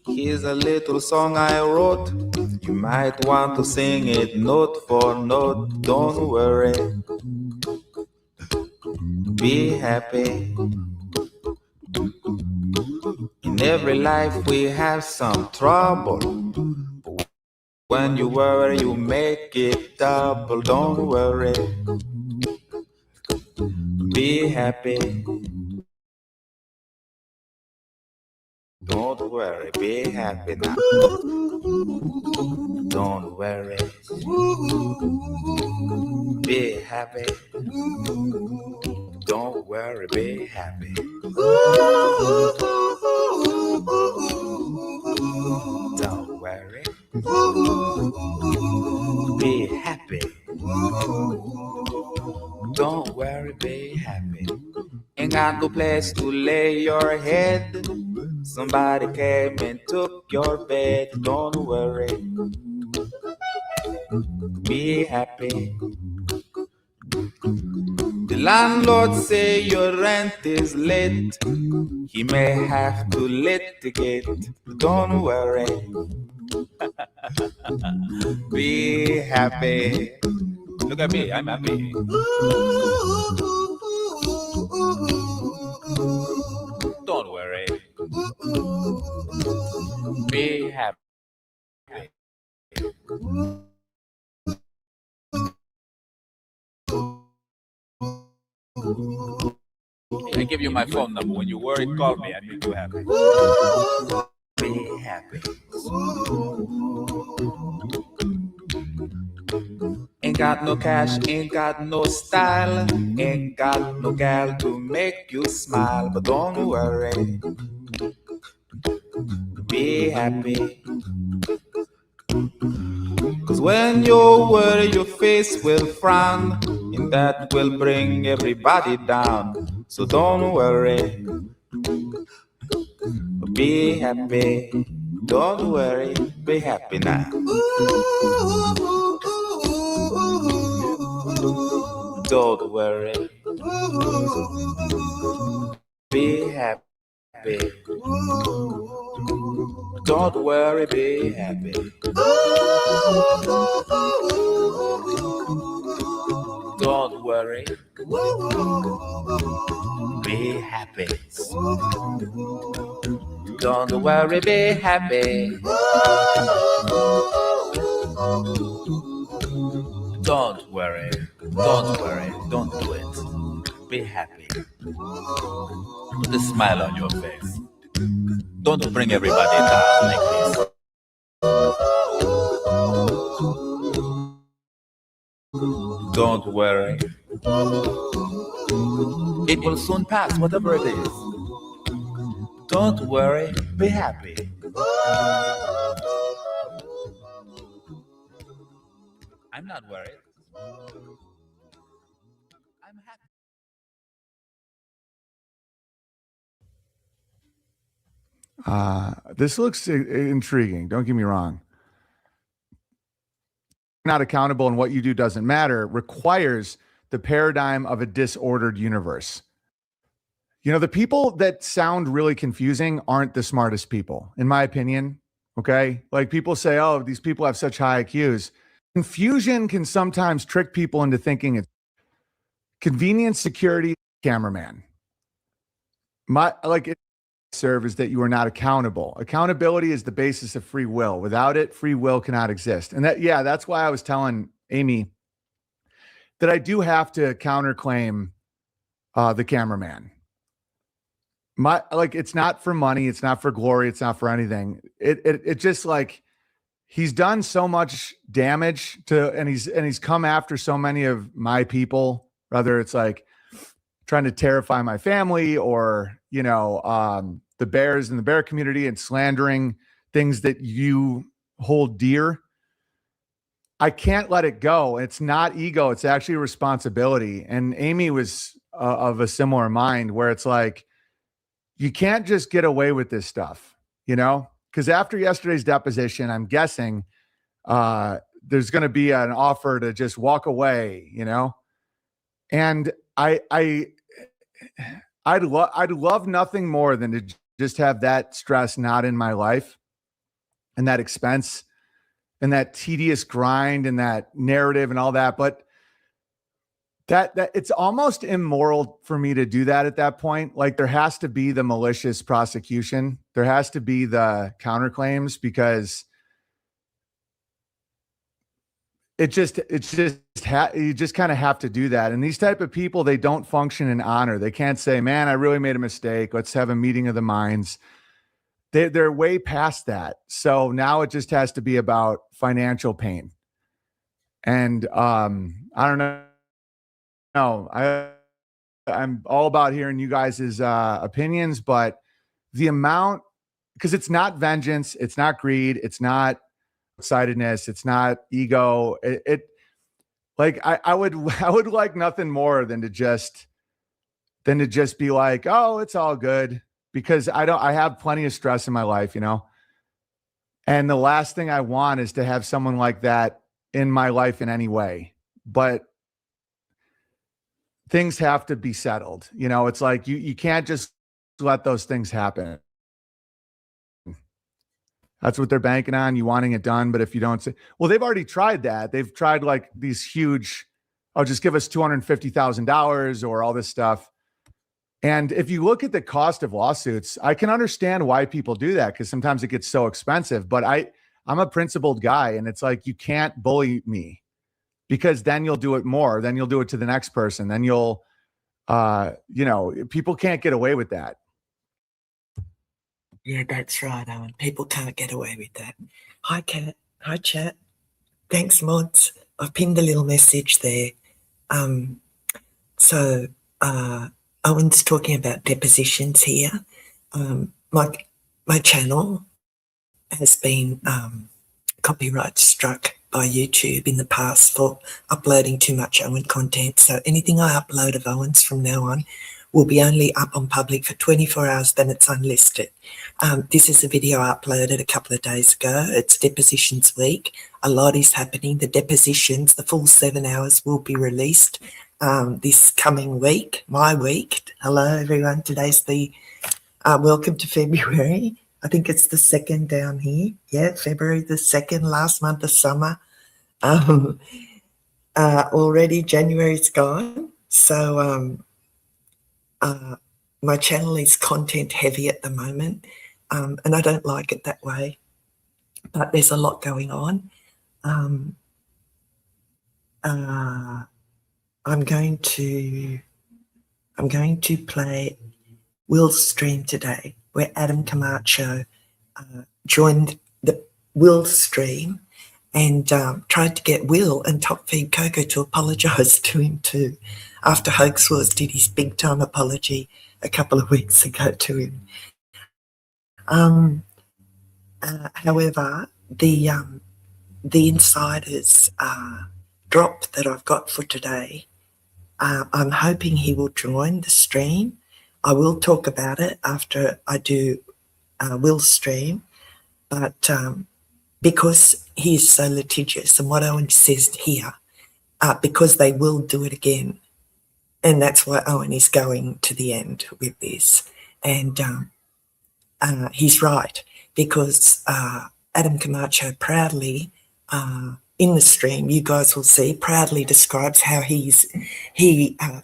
Here's a little song I wrote. You might want to sing it note for note. Don't worry, be happy. In every life we have some trouble. But when you worry, you make it double. Don't worry, be happy. Don't worry, be happy now. Don't worry, be happy. Don't worry, be happy. Don't worry, be happy. Don't worry, be happy. Ain't got no place to lay your head. Somebody came and took your bed. Don't worry, be happy. The landlord say your rent is late. He may have to litigate. Don't worry, be happy. Look at me, I'm happy. Don't worry, be happy. I give you my phone number. When you worry, call me. I make you happy. Be happy. Ain't got no cash, ain't got no style, ain't got no gal to make you smile. But don't worry, be happy. Cause when you worry, your face will frown, and that will bring everybody down. So don't worry, be happy. Don't worry, be happy now. Don't worry, be happy. Don't worry, be happy. Don't worry, be happy. Don't worry, be happy. Don't worry, don't do it. Be happy. Put a smile on your face. Don't bring everybody down like this. Don't worry. It will soon pass, whatever it is. Don't worry, be happy. I'm not worried. I'm happy. This looks intriguing. Don't get me wrong. Not accountable and what you do doesn't matter requires the paradigm of a disordered universe. You know, the people that sound really confusing aren't the smartest people, in my opinion. Okay. Like people say, oh, these people have such high IQs. Confusion can sometimes trick people into thinking it's convenience, security, cameraman. It serve is that you are not accountable. Accountability is the basis of free will. Without it, free will cannot exist. And that's why I was telling Amy that I do have to counterclaim the cameraman. It's not for money, it's not for glory, it's not for anything. It just like he's done so much damage and he's come after so many of my people, whether it's like trying to terrify my family or, the bears in the bear community and slandering things that you hold dear, I can't let it go. It's not ego. It's actually responsibility. And Amy was of a similar mind where it's like, you can't just get away with this stuff, you know? Because after yesterday's deposition, I'm guessing there's going to be an offer to just walk away, you know? And I'd love nothing more than to just have that stress not in my life and that expense and that tedious grind and that narrative and all that. But that it's almost immoral for me to do that at that point. Like there has to be the malicious prosecution. There has to be the counterclaims because you just kind of have to do that. And these type of people, they don't function in honor. They can't say, man, I really made a mistake. Let's have a meeting of the minds. They're way past that. So now it just has to be about financial pain. And I don't know. No, I'm all about hearing you guys' opinions, but the amount, because it's not vengeance, it's not greed, it's not excitedness, it's not ego. It like I would like nothing more than to just be like, oh, it's all good, because I have plenty of stress in my life, you know. And the last thing I want is to have someone like that in my life in any way. But things have to be settled. You know, it's like you can't just let those things happen. That's what they're banking on, you wanting it done. But if you don't say, well, they've already tried that. They've tried like these huge, oh, just give us $250,000 or all this stuff. And if you look at the cost of lawsuits, I can understand why people do that, because sometimes it gets so expensive. But I'm a principled guy, and it's like, you can't bully me, because then you'll do it more. Then you'll do it to the next person. Then you'll, people can't get away with that. Yeah, that's right, Owen. People can't get away with that. Hi, Kat. Hi, chat. Thanks, mods. I've pinned a little message there. Owen's talking about depositions here. My channel has been copyright struck by YouTube in the past for uploading too much Owen content. So anything I upload of Owen's from now on will be only up on public for 24 hours, then it's unlisted. This is a video I uploaded a couple of days ago. It's depositions week. A lot is happening. The depositions, the full 7 hours, will be released this coming week, my week. Hello, everyone. Today's the welcome to February. I think it's the 2nd down here. Yeah, February the 2nd, last month of summer. Already January's gone. So my channel is content heavy at the moment, and I don't like it that way, but there's a lot going on. I'm going to play Will's stream today, where Adam Camacho joined the Will stream and tried to get Will and Top Feed Coco to apologise to him too, after Hoax Wars did his big time apology a couple of weeks ago to him. However, the insiders drop that I've got for today, I'm hoping he will join the stream. I will talk about it after I do Will's stream, but because he is so litigious, and what Owen says here, because they will do it again. And that's why Owen is going to the end with this. And he's right, because Adam Camacho proudly, in the stream, you guys will see, proudly describes how he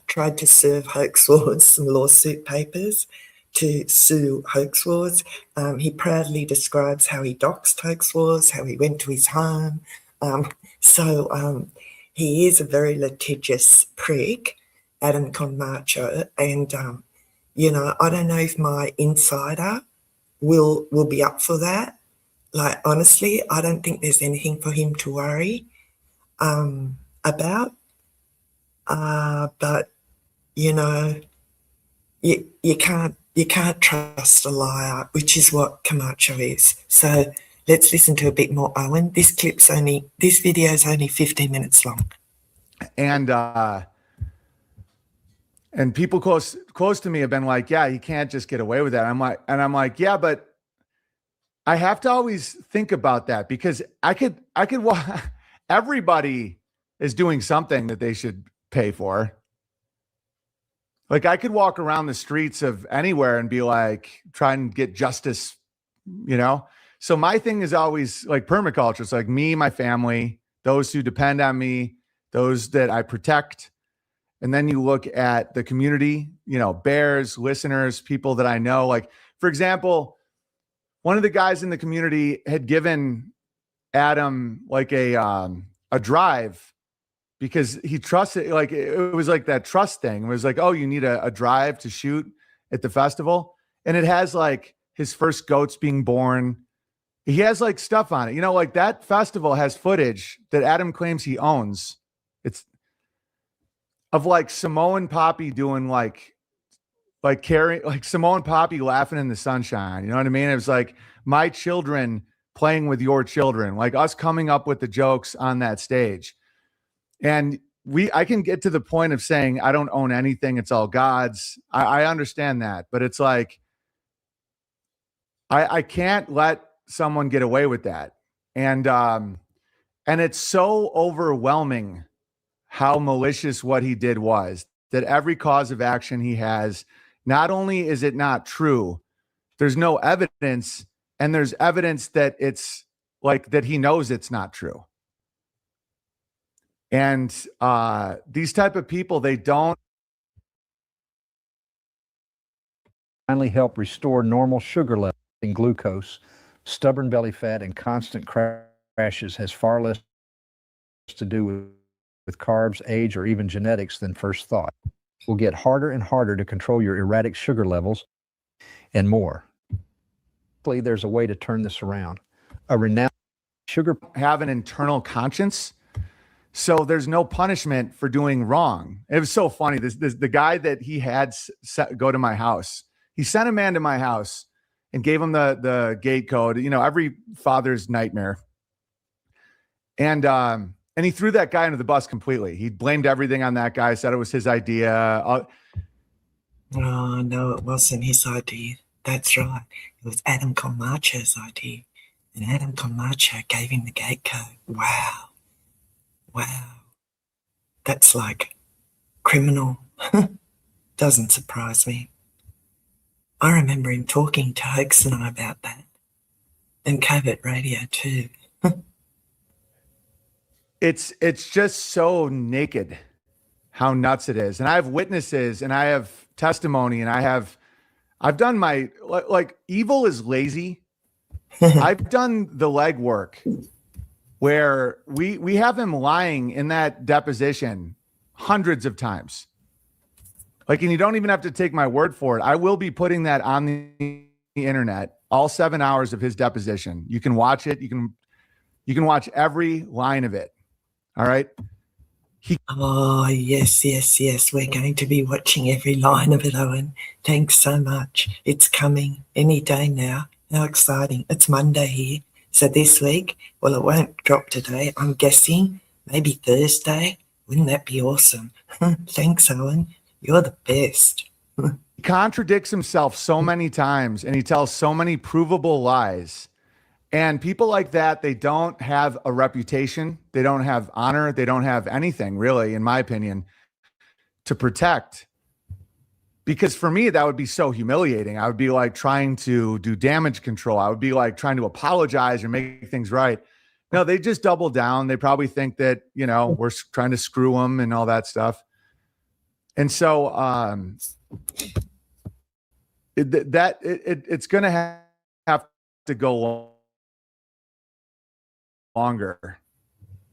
tried to serve Hoax Wars some lawsuit papers to sue Hoax Wars. He proudly describes how he doxed Hoax Wars, how he went to his home. He is a very litigious prick, Adam Camacho, and I don't know if my insider will be up for that. Like, honestly, I don't think there's anything for him to worry about. But you can't you can't trust a liar, which is what Camacho is. So let's listen to a bit more, Owen. This video is only 15 minutes long. And people close to me have been like, yeah, he can't just get away with that. I'm like, yeah, but I have to always think about that, because I could everybody is doing something that they should pay for. Like, I could walk around the streets of anywhere and be like, try and get justice, So my thing is always like permaculture. It's like me, my family, those who depend on me, those that I protect. And then you look at the community, bears, listeners, people that I know. Like, for example, one of the guys in the community had given Adam like a drive, because he trusted, like, it was like that trust thing. It was like, oh, you need a drive to shoot at the festival. And it has like his first goats being born. He has like stuff on it, like that festival has footage that Adam claims he owns. It's of like Samoan Poppy doing like carrying, like Samoan Poppy laughing in the sunshine. You know what I mean? It was like my children playing with your children, like us coming up with the jokes on that stage. And I can get to the point of saying, I don't own anything. It's all God's. I understand that, but it's like, I can't let someone get away with that. And it's so overwhelming how malicious what he did was, that every cause of action he has, not only is it not true, there's no evidence, and there's evidence that it's like that he knows it's not true. And these type of people, they don't finally help restore normal sugar levels in glucose. Stubborn belly fat and constant crashes has far less to do with carbs, age, or even genetics than first thought. It will get harder and harder to control your erratic sugar levels and more. There's a way to turn this around. A renowned sugar have an internal conscience. So there's no punishment for doing wrong. It was so funny. The guy that he had go to my house, he sent a man to my house and gave him the gate code, every father's nightmare. And he threw that guy under the bus completely. He blamed everything on that guy, said it was his idea. Oh, no, it wasn't his idea. That's right. It was Adam Camacho's idea. And Adam Camacho gave him the gate code. Wow. That's like criminal. Doesn't surprise me. I remember him talking to Hoax and I about that. And Covert Radio too. It's just so naked how nuts it is. And I have witnesses and I have testimony and I've done my, like, evil is lazy. I've done the legwork where we have him lying in that deposition hundreds of times. Like, and you don't even have to take my word for it. I will be putting that on the internet, all 7 hours of his deposition. You can watch it. You can watch every line of it. All right. Oh, yes. We're going to be watching every line of it, Owen. Thanks so much. It's coming any day now. How exciting. It's Monday here. So this week, well, it won't drop today. I'm guessing maybe Thursday. Wouldn't that be awesome? Thanks, Owen. You're the best. He contradicts himself so many times and he tells so many provable lies. And people like that, they don't have a reputation. They don't have honor. They don't have anything, really, in my opinion, to protect. Because for me, that would be so humiliating. I would be like trying to do damage control. I would be like trying to apologize or make things right. No, they just double down. They probably think that, we're trying to screw them and all that stuff. And so it's going to have to go longer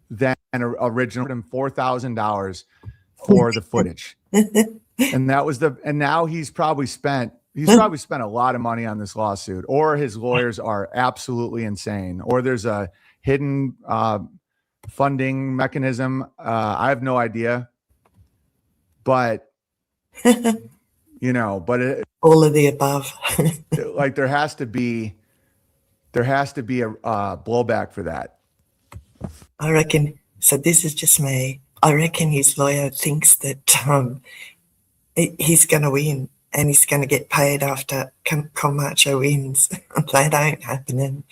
than original $4,000 for the footage. And that was and now he's probably spent a lot of money on this lawsuit, or his lawyers are absolutely insane, or there's a hidden funding mechanism. I have no idea, but but All of the above. like there has to be a blowback for that. I reckon, so this is just me. I reckon his lawyer thinks that he's going to win and he's going to get paid after Camacho wins. That ain't happening,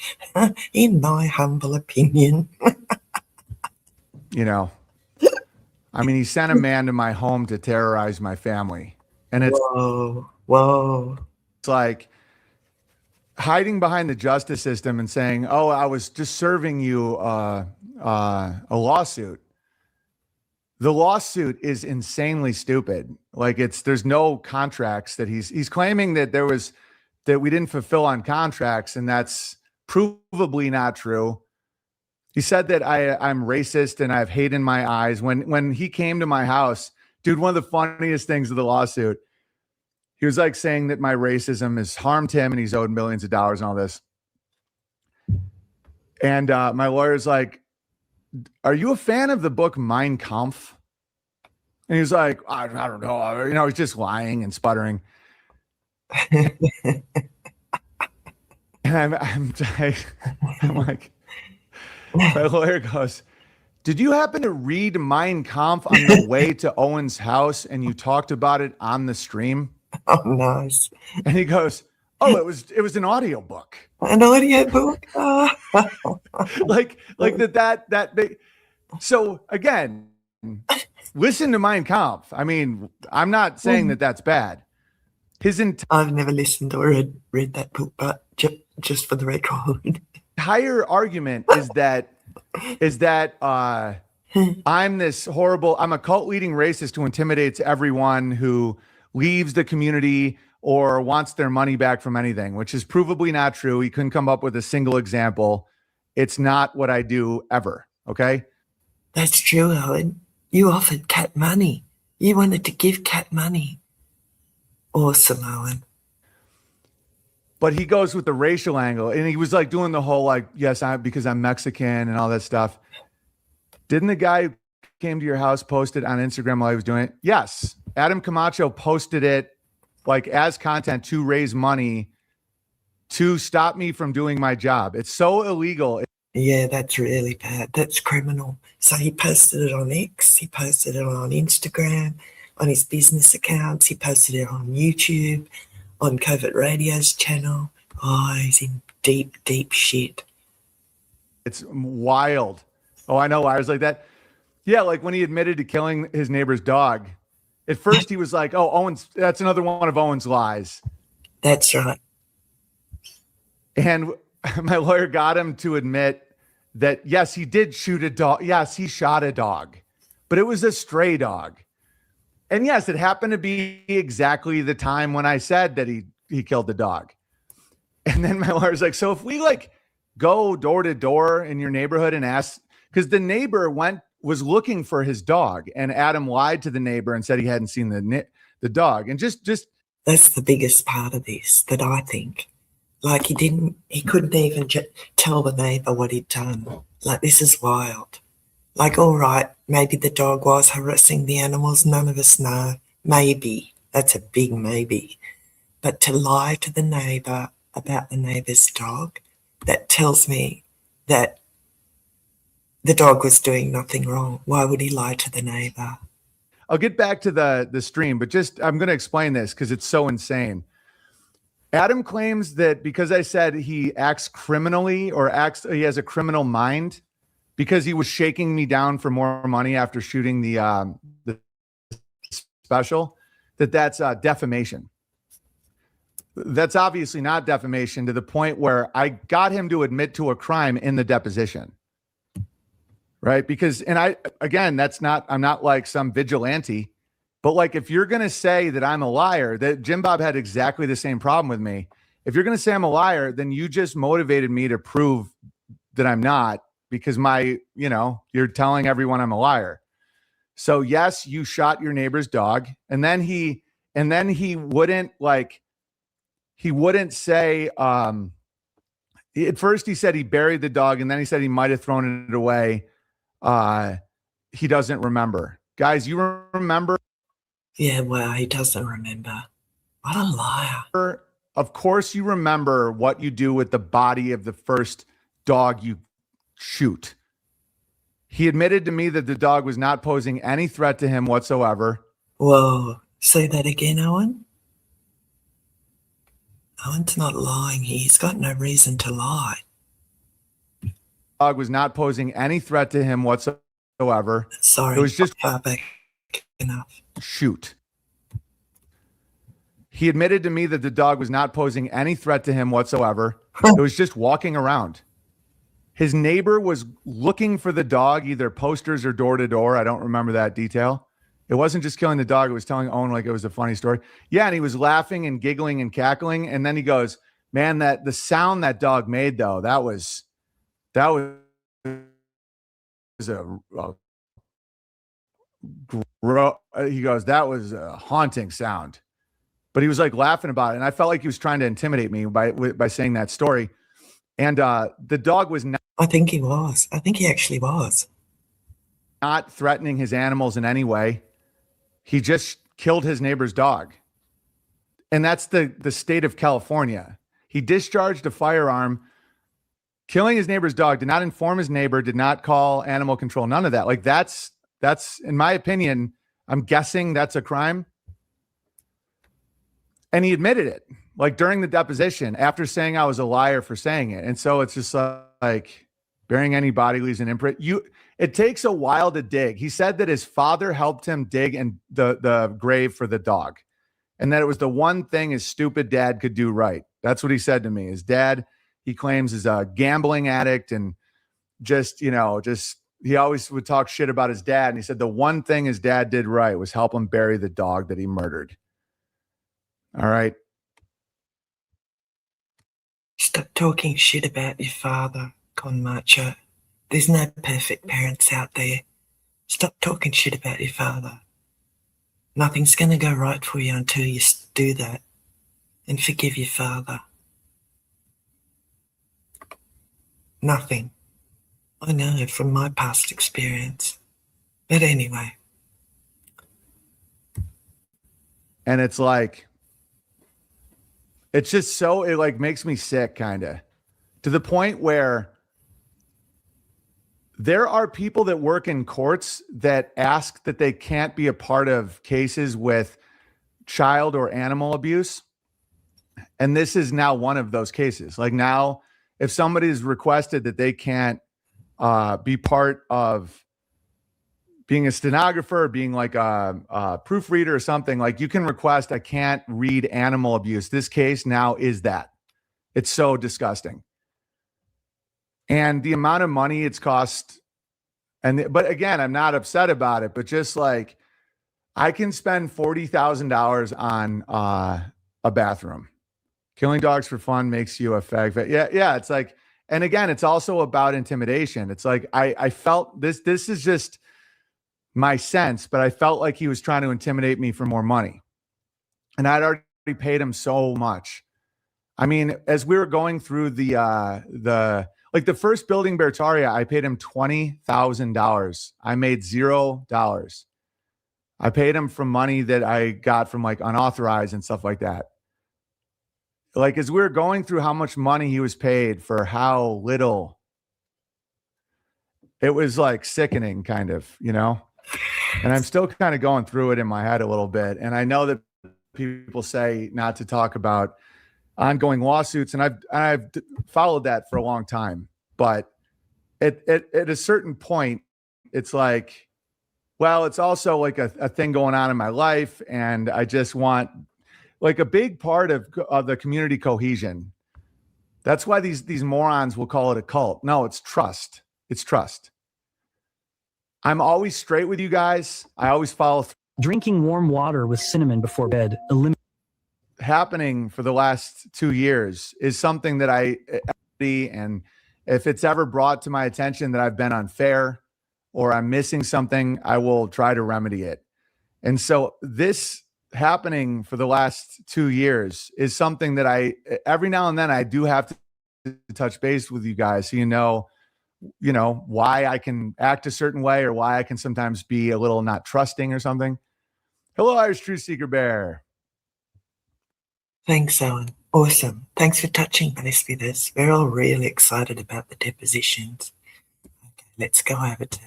in my humble opinion. I mean, he sent a man to my home to terrorize my family. And it's like hiding behind the justice system and saying, oh, I was just serving you a lawsuit. The lawsuit is insanely stupid. Like there's no contracts that he's claiming that we didn't fulfill on contracts, and that's provably not true. He said that I'm racist and I have hate in my eyes. When he came to my house, dude, one of the funniest things of the lawsuit, he was like saying that my racism has harmed him and he's owed millions of dollars and all this. And my lawyer's like, are you a fan of the book Mein Kampf? And he was like, I don't know. He's just lying and sputtering. And I'm like, my lawyer goes, did you happen to read Mein Kampf on the way to Owen's house and you talked about it on the stream? Oh, nice. And he goes, oh, it was an audiobook. An audiobook? Oh. like that big. So again, listen to Mein Kampf. I mean, I'm not saying that that's bad. I've never listened or read that book, but just for the record. Entire argument is that I'm a cult leading racist who intimidates everyone who leaves the community or wants their money back from anything, which is provably not true. He couldn't come up with a single example. It's not what I do ever. Okay. That's true, Owen. You offered Kat money. You wanted to give Kat money. Awesome, Owen. But he goes with the racial angle, and he was like doing the whole like, yes, because I'm Mexican and all that stuff. Didn't the guy who came to your house post it on Instagram while he was doing it? Yes. Adam Camacho posted it like as content to raise money to stop me from doing my job. It's so illegal. Yeah, that's really bad. That's criminal. So he posted it on X, he posted it on Instagram, on his business accounts, he posted it on YouTube, on Covert Radio's channel. Oh, he's in deep, deep shit. It's wild. Oh, I know liars like that. Yeah, like when he admitted to killing his neighbor's dog. At first he was like, oh, that's another one of Owen's lies. That's right. And my lawyer got him to admit that, yes, he did shoot a dog. Yes, he shot a dog, but it was a stray dog. And yes, it happened to be exactly the time when I said that he killed the dog. And then my lawyer's like, so if we like go door to door in your neighborhood and ask, because the neighbor was looking for his dog, and Adam lied to the neighbor and said he hadn't seen the dog. And just that's the biggest part of this that I think. Like he couldn't even tell the neighbor what he'd done. Like, this is wild. Like, all right, maybe the dog was harassing the animals. None of us know. Maybe. That's a big maybe. But to lie to the neighbor about the neighbor's dog, that tells me that the dog was doing nothing wrong. Why would he lie to the neighbor? I'll get back to the stream, but I'm going to explain this because it's so insane. Adam claims that because I said he acts criminally or he has a criminal mind because he was shaking me down for more money after shooting the special, that's defamation. That's obviously not defamation to the point where I got him to admit to a crime in the deposition. Right? Because, I'm not like some vigilante, but like, if you're going to say that I'm a liar, that Jim Bob had exactly the same problem with me. If you're going to say I'm a liar, then you just motivated me to prove that I'm not, because you're telling everyone I'm a liar. So yes, you shot your neighbor's dog. And then he wouldn't say, at first he said he buried the dog, and then he said he might've thrown it away. He doesn't remember. Guys, you remember? Yeah, well, he doesn't remember. What a liar. Of course, you remember what you do with the body of the first dog you shoot. He admitted to me that the dog was not posing any threat to him whatsoever. Whoa. Say that again, Owen. Owen's not lying. He's got no reason to lie. Dog was not posing any threat to him whatsoever. Sorry. It was just far back enough. shoot. He admitted to me that the dog was not posing any threat to him whatsoever. It was just walking around. His neighbor was looking for the dog, either posters or door to door. I don't remember that detail. It wasn't just killing the dog. It was telling Owen like it was a funny story. Yeah, and he was laughing and giggling and cackling. And then he goes, man, that the sound that dog made, though, that was a he goes, that was a haunting sound. But he was like laughing about it. And I felt like he was trying to intimidate me by saying that story. And the dog was I think he was. I think he actually was. not threatening his animals in any way. He just killed his neighbor's dog. And that's the state of California. He discharged a firearm, killing his neighbor's dog, did not inform his neighbor, did not call animal control, none of that. Like that's in my opinion, I'm guessing that's a crime. And he admitted it, like during the deposition, after saying I was a liar for saying it. And so it's just like burying any body leaves an imprint. It takes a while to dig. He said that his father helped him dig in the grave for the dog, and that it was the one thing his stupid dad could do right. That's what he said to me. His dad, he claims, is a gambling addict, and he always would talk shit about his dad. And he said the one thing his dad did right was help him bury the dog that he murdered. All right. Stop talking shit about your father, Con Macho. There's no perfect parents out there. Stop talking shit about your father. Nothing's going to go right for you until you do that. And forgive your father. Nothing. I know from my past experience. But anyway. And it's like, it's just so, it like makes me sick kind of, to the point where there are people that work in courts that ask that they can't be a part of cases with child or animal abuse. And this is now one of those cases. Like now, if somebody's requested that they can't be part of being a stenographer, being like a proofreader or something, like you can request, I can't read animal abuse. This case now is that. It's so disgusting. And the amount of money it's cost, but again, I'm not upset about it, but just like I can spend $40,000 on a bathroom. Killing dogs for fun makes you a fag. Yeah. It's like, and again, it's also about intimidation. It's like, I felt this is just my sense, but I felt like he was trying to intimidate me for more money. And I'd already paid him so much. I mean, as we were going through the first building Bertaria, I paid him $20,000. I made $0. I paid him from money that I got from like unauthorized and stuff like that. Like as we were going through how much money he was paid for how little, it was like sickening kind of, you know? And I'm still kind of going through it in my head a little bit. And I know that people say not to talk about ongoing lawsuits, and I've followed that for a long time. But at a certain point, it's like, well, it's also like a thing going on in my life, and I just want like a big part of the community cohesion. That's why these morons will call it a cult. No, it's trust. It's trust. I'm always straight with you guys. I always follow through. Drinking warm water with cinnamon before bed. Happening for the last 2 years is something that and if it's ever brought to my attention that I've been unfair or I'm missing something, I will try to remedy it. And so this happening for the last 2 years is something that every now and then I do have to touch base with you guys. So, you know, why I can act a certain way or why I can sometimes be a little not trusting or something. Hello, Irish Truth Seeker Bear. Thanks, Owen. Awesome. Thanks for touching base with us. We're all really excited about the depositions. Okay, let's go over to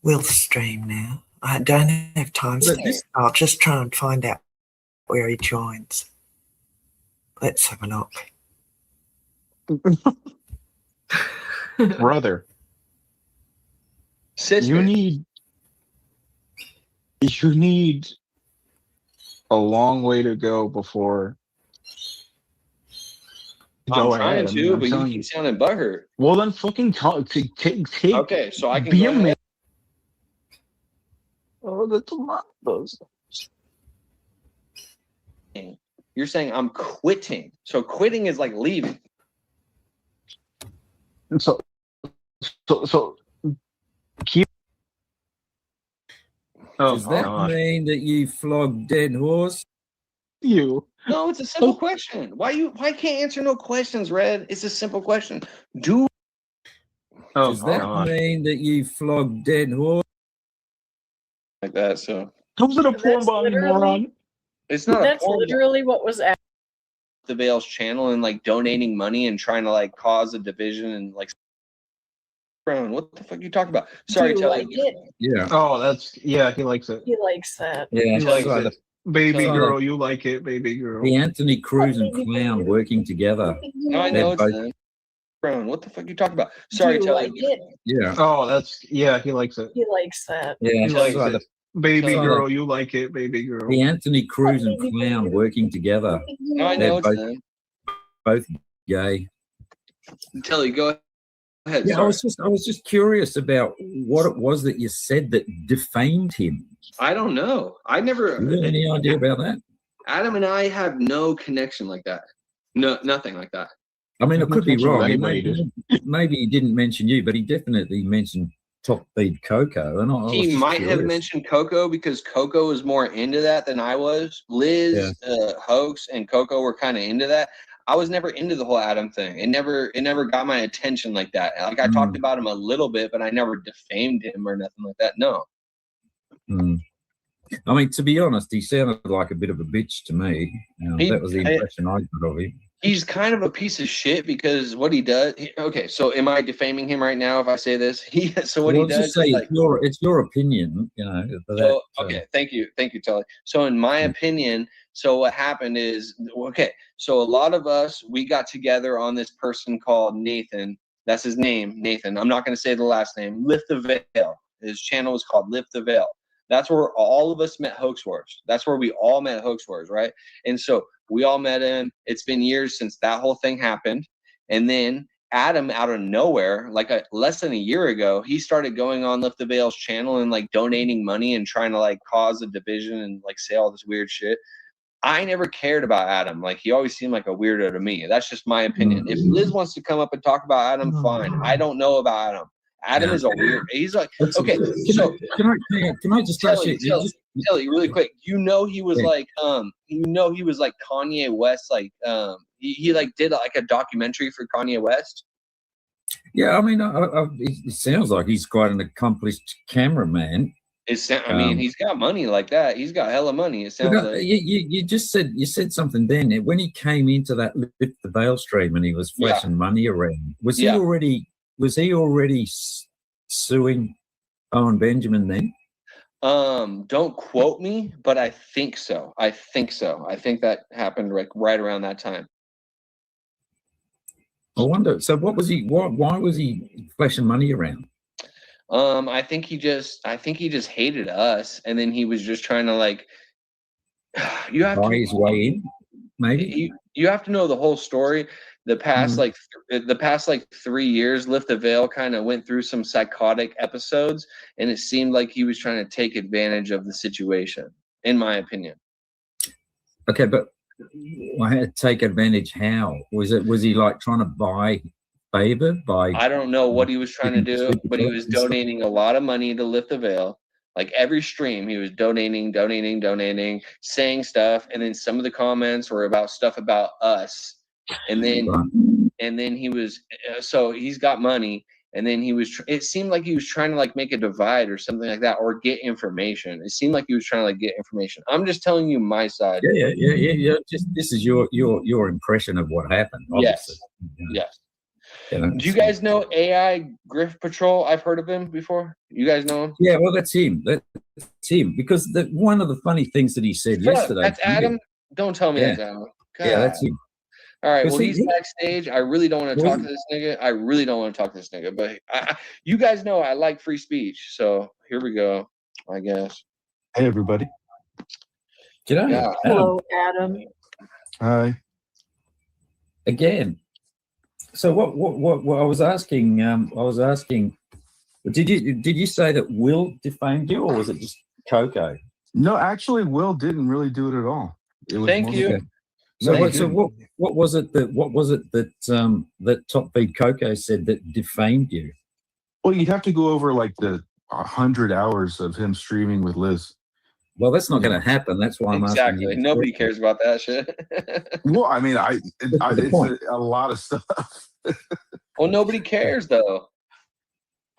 Will's stream now. I don't have time, so I'll just try and find out where he joins. Let's have a look. Brother, Sister. you need a long way to go before. I'm trying to, but you keep sounding butthurt. Well, then fucking take. Okay, so I can be go a man. ahead. Oh, the tomatoes. You're saying I'm quitting. So quitting is like leaving. So keep. Oh, Does that gosh. mean that you flogged dead horse? You. No, it's a simple question. Why can't answer no questions, Red? It's a simple question. Oh, Does that gosh. mean that you flogged dead horse? Like that, so Comes in a porn That's body, literally- moron. it's not That's a porn literally what was asked. the Vale's channel and like donating money and trying to like cause a division and like Brown, what the fuck are you talking about? Sorry, Do you Telly. like it? Yeah. Oh, he likes it. He likes that. Yeah. He It's likes like it. Baby So- girl, you like it, baby girl. the Anthony Cruz and Clown working together. No, I know it's both- them. Brown, what the fuck are you talking about? Sorry, Do you Telly. like it? Yeah. Oh, he likes it. He likes that. Yeah. He It's likes like it. Baby So- girl, you like it, baby girl. the Anthony Cruz and Clown working together. No, I know They're it's them. Both gay. Telly, go ahead. Yeah, Sorry. I was just curious about what it was that you said that defamed him. I don't know. I never. Do you have any idea about that? Adam and I have no connection like that. No, nothing like that. I mean, it could be wrong. Anybody Maybe he didn't mention you, but he definitely mentioned Top Speed Coco. And I was He just might have curious. mentioned Coco because Coco was more into that than I was. Liz, Hoax, and Coco were kind of into that. I was never into the whole Adam thing. It never got my attention like that. Like I talked about him a little bit, but I never defamed him or nothing like that. No. Mm. I mean, to be honest, he sounded like a bit of a bitch to me. That was the impression I got of him. He's kind of a piece of shit because what he does. Okay, so am I defaming him right now if I say this? So what Well, he does just say is like, it's your opinion, you know. For that, so, okay, thank you, Telly. So in my opinion, so what happened is, okay, so a lot of us, we got together on this person called Nathan. That's his name, Nathan. I'm not going to say the last name. Lift the Veil. His channel is called Lift the Veil. That's where all of us met Hoax Wars. That's where we all met Hoax Wars, right? And so we all met him. It's been years since that whole thing happened. And then Adam, out of nowhere, like less than a year ago, he started going on Lift the Veil's channel and like donating money and trying to like cause a division and like say all this weird shit. I never cared about Adam. Like he always seemed like a weirdo to me. That's just my opinion. If Liz wants to come up and talk about Adam, fine. I don't know about Adam. Adam is a weird. He's like, okay. So can I just ask you? Telly, really quick. You know he was like, he was like Kanye West. Like, he like did like a documentary for Kanye West. Yeah, I mean, it sounds like he's quite an accomplished cameraman. I mean, he's got money like that. He's got hella money. It sounds like. You just said something then. When he came into that Lift the Veil stream and he was flashing money around, was he already suing Owen Benjamin then? Don't quote me, but I think so. I think that happened right around that time. I wonder. So what was he? Why was he flashing money around? I think he just hated us, and then he was just trying to like. You have buy to his way in, maybe. You have to know the whole story. The past the past 3 years, Lift the Veil kind of went through some psychotic episodes, and it seemed like he was trying to take advantage of the situation, in my opinion. Okay, but I had to take advantage. How was it? Was he like trying to buy favor by? I don't know what he was trying to do, but he was donating a lot of money to Lift the Veil. Like every stream, he was donating, saying stuff, and then some of the comments were about stuff about us. And then he was, so he's got money, and then he was. It seemed like he was trying to like make a divide or something like that, or get information. It seemed like he was trying to like get information. I'm just telling you my side. Yeah. Just this is your impression of what happened. Obviously. Yes. You know, Do you guys know AI Grift Patrol? I've heard of him before. You guys know him? Yeah, well, that's him. That's him. Because one of the funny things that he said yesterday. That's Adam. Don't tell me Yeah. that's Adam. God. Yeah, that's him. All right. But Well, see, he's backstage. I really don't want to talk to this nigga. I really don't want to talk to this nigga. But you guys know I like free speech. So here we go, I guess. Hey, everybody. G'day. Yeah. Hello, Adam. Hi. Again. So what I was asking, did you say that Will defamed you, or was it just Coco? No, actually, Will didn't really do it at all. It was Thank more- you. Okay. So No, what? he So didn't. what was it that Top Feed Coco said that defamed you? Well, you'd have to go over like the 100 hours of him streaming with Liz. Well, that's not going to happen. That's why I'm asking Exactly. you. Nobody cares about that shit. Well, I mean, the it's point. a lot of stuff. Well, nobody cares though.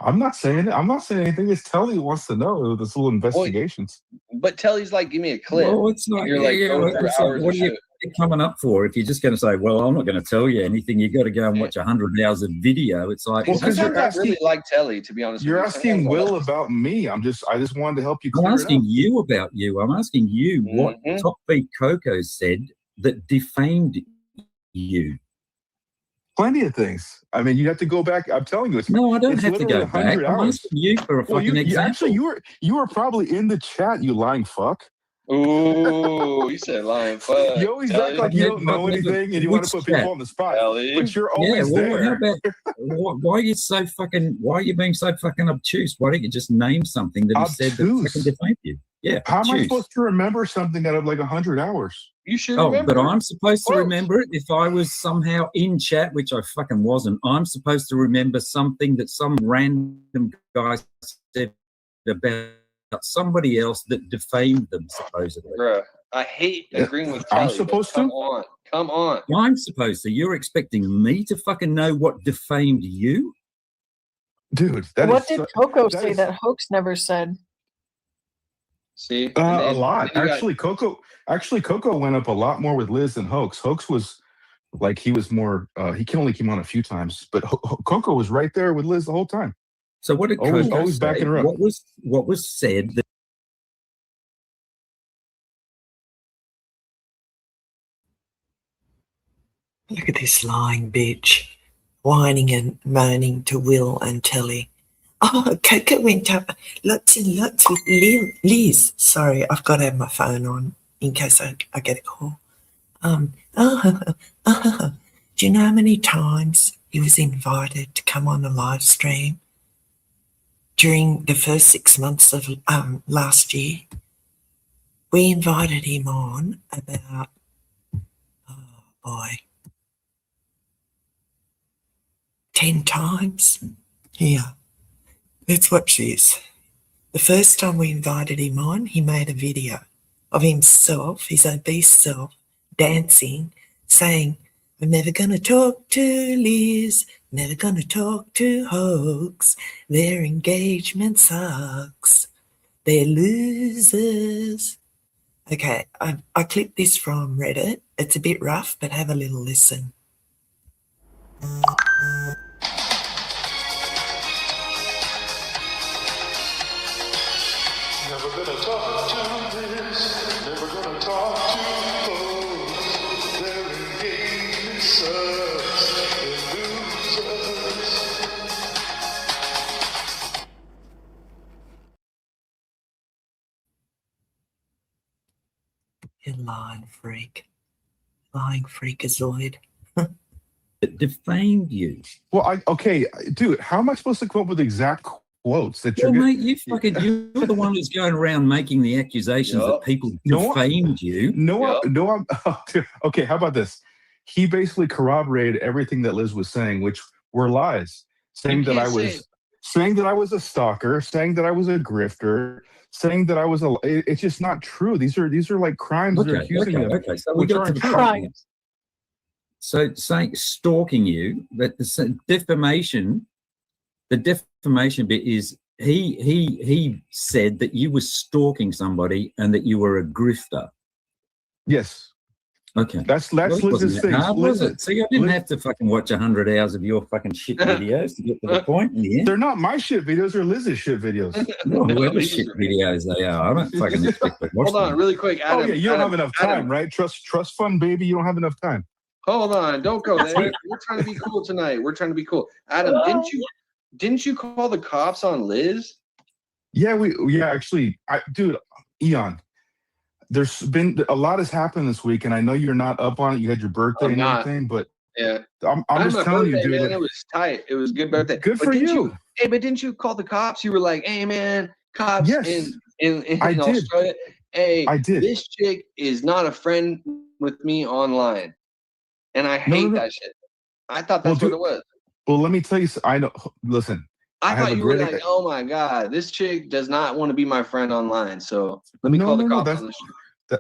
I'm not saying it. I'm not saying anything. It's Telly who wants to know this little investigations. But Telly's like, give me a clip. Well, it's not. You're like going through it's like, hours what of are you shit. coming up for? If you're just going to say, "Well, I'm not going to tell you anything," you got to go and watch 100 hours of video. It's like, Well, 'cause Sometimes you're I really asking- like Telly, to be honest. You're with you. asking Sometimes I Will like- about me. I just wanted to help you I'm clear it asking up. you about you. I'm asking you what Mhm. Top Beat Coco said that defamed you. Plenty of things. I mean, you have to go back. I'm telling you, it's No, I don't It's have to literally go back. 100 I'm hours. asking you for a well, fucking example. actually you were probably in the chat. You lying fuck. Ooh, you said lying fuck. You always Telly. act like you don't know I've never- anything and you want to which put people chat? on the spot. Telly. But you're Yeah, always well, how there. about why are you so fucking? Why are you being so fucking obtuse? Why don't you just name something that he said that Obtuse? fucking defamed you? Yeah, How am I obtuse. supposed to remember something out of like 100 hours? You should Oh, remember. but I'm supposed to Quotes. remember it if I was somehow in chat, which I fucking wasn't. I'm supposed to remember something that some random guy said about somebody else that defamed them, supposedly. Bruh, I hate Yeah, agreeing with I'm Telly. but supposed come to? on. Come on. I'm supposed to. You're expecting me to fucking know what defamed you? Dude, that What is did so- Coco that say is- that Hoax never said? See? a And then- lot. then you got- Actually, Coco went up a lot more with Liz than Hoax. Hoax was like he was more he only came on a few times, but Coco was right there with Liz the whole time. So what did Always- Coco always say? backing her up. What was said that Look at this lying bitch, whining and moaning to Will and Telly. Oh, Coco went up lots and lots with Liz. Sorry, I've got to have my phone on in case I get a call. Do you know how many times he was invited to come on a live stream during the first 6 months of last year? We invited him on about, oh boy, 10 times. Here, let's watch this. The first time we invited him on, he made a video of himself, his obese self, dancing, saying, I'm never going to talk to Liz, never going to talk to Hoax. Their engagement sucks. They're losers. Okay, I clipped this from Reddit. It's a bit rough, but have a little listen. Never gonna talk to this, never gonna talk to folks. Their engagement sucks, they're losers. You lying freak. Lying freakazoid. defamed you? Well, okay, dude, how am I supposed to come up with exact quotes that Well, you're mate, you're the one who's going around making the accusations that people No, defamed you. I'm okay. How about this? He basically corroborated everything that Liz was saying, which were lies, saying that I was a stalker, saying that I was a grifter, saying that I was it's just not true. These are like crimes they're accusing me of. Okay, so we which got to aren't the true. point. So saying stalking you, that the defamation the defamation bit is he said that you were stalking somebody and that you were a grifter. Yes. Okay. That's Well, it Liz's wasn't thing. hard, was Liz- it? See, I didn't Liz- have to fucking watch 100 hours of your fucking shit videos to get to the point in the end. They're not my shit videos, they're Liz's shit videos. Well, whoever Liz's shit are- videos they are, I don't fucking expect to watch Hold on, them. really quick, Adam. Oh yeah, you don't Adam, have enough Adam, time, right? Trust fund, baby. You don't have enough time. Hold on, don't go there. We're trying to be cool tonight. We're trying to be cool. Adam, didn't you call the cops on Liz? Yeah, actually, dude, Eon. There's been a lot has happened this week, and I know you're not up on it. You had your birthday I'm and not. everything, but Yeah. I'm just my telling you, birthday, dude. man, like, it was tight. It was a good birthday. Good But for didn't you. Hey, but didn't you call the cops? You were like, "Hey, man, cops Yes, in I did. Australia. Hey, I did. this chick is not a friend with me online, and I hate no. that shit." I thought Well, that's what dude, it was. Well, let me tell you. I know. Listen, I I have thought a you were great- like, "Oh my god, this chick does not want to be my friend online." So let me call the cops on this shit.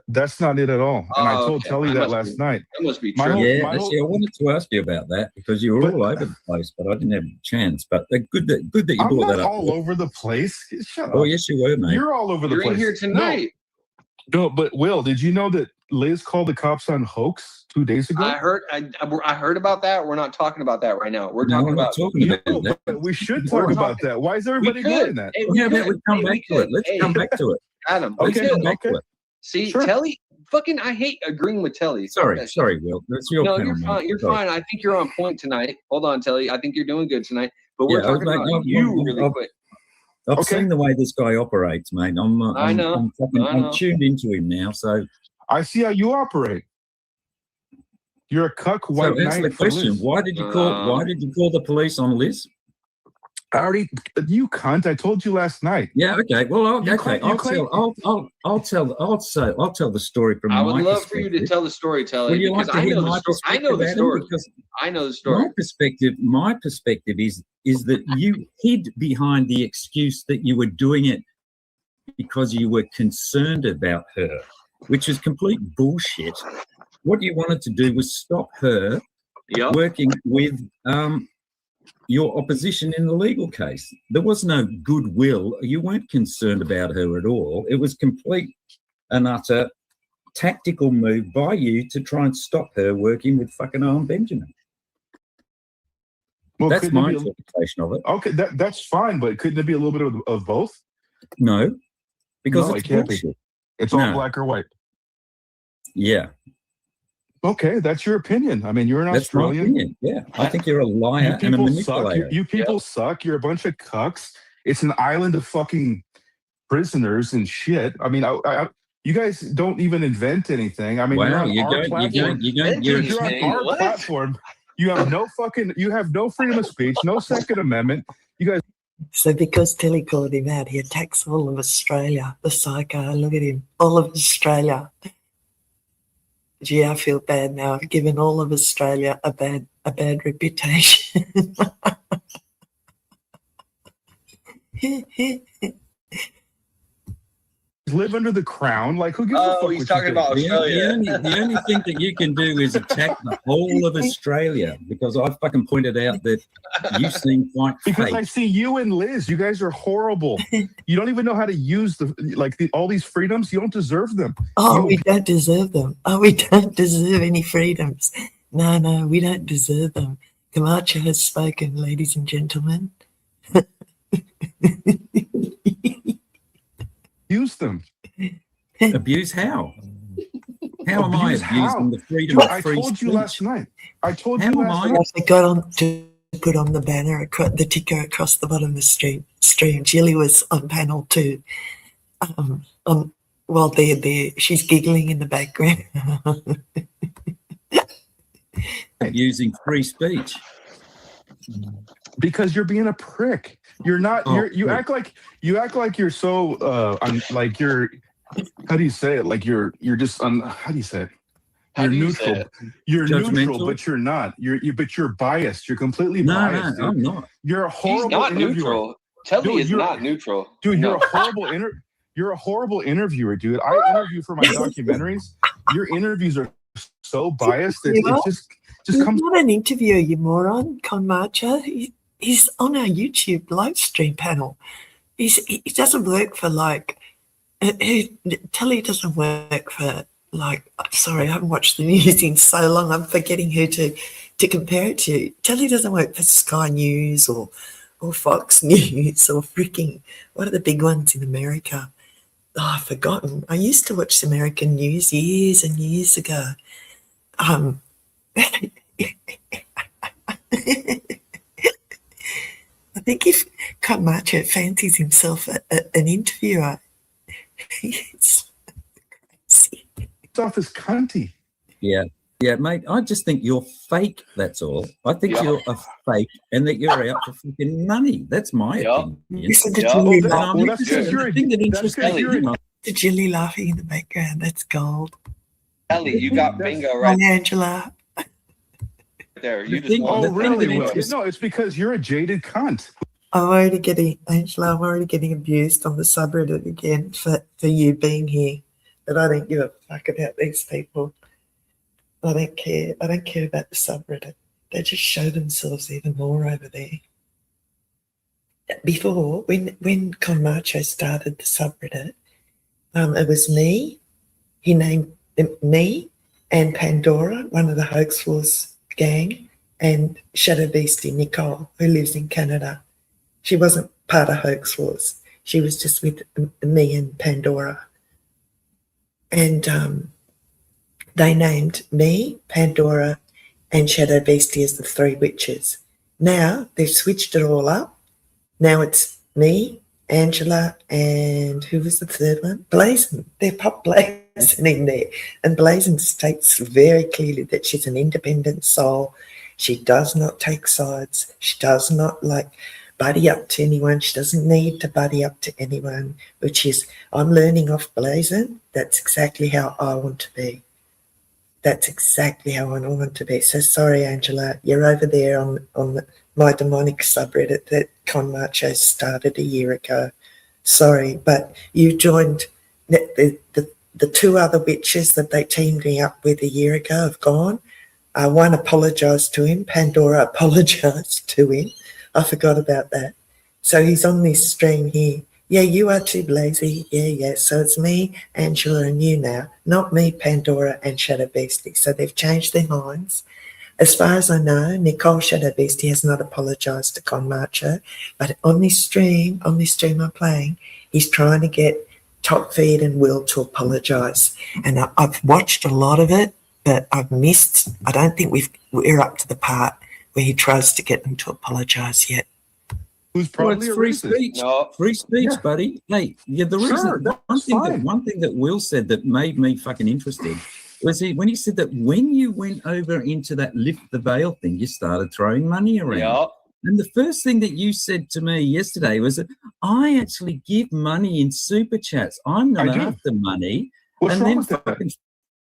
That's not it at all. And I Oh, told okay. Telly I that must last be- night. That must be My true. whole- Yeah, my actually, I wanted to ask you about that because you were But- all over the place, but I didn't have a chance. But good that you I'm brought not that up. all over the place. Shut up. Oh, yes, you were, mate. You're all over the You're place. in here tonight. No, but Will, did you know that Liz called the cops on Hoax 2 days ago? I heard about that. We're not talking about that right now. We're No, talking we're not about talking about No, that. but we should We're talk about talking- that. Why is we everybody could. ignoring that? Hey, Well, how about could. we come Hey, back to it? Let's Hey, come back to it. Adam, we Let's could. come back okay. to it. See, Sure. Telly, fucking, I hate agreeing with Telly. Fuck Sorry, that shit. sorry, Will. That's your No, panel, you're mate. fine. You're Sorry. fine. I think you're on point tonight. Hold on, Telly. I think you're doing good tonight. But we're Yeah, I was talking like, about no, you no, really I've- quick. I've Okay. seen the way this guy operates, mate. I'm I know. I'm tuned into him now. So, I see how you operate. You're a cuck white answer knight. the for question: Liz. Why did you call the police on Liz? I already, you cunt. I told you last night. Yeah, okay. Well, You okay. claim- I'll tell the story from I my would love for you to perspective. tell the story, Telly, Would you because like to I hear know the my story. I know the perspective, Adam? story. Because I know the story. my perspective is that you hid behind the excuse that you were doing it because you were concerned about her, which is complete bullshit. What you wanted to do was stop her Yep. working with your opposition in the legal case. There was no goodwill. You weren't concerned about her at all. It was complete and utter tactical move by you to try and stop her working with fucking Owen Benjamin. Well, That's couldn't it my be a- interpretation of it. Okay, that's fine, but couldn't it be a little bit of both? No, because No, it's it can't be. bullshit. It's all No. black or white. Yeah, Okay, that's your opinion. I mean, you're an that's my Australian. opinion. Yeah, I think you're a liar You and a people suck. manipulator. You people suck. You're a bunch of cucks. It's an island of fucking prisoners and shit. I mean, you guys don't even invent anything. I mean, you're Wow, on you're our going, platform. you're You're on our What? platform. You have no freedom of speech, no Second Amendment. You guys. So because Telly called him out, he attacks all of Australia. The psycho, look at him. All of Australia. Gee, I feel bad now. I've given all of Australia a bad reputation. live under the crown. Like, who gives a fuck? Oh, he's what you talking think? about Australia. The only thing that you can do is attack the whole of Australia, because I fucking pointed out that you seem quite Because fake. I see you and Liz. You guys are horrible. You don't even know how to use all these freedoms. You don't deserve them. Oh, we don't deserve them. Oh, we don't deserve any freedoms. No, we don't deserve them. Camacho has spoken, ladies and gentlemen. Use them. Abuse how? How am I Abuse abusing how? the freedom Dude, of I free told speech? you last night. I told How you am last I? night. I got on to put on the banner, the ticker across the bottom of the stream. Jilly was on panel 2. Well, there, she's giggling in the background. Using free speech. Because you're being a prick. You're not. Oh, you act like you're so. Like you're. How do you say it? Like you're just. How do you say it? How You're do you neutral. say it? You're neutral, Judgmental? but you're not. But you're biased. You're completely No, biased. no, dude. I'm not. You're a horrible He's not interviewer. neutral. Telly Dude, is you're- not neutral. Dude, No. you're a horrible You're a horrible interviewer, dude. I interview for my documentaries. Your interviews are so biased that You it are? just You're comes. not an interviewer, you moron, Con Marcher. he's on our YouTube live stream panel. He doesn't work for like, Telly doesn't work for like, sorry, I haven't watched the news in so long, I'm forgetting who to compare it to. Telly doesn't work for Sky News or Fox News or freaking, what are the big ones in America? Oh, I've forgotten. I used to watch American news years and years ago. I think if Camacho fancies himself an interviewer, it's crazy. It's off his cunty. Yeah. Yeah, mate, I just think you're fake, that's all. I think you're a fake and that you're out for fucking money. That's my opinion. Listen to Well, Julie that's laughing. because you're thing that that's interests because me, you're you know, To Julie laughing in the background. That's gold. Ellie, you got bingo Hi, right Angela. there. You The just thing- won. Oh, the thing really? that Well, interests- no, it's because you're a jaded cunt. I'm already getting abused on the subreddit again for you being here. But I don't give a fuck about these people. I don't care. I don't care about the subreddit. They just show themselves even more over there. Before, when Conmacho started the subreddit, it was me. He named me and Pandora, one of the Hoax Wars gang, and Shadow Beastie Nicole, who lives in Canada. She wasn't part of Hoax Wars. She was just with me and Pandora. And they named me, Pandora, and Shadow Beastie as the three witches. Now they've switched it all up. Now it's me, Angela, and who was the third one? Blazon. They've popped Blazon in there. And Blazon states very clearly that she's an independent soul. She does not take sides. She does not buddy up to anyone. She doesn't need to buddy up to anyone, which is, I'm learning off Blazon. That's exactly how I want to be. That's exactly how I want to be. So sorry, Angela, you're over there on my demonic subreddit that Conmacho started a year ago. Sorry, but you joined the two other witches that they teamed me up with a year ago have gone. One apologised to him. Pandora apologised to him. I forgot about that. So he's on this stream here. Yeah, you are too, Blazy. Yeah. So it's me, Angela, and you now, not me, Pandora, and Shadow Beastie. So they've changed their minds. As far as I know, Nicole Shadow Beastie has not apologised to Conmacho, but on this stream I'm playing, he's trying to get Top Feed and Will to apologise. And I've watched a lot of it, but I've missed. I don't think we're up to the part where he tries to get them to apologise yet. Who's probably it's a free racist. speech. No. Free speech, Yeah. buddy. Hey, yeah, the reason Sure, that's one thing that Will said that made me fucking interested was when he said that when you went over into that lift the veil thing, you started throwing money around. Yep. And the first thing that you said to me yesterday was that I actually give money in super chats. I'm not I do. after money. What's and wrong then with that? fucking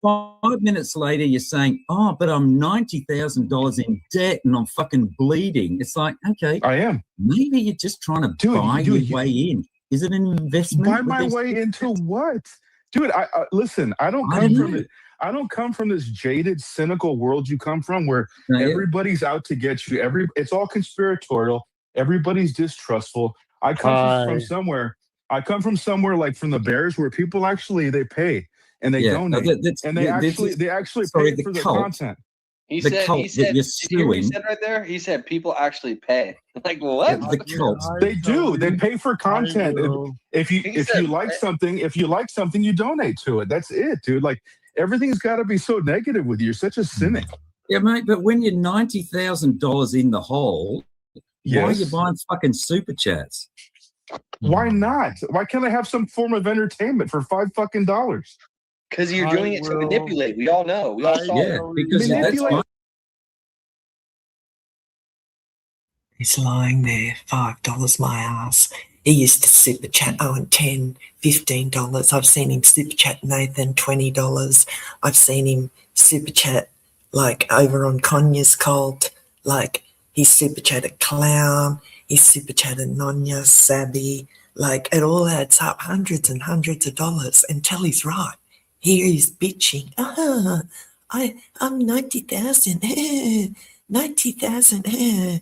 5 minutes later, you're saying, "Oh, but I'm $90,000 in debt and I'm fucking bleeding." It's like, okay, I am. maybe you're just trying to buy your way in. Is it an investment? Buy with my these way people? into what, dude? I listen. I don't I come know. from it. I don't come from this jaded, cynical world you come from, where No, yeah. everybody's out to get you. It's all conspiratorial. Everybody's distrustful. I come from somewhere. I come from somewhere like from the Bears, where people actually they pay and they Yeah, no, donate, that's- and they yeah, this actually is- they actually sorry, pay the for the cult. content. He The said, cult he that said, you're did you hear what he suing. said right there? He said people actually pay. Like what? Yeah, the cult. They do. They pay for content. If He you said- like something, you donate to it. That's it, dude. Like everything's got to be so negative with you. You're such a cynic. Yeah, mate, but when you're $90,000 in the hole, why are you Yes. buying fucking super chats? Why not? Why can't I have some form of entertainment for $5 fucking? Because you're doing it to manipulate. We all know. We all saw Yeah, it. because that's Manipulate- fine. He's lying there, $5 my ass. He used to super chat on $10, $15. I've seen him super chat Nathan $20. I've seen him super chat like over on Konya's cult. Like he super chatted Clown, he super chatted Nonya, Sabby. Like it all adds up, hundreds and hundreds of dollars. And Telly's right. Here he's bitching. I'm 90,000. 90,000.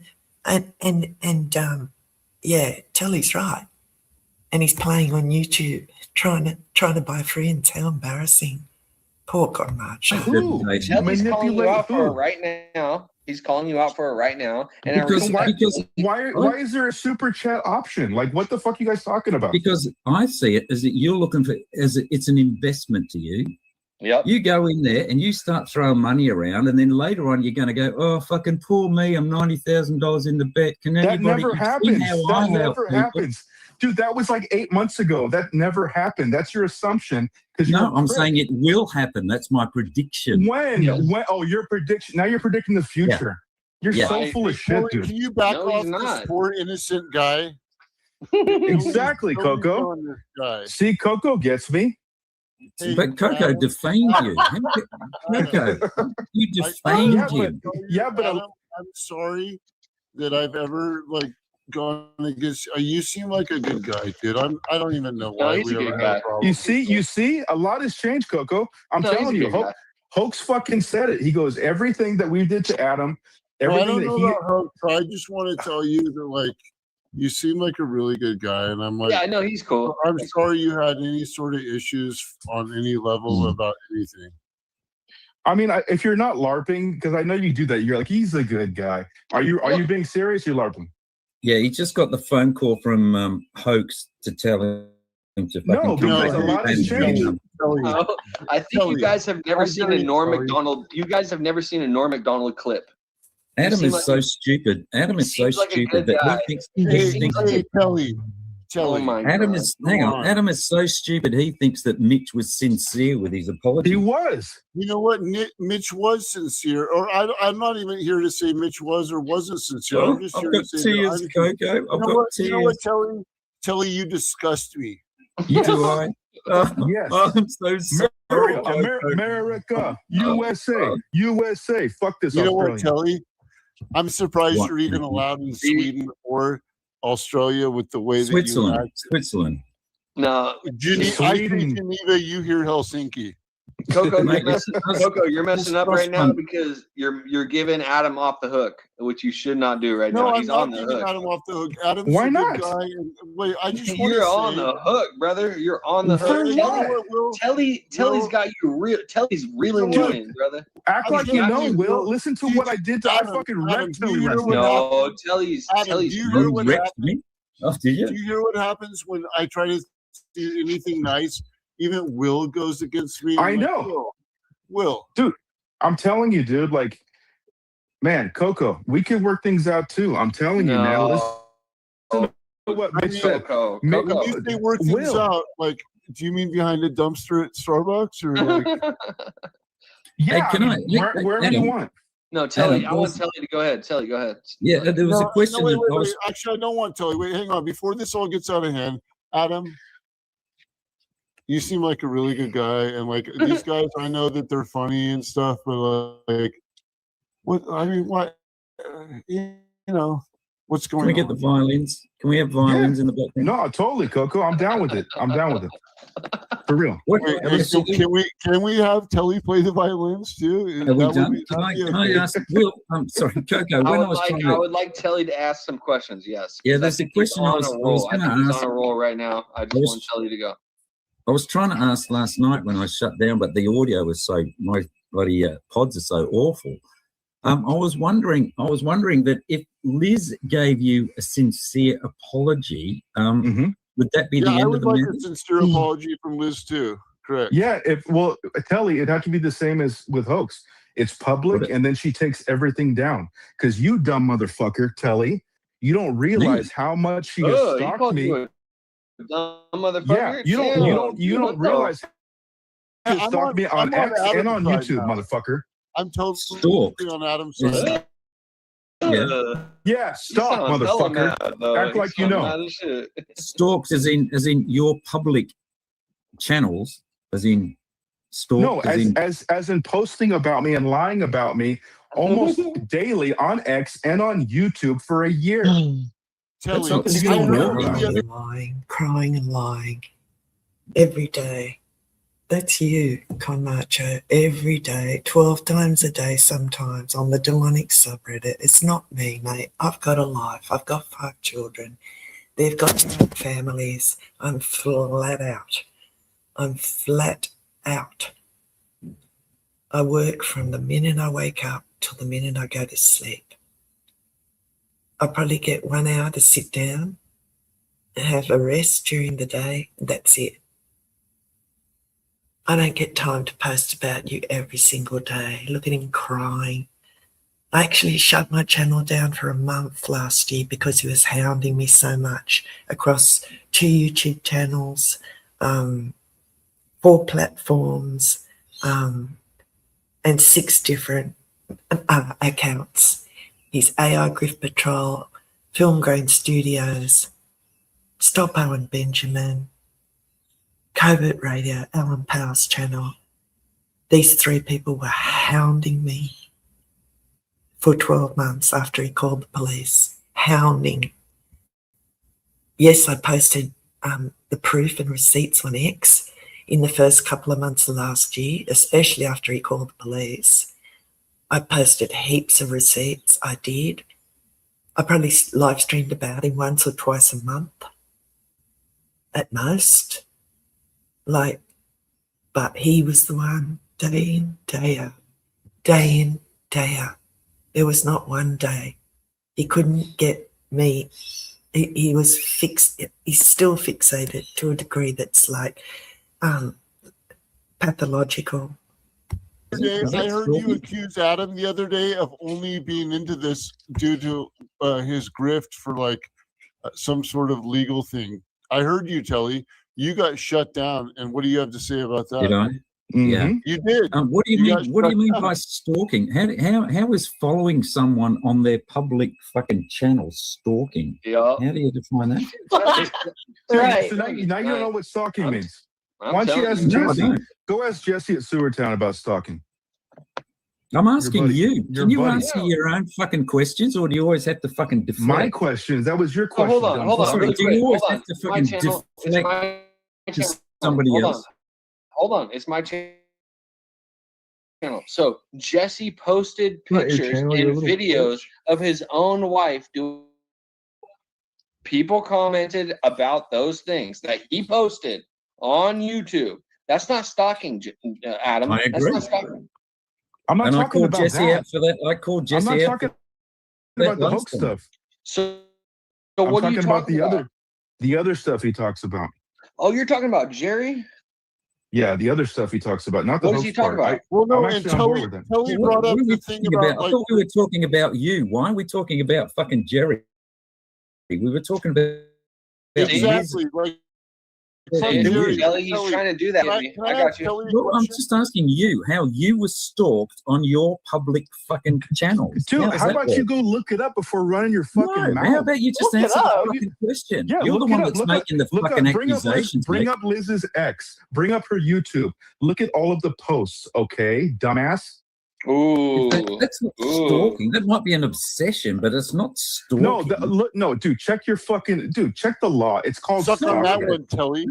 Yeah, Telly's right. And he's playing on YouTube, trying to buy friends. How embarrassing. Poor Godmarch. Who? Telly's calling you out for it Who? right now. He's calling you out for it right now. And Because- why is there a super chat option? Like, what the fuck are you guys talking about? Because I see it as that you're looking for, it's an investment to you. Yep. You go in there and you start throwing money around, and then later on you're going to go, oh, fucking poor me, I'm $90,000 in the bet. Can That anybody never see happens. how That I help never people? happens. Dude, that was like 8 months ago. That never happened. That's your assumption. No, I'm saying it will happen. That's my prediction. When? Oh, your prediction. Now you're predicting the future. You're so full of shit, dude. Can you back off this poor innocent guy? Exactly, Coco. See, Coco gets me. But Coco defamed you. Coco, you defamed him. But I'm sorry that I've ever gone against. You seem like a good guy, dude. I don't even know why he's we a good ever guy. had a problem. You see, a lot has changed, Coco. I'm telling you, Hoax fucking said it. He goes, everything that we did to Adam, Well, I everything don't know that he. about Hoax. I just want to tell you that you seem like a really good guy, and I'm like, Yeah, I know he's cool. I'm sorry you had any sort of issues on any level about anything. I mean, if you're not LARPing, because I know you do that, you're like, he's a good guy. Are you being serious? You're LARPing. Yeah, he just got the phone call from Hoax to tell him to fucking because a lot has changed. I think you guys have never seen a Norm Macdonald. You guys have never seen a Norm Macdonald clip. Adam is so stupid. Adam is so stupid that he thinks. Oh my Adam God. is hang on. Adam is so stupid. He thinks that Mitch was sincere with his apology. He was. You know what? Mitch was sincere, or I'm not even here to say Mitch was or wasn't sincere. Well, I'm just I've here got to say tears, that Coco. I've got tears. You know what, Telly, you disgust me. Do I? Yes. I'm so sorry. America, USA. Fuck this. You know what, Australian. Telly? I'm surprised What? you're even allowed in Sweden or Australia with the way that you act. Switzerland. No, I think Geneva, you hear Helsinki. Coco, Mate, you're messing up right now because you're giving Adam off the hook, which you should not do right now. He's on the giving hook. Adam off the hook. Adam's Why a good not? guy. And, wait, I just want to You're say, on the hook, brother. You're on the For hook. what? Telly's got you real. Telly's reeling you in, brother. Act like you know, Will. Listen to what I did to Adam, I fucking Adam, wrecked do you Telly hear wrestling. what No, Telly's. Adam, do you hear You what wrecked happens? me? Oh, did you? Do you hear what happens when I try to do anything nice? Even Will goes against me. I know. Will. Dude, I'm telling you, dude, man, Coco, we can work things out too. I'm telling you, man. Listen to what Mitch said. Coco. When you say work things out, do you mean behind a dumpster at Starbucks or Yeah, Hey, can I? wherever you want. No, Telly. Adam, I want Telly to go ahead. Telly, go ahead. Yeah, there was a question. No, wait, that I was, wait. Actually, I don't want to tell you. Wait, hang on. Before this all gets out of hand, Adam, you seem like a really good guy, and these guys, I know that they're funny and stuff, but what? I mean, what? What's going can we on? get the violins? Can we have violins in the background? No, totally, Coco. I'm down with it. For real. What, Wait, so can we have Telly play the violins too? Are we That would done? be- that'd be Can I okay. ask Will? I'm sorry, Coco. When I would like Telly to ask some questions. Yes. Yeah, I there's a think he's question I on was a roll. I gonna think he's ask. on a roll right now. I just want Telly to go. I was trying to ask last night when I shut down, but the audio was my bloody pods are so awful. I was wondering that if Liz gave you a sincere apology, would that be the I end would of the like matter? a sincere apology from Liz too. Correct. Yeah, Telly, it'd have to be the same as with Hoax. It's public, and then she takes everything down. Because you dumb motherfucker, Telly, you don't realize how much she has stalked me. Dumb motherfucker. Yeah, you don't realize how she stalked me on X and on YouTube, motherfucker. I'm totally on Adam's side. Yeah, stalk, motherfucker. Act like you know. Stalks as in your public channels, as in stalk. No, as in posting about me and lying about me almost daily on X and on YouTube for a year. Telly, That's lying, crying and lying every day. That's you, Conmacho, every day, 12 times a day sometimes on the demonic subreddit. It's not me, mate. I've got a life. I've got 5 children. They've got their own families. I'm flat out. I'm flat out. I work from the minute I wake up till the minute I go to sleep. I probably get 1 hour to sit down and have a rest during the day. That's it. I don't get time to post about you every single day. Look at him crying. I actually shut my channel down for a month last year because he was hounding me so much across 2 YouTube channels, 4 platforms, and 6 different accounts. He's AI Griff Patrol, Film Grain Studios, Stop Owen Benjamin, Covert Radio, Alan Powell's channel. These 3 people were hounding me for 12 months after he called the police. Hounding. Yes, I posted the proof and receipts on X in the first couple of months of last year, especially after he called the police. I posted heaps of receipts. I did. I probably live streamed about him once or twice a month at most. But he was the one day in, day out, day in, day out. There was not one day he couldn't get me. He was fixed. He's still fixated to a degree that's like pathological. I heard you accuse Adam the other day of only being into this due to his grift for like some sort of legal thing. I heard you, Telly. You got shut down, and what do you have to say about that? Did I? Yeah, you did. What do you mean? What do you mean by stalking? How is following someone on their public fucking channel stalking? Yeah. How do you define that? Right. So now you don't know what stalking means. I'm Why don't you telling ask you. No, I Jesse? don't. Go ask Jesse at Sewertown about stalking. I'm asking buddy- you. your Can you buddy. answer your own fucking questions, or do you always have to fucking deflect? My questions. That was your Oh, question. hold on, hold on. Sorry, Really do you quick. always Hold have on. to It's my fucking channel. It's deflect my to channel. somebody Hold else? on. Hold on. It's my channel. So Jesse posted Not your pictures channel, your and little videos bitch. of his own wife doing. People commented about those things that he posted on YouTube. That's not stalking, Adam. I That's agree. not stalking. I'm not And I talking called about Jesse that. out for that. I called I'm Jesse not out talking for that about the last hoax time. stuff. So I'm what are you talking about talking about? the other stuff he talks about. Oh, you're talking about Jerry? Yeah, the other stuff he talks about, not the What is hoax he talking part. about? Well, no, I'm and actually on board Telly, with that. Telly What brought are up we the thing talking about about? I like thought we were talking about you. Why are we talking about fucking Jerry? We were talking about Liz. exactly like See, Jerry, Kelly, he's Telly, trying to do that Can to I, me. can I I got ask you. Telly a No, I'm question? just asking you how you were stalked on your public fucking channels. Dude, does how that about work? you go look it up before running your No, fucking mouth? how about you just Look it answer the up. fucking question? Yeah, You're the look one it up. that's Look up, making the look fucking up. Bring up accusations. bring mate. up Liz's ex. Bring up her YouTube. Look at all of the posts, okay, dumbass. Ooh. That's not Ooh. stalking. That might be an obsession, but it's not stalking. No, no, dude. Check your fucking dude. Check the law. It's called Suck on that stalking. one, Telly.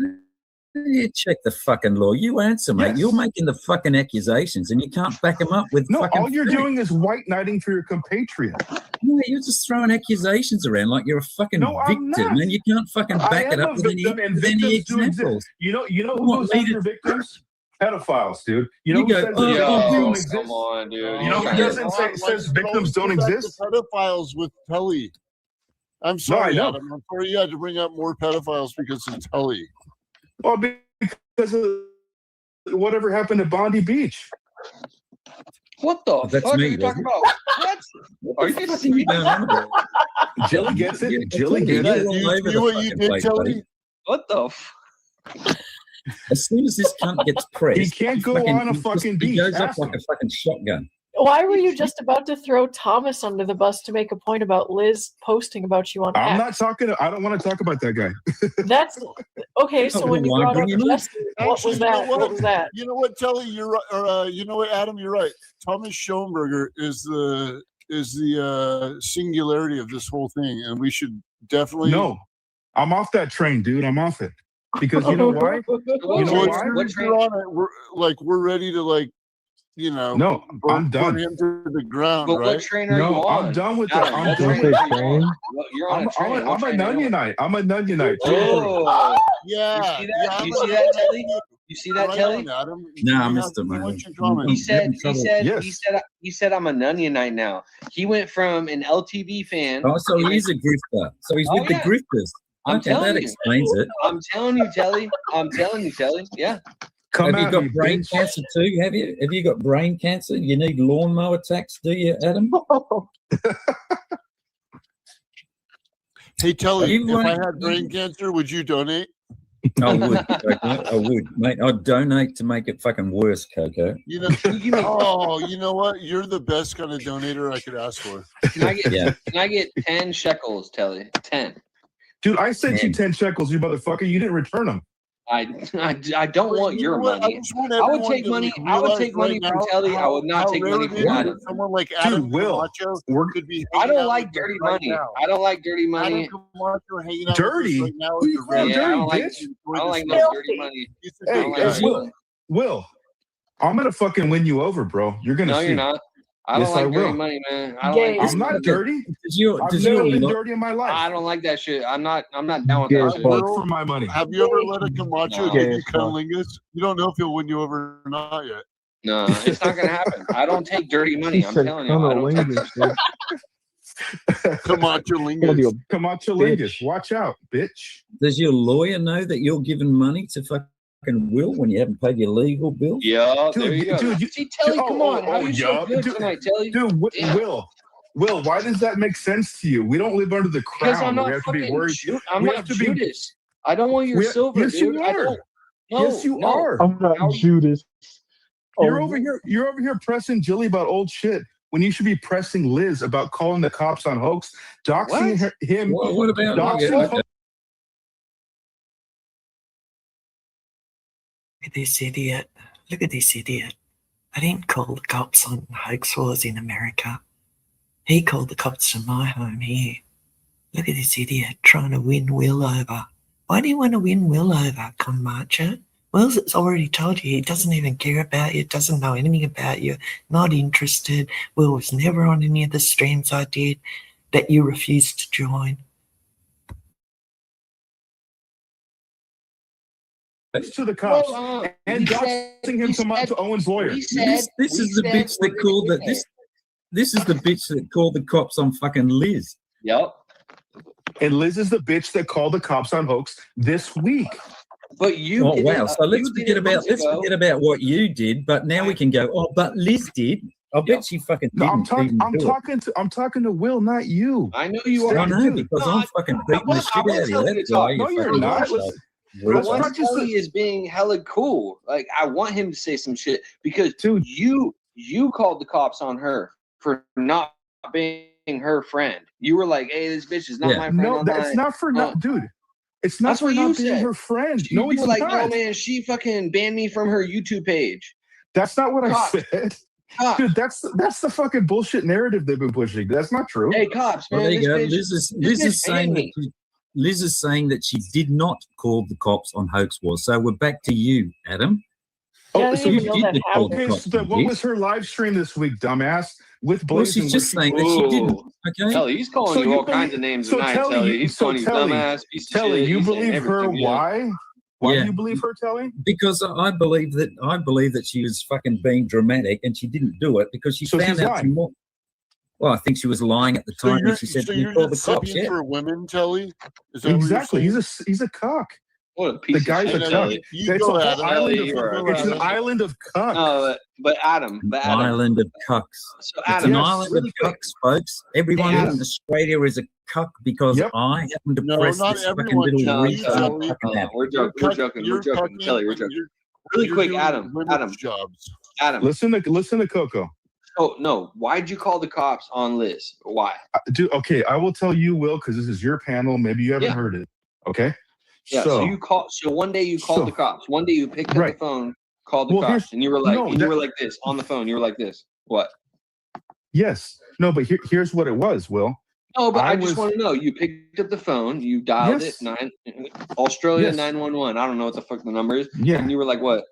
You check the fucking law. You answer, mate. Yes. You're making the fucking accusations, and you can't back them up with No, fucking. all you're facts. doing is white knighting for your compatriot. No, you're just throwing accusations around like you're a fucking No, I'm victim, not. and you can't fucking I back it am up a with any, victim, and with any victims do examples. exist. You know You who want goes me after to- victims? Pedophiles, dude. You know You who go, says oh, that victims oh, don't Yo, exist? come on, dude. You know who Yeah. doesn't say says victims don't exist? Pedophiles with Telly. I'm I sorry, know. Adam. I'm sorry you had to bring up more pedophiles because of Telly. Well, because of whatever happened at Bondi Beach. What the That's fuck me, are you talking wasn't about? What? Are you What are you serious? going on about? Jilly gets it. You- Jilly you're gets it. all You over see the what you fucking did, place, Telly? buddy. What the f- As soon as this cunt gets pressed, He can't go on a fucking he beach. goes up Ask like him. a fucking shotgun. Why were you just about to throw Thomas under the bus to make a point about Liz posting about you on I'm X? not talking. I don't want to talk about that guy. That's okay. So Oh, when you why brought up bring him up? Jesse, what Actually, was you know that? what? What was that? You know what, Telly? You're right. Or you know what, Adam? You're right. Thomas Schoenberger is the singularity of this whole thing, and we should definitely No, I'm off that train, dude. I'm off it. Because you know why? You know why? What train? On it, we're ready to No, I'm done. burn him to the ground, But right? what train are you No, on? I'm done with Adam, that. I'm what done train with are you on? You're on a train. What I'm a train are you on? Nunionite. I'm a Nunionite. Oh, Yeah. you see that, Telly? You see that, Right Telly? on, Adam. No, I We missed have- it, we man. want your comment. He said I'm a Nunionite now. He went from an LTV fan. Oh, so he is a grifter. So he's with the grifters. I'm Okay, telling that you. explains it. I'm telling you, Telly. I'm telling you, Telly. Yeah. Have you got brain cancer too? Have you? Have you got brain cancer? You need lawnmower tax, do you, Adam? Hey, Telly, You if I want- had brain cancer, would you donate? I would. I would, mate. I'd donate to make it fucking worse, Coco. You know, you know what? You're the best kind of donator I could ask for. Can I get 10 shekels, Telly? 10. Dude, I sent you 10 shekels, you motherfucker. You didn't return them. I don't want your money. I would take money. I would take money from Telly. I would not take money from Adam. Someone like Adam Will, Camacho could be. I hanging don't out like with us dirty right money. now. I don't like dirty money. Adam Camacho hanging out Dirty? with us right now. Who you calling Yeah, I don't like. bitch? I don't like no dirty money. I don't like dirty money. Will, I'm gonna fucking win you over, bro. You're gonna No, see. you're not. I Yes, don't like I dirty will. money, man. I don't like. I'm not dirty. I've never been dirty in my life. I don't like that shit. I'm not down with that I shit. work for my money. Have you ever let a Camacho No. give you cunnilingus? You don't know if he'll win you over or not yet. No, it's not gonna happen. I don't take dirty money. I'm telling you, I don't take Camacho lingus. Camacho lingus. Watch out, bitch. Does your lawyer know that you're giving money to fucking Will when you haven't paid your legal bill? Yeah, Dude, there you go. dude, See, Telly, come on. How you so good tonight, Telly? Dude, Damn. Will, why does that make sense to you? We don't live under the crown. Because I'm not we have to be fucking worried. I'm we not have to be- Judas. I don't want your silver, yes, dude. you I are. don't. No, Yes, you no. are. I'm not Judas. You're over here pressing Jilly about old shit when you should be pressing Liz about calling the cops on hoax, doxing him. What about doxing Look at this idiot. Look at this idiot. I didn't call the cops on hoax wars in America. He called the cops to my home here. Look at this idiot trying to win Will over. Why do you want to win Will over, Camacho? Will's already told you he doesn't even care about you, doesn't know anything about you, not interested. Will was never on any of the streams I did that you refused to join. To the cops and he doxing him to Owen's lawyer. This is the bitch that called the this is the bitch that called the cops on fucking Liz. Yep. And Liz is the bitch that called the cops on hoax this week. But you. Oh did wow! it, So let's you did forget it about months ago. what you did. But now we can go. Oh, but Liz did. I bet she fucking No, didn't. I'm talking to Will, not you. I know you I are. know because No, I'm fucking beating the shit out of you. That's why. No, you're fucking not. asshole. But Let's one not just- Telly is being hella cool. Like I want him to say some shit because Dude. you called the cops on her for not being her friend. You were like, "Hey, this bitch is not my friend." No, that's not for not, dude. It's not That's for what you not being said. her friend. You No, were it's like, not. "No, man, she fucking banned me from her YouTube page." That's not what Cops. I said. Cops. Dude, that's the fucking bullshit narrative they've been pushing. That's not true. Hey, cops, man. Well, there you go. this bitch, Liz this is bitch saying banned that me. Liz is saying that she did not call the cops on hoax wars. So we're back to you, Adam. Yeah, I Oh, didn't so even you know did that call the happened. Okay, cops so then on what this. was her live stream this week, dumbass? With Well, Blaze she's and just where she- saying that she didn't. Okay. Telly, he's calling So you you all kinds believe- of names so tonight, Telly, Telly. He's so calling you Telly, dumbass, piece of Telly, shit. you He's saying believe her? everything, yeah. Why? Why Yeah. do you believe her, Telly? Because I believe that she was fucking being dramatic and she didn't do it because she So found she's out lying. some more. Well, I think she was lying at the So time you're, when she said, so "You you're call the just cops." sucking Yeah. for women, Telly? Is that Exactly. What you're saying? He's a cuck. What a piece The guy's of a shit, cuck. Telly. You It's go a at whole it. island Telly, of. you are- It's an island of cuck. No, but Adam, Island of cucks. So It's Adam, an island really of quick. cucks, folks. Everyone Yes. in Australia is a cuck because Yep. I happen to No, press not this fucking everyone. little No, reset Telly, fucking app. we're joking. We're joking. We're joking. Telly, we're joking. Really quick, Adam. Adam. Jobs. Adam. Listen to Coco. Oh no! Why'd you call the cops on Liz? Why? Dude, okay, I will tell you, Will, because this is your panel. Maybe you haven't Yeah. heard it. Okay. Yeah. So you call. So one day you called the cops. One day you picked up Right. the phone, called the Well, cops, and you were like, no, this on the phone. You were like this. What? Yes. No, but here's what it was, Will. No, but I just was- want to know. You picked up the phone, you dialed Yes. it, Australia Yes. 911. I don't know what the fuck the number is. Yeah. And you were like, what?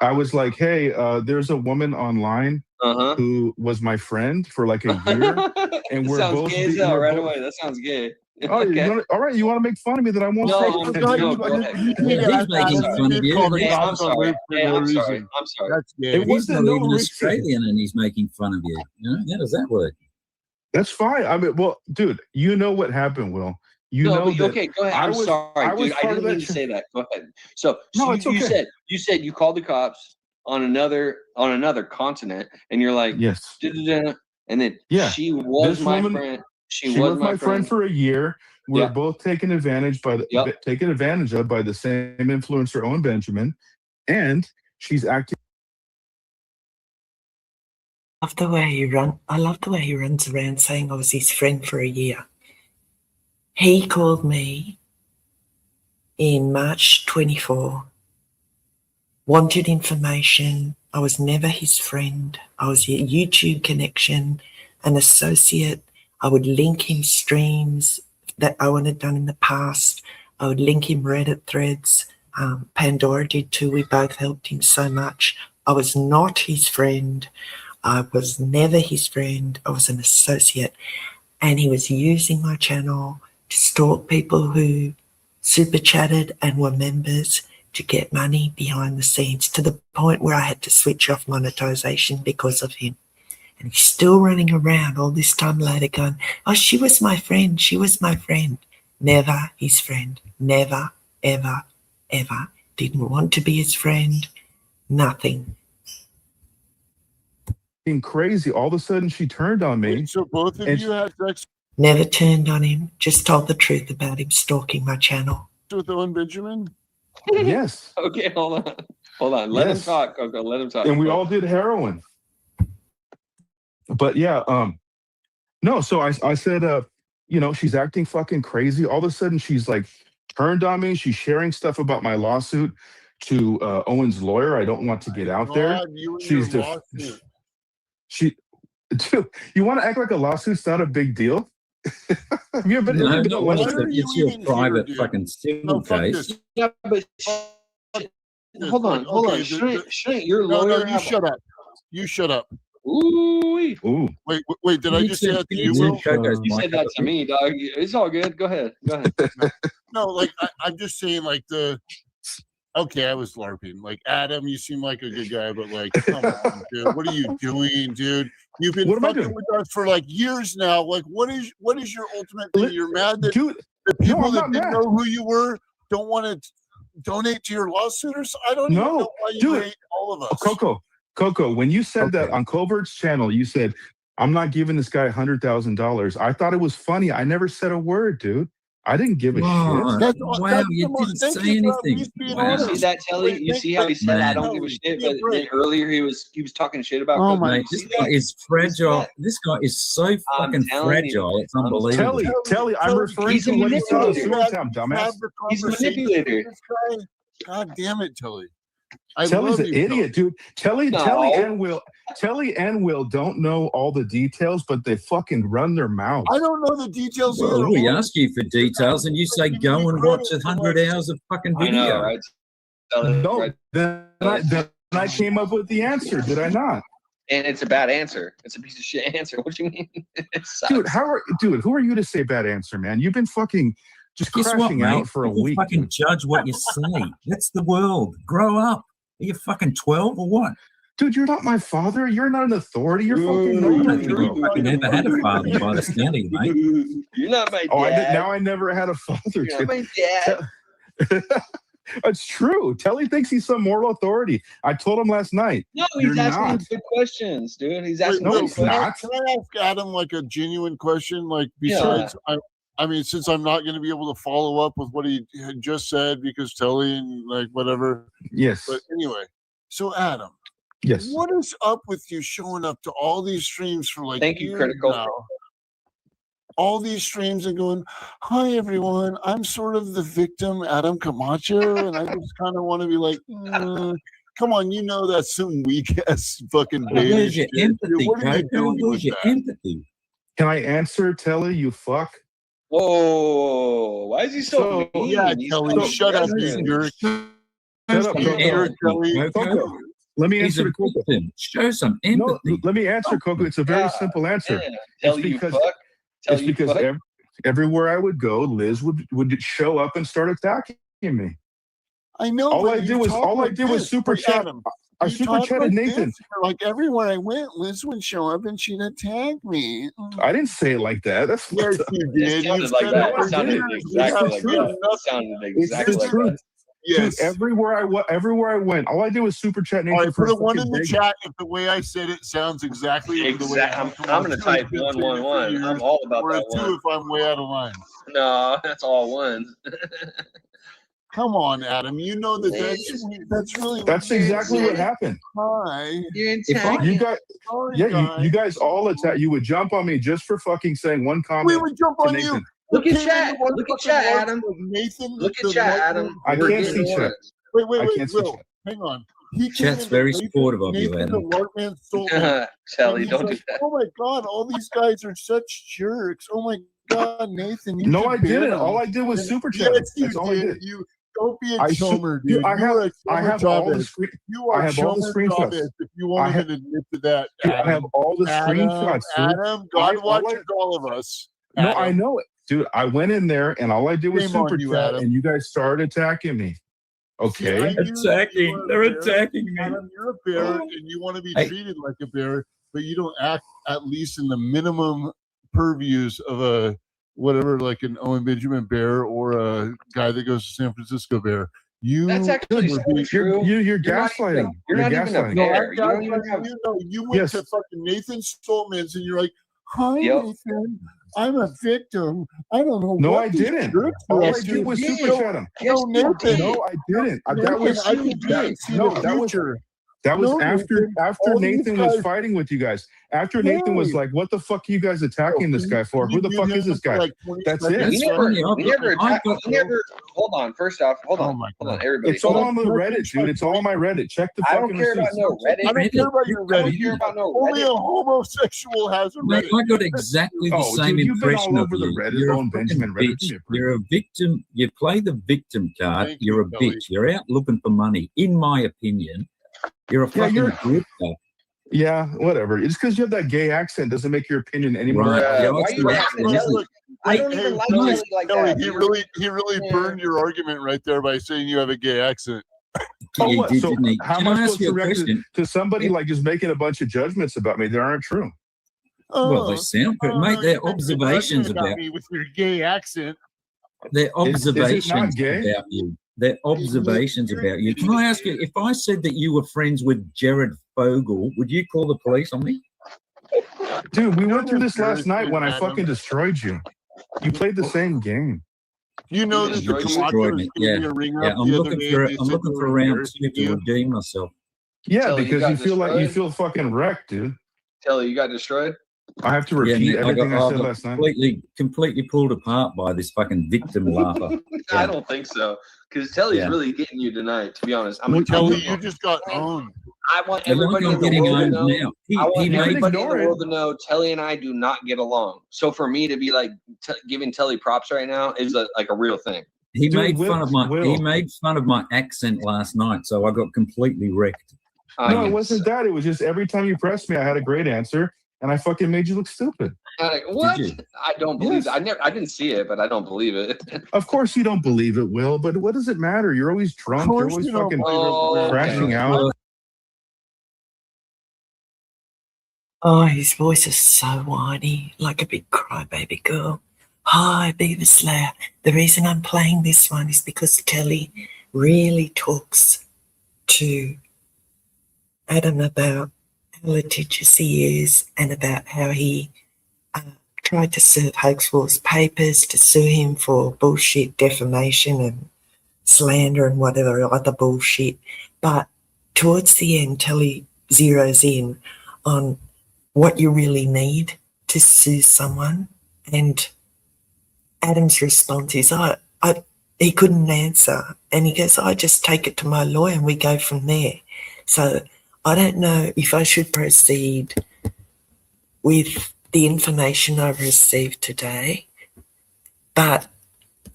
I was like, hey, there's a woman online Uh-huh. who was my friend for like a year, and It we're sounds both gay as hell we're right both- away. That sounds gay. Oh, Okay. all right. You want to make fun of me? Then I won't No, say I'm it. no, you- go ahead. you- Yeah, Yeah, he's making Adam, fun you of did you. call the Hey, I'm cops on sorry. Liz for Hey, no I'm sorry. reason. I'm sorry. That's gay. It He's wasn't not no even reason. Australian and he's making fun of you. You know, how does that work? That's fine. I mean, well, dude, you know what happened, Will. You No, know but that okay, go ahead. I I'm was- sorry, I was dude. I part of didn't that mean to ch- say that. Go ahead. So, No, you, it's okay. you said you called the cops on another continent, and you're like, Yes. "Da-da-da," and then Yeah. she was This my woman- friend. She She was my friend for a year. We were Yeah. both taken advantage of by the same influencer, Owen Benjamin, and she's acting. I love the way he runs around saying I was his friend for a year. He called me in March 24, wanted information. I was never his friend. I was a YouTube connection, an associate. I would link him streams that Owen had done in the past. I would link him Reddit threads. Pandora did too. We both helped him so much. I was not his friend. I was never his friend. I was an associate. And he was using my channel to stalk people who super chatted and were members to get money behind the scenes, to the point where I had to switch off monetization because of him. And he's still running around all this time later going, oh, she was my friend. She was my friend. Never his friend. Never, ever, ever. Didn't want to be his friend. Nothing. Being crazy. All of a sudden, she turned on me. Wait, so both of And- you had sex Never turned on him. Just told the truth about him stalking my channel. with Owen Benjamin? Yes. Okay, hold on. Let him Yes. talk, Coco. Let him talk. And we all did heroin. But yeah, no, so I said, she's acting fucking crazy. All of a sudden, she's like turned on me. She's sharing stuff about my lawsuit to Owen's lawyer. I don't want to get out there. God, you and She's your just lawsuit. dude, you want to act like a lawsuit's not a big deal? Have you ever been? No, ever been not to when law- Why are you it's your even here, private dude? fucking civil No, fuck case. this. Yeah, but hold on. Okay, Shouldn't your No, lawyer you have? shut up. You shut up. Ooh, Ooh, Wait, did I You just say said- that to you you, said Will? Coco's you said that to me, dog. It's all good. Go ahead. No, like I'm just saying, like okay, I was LARPing. Like Adam, you seem like a good guy, but like, come on, dude, what are you doing, dude? You've been What am I fucking doing? with us for like years now. Like, what is your ultimate thing? Li- You're mad that dude, the people I'm that not didn't mad. know who you were don't want to donate to your lawsuit, or so? I don't even No, know why you dude. hate all of us. Coco, when you said that Okay. on Covert's channel, you said, I'm not giving this guy $100,000. I thought it was funny. I never said a word, dude. I didn't give a Wow. shit. That's, Wow, that's you the most- didn't thank say you for at anything. least being Wow. You honest. see that, Telly? You see how he said I don't give a shit, but then earlier he was talking shit about. Oh Coco. my- Mate, You this see guy that? is fragile. that? This guy is so fucking telling you. fragile. It's I'm unbelievable. Telly, I'm referring he's to a what you said on manipulator. Sewer Town, dumbass. Have the He's a conversation manipulator. with this guy. God damn it, Tilly. I Telly's love an you, idiot, dude. Telly No. and Will don't know all the details, but they fucking run their mouths. I don't know the details Well, either. we All ask you for details, and you say go and watch 100 hours of fucking I video. know, right? Telly, No, right? then I came up with the answer, did I not? And it's a bad answer. It's a piece of shit answer. What do you mean? It sucks. Dude, who are you to say bad answer, man? You've been fucking just Guess what, crashing mate? out for a People week. fucking dude. judge what you say. That's the world. Grow up. Are you fucking 12 or what? Dude, you're not my father. You're not an authority. You're fucking I nobody, don't think bro. you fucking ever had a father by the sound of you, mate. You're not my dad. Oh, now I never had a father, You're not dude. my dad. It's true. Telly thinks he's some moral authority. I told him last night. No, You're he's asking not. me good questions, dude. He's asking no, good he's questions. not. Can I ask Adam like a genuine question? Like besides, I mean, since I'm not going to be able to follow up with what he had just said because Telly and like whatever. Yes. But anyway, so Adam, Yes. what is up with you showing up to all these streams for like Thank you, years Critical. now? All these streams and going, hi everyone, I'm sort of the victim, Adam Camacho, and I just kind of want to be like, come on, you know that's some weak ass fucking Where's baby your shit. empathy, Dude, what are you Coco? doing Where's with your that? empathy? Can I answer, Telly? You fuck. Whoa! Why is he so mean? Yeah, He's Kelly, so shut up, aggressive. you jerk. Shut up, Coco. Coco, let me He's answer a the Coco. victim. Show some No, empathy. let me answer, Coco. It's a very simple answer. Yeah. Tell It's you because fuck. Tell it's you because fuck. everywhere I would go, Liz would show up and start attacking me. I know. All but I you did was talk like this. super Like, chat. Adam, I you super talk chatted like Nathan. this. You're like everywhere I went, Liz would show up and she'd attack me. I didn't say it like that. That's Yes, you It did. sounded You've like said that. it It for sounded years. exactly like You have that. It nothing. sounded It's exactly the like truth. that. Yes. Dude, everywhere I went, all I did was super chat Nathan All right, for put a one fucking in the begging. chat if the way I said it sounds exactly the way I'm come I'm on, gonna two, type I've been saying it for 111. I'm years, all about or a that two one. if I'm way out of line. No, that's all one. Come on, Adam. You know that's really That's exactly what happened. Hi. You guys all attack. You would jump on me just for fucking saying one comment. We would jump to on Nathan. you. Look at chat. Look at chat, Adam. Nathan, Look at chat, Adam. I We're can't getting see chat. one. Wait, I can't see Will, chat. hang on. He came Chat's into very Nathan- supportive of you, Nathan, Adam. the Larkman stole me. Shelly, And he's don't do like, that. oh my God, all these guys are such jerks. Oh my God, Nathan, you No, should I ban didn't. them. All I did was And super chat. Yes, you That's all I did. did. You don't be a I should- chomer, Dude, dude. I You are a I chomer have all the Chavez. screen. You are I have all the chomer screenshots. Chavez, if you won't I have- even admit to that. Dude, I Adam. have all the screenshots, dude. Adam, God all I- watches all of us. No, Adam. I know it, dude. I went in there and all I did was Shame on super you, chat, Adam. and you guys started attacking me. Okay. See, I knew Attacking. you were a They're bear. attacking me. Adam, you're a bear, and you want to be Hey. treated like a bear, but you don't act at least in the minimum purviews of a whatever, like an Owen Benjamin bear or a guy that goes to San Francisco bear. You That's actually were so being- true. You're not gaslighting. even- You're not even a gaslighting. No, bear. I You don't even got have. you know, you went Yes. to fucking Nathan Stolman's and you're like, hi, Yep. Nathan, I'm a victim. I don't know No, what I these didn't. jerks All are I up did to." was did. super chat him. Yes, No, you Nathan. did. No, I didn't. That Nathan, was I can see no, the that was future. that was No, after Nathan, all these Nathan was guys- fighting with you guys. After Nathan was Hey. like, "What the fuck are you guys attacking this guy for? Who the fuck is this guy?" That's it. We That's never, funny. we never, I've attacked, got- we never. Hold on. First off, hold Oh on, my hold on, God. everybody. It's all hold on the Reddit, dude. It's all on my Reddit. Check the I fucking don't care about receipts. no Reddit. I don't care about your I don't Reddit. care about no Only a Reddit. homosexual has a Mate, Reddit. I got exactly the Oh, same dude, you've been all impression of over the you. Reddit, You're a Owen fucking Benjamin Reddit. bitch. Give me a break. You're a victim. You play the victim card. Thank You're you, a Kelly. bitch. You're out looking for money. In my opinion, you're a fucking grifter. Yeah, whatever. It's because you have that gay accent doesn't make your opinion any more. Right. Yeah, Why it's are you the laughing, accent, Kelly? isn't I don't even like Kelly, Kelly like Kelly, that. he really Yeah. burned your argument right there by saying you have a gay accent. Oh, He what? did, So didn't he? how Can am I I ask supposed you to a react question? to somebody like just making a bunch of judgments about me that aren't true? Well, they sound pretty, mate. They're you're observations talking about me with your gay accent. They're Is it not observations gay? about you. They're observations about you. Can I ask you, if I said that you were friends with Jared Fogle, would you call the police on me? Dude, we went through this last embarrassing, night when I Adam. fucking destroyed you. You played the same game. You know that the destroyed Destroyed Camacho me. is going Yeah, to be a ringer yeah. up I'm the other looking day. for and they I'm said looking they for were round embarrassing two to you. redeem myself. Yeah, Telly, you because got you feel like you destroyed? feel fucking wrecked, dude. Telly, you got destroyed. I have to Yeah, repeat mate, everything I I said got last night. completely pulled apart by this fucking victim laugher. I don't think so, because Telly's Yeah. really getting you tonight. To be honest, I'm Well, Kelly, you just got owned. I want And like everybody I'm in the getting world to owned know. now. I want He made everybody in the ignore it. world to know Telly and I do not get along. So for me to be like giving Telly props right now is like a real thing. he Dude, made Will- fun of my Will. he made fun of my accent last night, so I got completely wrecked. No, it You- wasn't that. It was just every time you pressed me, I had a great answer, and I fucking made you look stupid. Like, what? you? I don't believe Yes. it. I didn't see it, but I don't believe it. Of course you don't believe it, Will, but what does it matter? You're always drunk. You're course always you don't fucking believe it, Will. crashing out. Oh, his voice is so whiny, like a big crybaby girl. Hi, Beaver Slayer. The reason I'm playing this one is because Telly really talks to Adam about how litigious he is and about how he tried to serve Hoaxwall's papers to sue him for bullshit defamation and slander and whatever other bullshit. But towards the end, Telly zeroes in on what you really need to sue someone. And Adam's response is, he couldn't answer. And he goes, I just take it to my lawyer and we go from there. So I don't know if I should proceed with the information I've received today, but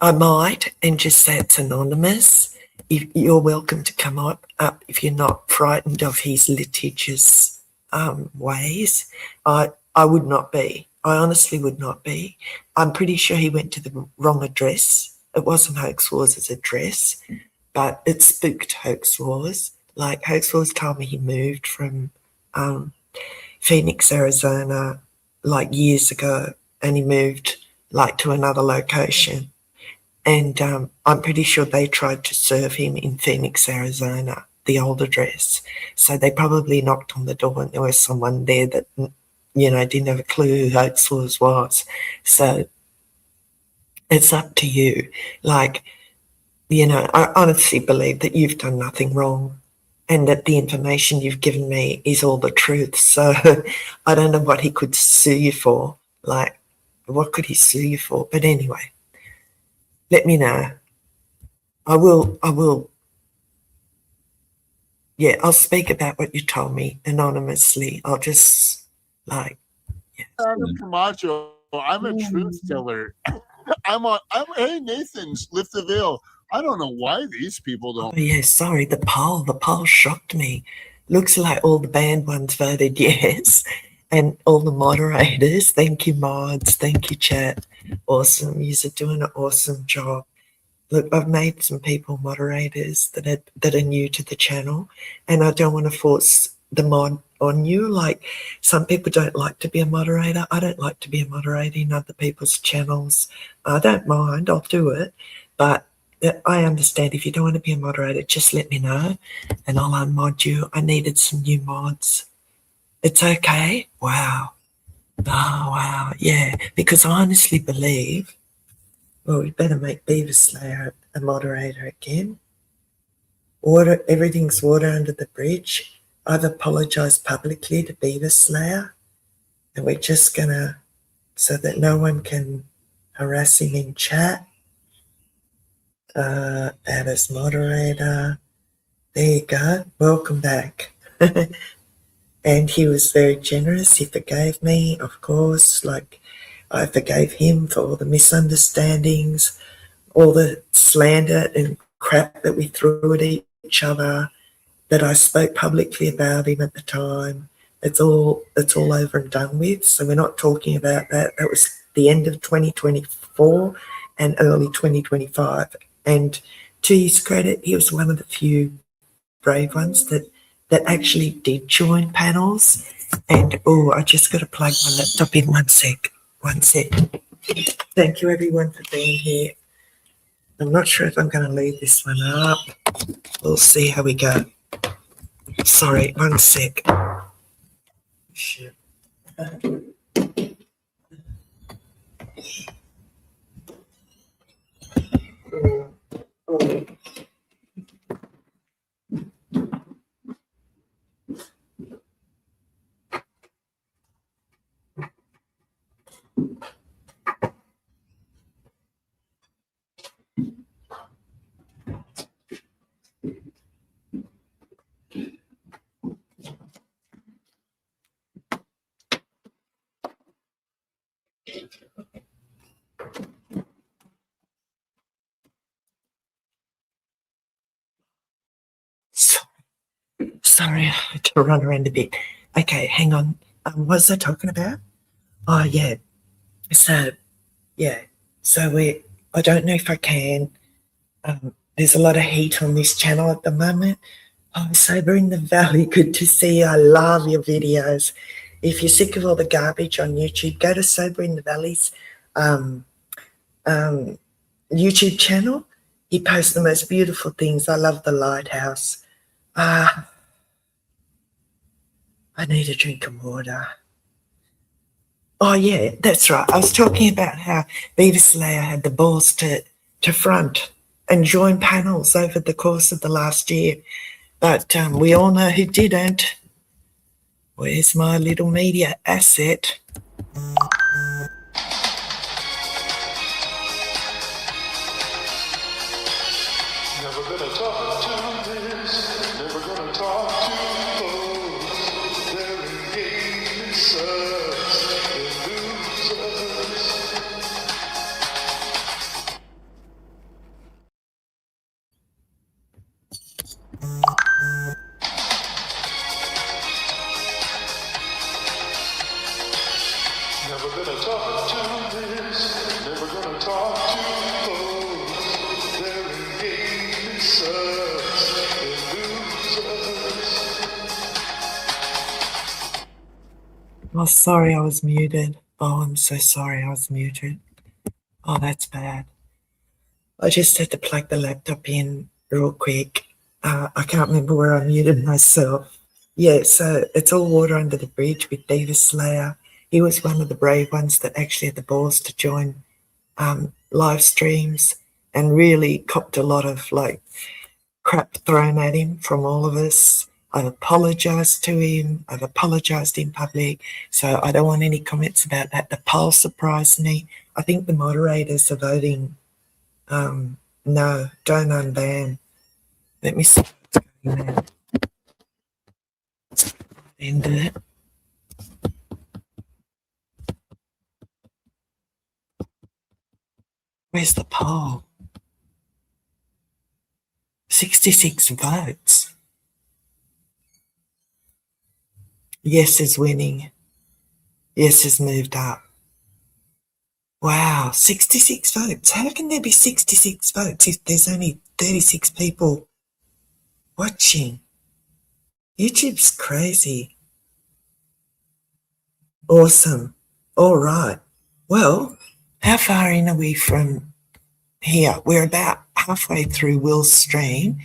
I might and just say it's anonymous. You're welcome to come up if you're not frightened of his litigious ways. I would not be. I honestly would not be. I'm pretty sure he went to the wrong address. It wasn't Hoax Wars' address, but it spooked Hoax Wars. Like Hoax Wars told me he moved from Phoenix, Arizona, like years ago, and he moved like to another location. And I'm pretty sure they tried to serve him in Phoenix, Arizona, the old address. So they probably knocked on the door and there was someone there that, you know, didn't have a clue who Hoax Wars was. So it's up to you. Like, you know, I honestly believe that you've done nothing wrong and that the information you've given me is all the truth. So I don't know what he could sue you for. Like, what could he sue you for? But anyway, let me know. I will. Yeah, I'll speak about what you told me anonymously. I'll just like. Yeah. Adam Camacho, I'm a truth teller. Hey, Nathan's lift the veil. I don't know why these people don't. Oh, yeah, sorry, the poll shocked me. Looks like all the banned ones voted yes. And all the moderators, thank you, mods, thank you, chat. Awesome, you're doing an awesome job. Look, I've made some people moderators that are new to the channel, and I don't want to force the mod on you. Like, some people don't like to be a moderator. I don't like to be a moderator in other people's channels. I don't mind, I'll do it, but I understand if you don't want to be a moderator, just let me know and I'll unmod you. I needed some new mods. It's okay? Wow. Oh, wow. Yeah, because I honestly believe, well, we better make Beaver Slayer a moderator again. Everything's water under the bridge. I've apologised publicly to Beaver Slayer, and we're just going to, so that no one can harass him in chat. Add as moderator. There you go. Welcome back. And he was very generous. He forgave me, of course. Like, I forgave him for all the misunderstandings, all the slander and crap that we threw at each other, that I spoke publicly about him at the time. It's all over and done with. So we're not talking about that. That was the end of 2024 and early 2025. And to his credit, he was one of the few brave ones that actually did join panels. And, oh, I just got to plug my laptop in 1 sec. 1 sec. Thank you, everyone, for being here. I'm not sure if I'm going to leave this one up. We'll see how we go. Sorry, 1 sec. Shit. Sorry, I had to run around a bit. Okay, hang on. What was I talking about? Oh, yeah. So, yeah. So I don't know if I can. There's a lot of heat on this channel at the moment. Oh, Sober in the Valley, good to see you. I love your videos. If you're sick of all the garbage on YouTube, go to Sober in the Valley's YouTube channel. He posts the most beautiful things. I love the lighthouse. I need a drink of water. Oh, yeah, that's right. I was talking about how Beaver Slayer had the balls to front and join panels over the course of the last year. But we all know who didn't. Where's my little media asset? Never gonna talk to this, never gonna talk to those. They're engaged in such Never gonna talk to this, never gonna talk to those. They're engaged losers. Oh, sorry, I was muted. Oh, I'm so sorry, I was muted. Oh, that's bad. I just had to plug the laptop in real quick. I can't remember where I muted myself. Yeah, so it's all water under the bridge with Diva Slayer. He was one of the brave ones that actually had the balls to join live streams and really copped a lot of like crap thrown at him from all of us. I've apologised to him. I've apologised in public. So I don't want any comments about that. The poll surprised me. I think the moderators are voting no, don't unban. Let me see what's going on. End it. Where's the poll? 66 votes. Yes is winning. Yes has moved up. Wow, 66 votes. How can there be 66 votes if there's only 36 people watching? YouTube's crazy. Awesome. All right. Well, how far in are we from here? We're about halfway through Will's stream,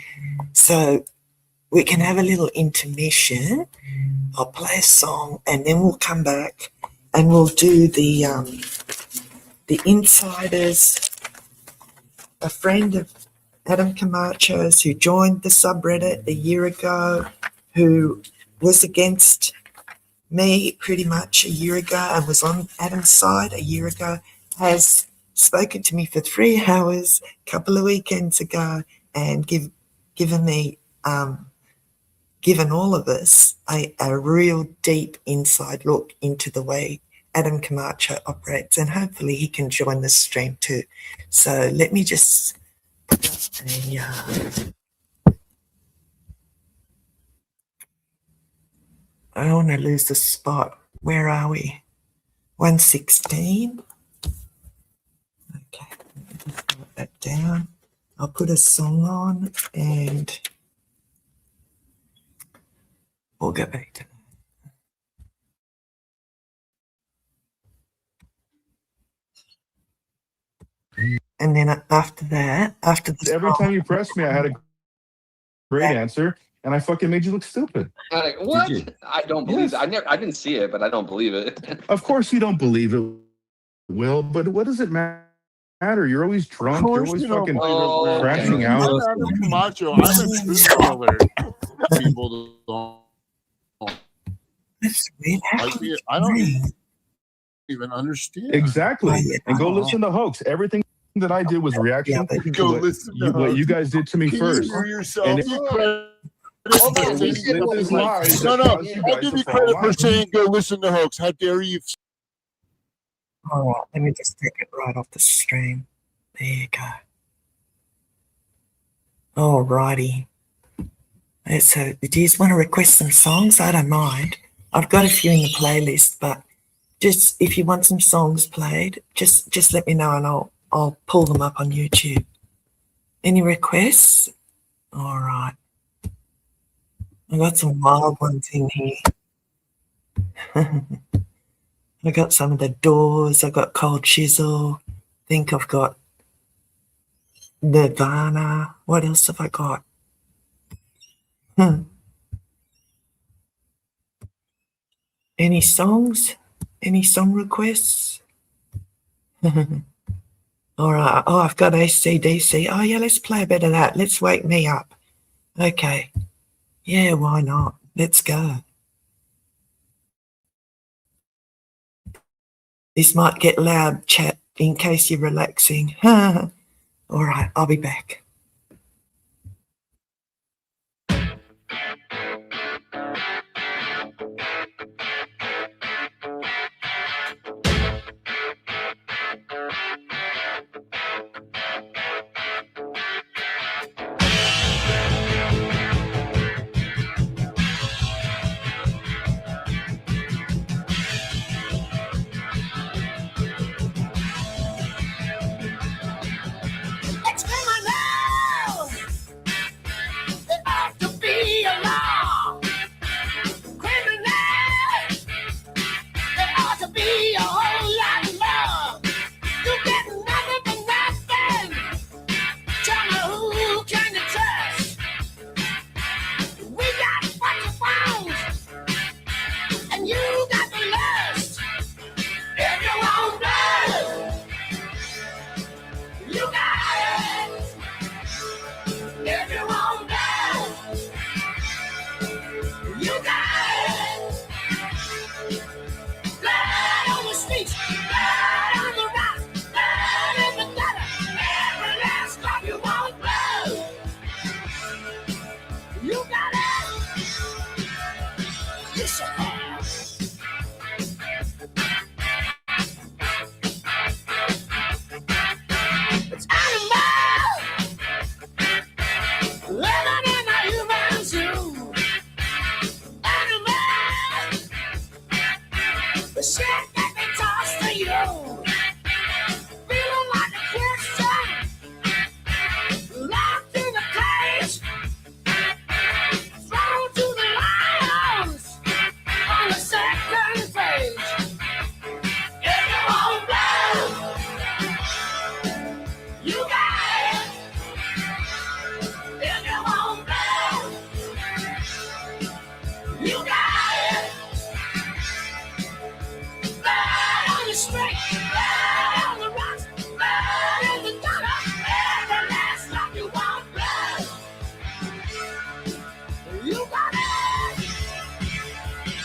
so we can have a little intermission. I'll play a song and then we'll come back and we'll do the insiders. A friend of Adam Camacho's who joined the subreddit a year ago, who was against me pretty much a year ago and was on Adam's side a year ago, has spoken to me for 3 hours a couple of weekends ago and given all of us a real deep inside look into the way Adam Camacho operates, and hopefully he can join the stream too. So let me just put up I don't want to lose the spot. Where are we? 116. Okay, let me just put that down. I'll put a song on and we'll go back to that. And then after that, after the Every song, time you pressed me, I had a great answer, and I fucking made you look stupid. Like, what? I don't believe that. I didn't see it, but I don't believe it. Of course you don't believe it, Will, but what does it matter? You're always drunk. You're always fucking crashing out. I'm Adam Camacho. I'm a truth teller. People don't. I don't even understand. Exactly. And go listen to Hoax. Everything that I did was reaction to what you guys did to me first. You yourself. And No, I'll give you credit for saying go listen to Hoax. How dare you? all right, let me just take it right off the stream. There you go. All righty. So do you just want to request some songs? I don't mind. I've got a few in the playlist, but just if you want some songs played, just let me know and I'll pull them up on YouTube. Any requests? All right. I got some wild ones in here. I got some of the Doors. I got Cold Chisel. I think I've got Nirvana. What else have I got? Any songs? Any song requests? All right. Oh, I've got AC/DC. Oh, yeah, let's play a bit of that. Let's wake me up. Okay. Yeah, why not? Let's go. This might get loud, chat, in case you're relaxing. All right, I'll be back. the straight, blood on the rocks, blood in the gutter, every last drop you want blood. You got it. Oh,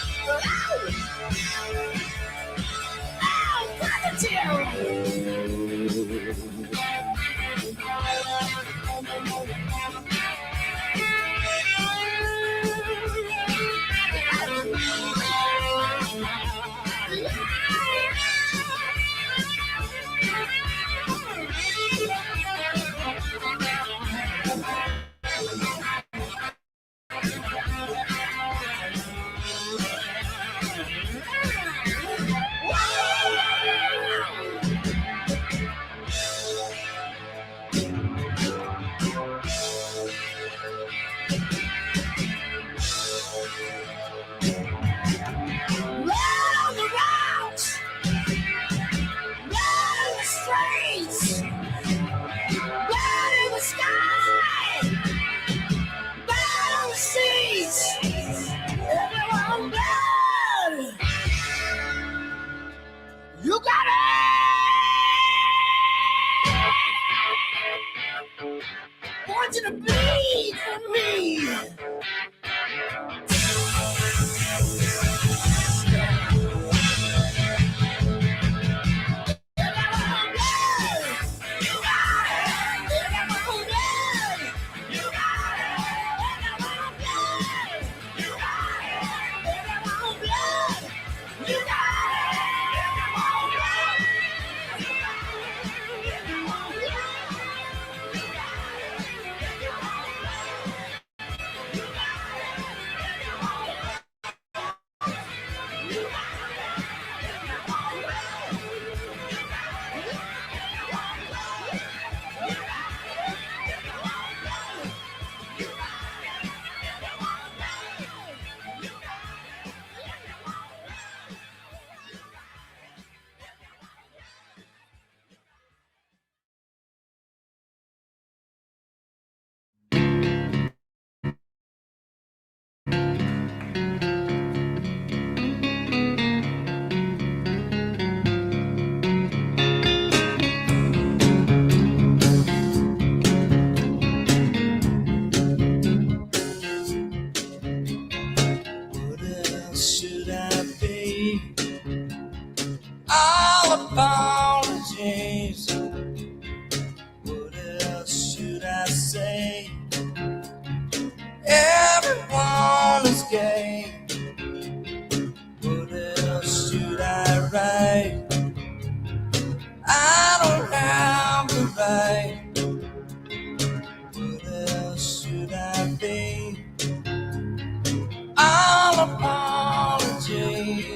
you got it! Want you to bleed for me! Should I be? All apologies. What else should I say? Everyone is gay. What else should I write? I don't have the right. What else should I be? All apologies.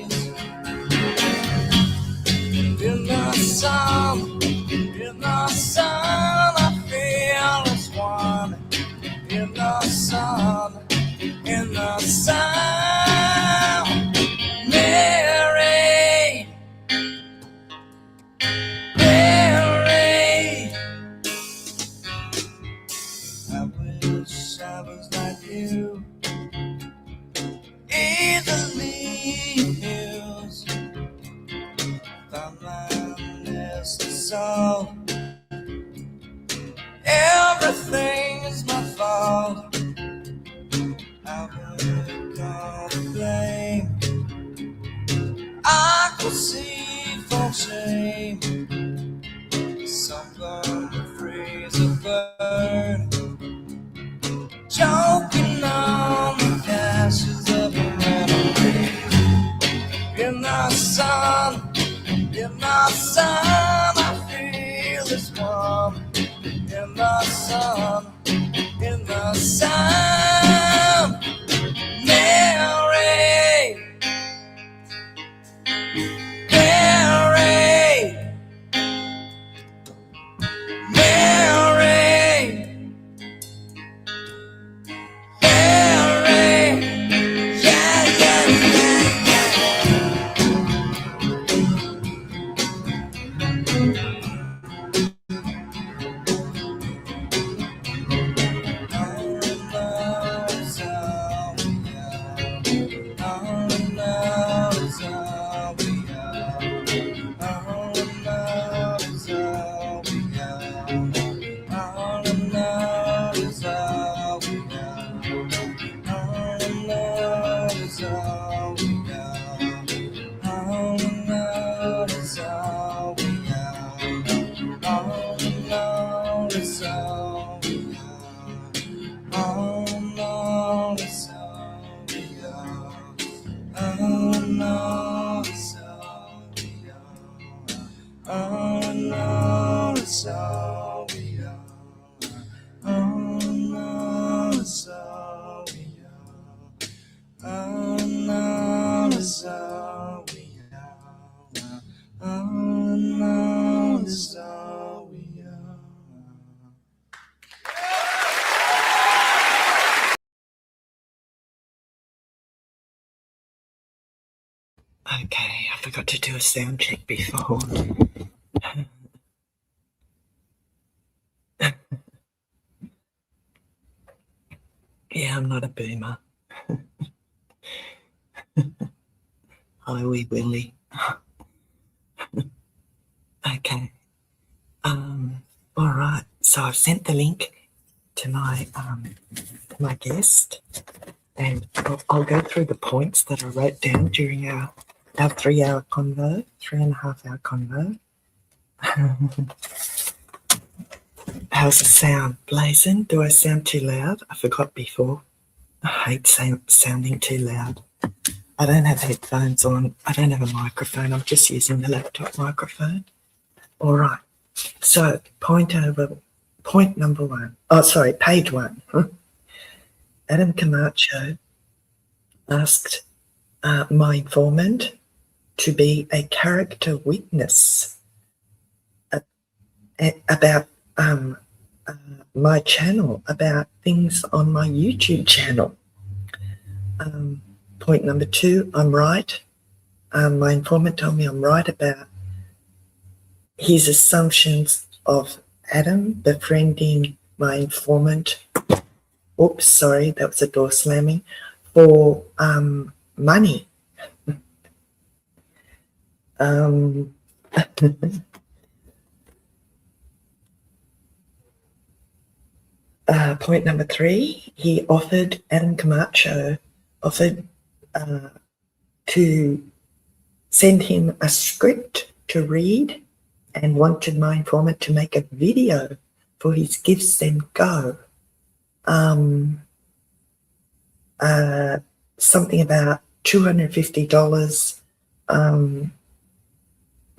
In the sun, I feel as one. In the sun, Mary, Mary. I wish I was like you. Easily used. Thumbline is the song. Everything is my fault. I would call the blame. I could see for shame. Someone to freeze a bird. Choking on the ashes of a memory. In the sun, I feel this warm. In the sun, Mary, Mary, Mary, Mary, yeah, yeah, yeah, yeah. is all we got. Oh no, it's all we got. Oh no, it's all we got. Oh no, it's all we got. Oh no, it's all we got. Oh no, it's all we got. Oh no, it's all we got. Oh no, it's all we got. Okay, I forgot to do a sound check before. Yeah, I'm not a boomer. Hi, wee Willie. Okay. All right. So I've sent the link to my guest, and I'll go through the points that I wrote down during our 3-hour convo, 3.5-hour convo. How's the sound? Blazing? Do I sound too loud? I forgot before. I hate sounding too loud. I don't have headphones on. I don't have a microphone. I'm just using the laptop microphone. All right. So point number 1. Oh, sorry, page 1. Adam Camacho asked my informant to be a character witness about my channel, about things on my YouTube channel. Point number 2, I'm right. My informant told me I'm right about his assumptions of Adam befriending my informant. Oops, sorry, that was a door slamming. For money. Point number 3, he offered, Adam Camacho offered to send him a script to read and wanted my informant to make a video for his Give, Send, Go. Something about $250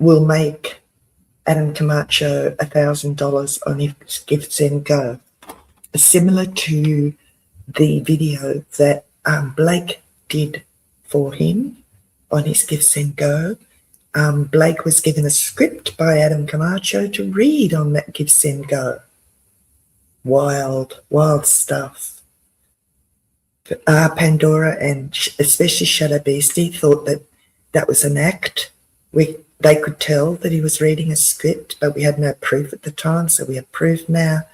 will make Adam Camacho $1,000 on his Give, Send, Go. Similar to the video that Blake did for him on his Give, Send, Go. Blake was given a script by Adam Camacho to read on that Give, Send, Go. Wild, wild stuff. Pandora and especially Shadow Beastie thought that that was an act. They could tell that he was reading a script, but we had no proof at the time, so we have proof now.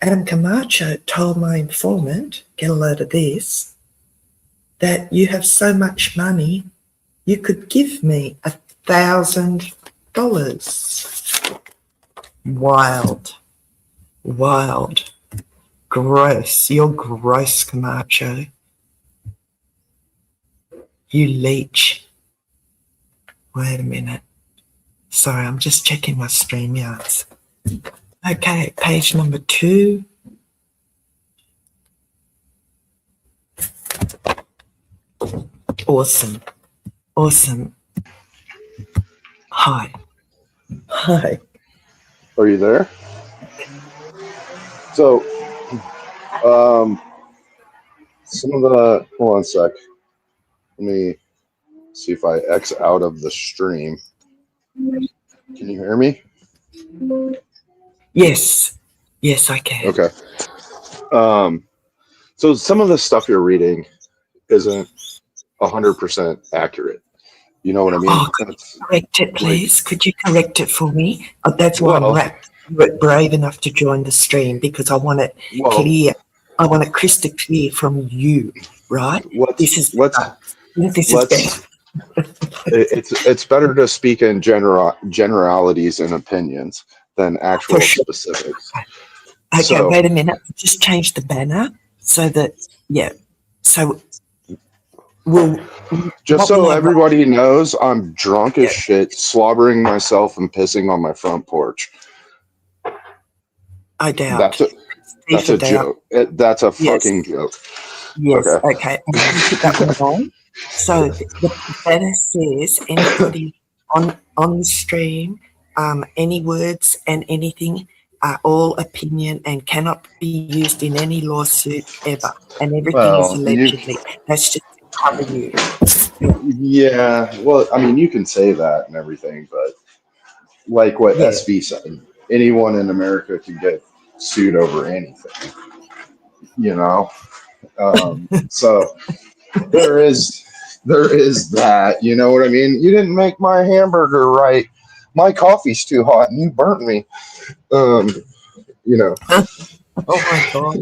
Adam Camacho told my informant, get a load of this, that you have so much money, you could give me $1,000. Wild, wild, gross. You're gross, Camacho. You leech. Wait a minute. Sorry, I'm just checking my StreamYards. Okay, page number 2. Awesome. Awesome. Hi. Hi. Are you there? So, some of the, hold on a sec. Let me see if I X out of the stream. Can you hear me? Yes. Yes, I can. Okay. So some of the stuff you're reading isn't 100% accurate. You know what I mean? Oh, could you correct it, please? Could you correct it for me? That's why I'm brave enough to join the stream, because I want it clear. I want it crystal clear from you, right? This is better. It's better to speak in generalities and opinions than actual specifics. Okay, So, wait a minute. Just change the banner so that, yeah. So Well, Just what will so I write? everybody knows, I'm drunk as Yeah. shit, slobbering myself and pissing on my front porch. I doubt. That's a Steve, I doubt. joke. That's a Yes. fucking joke. Yes. Okay. Okay. I'm going to put that one on. So the banner says anybody on the stream, any words and anything are all opinion and cannot be used in any lawsuit ever. And everything is Well, allegedly. That's just to cover you. yeah. Well, I mean, you can say that and everything, but like what Yeah. SV said, anyone in America can get sued over anything. You know. So there is that. You know what I mean? You didn't make my hamburger right. My coffee's too hot, and you burnt me. You know. Oh my God.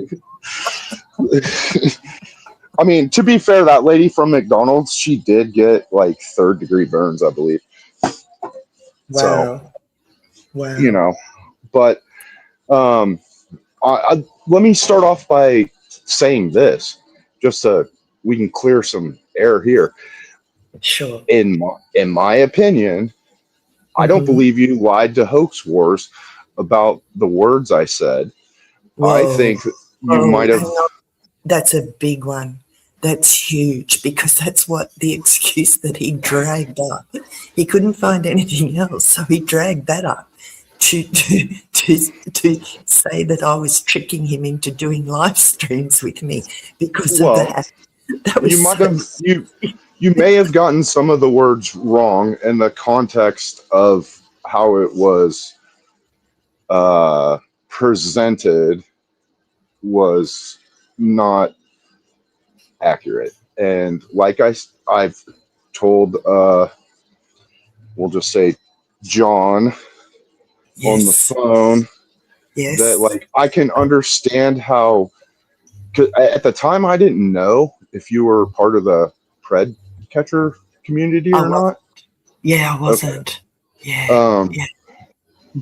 I mean, to be fair, that lady from McDonald's, she did get like 3rd-degree burns, I believe. Wow. So, Wow. you know, but let me start off by saying this, just so we can clear some air here. Sure. In my opinion, I don't believe you lied to Hoax Wars about the words I said. Whoa. I think you might have. Hang on. That's a big one. That's huge because that's what the excuse that he dragged up. He couldn't find anything else, so he dragged that up to say that I was tricking him into doing live streams with me because of that. That was You might have you may have gotten some of the words wrong, and the context of how it was presented was not accurate. And like I've told, we'll just say John on the phone, that like I can understand how. 'Cause at the time, I didn't know if you were part of the pred catcher community or not. Yeah, I wasn't. Okay. Yeah.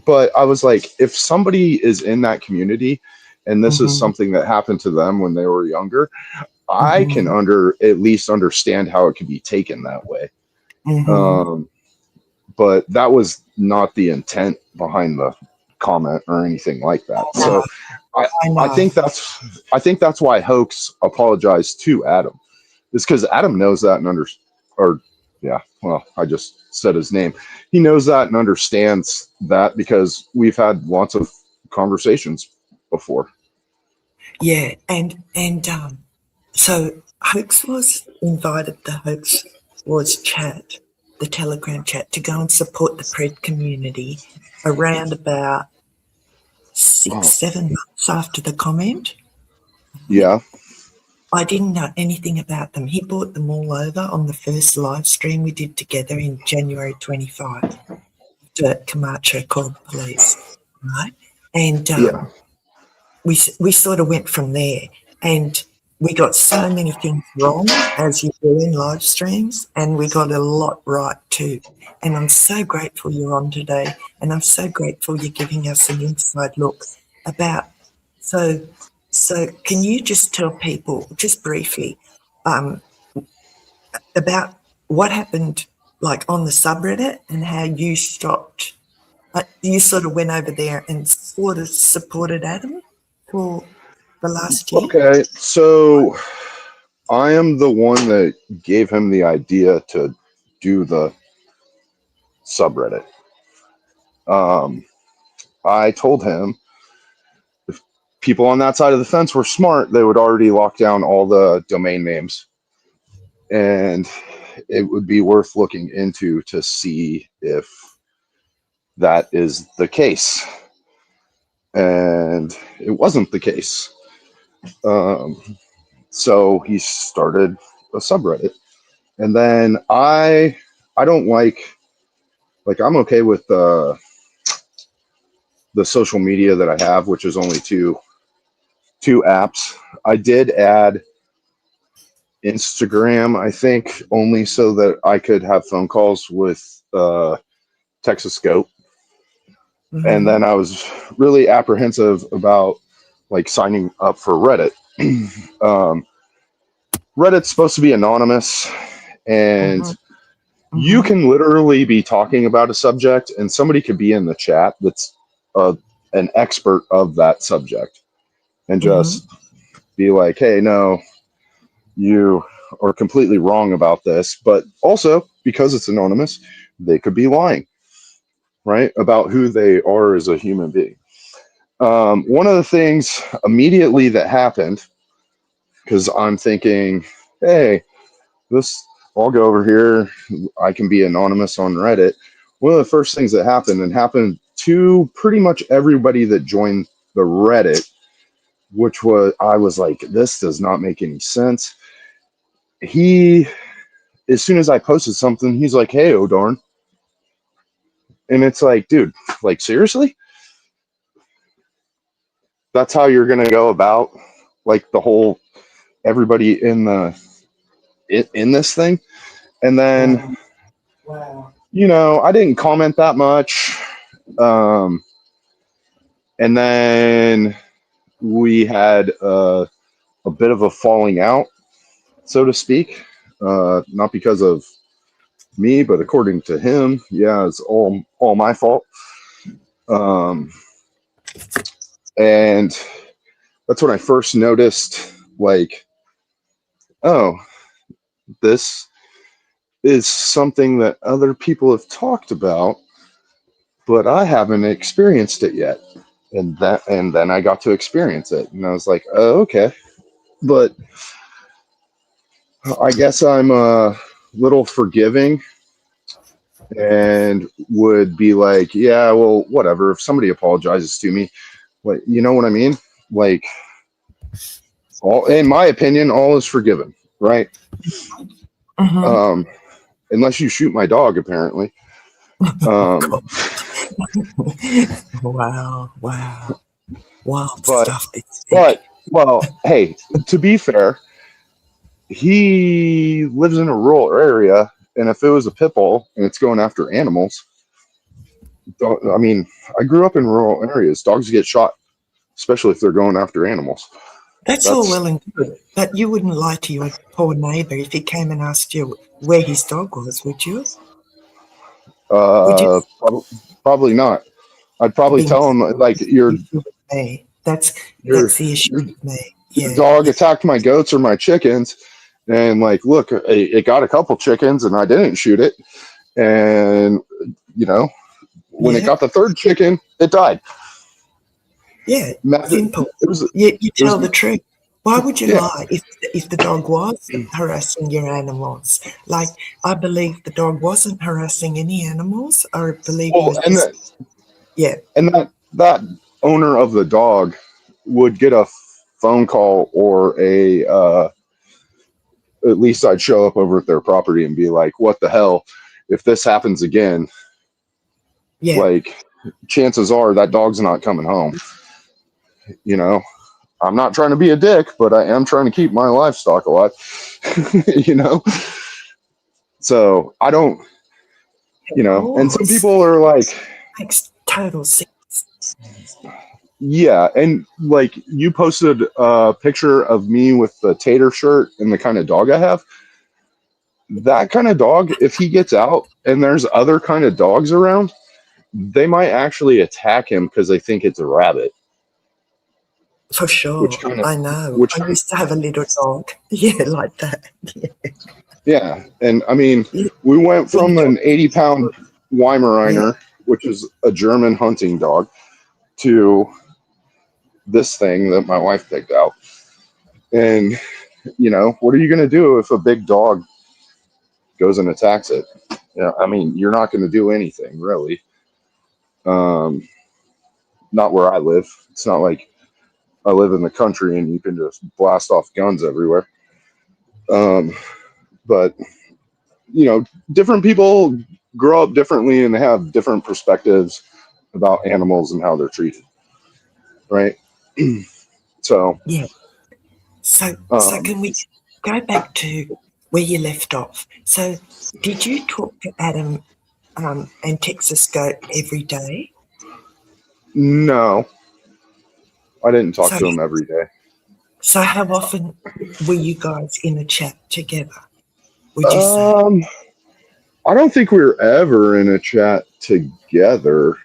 But I was like, if somebody is in that community and this is something that happened to them when they were younger, I can at least understand how it could be taken that way. But that was not the intent behind the comment or anything like that. So I think that's why Hoax apologized to Adam. It's because Adam knows that and I just said his name. He knows that and understands that because we've had lots of conversations before. Yeah, and so Hoax was invited the Hoax Wars chat, the Telegram chat, to go and support the pred community around about 6-7 months after the comment. Yeah. I didn't know anything about them. He brought them all over on the first live stream we did together in January 25 to Camacho called police, right? And we sort of went from there, and we got so many things wrong, as you do in live streams, and we got a lot right too. And I'm so grateful you're on today, and I'm so grateful you're giving us an inside look about. So can you just tell people, just briefly, about what happened, like on the subreddit, and how you stopped? You sort of went over there and sort of supported Adam for the last year. Okay, so I am the one that gave him the idea to do the subreddit. I told him if people on that side of the fence were smart, they would already lock down all the domain names, and it would be worth looking into to see if that is the case. And it wasn't the case. So he started a subreddit, and then I don't like I'm okay with the social media that I have, which is only two apps. I did add Instagram, I think, only so that I could have phone calls with Texas Scope. And then I was really apprehensive about signing up for Reddit. Reddit's supposed to be anonymous, and you can literally be talking about a subject, and somebody could be in the chat that's an expert of that subject, and just be like, "Hey, no, you are completely wrong about this." But also, because it's anonymous, they could be lying, right, about who they are as a human being. One of the things immediately that happened, because I'm thinking, hey, I'll go over here, I can be anonymous on Reddit. One of the first things that happened, and happened to pretty much everybody that joined the Reddit, which was, I was like, this does not make any sense. As soon as I posted something, he's like, hey, oh darn. And it's like, dude, like, seriously? That's how you're going to go about, like, the whole, everybody in this thing? And then, you know, I didn't comment that much. And then we had a bit of a falling out, so to speak. Not because of me, but according to him, yeah, it's all my fault. And that's when I first noticed, like, oh, this is something that other people have talked about, but I haven't experienced it yet. And then I got to experience it, and I was like, oh, okay. But I guess I'm a little forgiving and would be like, yeah, well, whatever. If somebody apologizes to me, like, you know what I mean? Like, all, in my opinion, all is forgiven, right? Unless you shoot my dog, apparently. Wow. But, Stuff. well, hey, to be fair, he lives in a rural area, and if it was a pit bull and it's going after animals, I mean, I grew up in rural areas. Dogs get shot, especially if they're going after animals. That's all well and good, but you wouldn't lie to your poor neighbour if he came and asked you where his dog was, would you? Probably not. I'd probably tell him, like, that's the issue with me. Your dog attacked my goats or my chickens, and, like, look, it got a couple chickens and I didn't shoot it, and, you know, when it got the third chicken, it died. Yeah, simple. You tell the truth. Why would you lie if the dog was harassing your animals? Like, I believe the dog wasn't harassing any animals. I believe he was and that owner of the dog would get a phone call, or at least I'd show up over at their property and be like, what the hell? If this happens again, like, chances are that dog's not coming home. You know, I'm not trying to be a dick, but I am trying to keep my livestock alive. You know? So I don't, you know, and some people are like, makes total sense. Yeah, and, like, you posted a picture of me with the tater shirt and the kind of dog I have. That kind of dog, if he gets out and there's other kind of dogs around, they might actually attack him because they think it's a rabbit. For sure, I know. I used to have a little dog, like that. Yeah, and I mean, we went from an 80-pound Weimaraner, which is a German hunting dog, to this thing that my wife picked out. And, you know, what are you going to do if a big dog goes and attacks it? Yeah, I mean, you're not going to do anything, really. Not where I live. It's not like I live in the country and you can just blast off guns everywhere. But, you know, different people grow up differently and they have different perspectives about animals and how they're treated. Right? So. Yeah. So can we go back to where you left off? So did you talk to Adam and Texas Goat every day? No. I didn't talk to him every day. So how often were you guys in a chat together? Would you say? I don't think we were ever in a chat together.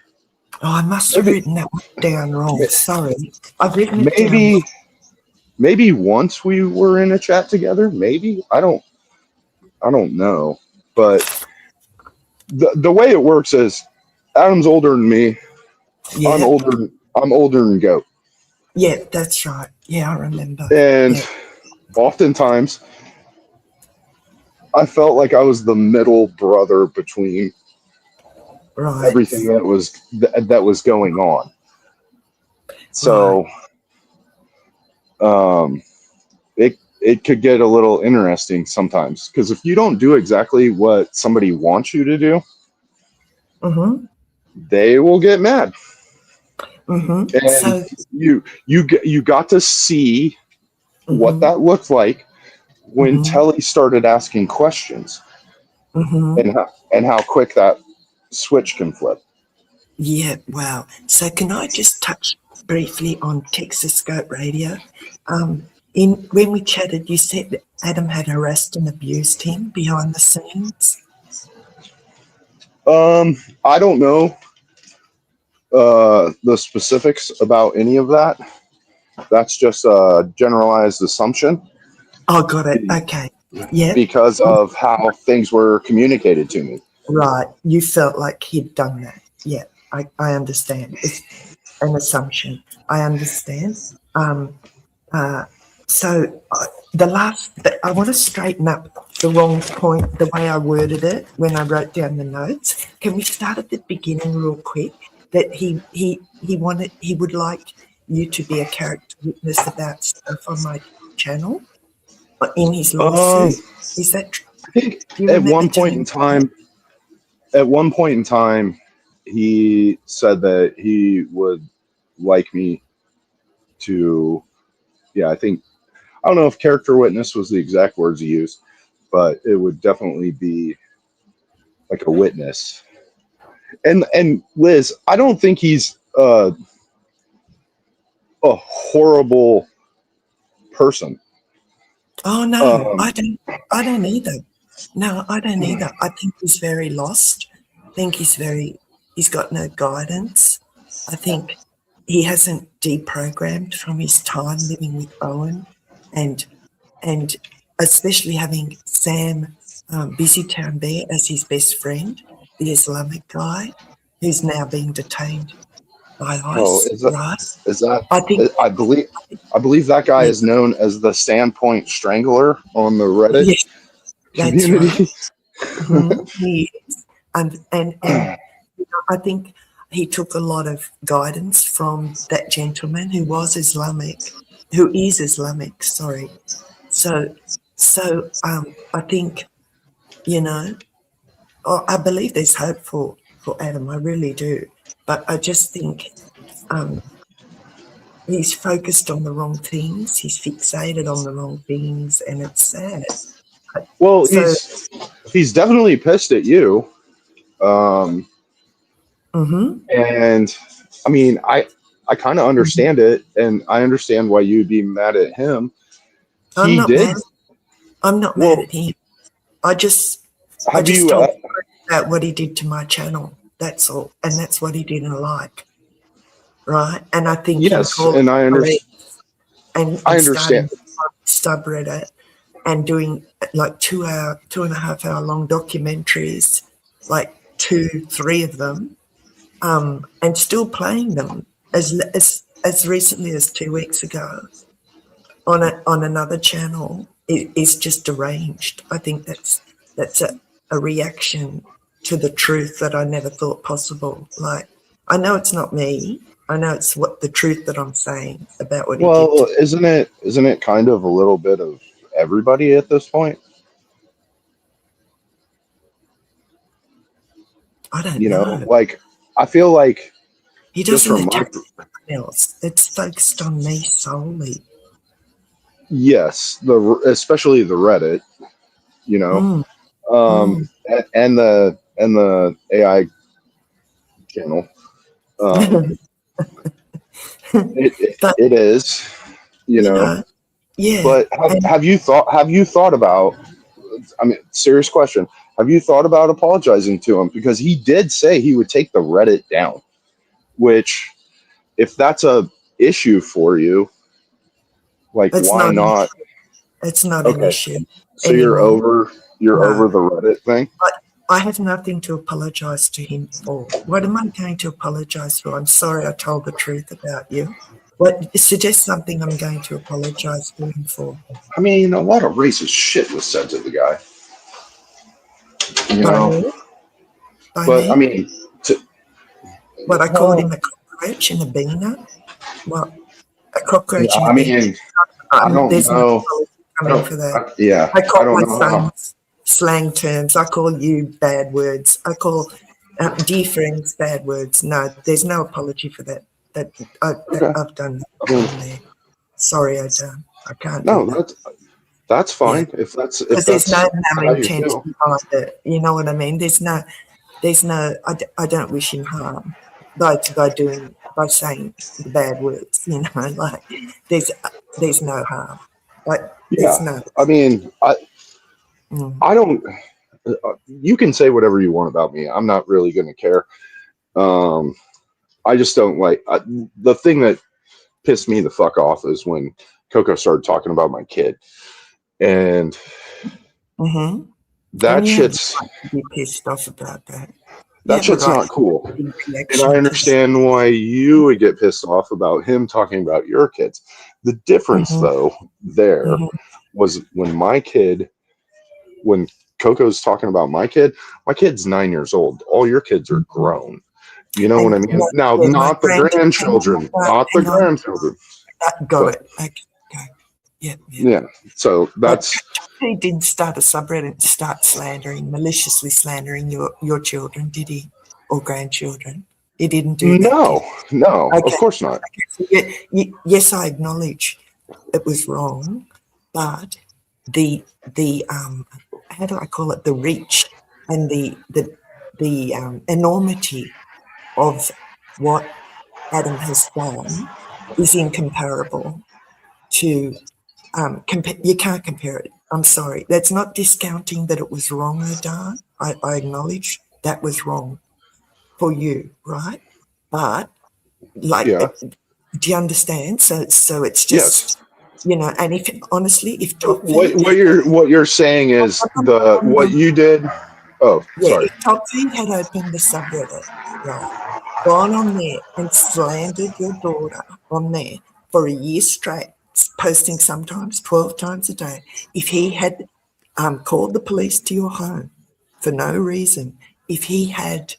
Oh, I must have written that one down wrong. Sorry, I've written it down. Maybe, maybe once we were in a chat together. Maybe I don't know. But the way it works is, Adam's older than me. Yeah. I'm older than Goat. Yeah, that's right. Yeah, I remember. And yeah. oftentimes, I felt like I was the middle brother between everything that was going on. So, it could get a little interesting sometimes, because if you don't do exactly what somebody wants you to do, they will get mad. And So you got to see what that looked like when Telly started asking questions, and how quick that switch can flip. Yeah, wow. So can I just touch briefly on Texas Goat Radio? When we chatted, you said that Adam had harassed and abused him behind the scenes. I don't know the specifics about any of that. That's just a generalized assumption. Oh, got it. Okay. Yeah. Because of how things were communicated to me. Right. You felt like he'd done that. Yeah, I understand. It's an assumption. I understand. So I want to straighten up the wrong point, the way I worded it when I wrote down the notes. Can we start at the beginning real quick? That he would like you to be a character witness about stuff on my channel in his lawsuit. Is that true? I think at one point in time, he said that he would like me to, I don't know if character witness was the exact words he used, but it would definitely be like a witness. And Liz, I don't think he's a horrible person. Oh no, I don't either. No, I don't either. I think he's very lost. I think he's got no guidance. I think he hasn't deprogrammed from his time living with Owen, and especially having Sam Busy Town Bear as his best friend, the Islamic guy who's now being detained by ICE. Is that? I believe that guy is known as the Sandpoint Strangler on the Reddit community. That's right. He is. And I think he took a lot of guidance from that gentleman who is Islamic. Sorry. So I think, I believe there's hope for Adam. I really do. But I just think he's focused on the wrong things. He's fixated on the wrong things, and it's sad. Well, he's definitely pissed at you. And I mean, I kind of understand it, and I understand why you'd be mad at him. I'm not mad at him. I just told him about what he did to my channel. That's all, and that's what he didn't like, right? And I think and I understand. And I understand. Subreddit and doing like 2.5 hour long documentaries, like 2-3 of them, and still playing them as recently as 2 weeks ago on another channel is just deranged. I think that's a reaction to the truth that I never thought possible. Like, I know it's not me. I know it's the truth that I'm saying about what he did. Well, isn't it kind of a little bit of everybody at this point? I don't know. Like, I feel like he doesn't attack anyone else. It's focused on me solely. Yes, especially the Reddit, and the AI channel. It is, Yeah. But have you thought about? I mean, serious question. Have you thought about apologizing to him, because he did say he would take the Reddit down? Which, if that's a issue for you, like, It's why not an not? issue. It's not an Okay, issue so anymore. you're over No. the Reddit thing. I have nothing to apologize to him for. What am I going to apologize for? I'm sorry I told the truth about you. What, suggest something I'm going to apologize to him for. I mean, a lot of racist shit was said to the guy, you By know. who? By But I me? mean, What, I called him a cockroach and a beaner? Well, a cockroach and a I beaner. mean, I don't There's no know. apology I coming for that. don't. Yeah, I call I don't my know how. sons slang terms. I call you bad words. I call dear friends bad words. No, there's no apology for that. That Okay. I've done I mean, on there. Sorry, I don't. I can't do no, that. that's Yeah, fine. If because there's no how you malintent feel. behind it. You know what I mean? There's no. I don't wish him harm by saying the bad words. You know, like there's no harm. Like Yeah, there's no. I mean, Mm. I don't. You can say whatever you want about me. I'm not really going to care. I just don't like the thing that pissed me the fuck off is when Coco started talking about my kid, and Mm-hmm. that And you have the shit's right to be pissed off about that. You that have the shit's right not cool. to be And I reaction to that. understand why you would get pissed off about him talking about your kids. The difference, Mm-hmm. though, there Mm-hmm. was when Coco's talking about my kid's 9 years old. All your kids are grown. You know what I And mean? Now, yeah, my not the grandchildren, not the hang on, grandchildren, got but it. Okay. Yeah. yeah. So But that's he didn't start a subreddit and start maliciously slandering your children, did he? Or grandchildren? He didn't do that, did he? no, of Okay. course not. So yes, I acknowledge it was wrong, but the how do I call it? The reach and the enormity of what Adam has done is incomparable to you can't compare it. I'm sorry. That's not discounting that it was wrong, Odan. I acknowledge that was wrong for you, right? But Yeah. do you understand? So it's Yes. just, and if honestly, if Top Feed What you're saying is what you did. Oh, yeah, sorry. if Top Feed had opened the subreddit, right, gone on there and slandered your daughter on there for a year straight, posting sometimes 12 times a day, if he had called the police to your home for no reason, if he had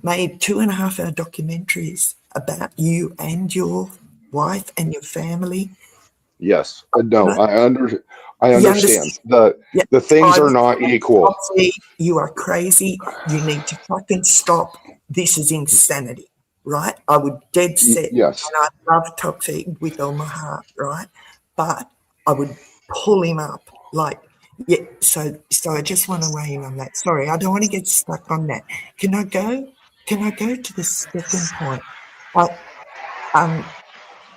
made 2.5-hour documentaries about you and your wife and your family. Yes. No, Right? I You understand. understand? Yeah, The things I are would not say, equal. Top Feed, you are crazy. You need to fucking stop. This is insanity, right? I would dead set, Yes. and I love Top Feed with all my heart, right? But I would pull him up, like, yeah. So I just want to weigh in on that. Sorry, I don't want to get stuck on that. Can I go to the second point?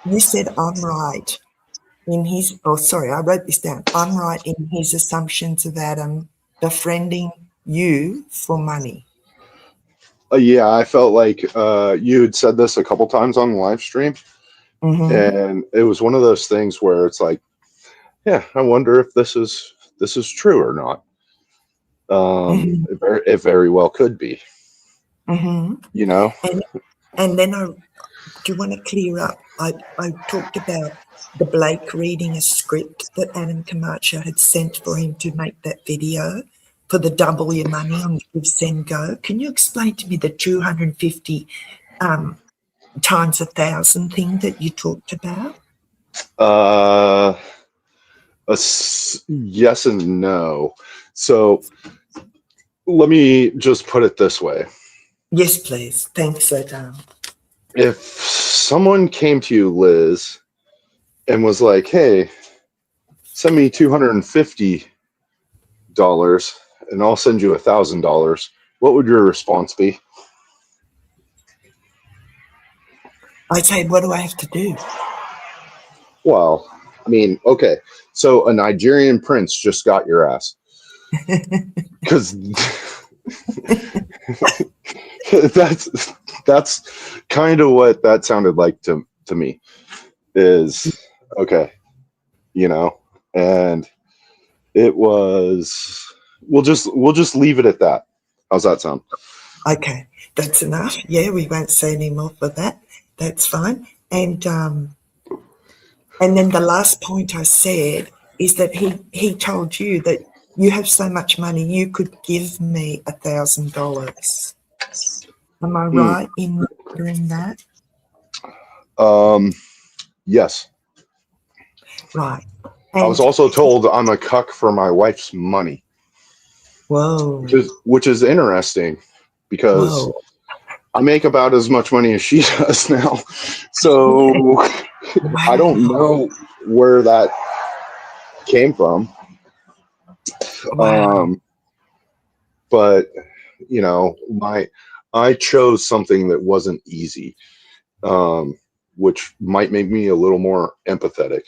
You said I'm right in his. Oh, sorry, I wrote this down. I'm right in his assumptions of Adam befriending you for money. Yeah, I felt like you had said this a couple times on the live stream, and it was one of those things where it's like, yeah, I wonder if this is true or not. It very well could be. You know. And then do you want to clear up? I talked about the Blake reading a script that Adam Camacho had sent for him to make that video for the double your money on Give Send Go. Can you explain to me the 250 times 1,000 thing that you talked about? Yes and no. So let me just put it this way. Yes, please. Thanks, Adam. If someone came to you, Liz, and was like, hey, send me $250 and I'll send you $1,000, what would your response be? I'd say, what do I have to do? Well, I mean, okay. So a Nigerian prince just got your ass. Because that's kind of what that sounded like to me. Is okay, you know, and it was. We'll just leave it at that. How's that sound? Okay, that's enough. Yeah, we won't say any more for that. That's fine. And then the last point I said is that he told you that you have so much money you could give me $1,000. Am I right in remembering that? Yes. Right. I was also told I'm a cuck for my wife's money. Whoa. Which is interesting because I make about as much money as she does now. So I don't know where that came from. But you know, I chose something that wasn't easy, which might make me a little more empathetic.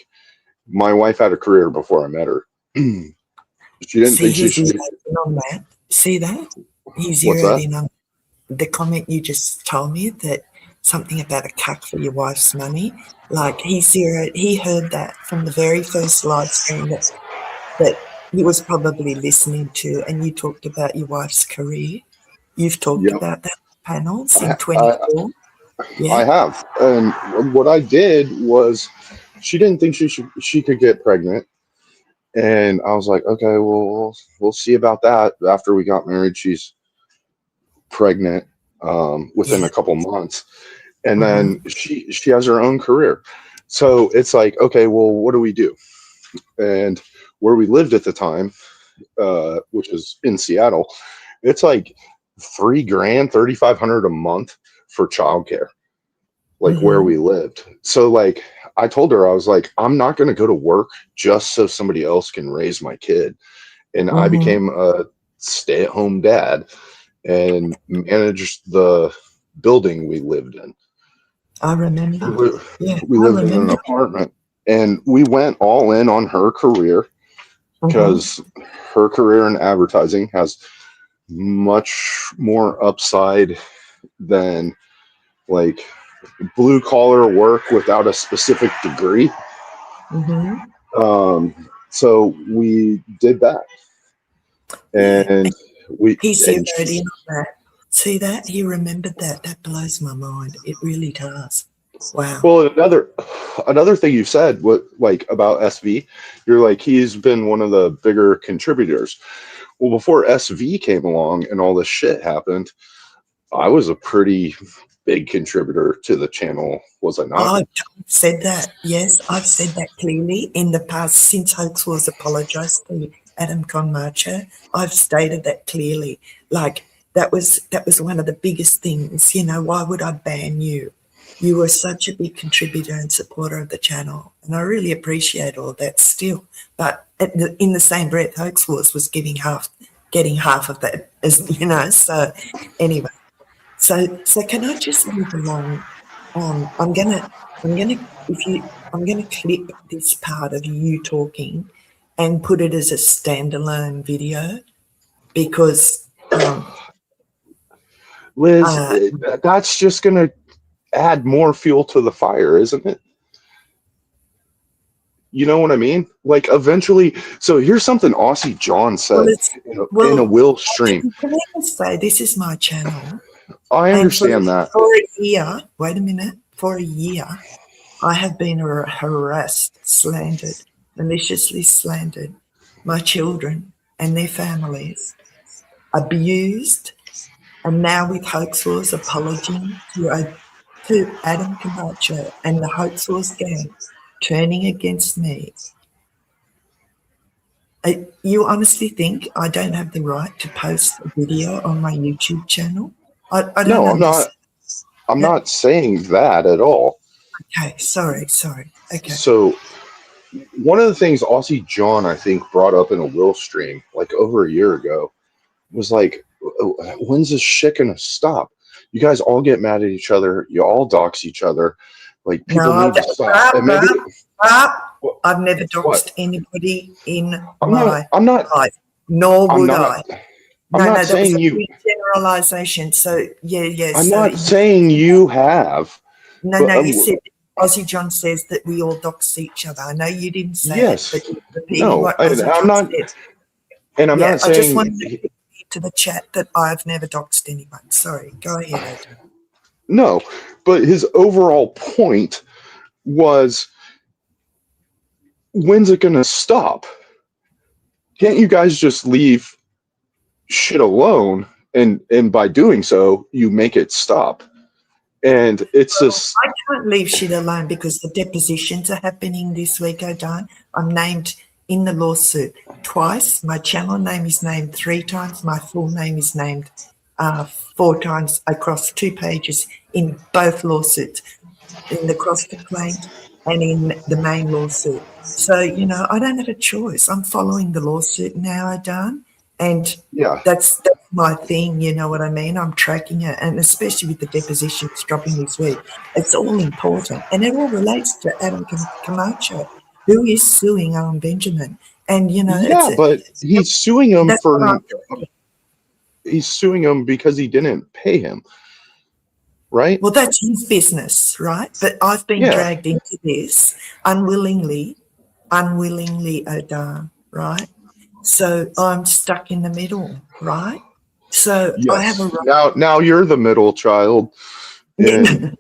My wife had a career before I met her. She didn't think she should. On that. See that? He What's zeroed that? in on the comment you just told me, that something about a cuck for your wife's money. Like he heard that from the very first live stream that he was probably listening to, and you talked about your wife's career. You've talked about that panels in 24. I have. And what I did was, she didn't think she could get pregnant. And I was like, okay, well, we'll see about that. After we got married, she's pregnant within a couple months. And then she has her own career. So it's like, okay, well, what do we do? And where we lived at the time, which is in Seattle, it's like $3,000, $3,500 a month for childcare, like where we lived. So like I told her, I was like, I'm not going to go to work just so somebody else can raise my kid. And I became a stay-at-home dad and managed the building we lived in. I remember. We lived in an apartment, and we went all in on her career because her career in advertising has much more upside than like blue collar work without a specific degree. So we did that, and he zeroed in on that. See that? He remembered that. That blows my mind. It really does. Wow. Well, another thing you said, what like about SV, you're like, he's been one of the bigger contributors. Well, before SV came along and all this shit happened, I was a pretty big contributor to the channel, was I not? I've said that. Yes, I've said that clearly in the past since Hoax Wars apologized to Adam Conmarcher. I've stated that clearly. Like that was one of the biggest things. You know, why would I ban you? You were such a big contributor and supporter of the channel, and I really appreciate all that still. But in the same breath, Hoax Wars was getting half of that, as you know. So anyway, so can I just move along? I'm gonna clip this part of you talking and put it as a standalone video because Liz, that's just gonna add more fuel to the fire, isn't it? You know what I mean? Like eventually, so here's something Aussie John said in a Will stream. Can I just say, this is my channel. I understand that. For a year, wait a minute, for a year, I have been harassed, slandered, maliciously slandered, my children and their families, abused, and now with Hoax Wars apologizing to Adam Camacho and the Hoax Wars gang turning against me. You honestly think I don't have the right to post a video on my YouTube channel? I don't No, understand. I'm not saying that at all. Okay, sorry. Okay. So one of the things Aussie John, I think, brought up in a Will stream like over a year ago was like, when's this shit gonna stop? You guys all get mad at each other. You all dox each other. Like people need to stop. And maybe I've never doxed anybody in I'm my not. life, nor I'm would not. I. I'm No, not that was saying a you. big generalization. So yeah. I'm So not saying you have. no, But you said Aussie John says that we all dox each other. I know you didn't say it, yes. but you're repeating No. what I'm Aussie John not. said. And I'm Yeah, not I just saying. wanted to to the chat that I've never doxed anyone. Sorry, go ahead, Ed. No, but his overall point was, when's it going to stop? Can't you guys just leave shit alone? And by doing so, you make it stop. And it's just. I can't leave shit alone because the depositions are happening this week, O'Dan. I'm named in the lawsuit twice. My channel name is named 3 times. My full name is named 4 times across 2 pages in both lawsuits, in the cross complaint and in the main lawsuit. So, I don't have a choice. I'm following the lawsuit now, O'Dan. And yeah, that's my thing, you know what I mean? I'm tracking it, and especially with the depositions dropping this week, it's all important, and it all relates to Adam Camacho, who is suing Owen Benjamin, and but he's suing him that's what I'm doing. He's suing him because he didn't pay him, right? Well, that's his business, right? But I've been dragged into this unwillingly, O'Dan, right? So I'm stuck in the middle, right? So I have a right. Now you're the middle child. And,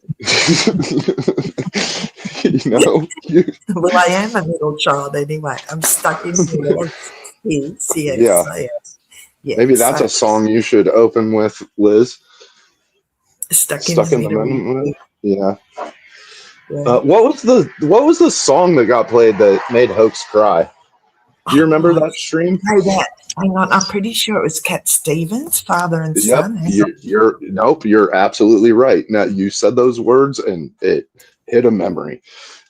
Well, I am a middle child anyway. I'm stuck in the middle of kids. Yes, yeah. I am. Yeah, Maybe that's a song you should open with, Liz. Stuck in the middle. Yeah. What was the song that got played that made Hoax cry? Do you remember that stream? Hang on, I'm pretty sure it was Cat Stevens, father and son. You're absolutely right. Now you said those words and it hit a memory,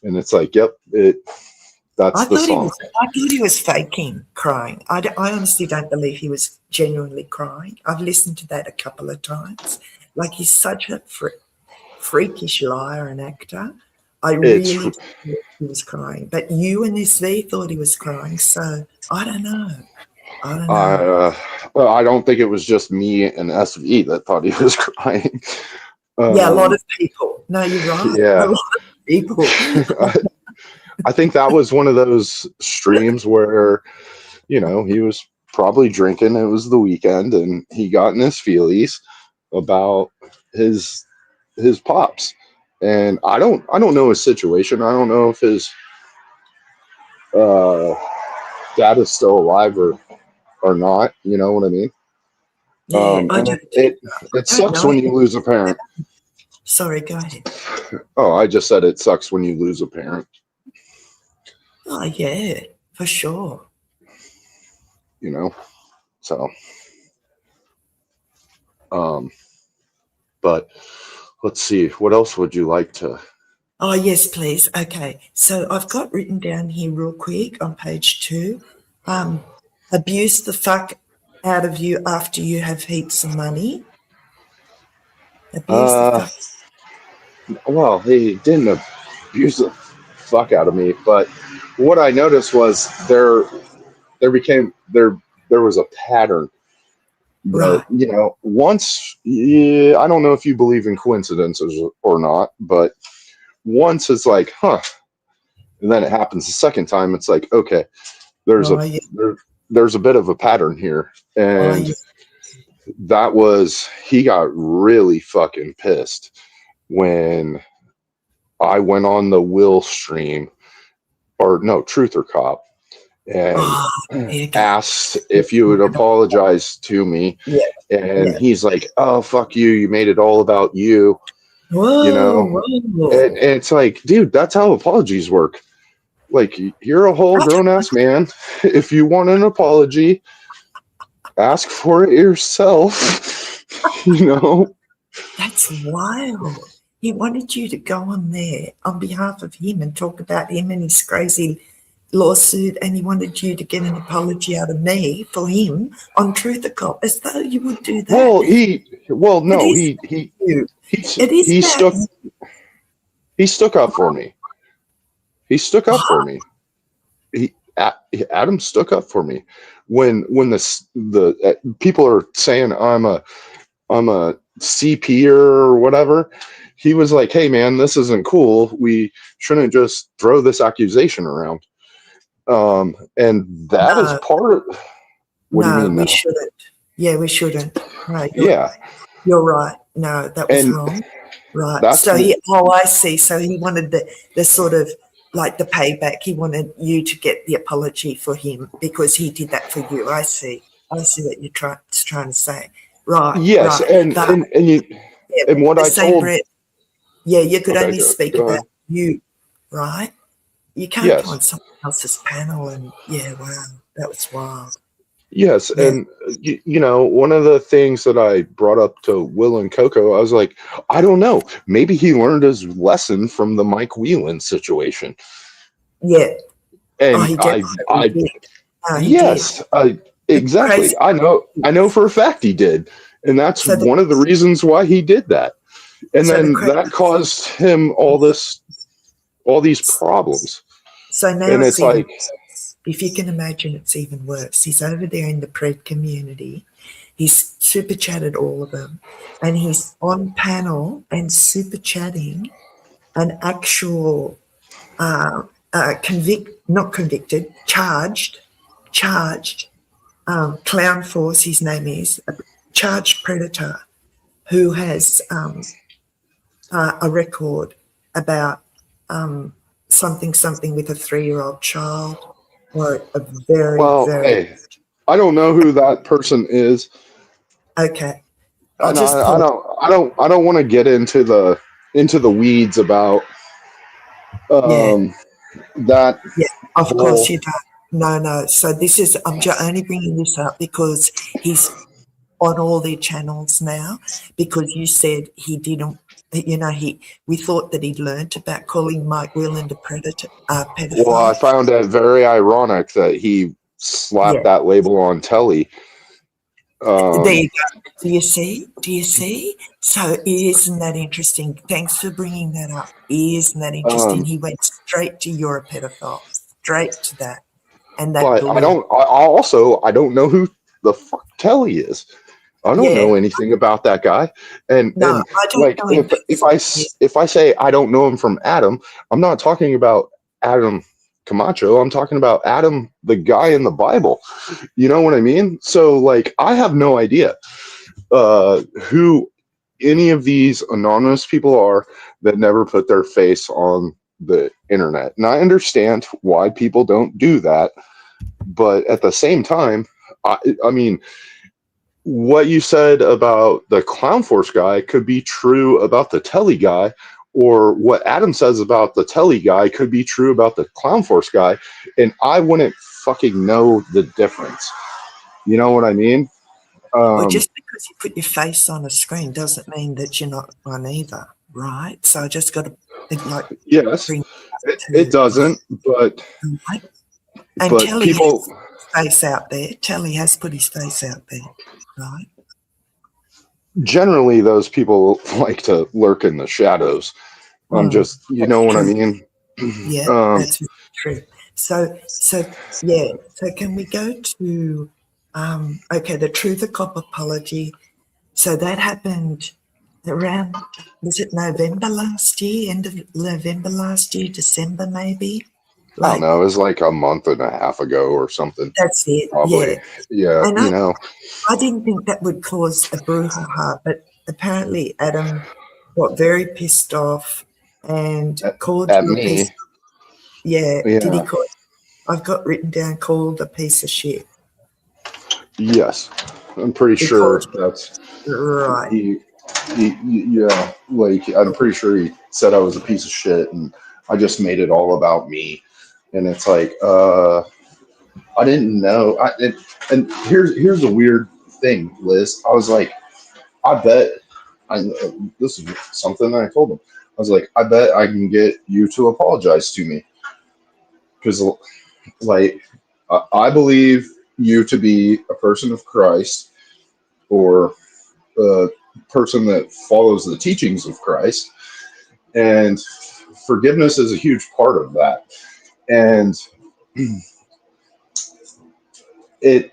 and it's like, that's the song. I thought he was faking crying. I honestly don't believe he was genuinely crying. I've listened to that a couple of times. Like, he's such a freakish liar and actor. I really thought he was crying, but you and SV thought he was crying, so I don't know. Well, I don't think it was just me and SV that thought he was crying. Yeah, a lot of people. No, you're right. Yeah. A lot of people. I think that was one of those streams where, he was probably drinking. It was the weekend, and he got in his feelies about his pops. And I don't know his situation. I don't know if his dad is still alive or not. You know what I mean? Yeah, it sucks when you lose a parent. Sorry, go ahead. Oh, I just said it sucks when you lose a parent. Oh, yeah, for sure. So, but let's see, what else would you like to? Oh, yes, please. Okay. So I've got written down here real quick on page 2, abuse the fuck out of you after you have heaps of money. Abuse the fuck. Well, he didn't abuse the fuck out of me, but what I noticed was there was a pattern. Right. Once, I don't know if you believe in coincidences or not, but once it's like, huh, and then it happens the second time, it's like, okay, there's a bit of a pattern here. And that was, he got really fucking pissed when I went on the Will stream, or no, Truth or Cop, and asked if you would apologize to me. And he's like, oh, fuck you. You made it all about you. Whoa. And it's like, dude, that's how apologies work. Like, you're a whole grown-ass man. If you want an apology, ask for it yourself. That's wild. He wanted you to go on there on behalf of him and talk about him and his crazy lawsuit, and he wanted you to get an apology out of me for him on Truth or Cop, as though you would do that. He stuck up for me. He stuck up for me. Adam stuck up for me when the people are saying I'm a CP or whatever. He was like, "Hey man, this isn't cool. We shouldn't just throw this accusation around." And that is No, part of. What do you mean? we No? shouldn't. Yeah, we shouldn't. No, Yeah, you're right. No, that was and wrong. Right. that's So I see. So he wanted the sort of like the payback. He wanted you to get the apology for him because he did that for you. I see. I see what you're trying to say. Right. yes, Right. But and you yeah, and what the I same told. breath. Yeah, you could Okay, only speak go about ahead. you, right? You can't go Yes. on someone else's panel and yeah, wow, that was wild. Yes, Yeah. and one of the things that I brought up to Will and Coco, I was like, I don't know, maybe he learned his lesson from the Mike Whelan situation, Yeah. Oh, and he definitely did. He did. yes, exactly. Crazy. I know for a fact he did, and that's So one of the reasons why he did that, and so the then crazy. that caused him all these problems, So now and it's it's even like, worse. If you can imagine, it's even worse. He's over there in the pred community. He's super chatted all of them, and he's on panel and super chatting an actual not convicted, charged clown force. His name is a charged predator who has a record about something with a 3-year-old child, or a very, well, very hey, I don't know who that person is. okay. I'll And just I pause. don't want to get into the weeds about Yeah, that yeah. Of course whole. you don't. No. So this is I'm only bringing this up because he's on all their channels now because you said he didn't. We thought that he'd learnt about calling Mike Whelan a predator, Well, I pedophile. found it very ironic that he slapped Yeah. that label on Telly. There you go. Do you see? So isn't that interesting? Thanks for bringing that up. Isn't that interesting? He went straight to you're a pedophile, straight to that, and that But blew. I don't know who the fuck Telly is. I don't Yeah. know anything about that guy. And No, I don't like know him. if I say I don't know him from Adam, I'm not talking about Adam Camacho. I'm talking about Adam, the guy in the Bible. You know what I mean? So like I have no idea who any of these anonymous people are that never put their face on the internet. And I understand why people don't do that, but at the same time, I mean, what you said about the Clown Force guy could be true about the Telly guy, or what Adam says about the Telly guy could be true about the Clown Force guy, and I wouldn't fucking know the difference. You know what I mean? Well, just because you put your face on a screen doesn't mean that you're not one either, right? So I just got to yes, bring it doesn't, but right? And but Telly people. has his face out there. Telly has put his face out there, right? Generally, those people like to lurk in the shadows. I'm just, you know what I mean? Yeah, that's true. So yeah. So can we go to okay, the Truth of Cop apology. So that happened around, was it November last year? End of November last year, December maybe? I don't know. It was like a month and a half ago or something. That's it. Probably. Yeah. And You know. I didn't think that would cause a brouhaha, but apparently Adam got very pissed off and called At you a piece. me. Yeah. Yeah. Did he call? I've got written down called a piece of shit. Yes, I'm pretty sure that's right. Yeah, like I'm pretty sure he said I was a piece of shit, and I just made it all about me. And it's like, I didn't know. And here's a weird thing, Liz. I was like, I bet. This is something I told him. I was like, I bet I can get you to apologize to me, because like I believe you to be a person of Christ, or a person that follows the teachings of Christ, and forgiveness is a huge part of that. And it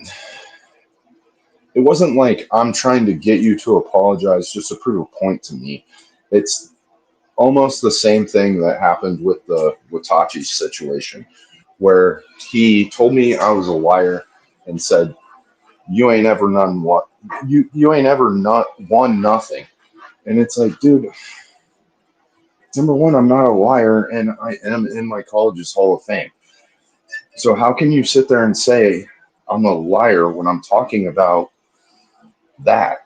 wasn't like I'm trying to get you to apologize just to prove a point to me. It's almost the same thing that happened with the Watachi situation, where he told me I was a liar and said, "You ain't ever none what you ain't ever not won nothing." And it's like, dude, number one, I'm not a liar, and I am in my college's Hall of Fame. So how can you sit there and say I'm a liar when I'm talking about that?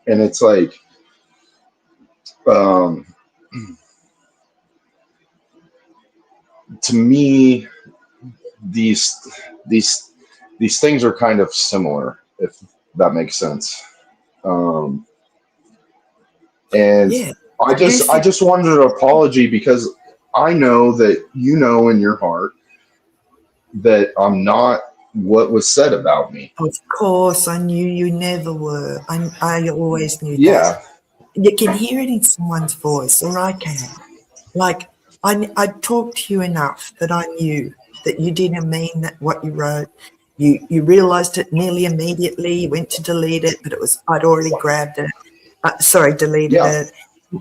And it's like, to me, these things are kind of similar, if that makes sense. And Yeah. I just wanted an apology because I know that you know in your heart that I'm not what was said about me. Of course, I knew you never were. I always knew Yeah. that. You can hear it in someone's voice, or I can. Like, I talked to you enough that I knew that you didn't mean that what you wrote. You realised it nearly immediately. You went to delete it, but I'd already grabbed it. Deleted it.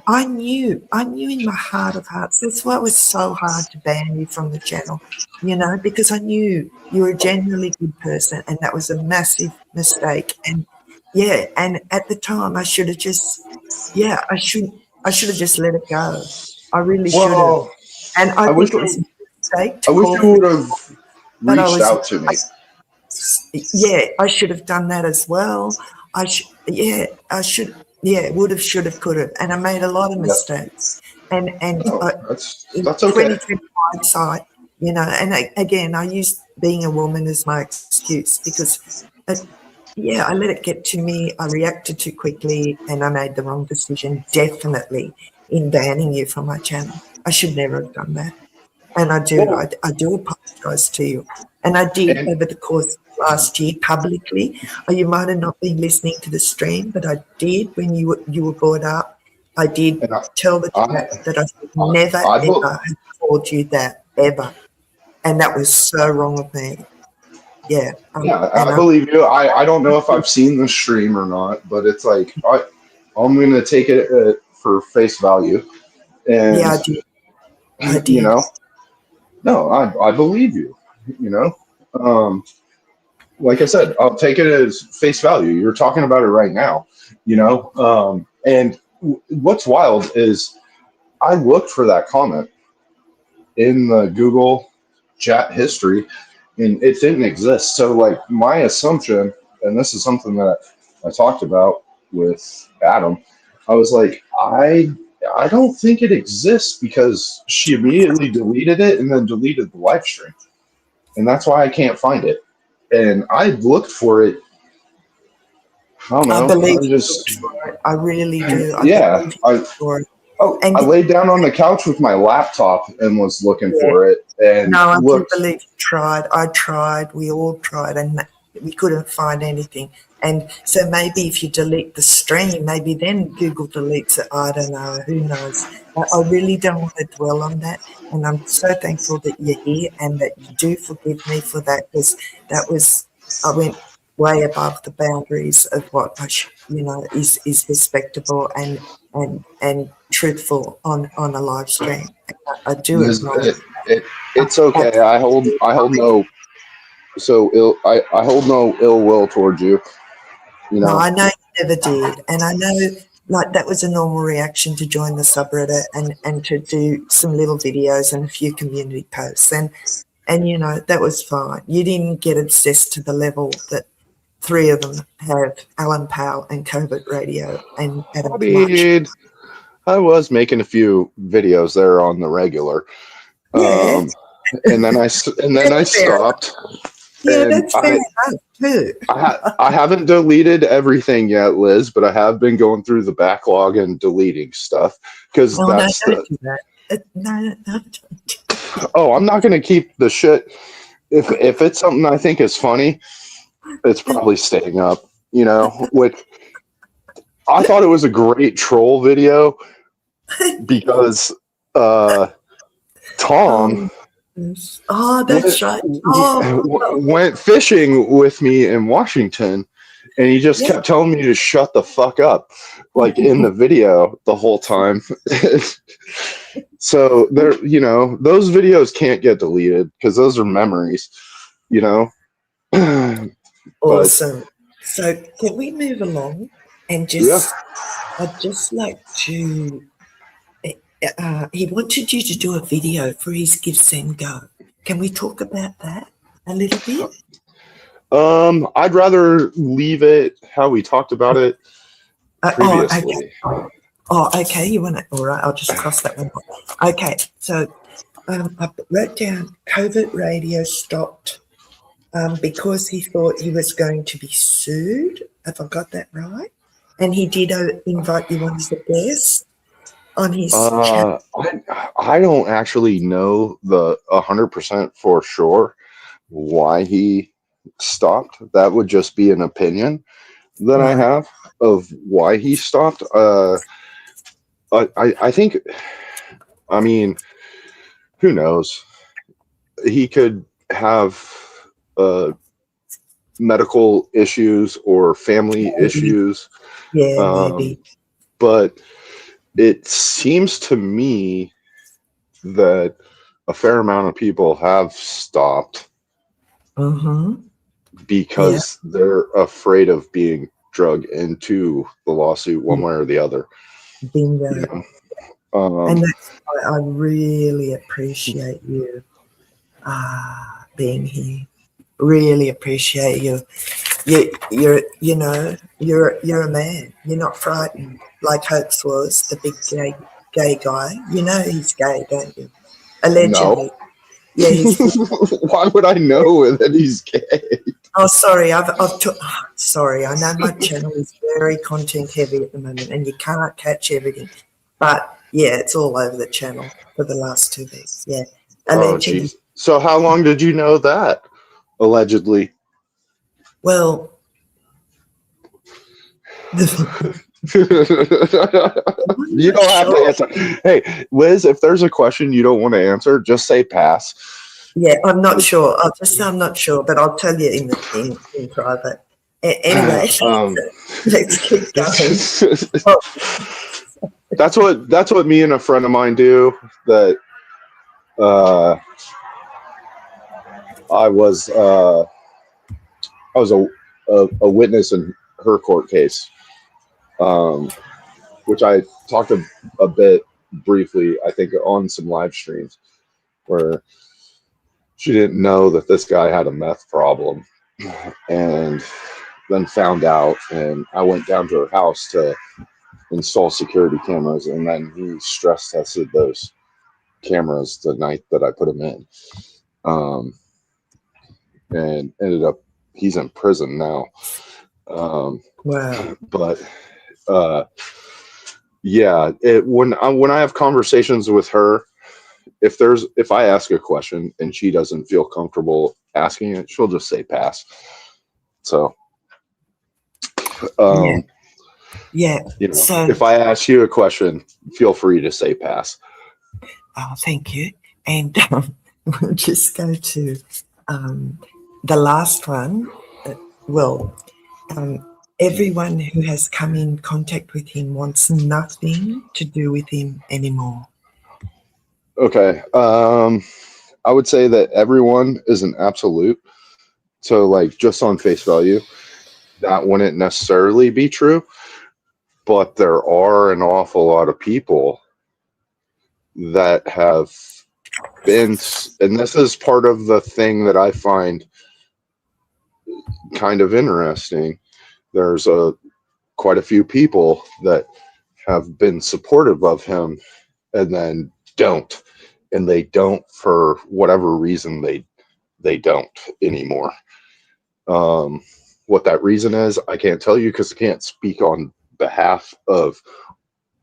I knew in my heart of hearts. That's why it was so hard to ban you from the channel, because I knew you were a genuinely good person, and that was a massive mistake. And and at the time I should have just, I should have just let it go. I really should have. Well, And I wish think it was a mistake to I wish call you me, would have but I reached was, out to me. I should have done that as well. I should should have, could have, and I made a lot of mistakes. And No, in that's okay. 2020 hindsight, and again, I used being a woman as my excuse because, I let it get to me. I reacted too quickly, and I made the wrong decision, definitely, in banning you from my channel. I should never have done that. And I do apologise to you. And I did over the course of last year publicly. You might have not been listening to the stream, but I did when you were brought up. I did tell the chat that I should never, ever have called you that, ever. And that was so wrong of me. Yeah. Yeah, I believe you. I don't know if I've seen the stream or not, but it's like I'm going to take it for face value. And, yeah, I did. No, I believe you, like I said, I'll take it as face value. You're talking about it right now, and what's wild is I looked for that comment in the Google chat history and it didn't exist. So like my assumption, and this is something that I talked about with Adam, I was like, I don't think it exists because she immediately deleted it and then deleted the live stream. And that's why I can't find it. And I looked for it. I don't know. I believe you looked for it. I really do. I believe you looked for it. I laid down on the couch with my laptop and was looking for it. And no, I looked. do believe you tried. I tried. We all tried, and we couldn't find anything. And so maybe if you delete the stream, maybe then Google deletes it. I don't know. Who knows? I really don't want to dwell on that. And I'm so thankful that you're here and that you do forgive me for that, because I went way above the boundaries of what is respectable and truthful on a live stream. I do acknowledge it's okay. I hold no I hold no ill will towards you. No, I know you never did, and I know that was a normal reaction to join the subreddit and to do some little videos and a few community posts, and that was fine. You didn't get obsessed to the level that 3 of them have Alan Powell and COVID Radio and Adam March. I was making a few videos there on the regular, and then I stopped. Yeah, and that's fair enough too. I haven't deleted everything yet, Liz, but I have been going through the backlog and deleting stuff because that's don't do that. No, don't. Oh, I'm not going to keep the shit. If it's something I think is funny, it's probably staying up. Which I thought it was a great troll video because Tom Oh, that's right. Oh, went fishing with me in Washington, and he just yeah. kept telling me to shut the fuck up, like in the video the whole time. So there, those videos can't get deleted because those are memories, you know. But Awesome. So can we move along and yeah, I'd just like to, he wanted you to do a video for his Give Send Go. Can we talk about that a little bit? I'd rather leave it how we talked about it previously. Okay. You want to, all right, I'll just cross that one off. Okay. So I wrote down covert radio stopped because he thought he was going to be sued. Have I got that right? And he did invite you on as a guest on his channel. I don't actually know the 100% for sure why he stopped. That would just be an opinion that I have of why he stopped. I think, I mean, who knows? He could have medical issues or family issues. Yeah, maybe. But it seems to me that a fair amount of people have stopped because they're afraid of being drugged into the lawsuit one way or the other. Bingo. And that's why I really appreciate you being here. Really appreciate you. You're a man. You're not frightened like Hopes was, the big gay guy. You know he's gay, don't you? Allegedly. No. Yeah, he's. Why would I know that he's gay? Oh, sorry. Sorry. I know my channel is very content heavy at the moment, and you can't catch everything. But yeah, it's all over the channel for the last 2 weeks. Yeah, allegedly. Oh, geez. So how long did you know that? Allegedly. Well. You don't have to answer. Hey, Liz, if there's a question you don't want to answer, just say pass. Yeah, I'm not sure. I'll just say I'm not sure, but I'll tell you in private. Anyway, let's keep going. That's what me and a friend of mine do. That I was a witness in her court case, which I talked a bit briefly, I think, on some live streams, where she didn't know that this guy had a meth problem, and then found out, and I went down to her house to install security cameras, and then he stress tested those cameras the night that I put them in, and ended up he's in prison now. Wow. But yeah, when I have conversations with her, if I ask a question and she doesn't feel comfortable asking it, she'll just say pass. So yeah. So if I ask you a question, feel free to say pass. Oh, thank you. And we'll just go to the last one. Everyone who has come in contact with him wants nothing to do with him anymore. Okay. I would say that everyone is an absolute. So, like, just on face value, that wouldn't necessarily be true. But there are an awful lot of people that have been, and this is part of the thing that I find kind of interesting. There's quite a few people that have been supportive of him and then don't. And they don't for whatever reason they don't anymore. What that reason is, I can't tell you because I can't speak on behalf of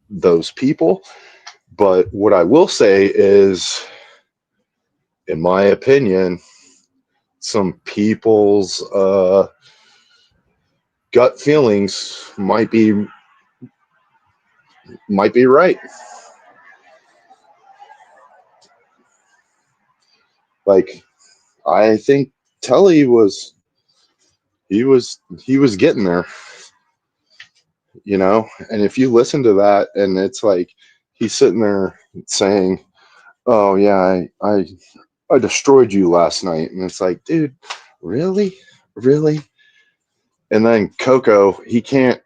those people. But what I will say is, in my opinion, some people's gut feelings might be right. Like, I think Telly was getting there, you know. And if you listen to that, and it's like he's sitting there saying, "Oh yeah, I destroyed you last night," and it's like, dude, really, really. And then Coco, he can't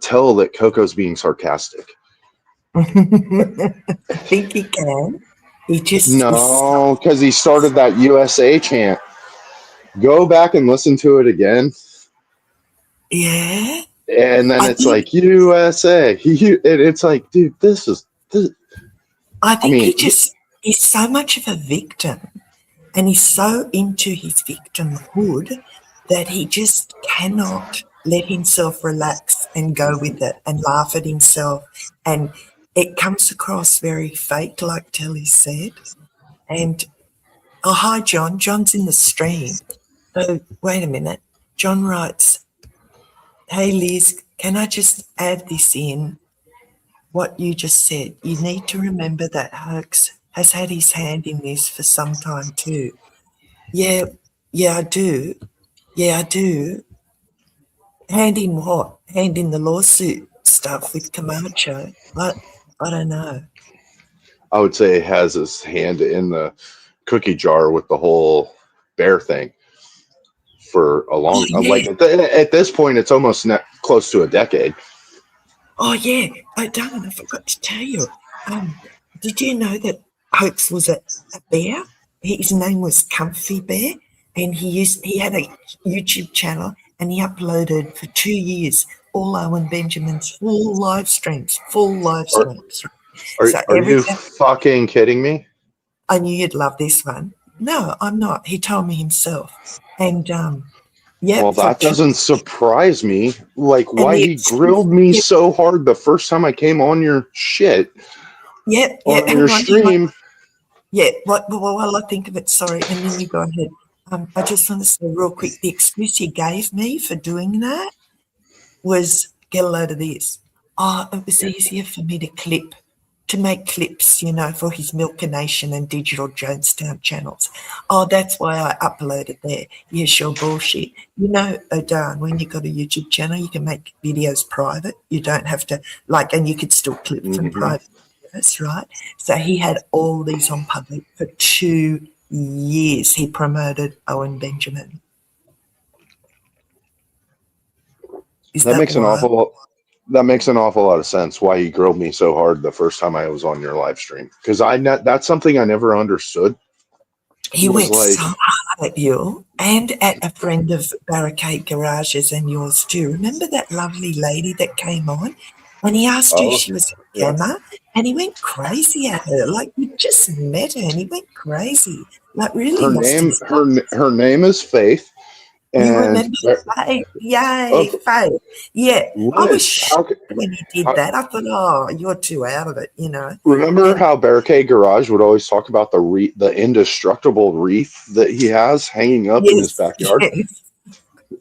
tell that Coco's being sarcastic. I think he can. He just No, because he started that USA chant. Go back and listen to it again. Yeah. And then it's like USA. It's like, dude, this. I think he's so much of a victim, and he's so into his victimhood that he just cannot let himself relax and go with it and laugh at himself. And it comes across very fake, like Telly said. And, oh, hi, John. John's in the stream. So, wait a minute. John writes, hey, Liz, can I just add this in? What you just said. You need to remember that Hoax has had his hand in this for some time too. Yeah, I do. Yeah, I do. Hand in what? Hand in the lawsuit stuff with Camacho? I don't know. I would say he has his hand in the cookie jar with the whole bear thing for a long, like at this point, it's almost close to a decade. Oh, yeah. Oh, darling, I forgot to tell you. Did you know that Hoax was a bear? His name was Comfy Bear, and he had a YouTube channel, and he uploaded for 2 years all Owen Benjamin's full live streams. Are you fucking kidding me? I knew you'd love this one. No, I'm not. He told me himself. And yeah. Well, that doesn't surprise me. Like, why he grilled me so hard the first time I came on your shit. Yeah. On your stream. Yeah. While I think of it, sorry, and then you go ahead. I just want to say real quick, the excuse he gave me for doing that was, get a load of this. Oh, it was easier for me to make clips, for his Milker Nation and Digital Jonestown channels. Oh, that's why I uploaded there. Yeah, sure, bullshit. Dan, when you got a YouTube channel, you can make videos private. You don't have to, and you could still clip from private videos, right? So he had all these on public for 2 years. He promoted Owen Benjamin. That makes an awful lot of sense why he grilled me so hard the first time I was on your live stream. Because that's something I never understood. He went so hard at you and at a friend of Barricade Garages and yours too. Remember that lovely lady that came on? And he asked her if she was a scammer, and he went crazy at her. Like, you just met her and he went crazy. Like, really her name is Faith. And you remember Faith? Yay, Faith. Yeah. I was shocked when he did that. I thought, oh, you're too out of it, Remember how Barricade Garage would always talk about the indestructible wreath that he has hanging up in his backyard? Yes.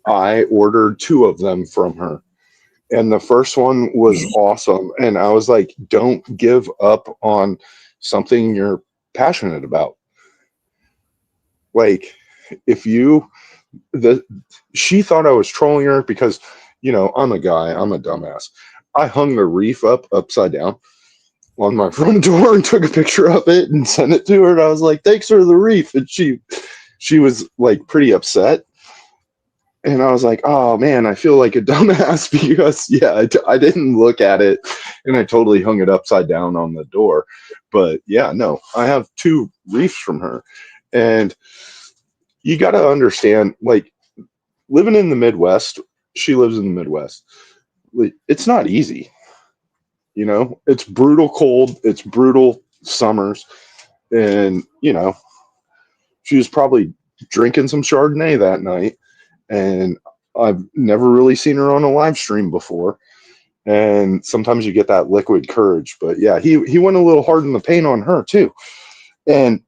I ordered 2 of them from her. And the first one was awesome. And I was like, don't give up on something you're passionate about. Like, she thought I was trolling her because, I'm a guy, I'm a dumbass. I hung the wreath upside down on my front door and took a picture of it and sent it to her. And I was like, thanks for the wreath. And she was like pretty upset. And I was like, oh man, I feel like a dumbass because I didn't look at it and I totally hung it upside down on the door. But no, I have 2 wreaths from her. And you got to understand, like, living in the Midwest, she lives in the Midwest. It's not easy. It's brutal cold. It's brutal summers. And, she was probably drinking some Chardonnay that night. And I've never really seen her on a live stream before. And sometimes you get that liquid courage. But yeah, he went a little hard in the paint on her too. And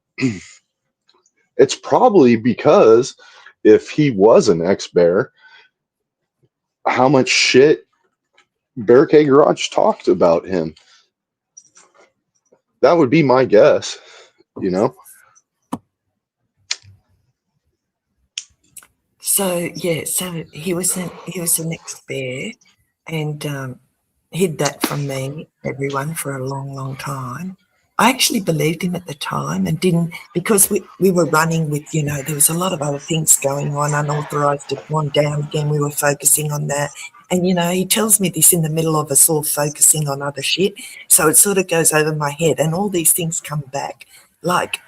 it's probably because if he was an ex-bear, how much shit Barricade Garage talked about him. That would be my guess, So yeah, so he was an ex-bear, and hid that from me, everyone, for a long, long time. I actually believed him at the time and didn't, because we were running with, there was a lot of other things going on, unauthorised had gone down again, we were focusing on that. And, he tells me this in the middle of us all focusing on other shit. So it sort of goes over my head and all these things come back. Like,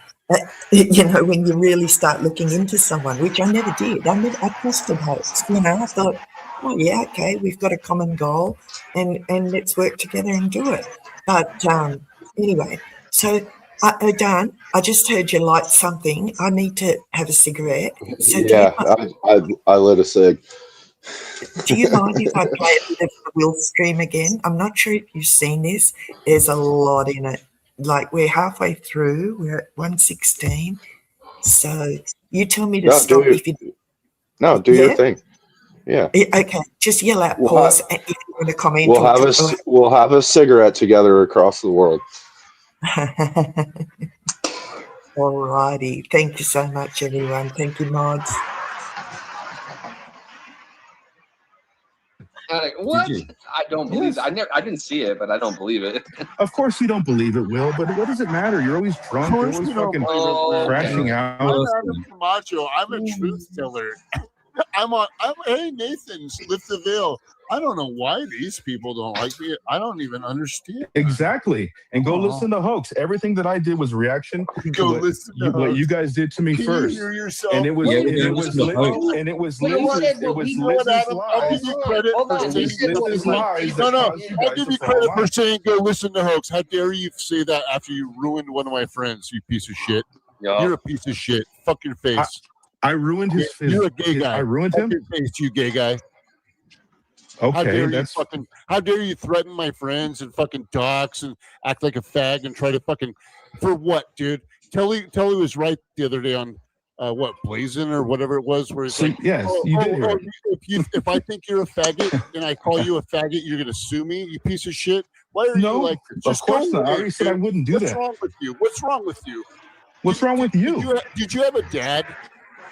when you really start looking into someone, which I never did. I trusted Hopes, I thought, oh yeah, okay, we've got a common goal and let's work together and do it. But anyway, so Dan, I just heard you light something. I need to have a cigarette. So Yeah, I lit a cig. do you mind if I play a bit of the Will stream again? I'm not sure if you've seen this. There's a lot in it. Like we're halfway through. We're at 116. So you tell me to stop if you. No, do your thing. Yeah. Okay, just yell out We'll pause if you want to comment. We'll have a cigarette together across the world. All righty. Thank you so much, everyone. Thank you, mods. What? I don't believe it. I didn't see it, but I don't believe it. Of course you don't believe it, Will, but what does it matter? You're always drunk. You're always fucking crashing out. I'm Adam Camacho. I'm a truth teller. Hey, Nathan, lift the veil. I don't know why these people don't like me. I don't even understand. Exactly. And go listen to Hoax. Everything that I did was reaction to what you guys did to me first. You hear yourself? And it was Liz's lies. No. I'll give you credit for saying go listen to Hoax. How dare you say that after you ruined one of my friends, you piece of shit. Yeah. You're a piece of shit. Fuck your face. I ruined his face. You're a gay guy. I ruined him? Your face, you gay guy. Okay, how dare you threaten my friends and fucking dox and act like a fag and try to fucking for what, dude? Telly was right the other day on Blazin' or whatever it was, where it's like, yes, you did hear it. if I think you're a faggot and I call you a faggot, you're gonna sue me, you piece of shit. Why are you like? Of course not. I already said I wouldn't do that. What's wrong with you? What's wrong with you? What's wrong with you? Did you have a dad?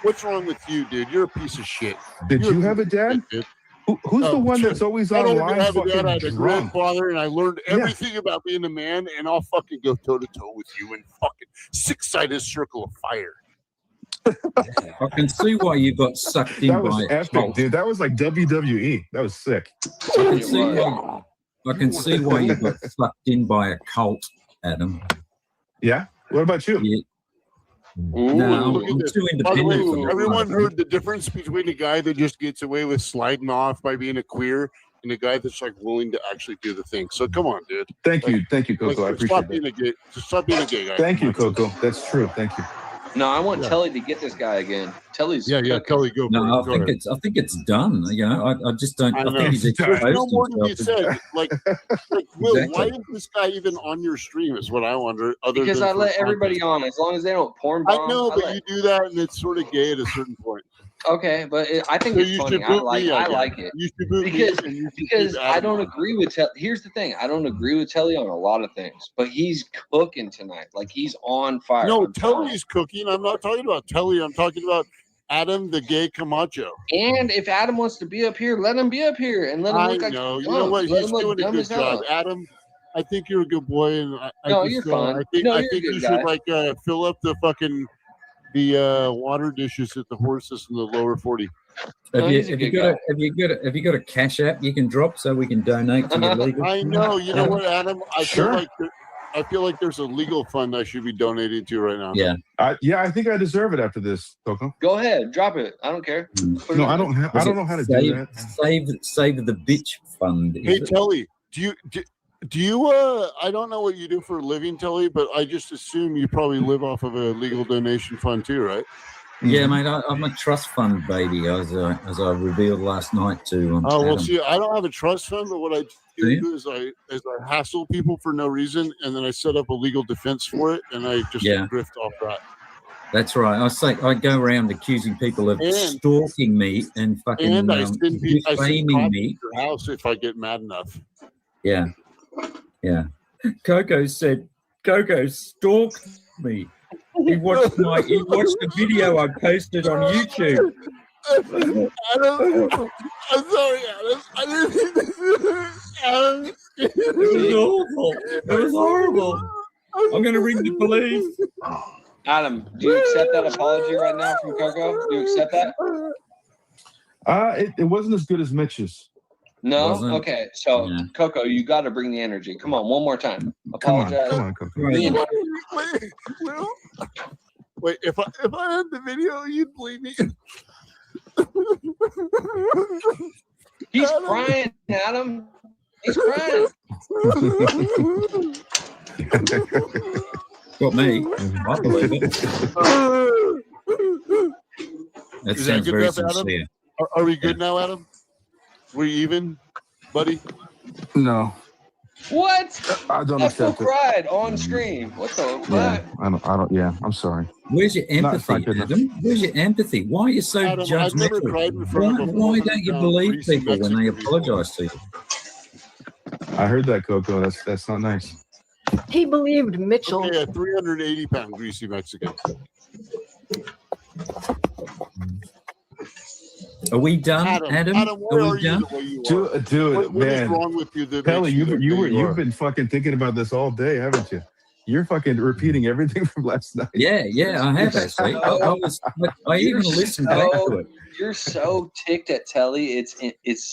What's wrong with you, dude? You're a piece of shit. Did you have a dad? Who's the one that's always online? I had a grandfather, and I learned everything about being a man, and I'll fucking go toe to toe with you in fucking six-sided circle of fire. I can see why you got sucked in. That was epic, dude. That was like WWE. That was sick. I can see why you got sucked in by a cult, Adam. Yeah. What about you? Yeah. No, I'm too independent. Everyone heard the difference between a guy that just gets away with sliding off by being a queer and a guy that's like willing to actually do the thing. So come on, dude. Thank you, Coco. I appreciate that. Stop being a gay guy. Thank you, Coco. That's true. Thank you. No, I want Telly to get this guy again. Telly's Kelly, go. No, I think it's done. I just don't. I think he's exposed There's no more to be himself. said. Like Will, why is this guy even on your stream? Is what I wonder. Because I let everybody on, as long as they don't porn bomb. I know, but you do that, and it's sort of gay at a certain point. Okay, but I think it's funny. I like it. You should boot because I don't agree with Telly. Here's the thing: I don't agree with Telly on a lot of things, but he's cooking tonight. Like he's on fire. No, Telly's cooking. I'm not talking about Telly. I'm talking about Adam the gay Camacho. And if Adam wants to be up here, let him be up here and let him look like you know what? He's doing a good job. Adam, I think you're a good boy, and you're fine. I think you should like fill up the fucking water dishes at the horses in the lower 40. Have you got a cash app you can drop so we can donate to your legal? I know. You know what, Adam? I feel like there's a legal fund I should be donating to right now. Yeah. I think I deserve it after this, Coco. Go ahead, drop it. I don't care. No, I don't know how to do that. Save the bitch fund. Hey, Telly, do you I don't know what you do for a living, Telly, but I just assume you probably live off of a legal donation fund too, right? Yeah, mate, I'm a trust fund baby, as I revealed last night to. Well, see, I don't have a trust fund, but what I do is I hassle people for no reason, and then I set up a legal defense for it, and I just drift off that. That's right. I go around accusing people of stalking me and fucking and I send defaming me. To your house if I get mad enough. Yeah. Coco stalked me. He watched the video I posted on YouTube. Adam, I'm sorry, Adam. I didn't mean to. Adam. It was awful. It was horrible. I'm going to ring the police. Adam, do you accept that apology right now from Coco? Do you accept that? It wasn't as good as Mitch's. No? Wasn't. Okay. So, Yeah. Coco, you got to bring the energy. Come on, one more time. Apologize. Come on, Coco. Bring it. Wait, if I had the video, you'd believe me. He's crying, Adam. He's crying. Got me. I believe it. That Is sounds good very enough, Adam? sincere. Are we good now, Adam? We even, buddy? No, What? I don't That fool accept it. cried on screen. What the Yeah, fuck? I don't. Yeah, I'm sorry. Where's your Not empathy, good enough. Adam? Where's your empathy? Why are you so Adam, I've never cried in judgmental? front of a Why don't you 400-pound believe greasy people when they Mexican before. apologize to you? I heard that, Coco. That's not nice. He believed Mitchell. Okay, a 380-pound greasy Mexican. Are we done, Adam? Adam, why Are are we you done? the way you are? Dude, What is man. wrong with you that Kelly, makes you the way you are? you've been fucking thinking about this all day, haven't you? You're fucking repeating everything from last night. Yeah, I have actually. I even listened back to it. You're so ticked at Telly. It's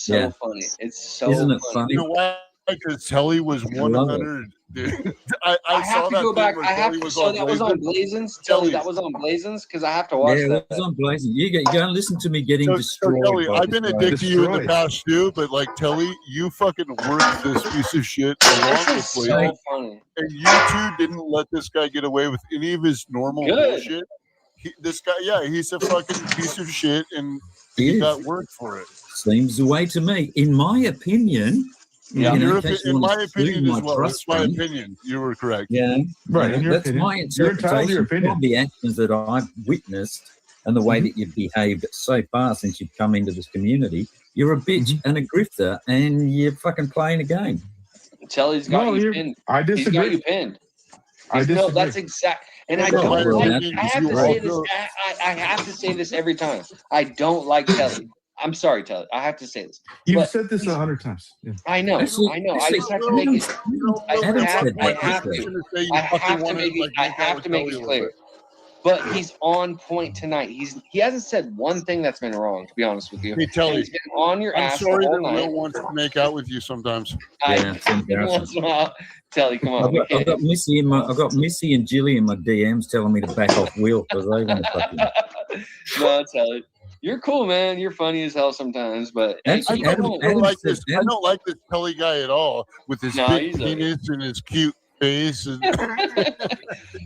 so Yeah. funny. It's so Isn't it funny. funny? You know why? Because Telly was I love it. 100. Dude. I I saw have to that go thing back. where I have Telly to. was So on that was on Blazing. Blazins. Telly, that was on Blazins because I have to watch Yeah, that. it was on Blazing. You go and listen to me getting So destroyed. Telly, by I've been this a guy. dick to you in the Destroyed. past too, but like Telly, you fucking worked this piece of shit along This with is Blazing, so funny. and you two didn't let this guy get away with any of his normal Good. bullshit. This guy, yeah, he's a fucking piece of shit, and He he is. got work for it. Seems the way to me. In my opinion, Yeah. you know, Your in case you in want my to sue opinion my as well. trust It's my fund, opinion. You were correct. yeah, Right, you in know, your that's opinion. my You're entitled to your interpretation opinion. of the actions that I've witnessed and the way that you've behaved so far since you've come into this community. You're a bitch and a grifter, and you're fucking playing a game. Telly's got No, you you're- pinned. I He's got you disagree. pinned. I No, disagree. that's exact. And I No, don't my like. opinion I is have to you say are. this. I have to say this every time. I don't like Telly. I'm sorry, Telly. I have to say this. You've But said this he's- 100 times. Yeah. I know. Actually- I know. I actually, just have to make it. I Adam have, said I that have this to. way. I have to make it. I have to make it clear. But he's on point tonight. He hasn't said one thing that's been wrong. To be honest with you, Hey, Telly, he's been on your I'm ass sorry the that whole Will night. wants to make out with you sometimes. Yeah, it's embarrassing. Once in a while. Telly, come on. I've got Missy in my. I've got Missy and Jilly in my DMs telling me to back off Will because they want to fucking. No, Telly. You're cool, man. You're funny as hell sometimes, but hey, Actually, keep Adam- going. I don't like said- this. I don't like this Telly guy at all with his No, big he's a- penis and his cute face and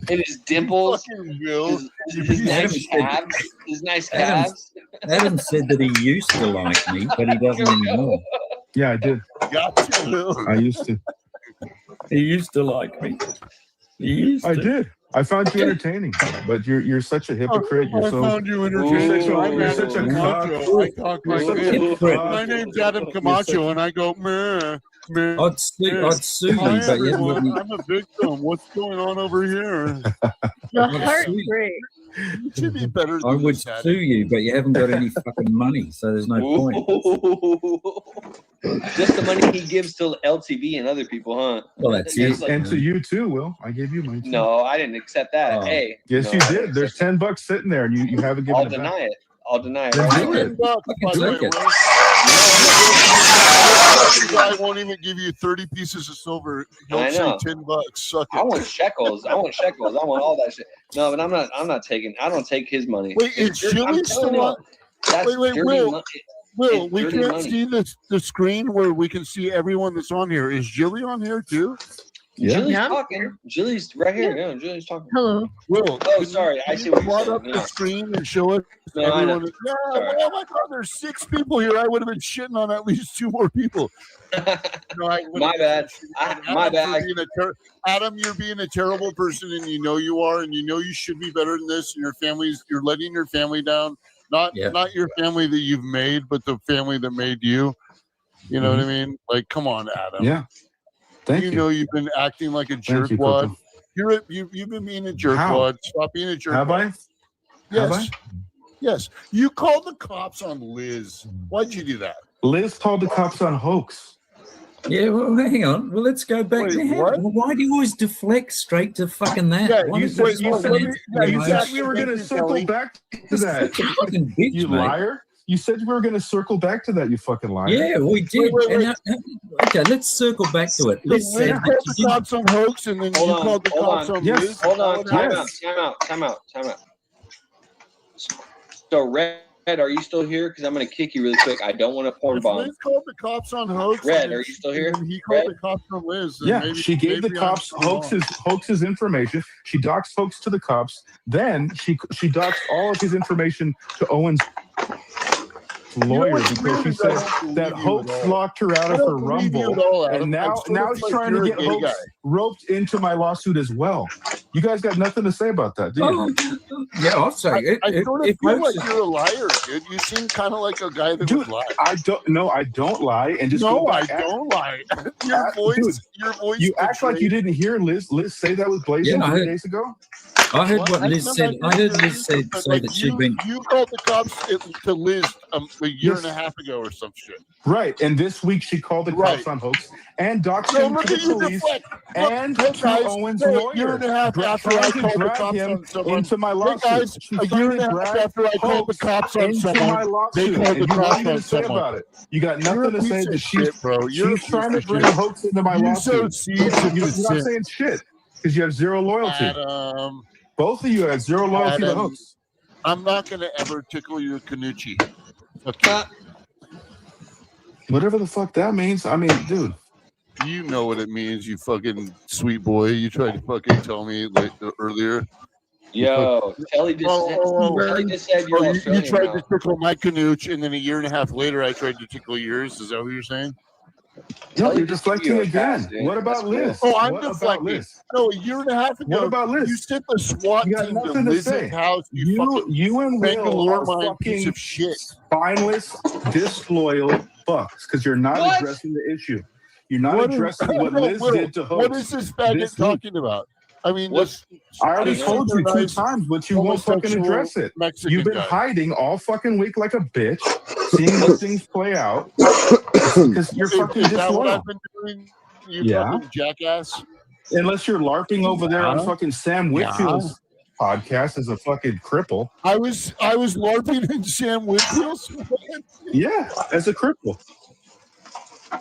And his dimples, fucking Will. his nice calves, his nice calves. Adam said that he used to like me, but he doesn't anymore. Yeah, I did. Gotcha, Will. I used to. He used to like me. He used I to. did. I found you entertaining, but you're such a hypocrite. You're I so. found you You're entertaining. such a- I'm you're Adam such a Camacho. I cock. talk You're like such a this. hypocrite. My name's Adam Camacho, and I go meh, meh. I'd sue you, Hi, but you haven't got everyone. any. I'm a victim. What's going on over here? The I'd heartbreak. You should be better I than would this, Adam. sue you, but you haven't got any fucking money, so there's no point. Just the money he gives to LTV and other people, huh? Well, that's Just it. like- And to you too, Will. I gave you mine. Too. no, I didn't accept that. Oh. Hey, Yes, no, you I didn't did. There's accept $10 sitting there, and you haven't it. given I'll it back. deny it. I'll deny it. Then Right do now. it. $10, Fucking by the way, take it. Will. This guy won't even give you 30 pieces of silver. He'll I say know. $10. Suck I it. want shekels. I want shekels. I want all that shit. No, but I'm not taking. I don't take his money. Wait, It's is dirty- I'm Jilly telling still you, on? that's Wait, dirty Will. money. Will, It's we dirty can't money. see the screen where we can see everyone that's on here. Is Jilly on here too? Yeah. Jilly's Yeah. talking. Jilly's right here. Yeah, Jilly's talking. Hello. Will, Oh, sorry. I see what you're brought saying. up the Yeah. screen and show us No, I know. everyone. Yeah, Sorry. oh my God, there's 6 people here. I would have been shitting on at least 2 more people. No, I would've My been bad. shitting on My Adam for bad. being Adam, you're being a terrible person, and you know you are, and you know you should be better than this. And you're letting your family down. Not your family that you've made, but the family that made you. You know what I mean? Like, come on, Adam. Yeah. Thank you. You know you've been acting like a Thank you, jerkwad. Coco. You've been being a jerkwad. How? Stop being a jerkwad. Have I? Yes. Have I? Yes, you called the cops on Liz. Why'd you do that? Liz called the cops on hoax. Yeah, well, hang on. Well, let's go back. Wait, Now, what? why do you always deflect straight to fucking that? Yeah, Why You don't said, just you fucking said, answer you the said motion? we were going to circle Kelly. back to Just that. such a fucking bitch, You mate. liar. You said we were going to circle back to that, you fucking liar. Yeah, we did. wait. And okay, let's circle back to it. So Liz Liz said called that the she didn't. cops on hoax, and then Hold you on, called the hold cops on. on Yes. Liz. Hold on, time Yes. out. So, Red, are you still here? Because I'm going to kick you really quick. I don't want to porn If bomb. Liz called the cops on hoax, Red, and are you still here? And he called Red? the cops on Liz. Then Yeah, maybe, she gave the maybe cops I'm wrong. hoax's information. She doxed hoax to the cops. Then she doxed all of his information to Owen's lawyer what's because weird she is I said don't that believe you at hoax all. locked her out I of don't her believe you Rumble. at all, Adam. And now I'm sort of he's like trying you're to a get gay hoax guy. roped into my lawsuit as well. You guys got nothing to say about that, do you? Oh, yeah, I'll say it. I sort of If feel hoax like is you're a liar, dude. You seem kind of like a guy that Dude, would lie. I don't lie. And just No, go I back. don't lie. Dude, Your voice. You act like you didn't hear Liz say that was blazing Yeah, I 3 heard- days ago. I heard What? what I Liz never said. I heard did Liz said but, say like, that she'd been. You called the cops to Liz a year Yes. and a half ago or some shit. Right. And this week she called the cops Right. on hoax and doxed No, him look to at the you police deflect. and Look, to guys, Owen's a year lawyer. and a half after I Trying to called the drag cops him on someone. into my Hey lawsuit. guys, She's a trying year to and a half drag after I called the hoax cops on into my someone, they lawsuit. called And the you cops don't on even say someone. about it. You got You're nothing a to say piece that of shit, bro. You're a she's trying to piece of bring shit. hoax into my You sow lawsuit. seeds of You're not dissent. saying shit because you have zero loyalty. Adam, Both of you have zero loyalty to Adam, hoax. I'm not going to ever tickle your Canucci. Okay. Whatever the fuck that means. I mean, dude. You know what it means, you fucking sweet boy. You tried to fucking tell me earlier. Yo, Kelly just said you're you Australian tried now. to tickle my Canooch, and then a year and a half later, I tried to tickle yours. Is that what you're saying? No, Kelly you're just gave deflecting you a again. pass, dude. What That's about cool. Liz? Oh, I'm What about deflecting. Liz? No, a year and a half ago, What about Liz? you sent the SWAT You got team to nothing to Liz's say. house. You and Will Bangalore are mine piece fucking of shit. spineless, disloyal fucks because you're not What? addressing the issue. You're not What is- addressing what No, Liz Will, did to hoax. What is this faggot this week. talking about? I mean, What's- this. I already I don't told you 2 nice times, but you won't fucking homosexual address it. Mexican You've been guy. hiding all fucking week like a bitch, seeing what things play out because you're fucking Is that what disloyal. I've been doing? You Yeah. fucking jackass. Unless you're LARPing over there on Yeah. fucking Sam Whitfield's podcast as a fucking cripple. I was LARPing in Sam Whitfield's. Yeah, as a cripple.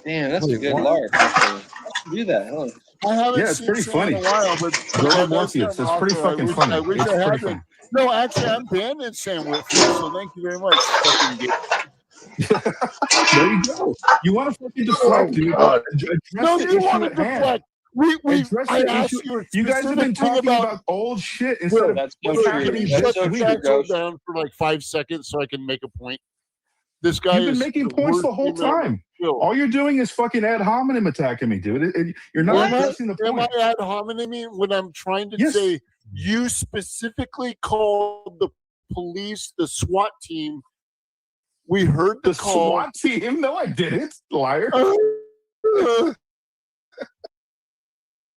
Damn, that's a Wait, good what? LARP. Do that, huh? I haven't Yeah, it's seen pretty Sam funny. in a while, but Go to that's Morpheus. kind It's of pretty awesome. fucking I funny. wish It's I had pretty been. funny. No, actually, I'm banned in Sam Whitfield, so thank you very much. Fucking gay. There you go. You want to fucking deflect, dude. God. Address No, the you issue want to at hand. deflect. Address I the asked issue. you a You guys have been specific thing talking about old shit instead Will, of That's what's so happening true. you this shut so the week. true, asshole Ghost. down for like 5 seconds so I can make a point? This guy You've been is making the points worst the whole email in the time. world. All you're doing is fucking ad hominem attacking me, dude. You're not Am addressing the Am point. I ad hominem when I'm trying to Yes. say you specifically called the police, the SWAT team? We heard the, The call. SWAT team? No, I didn't. Liar.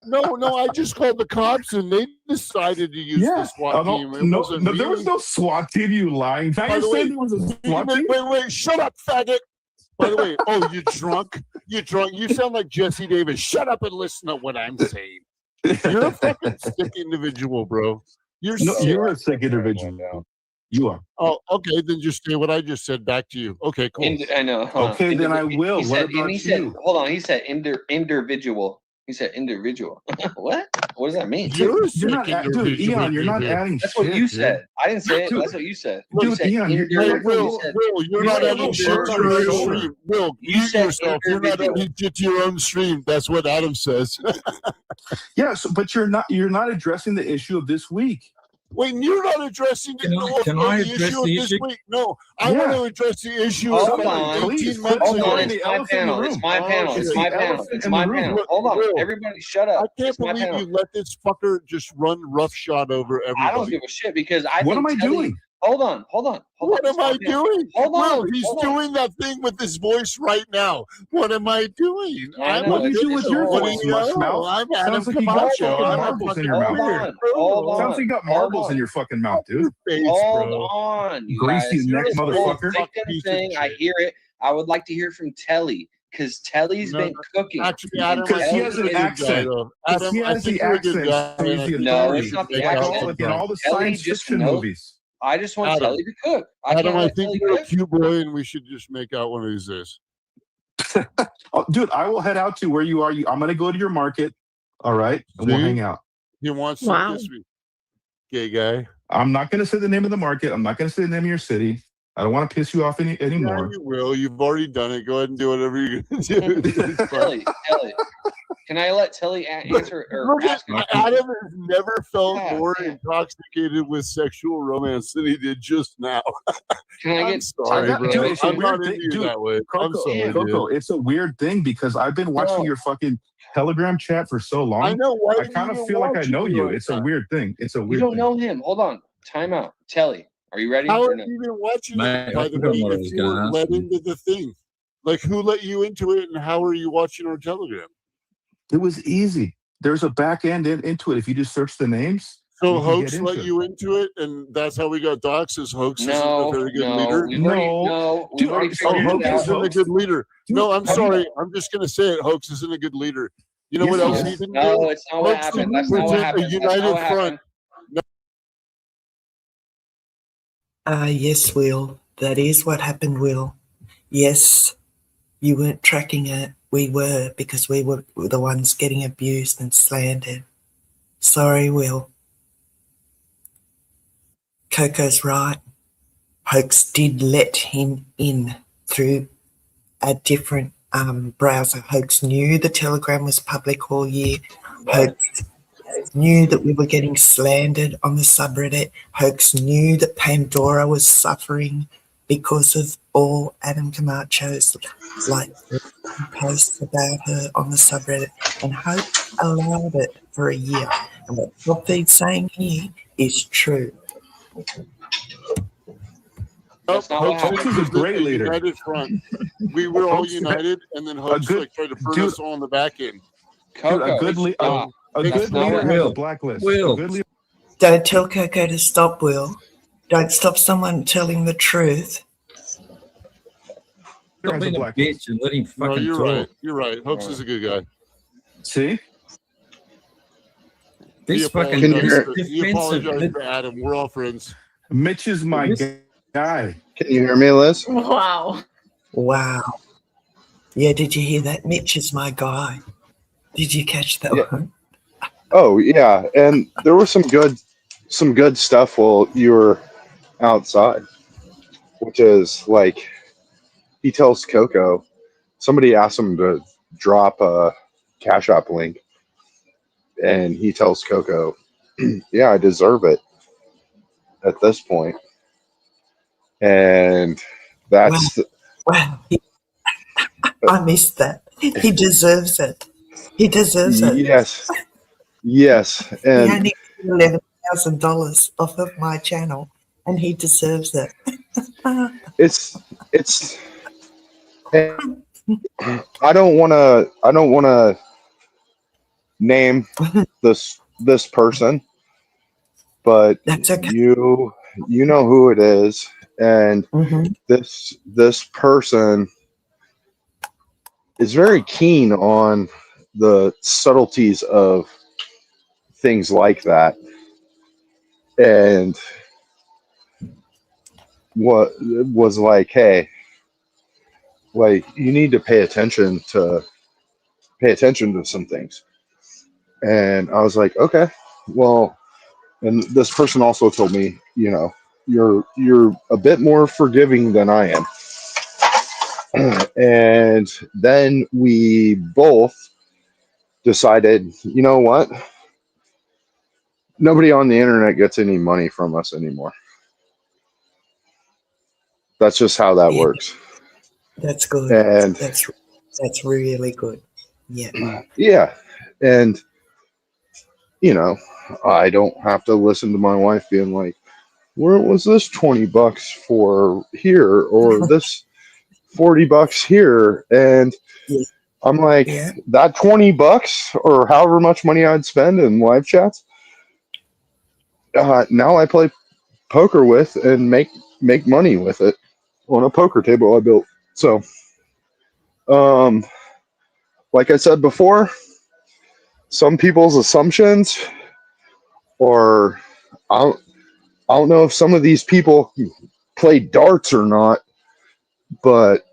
No, I just called the cops and they decided to use the SWAT team. It no, wasn't there was me. no SWAT team. You lying? Now By you the way, said there was a SWAT team. wait, shut up, faggot. By the way, oh, you drunk? You drunk? You sound like Jesse Davis. Shut up and listen to what I'm saying. You're a fucking sick individual, bro. You're No, sick. you're a sick individual. You are. Oh, okay. Then just say what I just said back to you. Okay, cool. I know. Hold on. Okay, then I will. He What said, about he said, you? hold on. He said individual. He said individual. What? What does that mean? You're a You're not, sick dude, individual. Eon. You're not adding That's shit. what you dude. said. I didn't say it. Dude, That's what you said. dude, You said Eon, you're- Hey, you're- Will, you're you not said adding it shit was to on your your own shoulder. stream. Will, You mute said yourself. You're not individual. adding shit to your own stream. That's what Adam says. Yes, but you're not addressing the issue of this week. Wait, you're not addressing Can I address issue of the this issue? week. No, I Yeah. want to address the issue Hold of on. 18 Please, months quit Hold on. ignoring ago. It's the my elephant in the panel. It's room. my panel. Okay. It's It's my the panel. elephant It's in my the room. panel. Hold on. Will, Everybody shut I up. can't It's my believe panel. you let this fucker just run roughshod over everybody. I don't give a shit because I What think am I Telly, doing? What am I doing? Hold Will, on. he's hold on. doing that thing with his voice right now. What am I doing? I know, What do you do with your What do voice, you know? mushmouth? I'm Adam Sounds like you got Camacho. fucking I'm a marbles in fucking your mouth. weird. Sounds like you got marbles in your fucking mouth, dude. Hold on, you Greasy guys. neck This whole motherfucker. chicken thing, I hear it. I would like to hear from Telly because Telly's been cooking. Actually, And Adam, I Because he think has you're an a good guy, accent. though. Because Adam, he I has think the you're a good accent, guy. so and he's I the think No, authority. it's not the make Like out accent. all, like in all the Telly science just fiction knows. movies. I just want Adam, Telly to cook. I Adam, can't I let think Telly you're a cook. cute boy, and we should just make out one of these days. Oh, dude, I will head out to where you are. I'm going to go to your market. All right. And we'll See? hang out. He wants to Wow. kiss me. Gay guy. I'm not going to say the name of the market. I'm not going to say the name of your city. I don't want to piss you off Yeah, anymore. you will. You've already done it. Go ahead and do whatever you're going to do. It's fine. Telly, can I let Telly answer or Look at ask? Adam has never felt Yeah, more yeah. intoxicated with sexual romance than he did just now. Can I I'm get sorry, Telly? bro. Dude, it's a I'm not weird into thing. you Dude, that way. I'm Coco, sorry, Coco, dude. it's a weird thing because I've been watching No. your fucking Telegram chat for so long. I know. Why I are you kind of even feel like I watching know me you. like It's a that? weird thing. It's a You weird don't thing. know him. Hold on. Time out. Telly, are you ready? How or are no? you even watching Mate, it, by I the forgot way, what I if was you going to were ask let you. into the thing? Like, who let you into it, and how are you watching our Telegram? It was easy. There's a back end into it. If you just search the names, So you can Hoax get let into it. you into it, and that's how we got doxxed. Is Hoax isn't a No, very good no. leader? We've already, No. no, we've Dude, already are Oh, figured you it Hoax out. against isn't a Hoax? good leader. Dude, No, I'm have you- sorry. I'm just gonna say it. Hoax isn't a good leader. You know Yes, what he else is. he didn't No, do? it's not what Hoax happened. didn't That's not what present a happened. That's not united what front. happened. Yes, Will. That is what happened, Will. Yes, you weren't tracking it. We were, because we were the ones getting abused and slandered. Sorry, Will. Coco's right. Hoax did let him in through a different browser. Hoax knew the Telegram was public all year. Hoax knew that we were getting slandered on the subreddit. Hoax knew that Pandora was suffering because of all Adam Camacho's posts about her on the subreddit, and Hoax allowed it for a year. And what Top-Feed's saying here is true. That's not what Hoax happened. didn't Hoax is a present great a leader. united front. We were all Hoax- united, and then a Hoax good tried to put dude. us all on the back end. Dude, Coco, a good stop. a That's good not leader what- has a Will, blacklist. Will. A good leader. Don't tell Coco to stop, Will. Don't stop someone telling the truth. Stop has a being a blacklist. bitch and let him No, fucking you're talk. right. You're right. Hoax is a good guy. See? This He fucking apologized, this he defensive. apologized to Adam. We're all friends. Mitch is my This- guy. Can you hear me, Liz? Wow. Wow. Yeah, did you hear that? Mitch is my guy. Did you catch that Yeah. one? Oh yeah, and there was some good stuff while you were outside, which is like he tells Coco, somebody asked him to drop a Cash App link, and he tells Coco, "Yeah, I deserve it at this point," and that's Wow. I missed that. He deserves it. He deserves it. yes, He and only got $11,000 off of my channel, and he deserves it. it's I don't want to name this person, but That's okay. you know who it is, and Mhm. this person is very keen on the subtleties of things like that, and what was like, hey, like you need to pay attention to some things. And I was like, okay, well, and this person also told me, you know, you're a bit more forgiving than I am. And then we both decided, you know what? Nobody on the internet gets any money from us anymore. That's just how that works. That's good. And That's really good. Yeah. yeah, and you know, I don't have to listen to my wife being like, where was this $20 for here, or this $40 here? And Yeah. I'm like, Yeah. that $20 or however much money I'd spend in live chats, now I play poker with and make money with it on a poker table I built. So, like I said before, some people's assumptions, or I don't know if some of these people play darts or not, but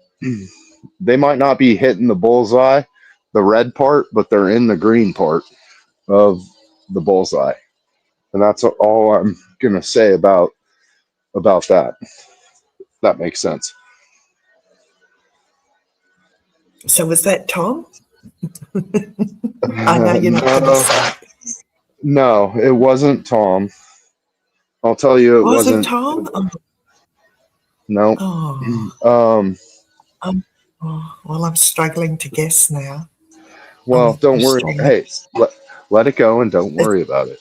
they might not be hitting the bullseye, the red part, but they're in the green part of the bullseye. And that's all I'm gonna say about that. That makes sense. So was that Tom? I know you're not going to say. No, it wasn't Tom. I'll tell you, it Wasn't wasn't. Tom? Oh. No. Oh. Well, I'm struggling to guess now. Well, don't I'm worry. struggling. Hey, let it go and don't worry about it.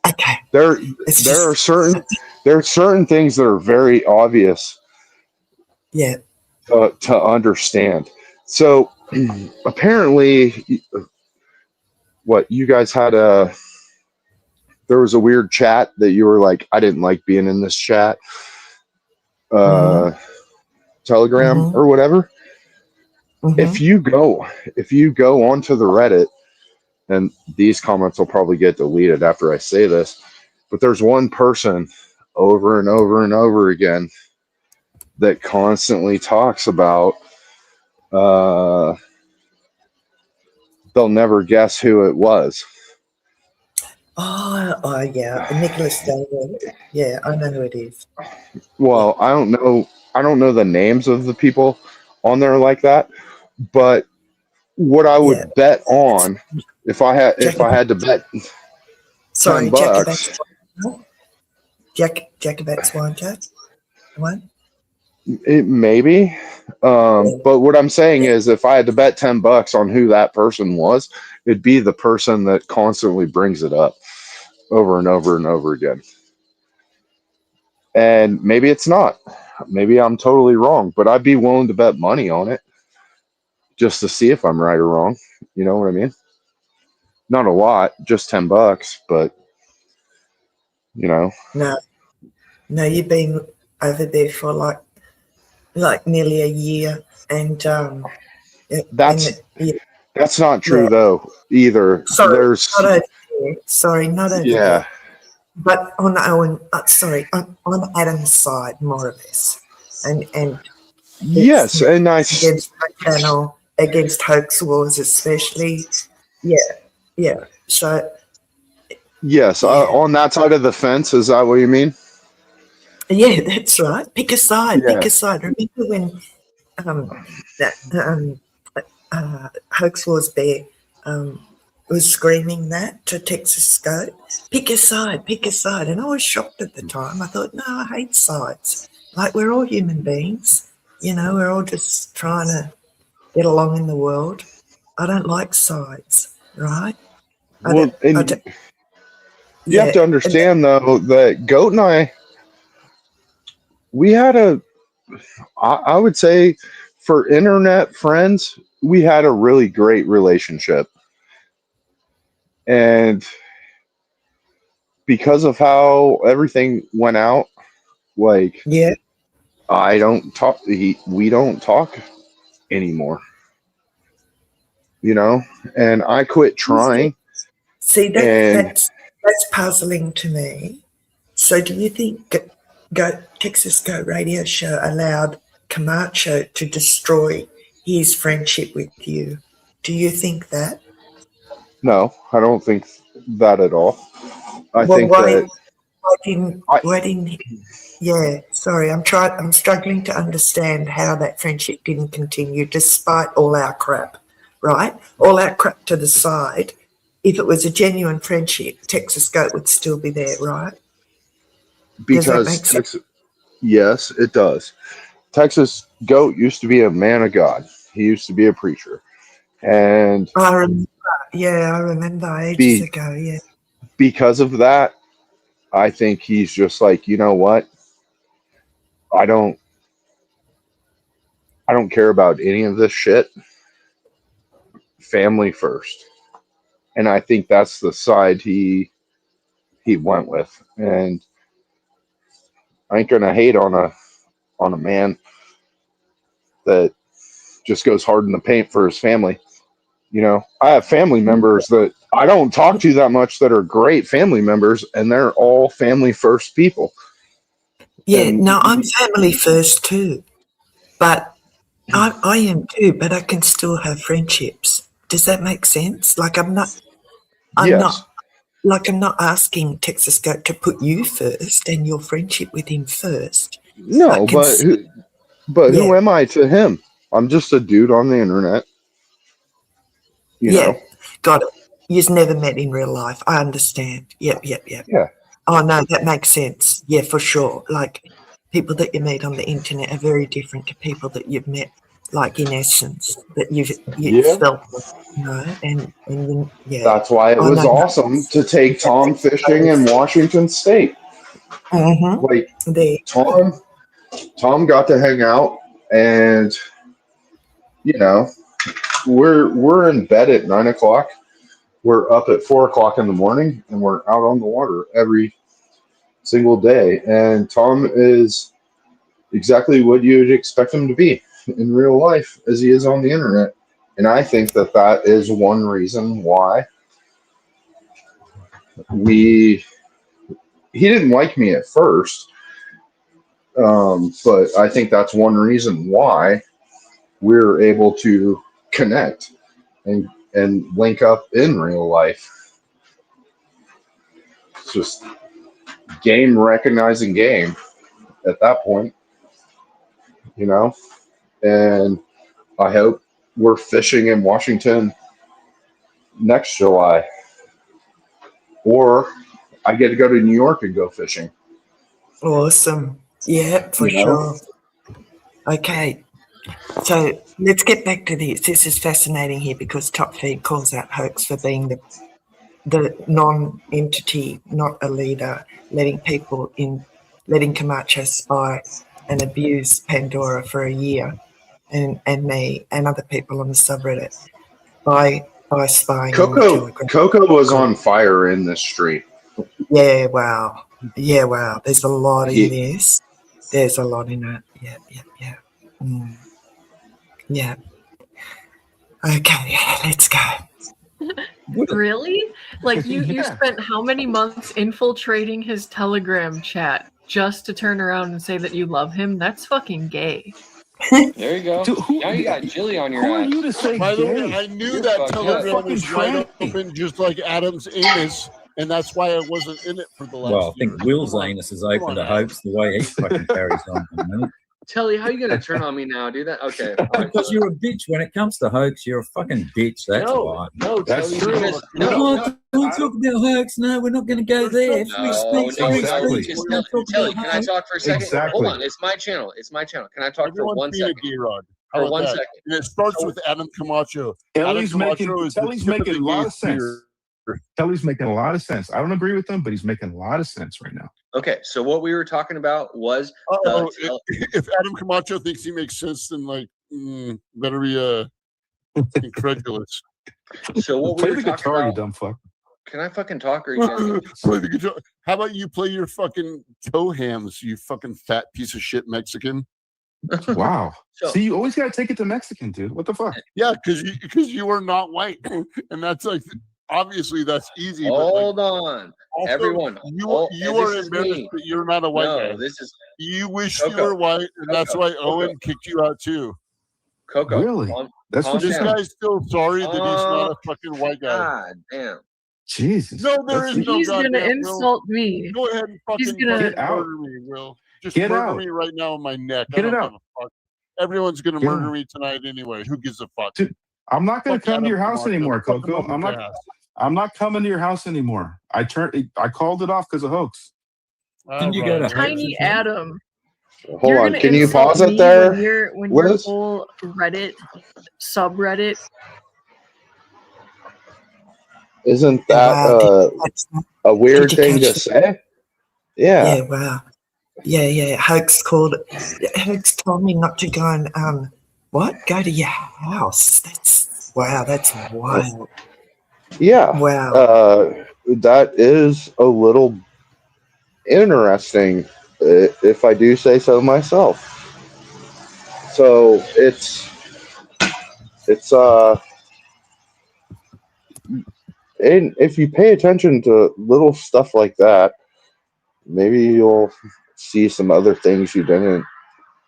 Okay. There are certain things that are very obvious. Yeah. To understand. So apparently, what you guys had there was a weird chat that you were like, I didn't like being in this chat, Telegram or whatever. If you go onto the Reddit, and these comments will probably get deleted after I say this, but there's one person over and over and over again that constantly talks about they'll never guess who it was. Oh, yeah, Nicholas Daly. Yeah, I know who it is. Well, I don't know the names of the people on there like that, but what I would bet on if I had to bet Sorry, $10. Jacobet's one. Maybe. But what I'm saying is, if I had to bet $10 on who that person was, it'd be the person that constantly brings it up over and over and over again. And maybe it's not. Maybe I'm totally wrong, but I'd be willing to bet money on it just to see if I'm right or wrong. You know what I mean? Not a lot, just $10, but you know. No, you've been over there for like nearly a year, and that's not true though either. Sorry, not over there. Sorry, not over there. But on Adam's side, more or less, and yes, and against my channel, against hoax wars, especially. Yeah. So. Yes, on that side of the fence. Is that what you mean? Yeah, that's right. Pick a side. Yeah. Pick a side. Remember when Hoax Wars Bear was screaming that to Texas Goat? Pick a side. Pick a side. And I was shocked at the time. I thought, no, I hate sides. Like, we're all human beings. You know, we're all just trying to get along in the world. I don't like sides, right? You have to understand, though, that Goat and I, we had I would say, for internet friends, we had a really great relationship. And because of how everything went out, like, I don't talk, we don't talk anymore. You know? And I quit trying. See, that's puzzling to me. So do you think Texas Go Radio Show allowed Camacho to destroy his friendship with you? Do you think that? No, I don't think that at all. Why didn't he? Yeah, sorry, I'm struggling to understand how that friendship didn't continue despite all our crap, right? All our crap to the side. If it was a genuine friendship, Texas Goat would still be there, right? Because yes, it does. Texas Goat used to be a man of God. He used to be a preacher. And I remember ages ago, yeah. Because of that, I think he's just like, you know what? I don't care about any of this shit. Family first. And I think that's the side he went with. And I ain't gonna hate on a man that just goes hard in the paint for his family. You know, I have family members that I don't talk to that much that are great family members, and they're all family first people. Yeah, And no, I'm family first too, but I am too, but I can still have friendships. Does that make sense? Like I'm not yes, I'm not asking Texas Goat to put you first and your friendship with him first. no, but who am I to him? I'm just a dude on the internet. You know. Got it. You've never met in real life. I understand. Yep. Yeah. Oh no, that makes sense. Yeah, for sure. Like people that you meet on the internet are very different to people that you've met, like in essence, that you've felt, you know, and yeah. That's why it was awesome to take Tom fishing in Washington State. Mm-hmm. Like Tom got to hang out, and you know, we're in bed at 9 o'clock. We're up at 4 o'clock in the morning, and we're out on the water every single day. And Tom is exactly what you'd expect him to be in real life as he is on the internet. And I think that is one reason why he didn't like me at first. But I think that's one reason why we're able to connect and link up in real life. It's just game recognizing game at that point, you know. And I hope we're fishing in Washington next July, or I get to go to New York and go fishing. Awesome. Yeah, for sure. Okay. So let's get back to this. This is fascinating here because Top Feed calls out Hoax for being the non-entity, not a leader, letting Camacho spy and abuse Pandora for a year, and me and other people on the subreddit by spying on the Telegram. Coco was on fire in this street. Yeah, wow. There's a lot in this. There's a lot in it. Yeah. Yeah. Okay, let's go. Really? Like you spent how many months infiltrating his Telegram chat just to turn around and say that you love him? That's fucking gay. There you go. Now you got Jilly on your Who ass. are you to say By the way, I knew that Telegram was wide open just like Adam's anus, and that's why I wasn't in it for the last Well, I think Will's anus is open to Hoax the way he fucking carries on. Telly, how you gonna turn on me now? Do that? Okay. Because you're a bitch when it comes to Hoax. You're a fucking bitch. That's why. No, that's true. Don't talk about Hoax. No, we're not going to go there. Telly, can I talk for a second? Exactly. Hold on, it's my channel. Can I talk for 1 second? How For about 1 that? second. And it starts with Adam Camacho. Telly's Adam making Camacho is the Telly's tip of making the a lot game of sense. here. Telly's making a lot of sense. I don't agree with him, but he's making a lot of sense right now. Okay, so what we were talking about was If Adam Camacho thinks he makes sense, then better be incredulous. So what we Play were the talking guitar, you about. dumb fuck. Can I fucking talk or you guys? Play the guitar. How about you play your fucking toe hams, you fucking fat piece of shit Mexican? Wow. See, you always gotta take it to Mexican, dude. What the fuck? Yeah, because you are not white, and that's like obviously that's easy. Hold on, also, everyone. You are embarrassed that you're not a white guy. You wish you were white, and that's why Owen kicked you out too. Coco, really? That's what this guy's still sorry that he's not a fucking white guy. God damn. Jesus. No, there is no He's goddamn gonna insult me. Go ahead and He's fucking gonna murder me, Will. Just Get murder out. me right now in my neck. Get I it don't out. give a fuck. Everyone's gonna Get murder out. me tonight anyway. Who gives a fuck? Dude, I'm not gonna Fuck come to your Adam house Camacho. anymore, Fuck him Coco. up his ass. I'm not coming to your house anymore. I called it off because of Hoax. Didn't you go to Tiny Adam. Hold You're on. gonna Can you insult pause it me there? when your Liz? whole Reddit subreddit. Isn't that a weird thing to say? Yeah, wow. Yeah. Hoax told me not to go and go to your house. That's wild. Yeah. Wow. That is a little interesting, if I do say so myself. So and if you pay attention to little stuff like that, maybe you'll see some other things you didn't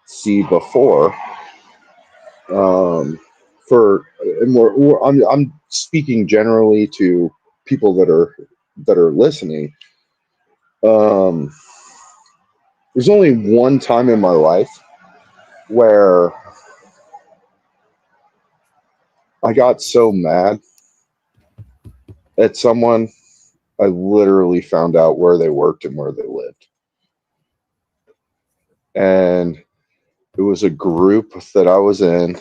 see before. I'm speaking generally to people that are listening. There's only one time in my life where I got so mad at someone, I literally found out where they worked and where they lived. And it was a group that I was in,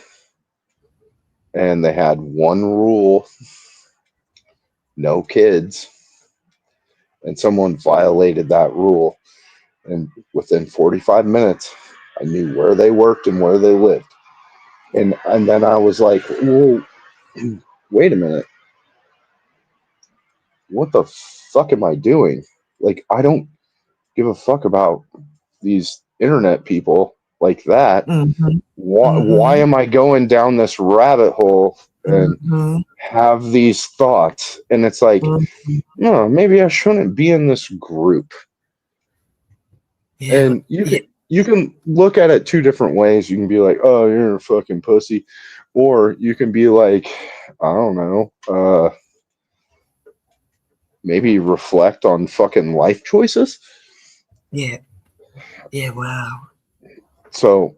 and they had one rule: no kids. And someone violated that rule. And within 45 minutes, I knew where they worked and where they lived. And then I was like, whoa, wait a minute. What the fuck am I doing? Like, I don't give a fuck about these internet people like that. Why am I going down this rabbit hole and have these thoughts? And it's like, no, maybe I shouldn't be in this group. And you can look at it two different ways. You can be like, oh, you're a fucking pussy. Or you can be like, I don't know, maybe reflect on fucking life choices. Yeah, wow. So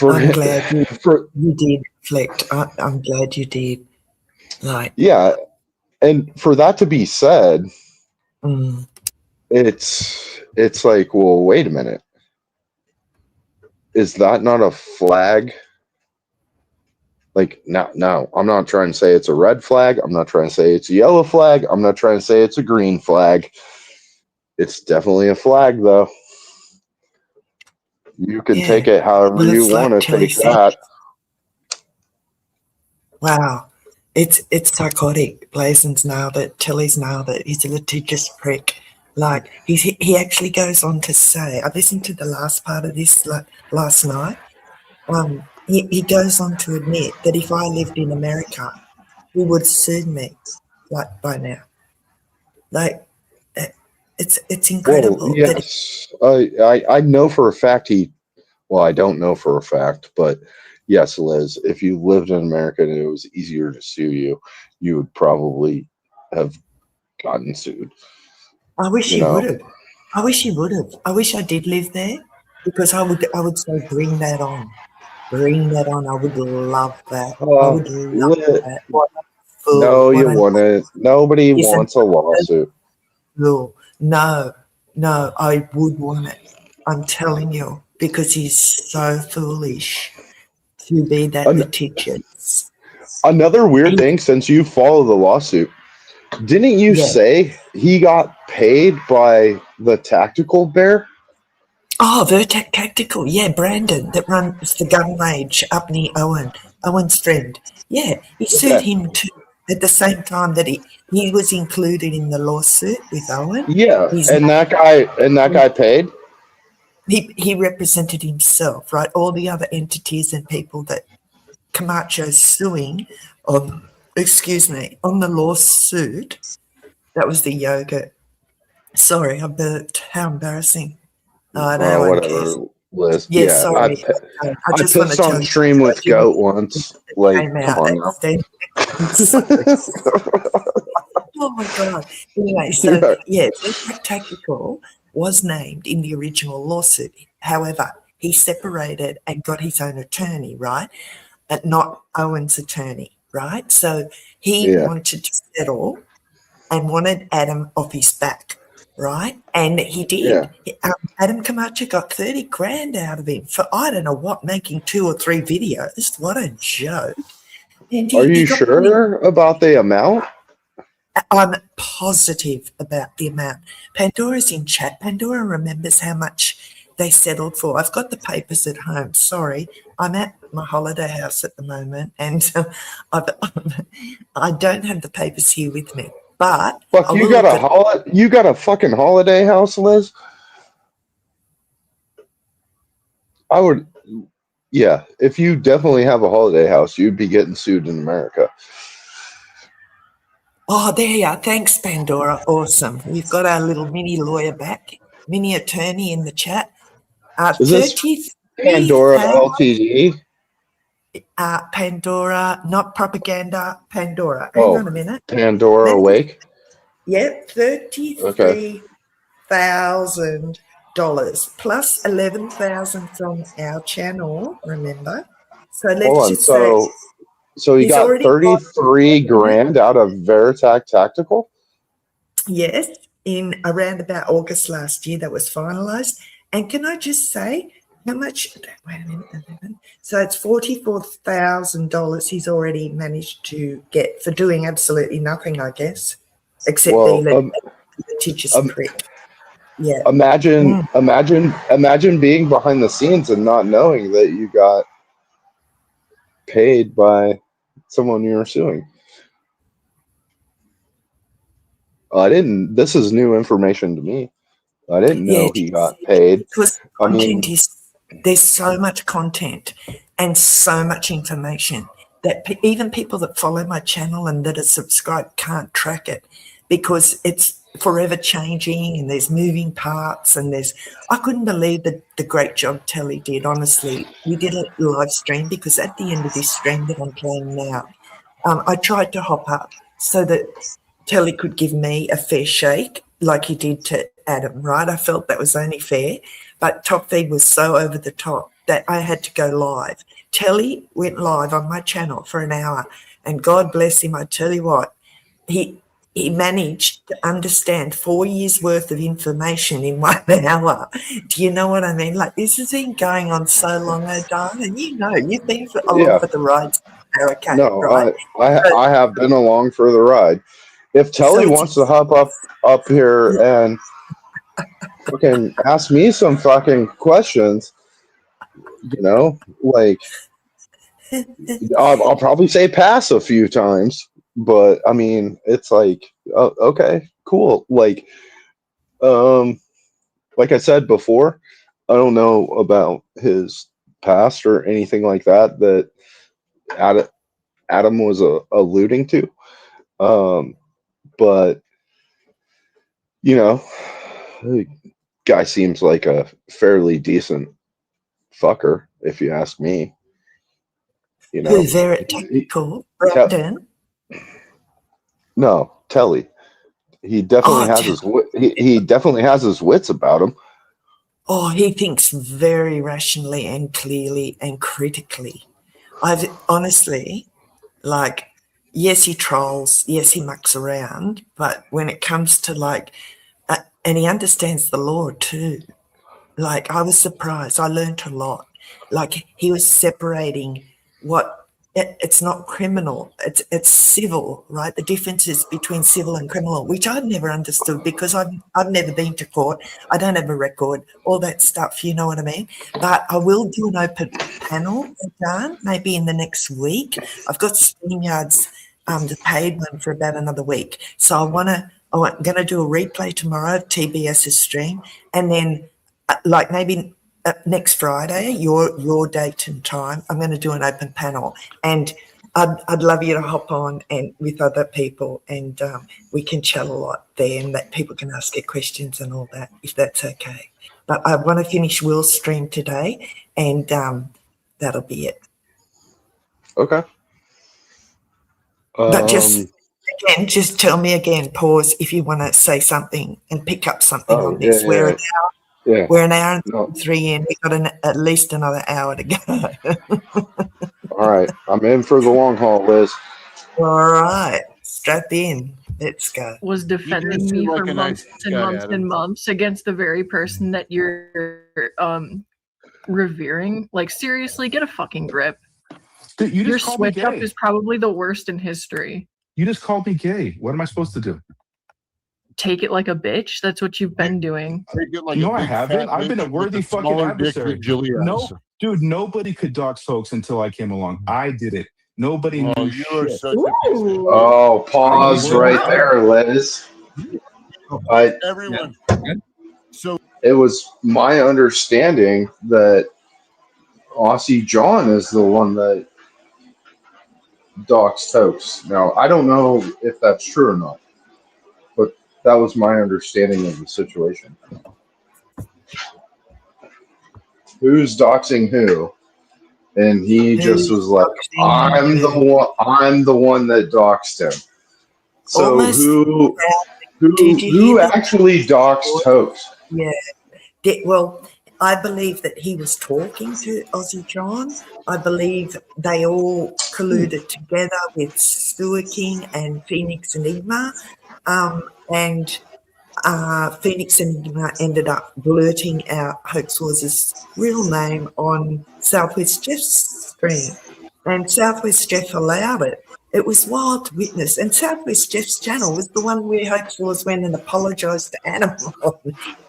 I'm glad you did reflect. I'm glad you did. Like, yeah, and for that to be said, it's like, well, wait a minute. Is that not a flag? Like, no, I'm not trying to say it's a red flag. I'm not trying to say it's a yellow flag. I'm not trying to say it's a green flag. It's definitely a flag, though. You can take it however you want to take that. Wow. It's psychotic. Blazon's nailed it. Tilly's nailed it. He's a litigious prick. Like, he actually goes on to say, I listened to the last part of this last night. He goes on to admit that if I lived in America, he would sue me, like, by now. Like, it's incredible. Well, yes, I know for a fact I don't know for a fact, but yes, Liz, if you lived in America and it was easier to sue you, you would probably have gotten sued. I wish he would have. I wish he would have. I wish I did live there, because I would say bring that on. Bring that on. I would love that. I would love that. What a fool. No, you wouldn't. Nobody wants a lawsuit. No, I would want it. I'm telling you, because he's so foolish to be that litigious. Another weird thing, since you follow the lawsuit, didn't you say he got paid by the Tactical Bear? Oh, Vertex Tactical. Yeah, Brandon, that runs the gun range up near Owen's friend. Yeah, he sued him too at the same time that he was included in the lawsuit with Owen. Yeah, that guy paid? He represented himself, right? All the other entities and people that Camacho's suing on the lawsuit. That was the yogurt. Sorry, I burped. How embarrassing. Oh, no one cares. Liz. Yeah, sorry. I just pissed on stream with Goat once. Like, come on now. Oh my God. Anyway, so Vertex Tactical was named in the original lawsuit. However, he separated and got his own attorney, right? Not Owen's attorney, right? So he wanted to settle and wanted Adam off his back, right? And he did. Yeah. Adam Camacho got 30 grand out of him for, I don't know what, making 2 or 3 videos. What a joke. Are you sure about the amount? I'm positive about the amount. Pandora's in chat. Pandora remembers how much they settled for. I've got the papers at home. Sorry, I'm at my holiday house at the moment, and I don't have the papers here with me. But Fuck, I you will got look at. you got a fucking holiday house, Liz? I would, yeah. If you definitely have a holiday house, you'd be getting sued in America. Oh, there you are. Thanks, Pandora. Awesome. We've got our little mini lawyer back, mini attorney in the chat. Is this 33,000. Pandora Ltd? Pandora, not propaganda. Pandora. Hang on a minute. Pandora Awake. Yep, $33,000 plus 11,000 from our channel. Remember, so let's Hold on. just say. So he he's got already 33 grand out of Veritag Tactical? Yes, in around about August last year that was finalised. And can I just say how much? Wait a minute. So it's $44,000 he's already managed to get for doing absolutely nothing, I guess, except being a litigious prick. Yeah. Imagine being behind the scenes and not knowing that you got paid by someone you were suing. This is new information to me. I didn't know he got paid. Because content there's so much content and so much information that even people that follow my channel and that are subscribed can't track it because it's forever changing and there's moving parts and I couldn't believe the great job Telly did, honestly. We did a live stream because at the end of this stream that I'm playing now, I tried to hop up so that Telly could give me a fair shake like he did to Adam, right? I felt that was only fair, but Top Feed was so over the top that I had to go live. Telly went live on my channel for an hour, and God bless him, I tell you what, he managed to understand 4 years worth of information in 1 hour. Do you know what I mean? Like, this has been going on so long, O'Donnell, and you've been along for the ride. No, right? I have been along for the ride. If Telly wants to hop up here and fucking ask me some fucking questions, like I'll probably say pass a few times, but I mean, it's like, okay, cool. Like I said before, I don't know about his past or anything like that Adam was alluding to. But the guy seems like a fairly decent fucker, if you ask me. Who's very technical, Brandon? No, Telly. He definitely has he definitely has his wits about him. Oh, he thinks very rationally and clearly and critically. I've honestly, yes, he trolls, yes, he mucks around, but when it comes to and he understands the law too. I was surprised. I learned a lot. He was separating it's not criminal, it's civil, right? The difference is between civil and criminal, which I've never understood because I've never been to court. I don't have a record, all that stuff, you know what I mean? But I will do an open panel, Dan, maybe in the next week. I've got StreamYards, the paid one, for about another week. So I'm going to do a replay tomorrow of TBS's stream, and then maybe next Friday, your date and time, I'm going to do an open panel, and I'd love you to hop on and with other people, and we can chat a lot there, and that people can ask their questions and all that, if that's okay. But I want to finish Will's stream today, and that'll be it. Okay. But just tell me again, pause if you want to say something and pick up something on this. We're an hour and 3 in. We've got at least another hour to go. All right. I'm in for the long haul, Liz. All right. Strap in. Let's go. Was defending me for months and months and months against the very person that you're revering. Like, seriously, get a fucking grip. Dude, your switch up is probably the worst in history. You just called me gay. What am I supposed to do? Take it like a bitch. That's what you've been doing. Take it like No, a I big haven't. fat I've been a bitch with worthy fucking smaller dick adversary. than Jilly No, has. dude, nobody could dox hoax until I came along. I did it. Nobody Oh, knew you are shit. such a piece of shit. Oh, pause right there, Liz. Everyone. So It was my understanding that Aussie John is the one that doxed hoax. Now, I don't know if that's true or not, but that was my understanding of the situation. Who's doxing who? And he just was like, I'm the one that doxed him. So Almost who actually doxed hoax? Yeah. Well, I believe that he was talking to Aussie John. I believe they all colluded together with Sewer King and Phoenix Enigma. And Phoenix Enigma ended up blurting out Hoax Wars' real name on Southwest Jeff's stream. And Southwest Jeff allowed it. It was wild to witness. And Southwest Jeff's channel was the one where Hoax Wars went and apologised to Adam.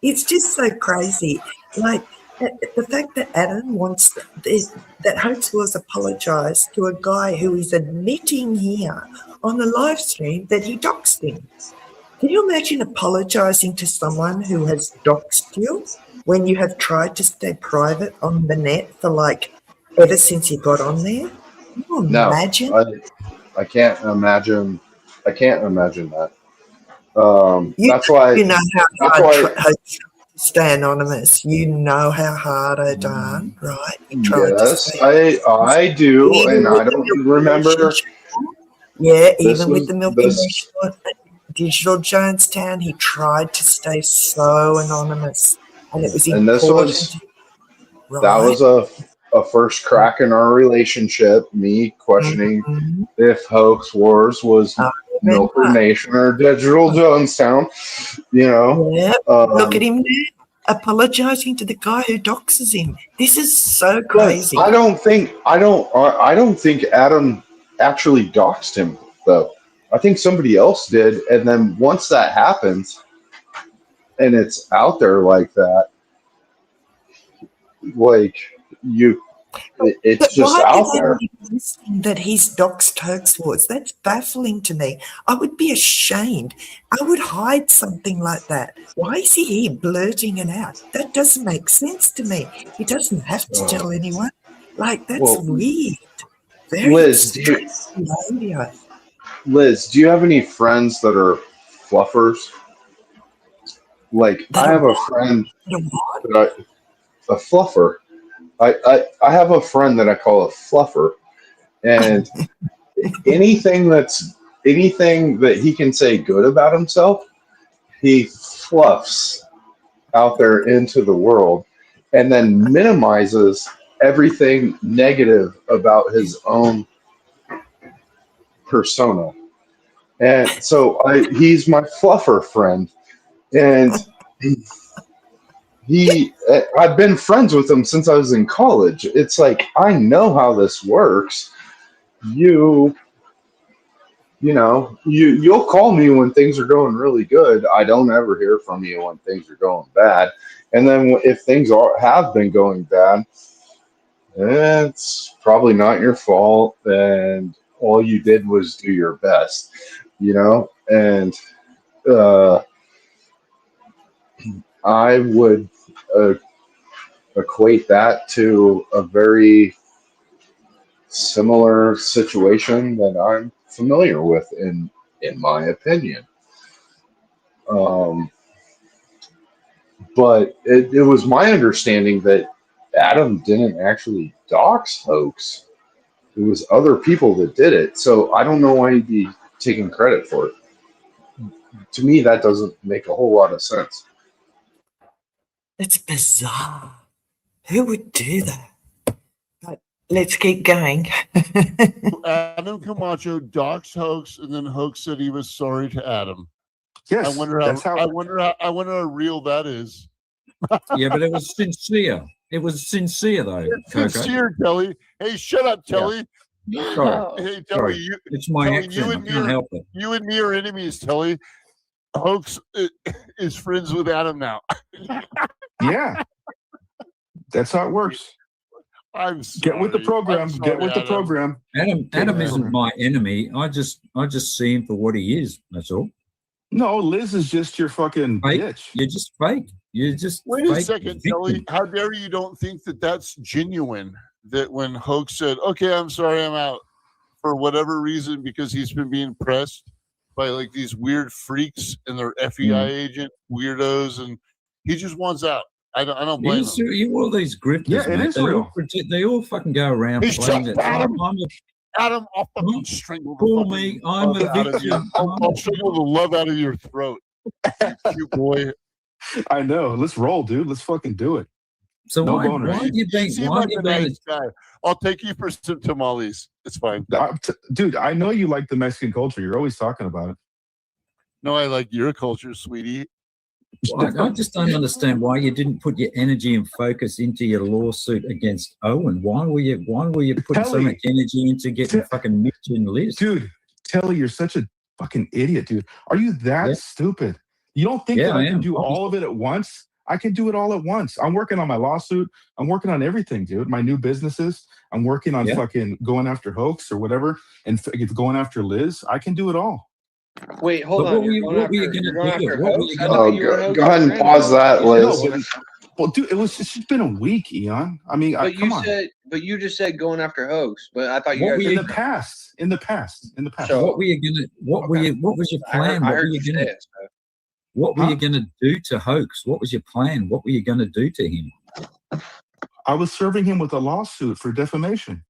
It's just so crazy. Like, the fact that Adam wants that Hoax Wars apologise to a guy who is admitting here on the live stream that he doxed him. Can you imagine apologising to someone who has doxed you when you have tried to stay private on the net for like ever since you got on there? Can you imagine? No, I can't imagine. I can't imagine that. That's why. You know how hard to stay anonymous. You know how hard I done, right? You tried Yes, to stay I do, and I don't remember. Yeah, even with the Milky Digital Jonestown, he tried to stay so anonymous, and it was And important. this was that was a first crack in our relationship. Me questioning if Hoax Wars was Milker Nation or Digital Jonestown. You know, Yeah, look at him now, apologising to the guy who doxes him. This is so crazy. I don't think Adam actually doxed him though. I think somebody else did, and then once that happens, and it's out there like that, like it's just out there. That he's doxed Hoax Wars. That's baffling to me. I would be ashamed. I would hide something like that. Why is he here blurting it out? That doesn't make sense to me. He doesn't have to tell anyone. Like, that's weird. Very Liz, do you have any friends that are fluffers? Like, I have a friend a fluffer. I have a friend that I call a fluffer, and anything that he can say good about himself, he fluffs out there into the world, and then minimizes everything negative about his own persona. And so he's my fluffer friend, and I've been friends with him since I was in college. It's like, I know how this works. You'll call me when things are going really good. I don't ever hear from you when things are going bad. And then if things have been going bad, it's probably not your fault, and all you did was do your best, and I would equate that to a very similar situation that I'm familiar with, in my opinion. But it was my understanding that Adam didn't actually dox Hoax. It was other people that did it. So I don't know why he'd be taking credit for it. To me, that doesn't make a whole lot of sense. That's bizarre. Who would do that? But let's keep going. Adam Camacho doxed Hoax, and then Hoax said he was sorry to Adam. Yes, I wonder how real that is. Yeah, but it was sincere. It was sincere, though. It's sincere, Kelly. Hey, shut up, Kelly. Sorry. Hey, Telly, Sorry. you, It's my Telly, accent. I can't help it. you and me are enemies, Telly. Hoax is friends with Adam now. Yeah, that's how it works. I'm sorry. Get with the program. Get with the Adam. program. Adam isn't my enemy. I just see him for what he is. That's all. No, Liz is just your fucking Fake. bitch. You're just fake. You're just Wait a fake second, victim. Telly. How dare you don't think that that's genuine? That when Hoax said, "Okay, I'm sorry, I'm out," for whatever reason, because he's been being pressed by like these weird freaks and their FEI agent weirdos, and he just wants out. I don't blame him. You all these grifters, Yeah, it mate. is They all, real. they all fucking go around He's playing just that. Adam. I'm a, Adam, I'll fucking strangle the call fucking me. I'm love a out of you. victim. I'll strangle the love out of your throat. You cute boy. I know. Let's roll, dude. Let's fucking do it. So No why boners. have you been? seem Why like have you a been? nice guy. I'll take you for some tamales. It's fine. Dude, I know you like the Mexican culture. You're always talking about it. No, I like your culture, sweetie. I just don't understand why you didn't put your energy and focus into your lawsuit against Owen. Why were you putting so Telly. much energy into getting fucking Mitch and Liz? Dude, Telly, you're such a fucking idiot, dude. Are you that Yeah. stupid? You don't think Yeah, that I I can am. do all of it at once? I can do it all at once. I'm working on my lawsuit. I'm working on everything, dude. My new businesses. I'm working on fucking going after Hoax or whatever and going after Liz. I can do it all. Wait, hold But on. what were you going to You're do? going after What were Hoax? you I gonna thought Oh, you were Hoax's go ahead and friend. pause that, No, Liz. well, dude, it's just been a week, Eon. I mean, But come you on. said, but you just said going after Hoax. But I thought you What guys were In you- the past. So- what were you gonna? What were Okay. you? What was your plan? I What were heard you you gonna? say it. So. What were you gonna do to Hoax? What was your plan? What were you gonna do to him? I was serving him with a lawsuit for defamation.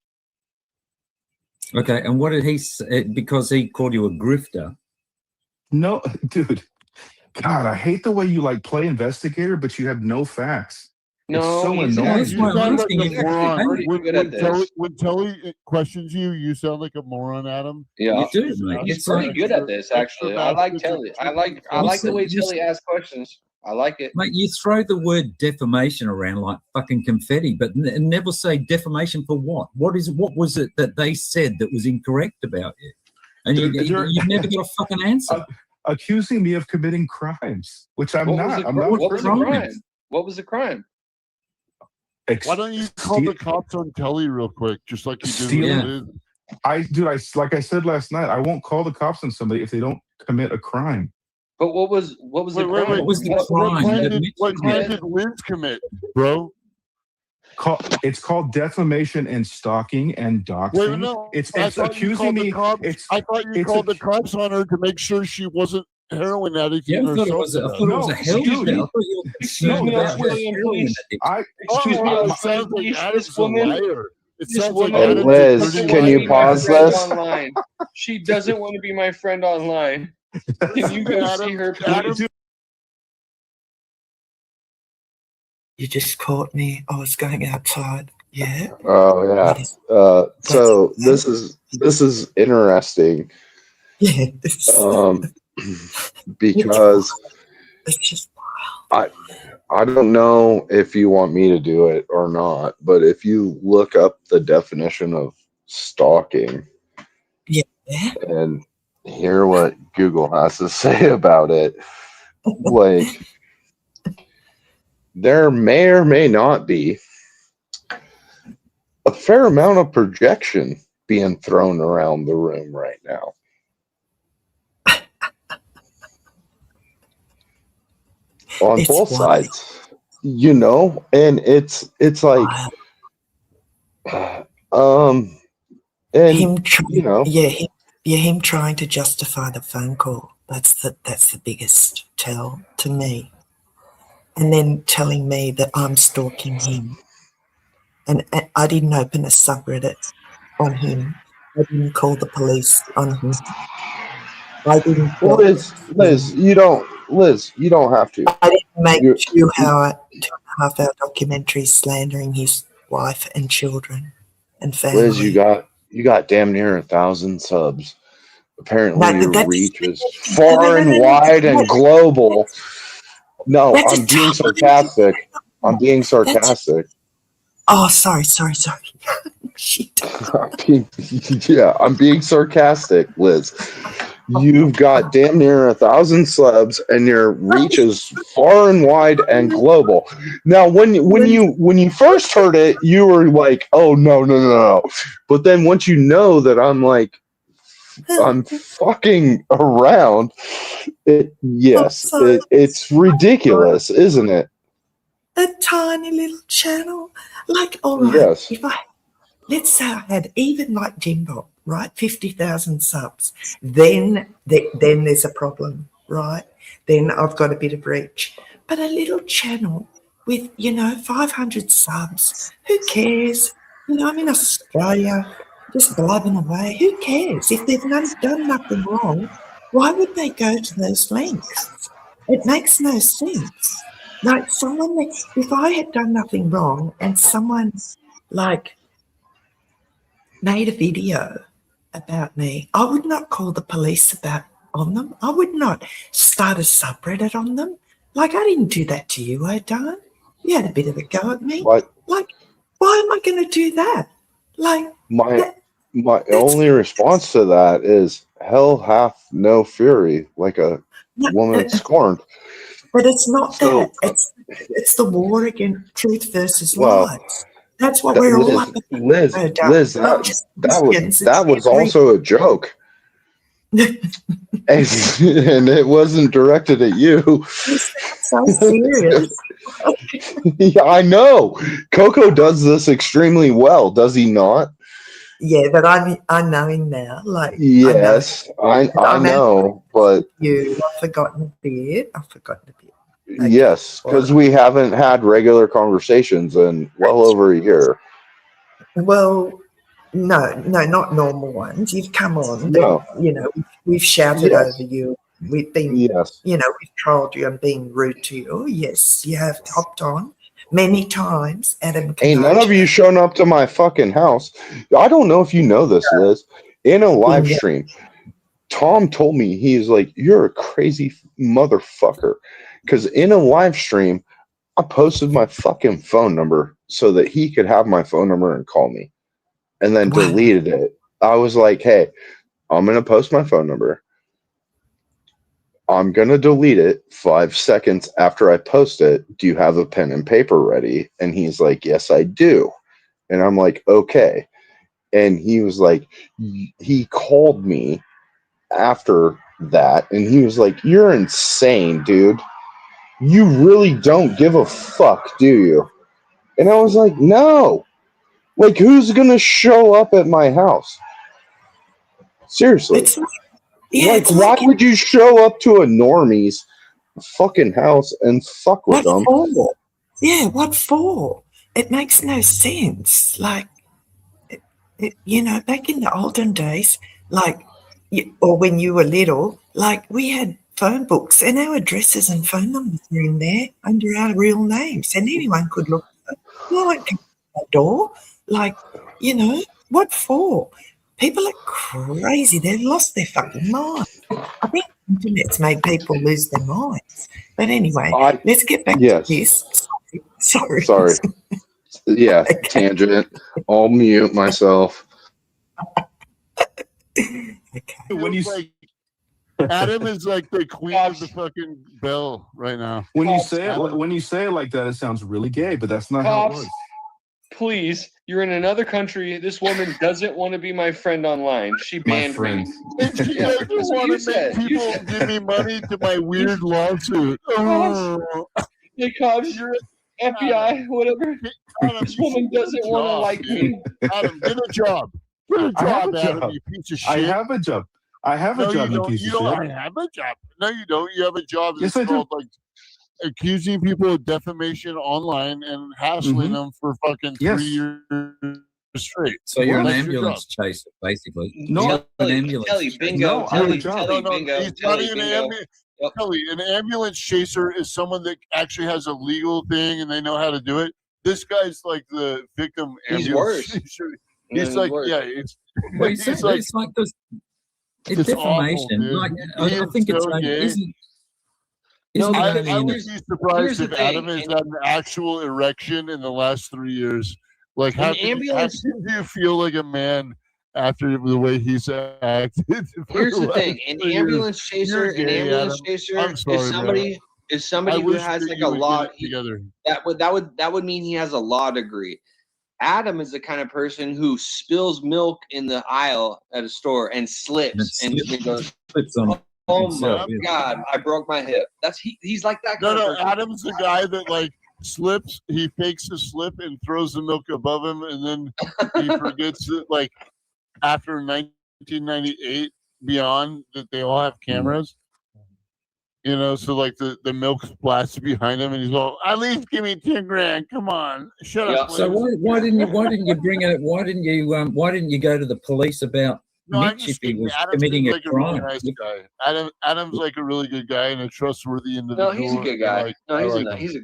Okay, and what did he say? Because he called you a grifter. No, dude. God, I hate the way you like play investigator, but you have no facts. No, it's so he's annoying. That's why I'm sound like asking a you. moron. pretty good at this. When Telly questions you, you sound like a moron, Adam. Yeah, You do, mate. he's It's pretty like, good at this. Actually, I like Telly. I like the way Telly asks questions. I like it. mate, you throw the word defamation around like fucking confetti, but never say defamation for what? What was it that they said that was incorrect about you? And Dude, you've never got a fucking answer. Accusing me of committing crimes, which I'm What not. was the, I'm not. what was the crime? crime? What was the crime? Why don't you call the cops on Telly real quick, just like you did Stealing. with Liz? Like I said last night, I won't call the cops on somebody if they don't commit a crime. But what was the crime? What was the What crime? crime that did, Mitch what crime committed? did Liz commit, bro? It's called defamation and stalking and doxing. Wait, no. It's I thought you accusing called me. the cops. It's I thought you it's called a- the cops on her to make sure she wasn't heroin addict. Yeah, I thought it herself. was a hell excuse shit. I me. thought you were concerned No, about that's the what- heroin addict. Excuse me, it sounds like this Adam's a woman- liar. It this sounds like woman Hey, Adam's Liz, a dirty can liar. you pause friend this? Online. She doesn't want to be my friend online. Can you go see her, please? You just caught me. I was going outside. Yeah. Oh yeah. So this is interesting. Yeah. Because It's just I don't know if you want me to do it or not, but if you look up the definition of stalking and hear what Google has to say about it, like there may or may not be a fair amount of projection being thrown around the room right now. On It's both wild. sides, you know, and it's like, and him you know, him trying to justify the phone call. That's the biggest tell to me. And then telling me that I'm stalking him. And I didn't open a subreddit on him. I didn't call the police on him. I didn't. Liz, you don't have to. I didn't make 2.5-hour documentary slandering his wife and children and family. Liz, you got damn near 1,000 subs. Apparently, No, your that's- reach is far and wide and global. No, That's I'm a being totally sarcastic. I'm being sarcastic. Oh, sorry. She does. I'm being sarcastic, Liz. You've got damn near 1,000 subs, and your reach is far and wide and global. Now, when you first heard it, you were like, "Oh no!" But then once you know that I'm fucking around, it's ridiculous, isn't it? A tiny little channel. Like, all right, Yes. let's say I had even like Jimbo, right, 50,000 subs, then there's a problem, right? Then I've got a bit of reach. But a little channel with 500 subs, who cares? I'm in Australia, just blubbing away. Who cares if they've done nothing wrong? Why would they go to those lengths? It makes no sense. Like, if I had done nothing wrong and someone made a video about me, I would not call the police on them. I would not start a subreddit on them. Like, I didn't do that to you, O'Dan. You had a bit of a go at me. What? Like, why am I going to do that? Like, My only response to that is hell hath no fury like a woman scorned. But it's not that. It's the war against truth versus lies. That's what we're all up against. Liz, that was also a joke. and it wasn't directed at you. So serious. Yeah, I know. Coco does this extremely well, does he not? Yeah, but I know him now. Like, yes, I know, but I've forgotten a bit. Okay. Yes, because we haven't had regular conversations in well over a year. Well, no, not normal ones. You've come on. No. We've shouted over you. We've been, we've trolled you and been rude to you. Oh, yes, you have hopped on many times. Adam, ain't none of you shown up to my fucking house. I don't know if you know this, Liz. In a live stream, Tom told me, he's like, "You're a crazy motherfucker." Because in a live stream, I posted my fucking phone number so that he could have my phone number and call me, and then deleted it. I was like, "Hey, I'm going to post my phone number. I'm going to delete it 5 seconds after I post it. Do you have a pen and paper ready?" And he's like, "Yes, I do." And I'm like, "Okay." And he was like, he called me after that, and he was like, "You're insane, dude. You really don't give a fuck, do you?" And I was like, "No. Like, who's going to show up at my house? Seriously. Why would you show up to a normie's fucking house and fuck with them?" For? Yeah, what for? It makes no sense. Like, back in the olden days, or when you were little, we had phone books and our addresses and phone numbers were in there under our real names, and anyone could look. No one can open the door. What for? People are crazy. They've lost their fucking mind. I think the internet's made people lose their minds. But anyway, let's get back to this. Sorry. Yeah, tangent. I'll mute myself. When you say Adam is like the queen of the fucking bell right now. When you say it like that, it sounds really gay, but that's not how it was. Please, you're in another country. This woman doesn't want to be my friend online. She banned me. And she doesn't want to make people give me money to my weird lawsuit. Oh. Hey, Cobbs, you're FBI, whatever. Adam, this woman doesn't want to like me. Adam, get a job. Get a job, Adam, you piece of shit. I have a job. I have a job, you piece of shit. I have a job. No, you don't. You have a job that's Yes, I do. called accusing people of defamation online and hassling them for fucking 3 years straight. So you're an That's your ambulance job. chaser, basically. No, an ambulance. Kelly, bingo. No, I have a job. Kelly, No, bingo. he's Kelly, not even bingo. Kelly, an ambulance chaser is someone that actually has a legal thing and they know how to do it. This guy's like the victim He's ambulance worse. chaser. He's like, Well, it's it's like this. It's defamation. Awful, I think it's so gay. isn't I it only would be surprised here's if the thing, Adam has had an actual erection in the last 3 years. Like, An how ambulance. do you feel like a man after the way he's acted? Here's the thing: an ambulance chaser, I'm sorry, is somebody I who wish has that like you a would law. get it together. That would mean he has a law degree. Adam is the kind of person who spills milk in the aisle at a store and slips and goes, "Oh my God, I broke my hip." He's like that. No, Kind of no. person. Adam's the guy that like slips. He fakes a slip and throws the milk above him, and then he forgets that, like, after 1998 beyond, that they all have cameras. You know, so like the milk splashes behind him, and he's all, "At least give me 10 grand. Come on, shut up." So why didn't you bring it? Why didn't you go to the police about Mitch if he was committing a crime? Really nice guy. Adam's like a really good guy and a trustworthy individual. No, he's a good guy.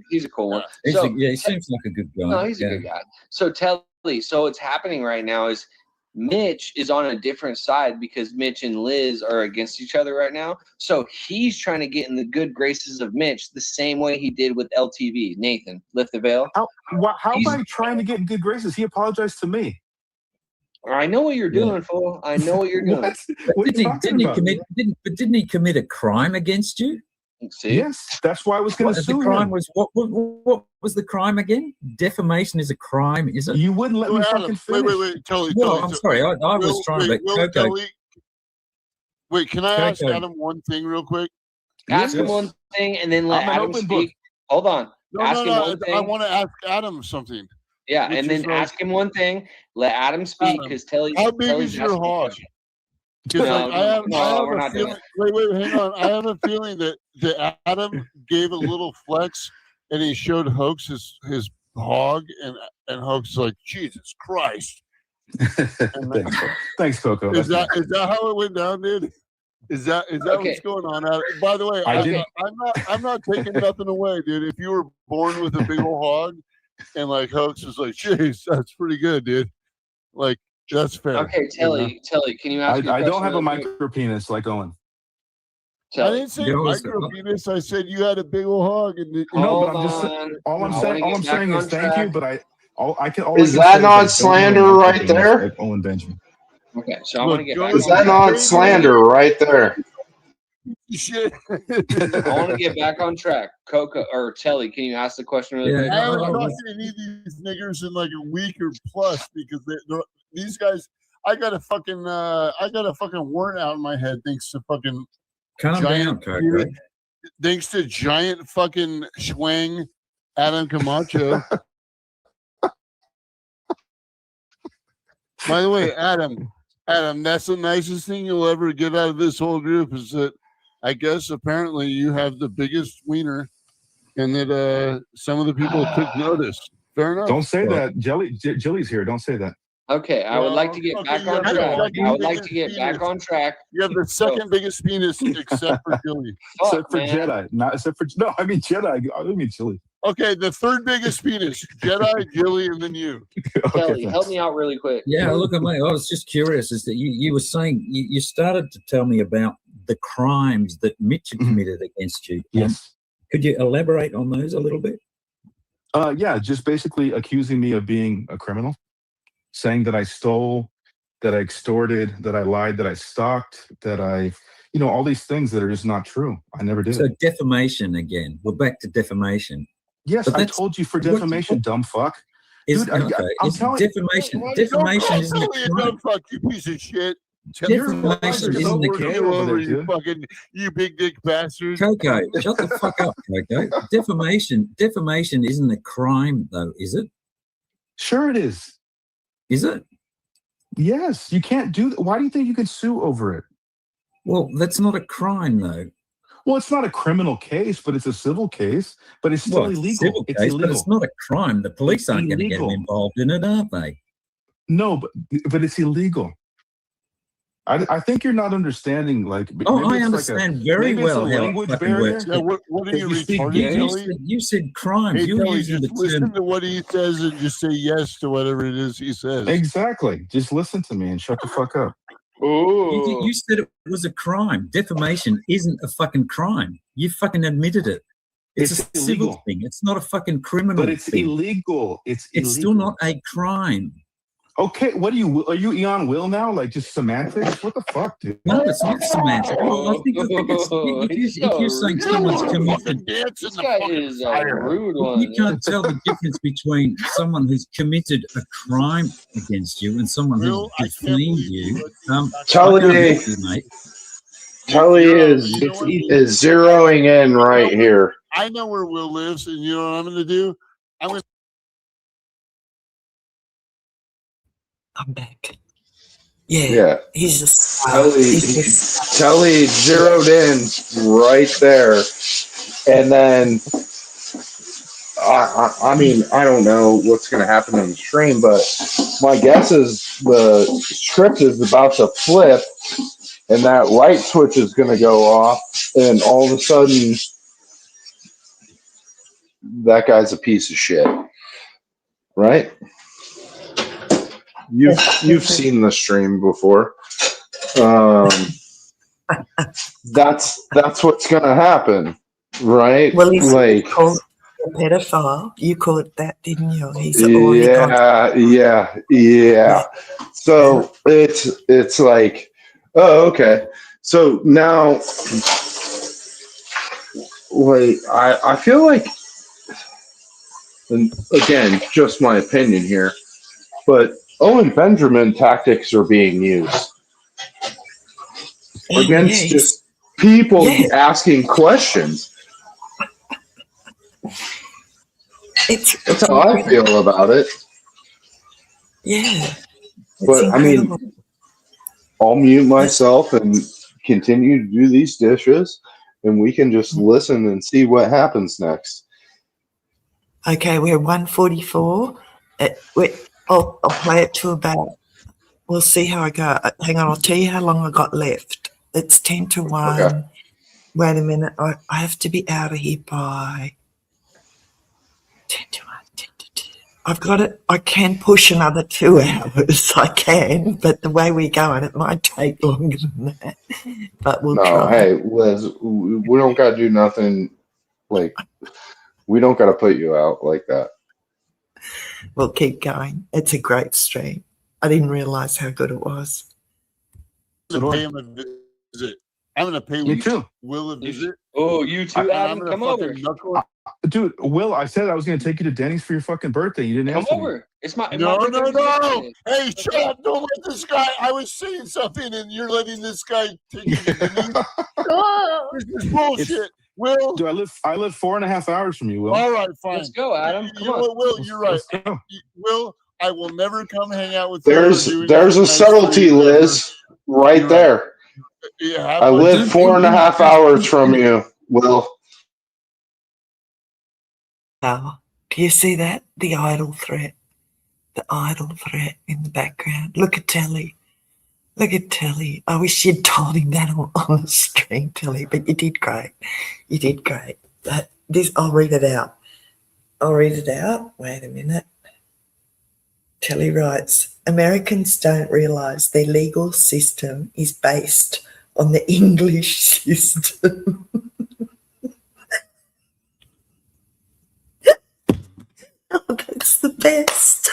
He's a cool one. He seems like a good guy. No, he's a good guy. So Telly, so what's happening right now is Mitch is on a different side because Mitch and Liz are against each other right now. So he's trying to get in the good graces of Mitch the same way he did with LTV. Nathan, lift the veil. How am I trying to get in good graces? He apologized to me. I know what you're doing, fool. I know what you're doing. Didn't he commit a crime against you? See? Yes, that's why I was going to sue him. What was the crime again? Defamation is a crime, is it? You wouldn't let me fucking finish. Wait, Tully. I'm sorry. I was trying to. Wait, can I ask Adam one thing real quick? Ask him one thing and then let Adam speak. Hold on. Ask him one thing. I want to ask Adam something. Yeah, and then ask him one thing. Let Adam speak because Telly's. How big is your hog? Wait, hang on. I have a feeling that Adam gave a little flex and he showed Hoax his hog, and Hoax is like, Jesus Christ. Thanks, Coco. Is that how it went down, dude? Is that what's going on? By the way, I'm not taking nothing away, dude. If you were born with a big old hog and like Hoax is like, jeez, that's pretty good, dude. Like, that's fair. Okay, Telly, can you ask me a I don't question have a real quick? micro penis like Owen. I didn't say micro penis. I said you had a big old hog. And all I'm saying is thank you, but is that not slander right there? Like Owen Benjamin. Okay, so I want to get back. Is that not slander right there? Shit. I want to get back on track. Coco or Telly, can you ask the question really quick? I haven't talked to any of these niggers in like a week or plus because these guys. I got a fucking warrant out in my head thanks to fucking thanks to giant fucking schwang Adam Camacho. By the way, Adam, that's the nicest thing you'll ever get out of this whole group is that I guess apparently you have the biggest wiener and that some of the people took notice. Fair enough. Don't say that. Jilly's here. Don't say that. Okay, I would like to get back on track. I would like to get back on track. You have the second biggest penis except for Jilly. Except for Jedi. Not except for I mean Jedi. I mean Jilly. Okay, the third biggest penis. Jedi, Jilly, and then you. Kelly, help me out really quick. Yeah, look at me. I was just curious is that you were saying you started to tell me about the crimes that Mitch had committed against you. Yes. Could you elaborate on those a little bit? Yeah, just basically accusing me of being a criminal, saying that I stole, that I extorted, that I lied, that I stalked, that I, all these things that are just not true. I never did. So defamation again. We're back to defamation. Yes, I told you for defamation, dumb fuck. Dude, Defamation isn't a crime. Dumb fuck, you piece of shit. Defamation isn't a crime. You big dick bastard. Coco, shut the fuck up, Coco. Defamation isn't a crime, though, is it? Sure, it is. Is it? Yes, you can't do that. Why do you think you can sue over it? Well, that's not a crime, though. Well, it's not a criminal case, but it's a civil case. But it's still illegal. It's illegal. But it's not a crime. The police aren't going to get involved in it, aren't they? No, but it's illegal. I think you're not understanding. Like, I understand very well how language barrier. Yeah, what are you retarded? You said crimes. Hey, You're Kelly, using just the listen term. to what he says and just say yes to whatever it is he says. Exactly. Just listen to me and shut the fuck up. You said it was a crime. Defamation isn't a fucking crime. You fucking admitted it. It's a civil illegal. thing. It's not a fucking criminal But it's thing. illegal. It's still not a crime. Okay, what are you Eon Will now? Like just semantics? What the fuck, dude? No, it's not semantic. Well, I think it's, if you're saying someone's committed, This guy is a rude you one. can't tell the difference between someone who's committed a crime against you and someone who's defamed you. Tully, Tully is zeroing in right here. I know where Will lives, and you know what I'm going to do? I'm back. Yeah. Yeah. He's just Tully zeroed in right there. And then, I mean, I don't know what's going to happen in the stream, but my guess is the script is about to flip and that light switch is going to go off. And all of a sudden, that guy's a piece of shit. Right? You've seen the stream before. That's what's gonna happen, right? Well, he's like called a pedophile. You called it that, didn't you? He's already yeah. So it's like, oh, okay. So now, wait, I feel like, and again, just my opinion here, but Owen Benjamin tactics are being used against just people asking questions. That's how I feel about it. Yeah. But I mean, I'll mute myself and continue to do these dishes, and we can just listen and see what happens next. Okay, we're 144. I'll play it to about, we'll see how I go. Hang on, I'll tell you how long I got left. It's 10 to 1. Okay. Wait a minute. I have to be out of here by 10 to 1, 10 to 2. I've got it. I can push another 2 hours. I can, but the way we're going, it might take longer than that. But we'll try. Hey, Liz, we don't got to do nothing. Like, we don't got to put you out like that. We'll keep going. It's a great stream. I didn't realize how good it was. I'm going to pay him a visit. I'm going to pay Will a visit. Oh, you too, Adam? Come over. Dude, Will, I said I was going to take you to Denny's for your fucking birthday. You didn't answer over. me. It's my No. Hey, shut up. Don't let this guy. I was saying something and you're letting this guy take you to Denny's. This is bullshit. Will, dude, I live 4.5 hours from you, Will. All right, fine. Let's go, Adam. Come on. on. Will, you're right. Will, I will never come hang out with There's you. There's a subtlety, Liz, right there. Yeah, I live 4.5 hours from you, Will. Oh, do you see that? The idle threat. The idle threat in the background. Look at Telly. Look at Telly. I wish you'd told him that on the stream, Telly, but you did great. You did great. I'll read it out. Wait a minute. Telly writes, Americans don't realise their legal system is based on the English system. Oh, that's the best.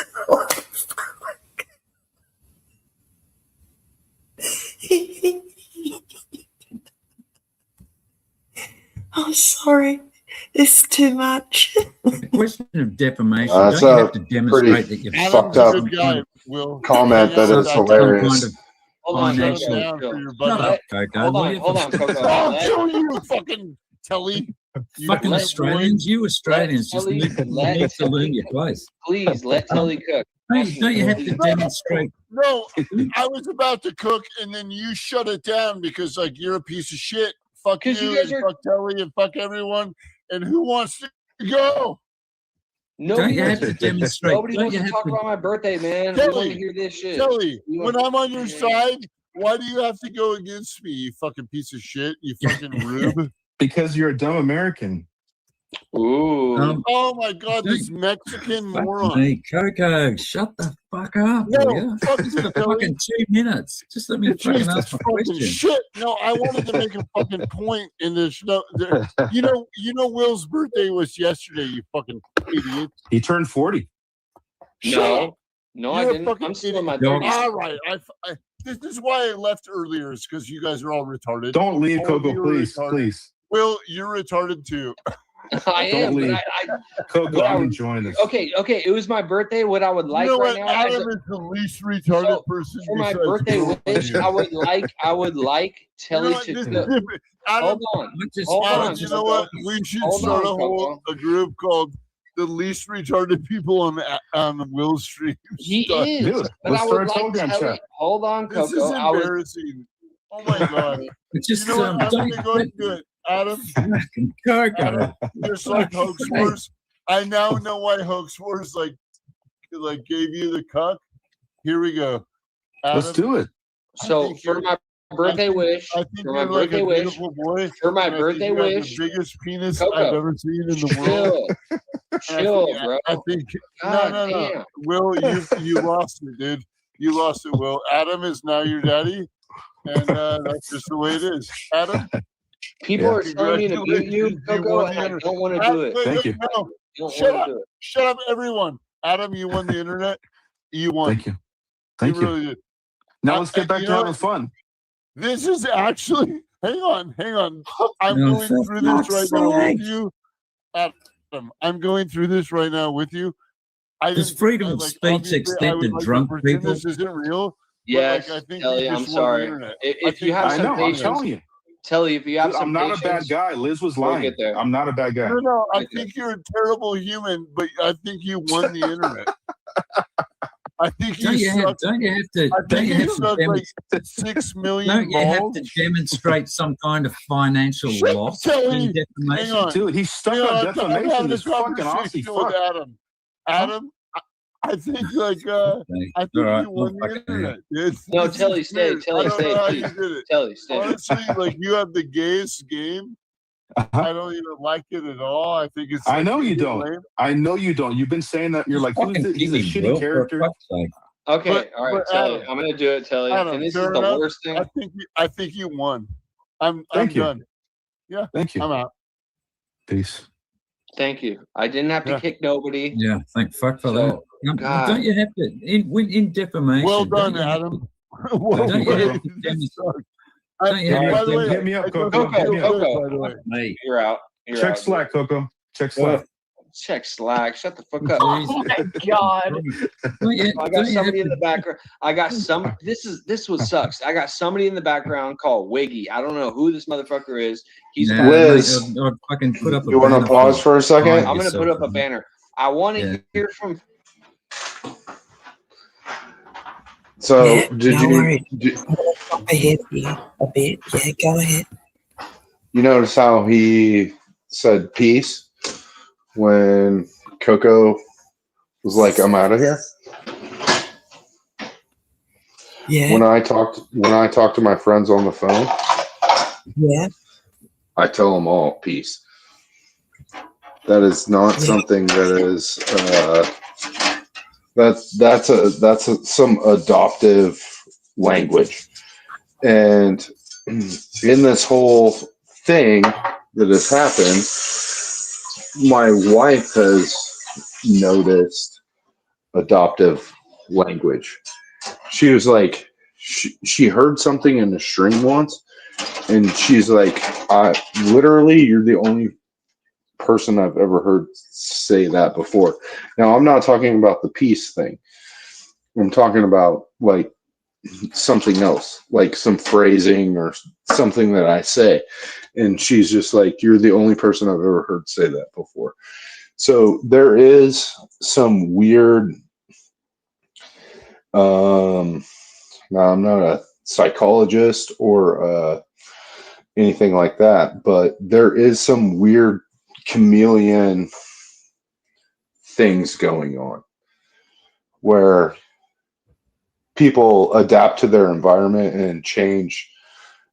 Oh, sorry. It's too much. The question of defamation, That's don't you a have to demonstrate that you've fucked up comment that is hilarious. Hold on, I'll kill you, fucking Telly. Fucking Australians, you Australians just need to learn your place. Please let Telly cook. Don't you have to demonstrate? No, I was about to cook and then you shut it down because like you're a piece of shit. Fuck you, and fuck Telly and fuck everyone. And who wants to go? Don't you have to demonstrate? Nobody wants to talk about my birthday, man. Telly, we want to hear this shit. Telly, when I'm on your side, why do you have to go against me, you fucking piece of shit, you fucking rube? Because you're a dumb American. Ooh. Oh my God, this Mexican moron. Hey, Coco, shut the fuck up, No, will you? fuck Just you, for Kelly. fucking 2 minutes. Just let me It's fucking just ask my fucking question. shit. No, I wanted to make a fucking point in this. No, you know, Will's birthday was yesterday. You fucking idiot. He turned 40. No, no, I You're a didn't. fucking I'm still in my idiot. 30s. All right, this is why I left earlier. Is because you guys are all retarded. Don't leave, All of Coco, you are please, retarded. please. Will, you're retarded too. I Don't am, but leave. Coco, what I I'm would- enjoying this. okay. It was my birthday. What I would like you know right what? now, Adam is the least retarded person for my besides birthday Will. wish, I would like Telly what? to This is go. different. Adam, Hold on. you know what? We should Hold start on, a group called the least retarded people on Will's stream. He Start- is, Dude, but let's I start would a like Telegram Telly. chat. Hold on, This Coco. is I would. embarrassing. Oh my God. It's just You know what? I'm don't gonna go and do it. Adam, fucking Coco. Adam, just like Hoax Wars. I now know why Hoax Wars like gave you the cuck. Here we go. Adam, Let's do it. So for my birthday wish, I think for my you're like birthday a wish, beautiful boy. for my and I think birthday you have wish, the biggest penis Coco, I've ever seen in the world. chill, bro. I think God no. damn. Will, you lost it, dude. You lost it, Will. Adam is now your daddy, and that's just the way it is. Adam, People are telling me to mute you, Coco, and I don't want to do it. Thank you. No, Don't shut wanna up. do it. Shut up, everyone. Adam, you won the internet. You won. Thank you. Thank you. Really did. Now let's get back you to know having what? fun. This is actually. Hang on. I'm No, going for through this fuck's right now sake. with you. Adam, I'm going through this right now with you. Does freedom of speech extend to drunk people? This isn't real. Yes, but, I think Telly, you I'm just won the sorry. internet. If you have I some know. I'm patience, telling you. Telly, if you have Dude, some I'm not a bad patience, guy. Liz was we'll lying. get there. I'm not a bad guy. No, I think you're a terrible human, but I think you won the internet. I think Don't you have to? I Don't think you you have to suck like demonstrate? 6 million Don't you have balls. to demonstrate some kind of financial Shut up, loss Telly. in defamation? Hang on. Dude, he's stuck Hang on I'm defamation. having a This fucking conversation Aussie with fuck. Adam. Adam, I think like Okay. I think All right, you won I'll the fucking internet. It's, No, this Telly, is stay. weird. Telly, I don't stay, know how please. you did it. Telly, stay. Honestly, like you have the gayest game. I don't even like it at all. I think it's. I like, know you really don't. lame. I know you don't. You've been saying that. You're like, who's Fucking this? He's a kidding, shitty Will, for character. fuck's sake. Okay, all right, But Telly. Adam, I'm gonna do it, Telly. Adam, And this is fair the enough. worst thing. I think you won. I'm Thank you. done. Yeah, Thank you. I'm out. Peace. Thank you. I didn't have to Yeah. kick nobody. Yeah, thank fuck for So, that. God. Don't you have to in defamation? Well don't done, you have Adam. to- don't you have to demonstrate? Don't you have By to the way, Hit me up, I Coco. don't Coco, Hit me up. Coco. by the way. Me. You're out. You're Check out. Slack, Coco. Check Slack. Check Slack. Shut the fuck up. Oh my god. Don't you, I got don't you have somebody in to- the background. I got some. This was sucks. I got somebody in the background called Wiggy. I don't know who this motherfucker is. He's. Nah, Liz, mate, I'd fucking put up a You want to banner pause for a second? I'm gonna put up a banner. I want to Yeah. hear from. So Yeah, did no you worries. did, Pop ahead here a bit. Yeah, go ahead. you notice how he said peace when Coco was like, "I'm out of here"? Yeah, When I talk to my friends on the phone, yeah. I tell them all peace. That is not Yeah. something that is that's some adoptive language. And in this whole thing that has happened, my wife has noticed adoptive language. She was like, she heard something in the stream once, and she's like, literally, you're the only person I've ever heard say that before. Now, I'm not talking about the peace thing. I'm talking about like something else, like some phrasing or something that I say. And she's just like, you're the only person I've ever heard say that before. So there is some weird, now I'm not a psychologist or anything like that, but there is some weird chameleon things going on where people adapt to their environment and change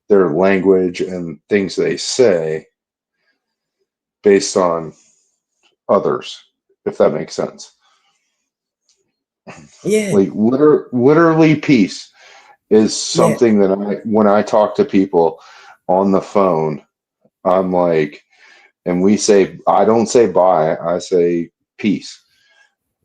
their language and things they say based on others, if that makes sense. Yeah. Like literally peace is something that when I talk to people on the phone, I'm like, and I don't say bye, I say peace,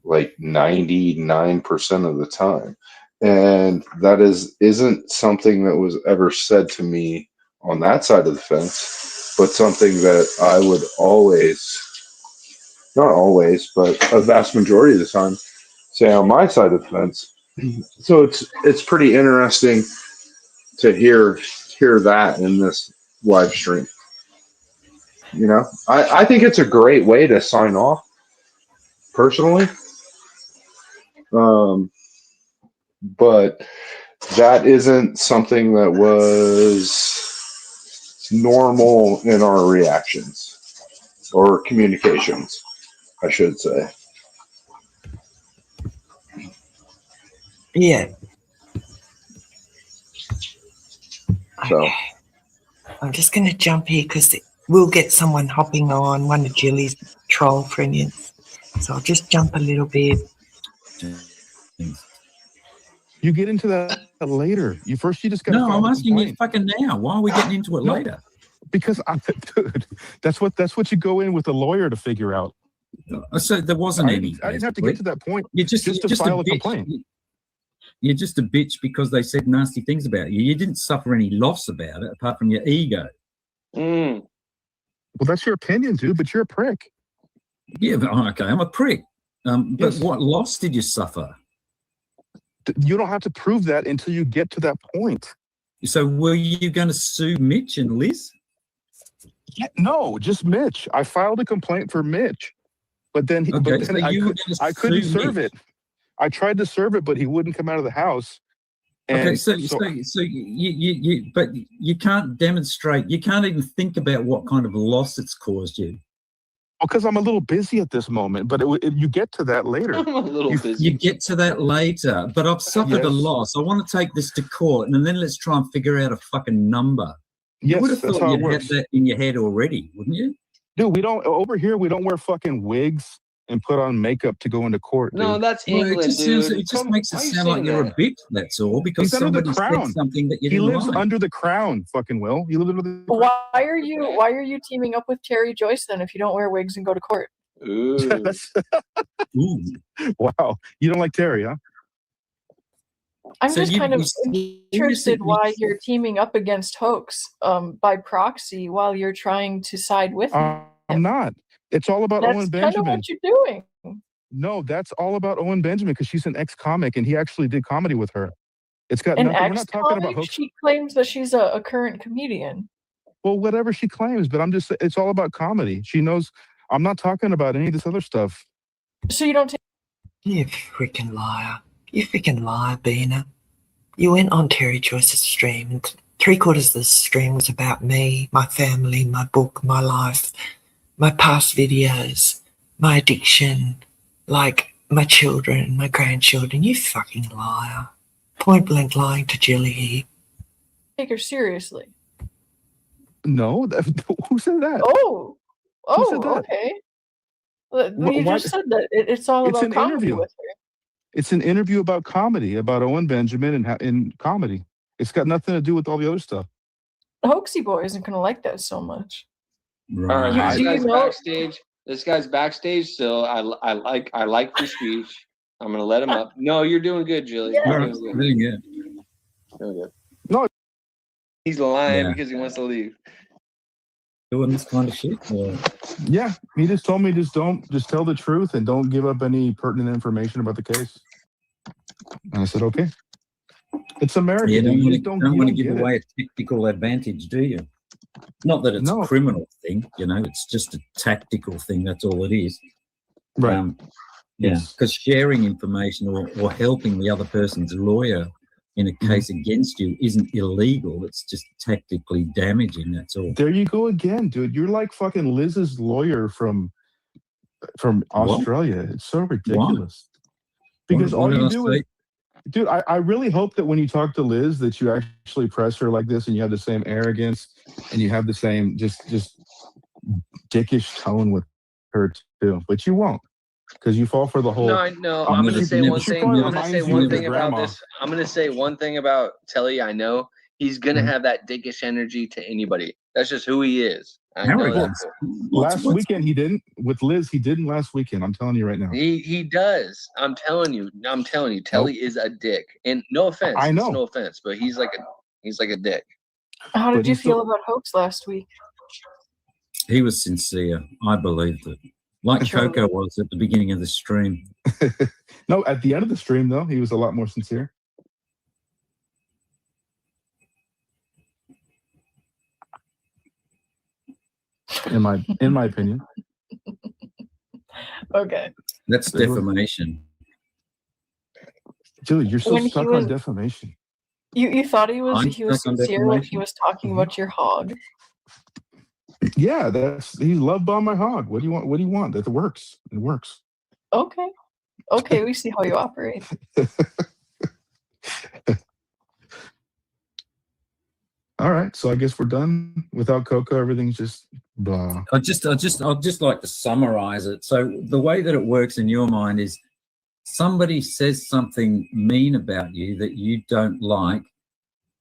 like 99% of the time. And that isn't something that was ever said to me on that side of the fence, but something that I would always, not always, but a vast majority of the time, say on my side of the fence. So it's pretty interesting to hear that in this live stream. You know, I think it's a great way to sign off personally. But that isn't something that was normal in our reactions or communications, I should say. Yeah. So I'm just going to jump here because we'll get someone hopping on, one of Jilly's troll friends. So I'll just jump a little bit. You get into that later. You just got to No, file I'm the asking you complaint. fucking now. Why are we getting into it later? Because dude, that's what you go in with a lawyer to figure out. So there wasn't any. I didn't have to get to that point. You're just to file a complaint. You're just a bitch because they said nasty things about you. You didn't suffer any loss about it apart from your ego. Well, that's your opinion, dude, but you're a prick. Yeah, but okay, I'm a prick. But Yes. what loss did you suffer? You don't have to prove that until you get to that point. So were you going to sue Mitch and Liz? Yeah, no, just Mitch. I filed a complaint for Mitch, but then, I couldn't serve it. I tried to serve it, but he wouldn't come out of the house. Okay, so but you can't demonstrate. You can't even think about what kind of loss it's caused you. Because I'm a little busy at this moment, but you get to that later. I'm a little busy. You get to that later, but I've suffered a loss. I want to take this to court, and then let's try and figure out a fucking number. You would have thought you'd had that in your head already, wouldn't you? Dude, we don't over here. We don't wear fucking wigs and put on makeup to go into court. No, dude. that's England, dude. It just makes it sound like you're a bitch. That's all because He's under the somebody crown. said something that you He didn't lives like. under the crown. Fucking Will. He lives under the. Why are you teaming up with Terry Joyce then if you don't wear wigs and go to court? Ooh. Ooh. Wow. You don't like Terry, huh? I'm just kind of interested why you're teaming up against Hoax by proxy while you're trying to side with him. I'm not. It's all about Owen That's kind Benjamin. of what you're doing. No, that's all about Owen Benjamin because she's an ex-comic and he actually did comedy with her. It's got An nothing. We're not talking about ex-comic, Hoax. she claims that she's a current comedian. Well, whatever she claims, but it's all about comedy. She knows. I'm not talking about any of this other stuff. So you don't take. You freaking liar. You freaking liar, BEANER. You went on Terry Joyce's stream, and 3/4 of the stream was about me, my family, my book, my life, my past videos, my addiction, like my children, my grandchildren. You fucking liar. Point blank lying to Jilly here. Take her seriously. No, who said that? Oh, said that? okay. Well, you Why- just said that it's all It's about an comedy interview. with her. It's an interview about comedy, about Owen Benjamin and comedy. It's got nothing to do with all the other stuff. Hoaxy boy isn't gonna like that so much. All right, Do you this guy's know- backstage. This guy's backstage still. I like free speech. I'm gonna let him up. No, you're doing good, Julie. Yeah. You're No, doing good. really good. Doing good. No, he's lying Yeah. because he wants to leave. Doing this kind of shit. Or... Yeah, he just told me just tell the truth and don't give up any pertinent information about the case. And I said, okay. It's America. You dude. You just don't you want to don't give get it. away a tactical advantage, do you? Not that it's a criminal thing, it's just a tactical thing. That's all it is. Right. Yeah, Yes. because sharing information or helping the other person's lawyer in a case against you isn't illegal. It's just tactically damaging. That's all. There you go again, dude. You're like fucking Liz's lawyer from What? Australia. It's so ridiculous. Because What all did you I do say? is, dude, I really hope that when you talk to Liz that you actually press her like this and you have the same arrogance and you have the same just dickish tone with her too, but you won't because you fall for the whole. No, I know. Oh, I'm going to she- say one she thing. probably I'm going to say reminds you one of your thing about grandma. this. I'm going to say one thing about Telly. I know he's going to have that dickish energy to anybody. That's just who he is. I know that. Last weekend he didn't. With Liz, he didn't last weekend. I'm telling you right now. He does. I'm telling you. Telly is a dick. And no offense. I know. It's no offense, but he's like a dick. How did But you he's still- feel about Hoax last week? He was sincere. I believed it. Like Sure. Coco was at the beginning of the stream. No, at the end of the stream though, he was a lot more sincere. In my opinion. Okay. That's defamation. Dude, you're so When he stuck was- on defamation. You thought he was I'm stuck on sincere when he defamation. was talking about your hog. Yeah, he love bomb my hog. What do you want? What do you want? That works. It works. Okay. Okay, we see how you operate. All right, so I guess we're done. Without Coco, everything's just blah. I'd just like to summarize it. So the way that it works in your mind is somebody says something mean about you that you don't like,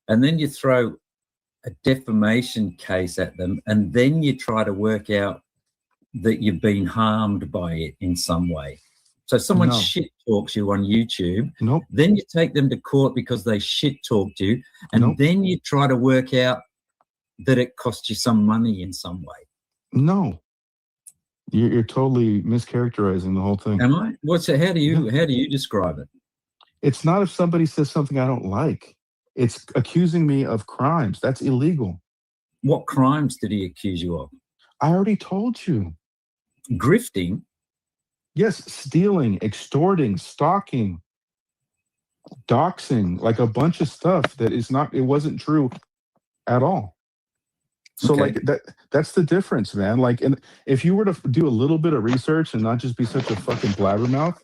and then you throw a defamation case at them, and then you try to work out that you've been harmed by it in some way. So someone No. shit talks you on YouTube, Nope. then you take them to court because they shit talked you, and Nope. then you try to work out that it cost you some money in some way. No. You're totally mischaracterizing the whole thing. Am I? How do you describe it? It's not if somebody says something I don't like. It's accusing me of crimes. That's illegal. What crimes did he accuse you of? I already told you. Grifting? Yes, stealing, extorting, stalking, doxing, like a bunch of stuff that is not, it wasn't true at all. So Okay. like that's the difference, man. Like, and if you were to do a little bit of research and not just be such a fucking blabbermouth,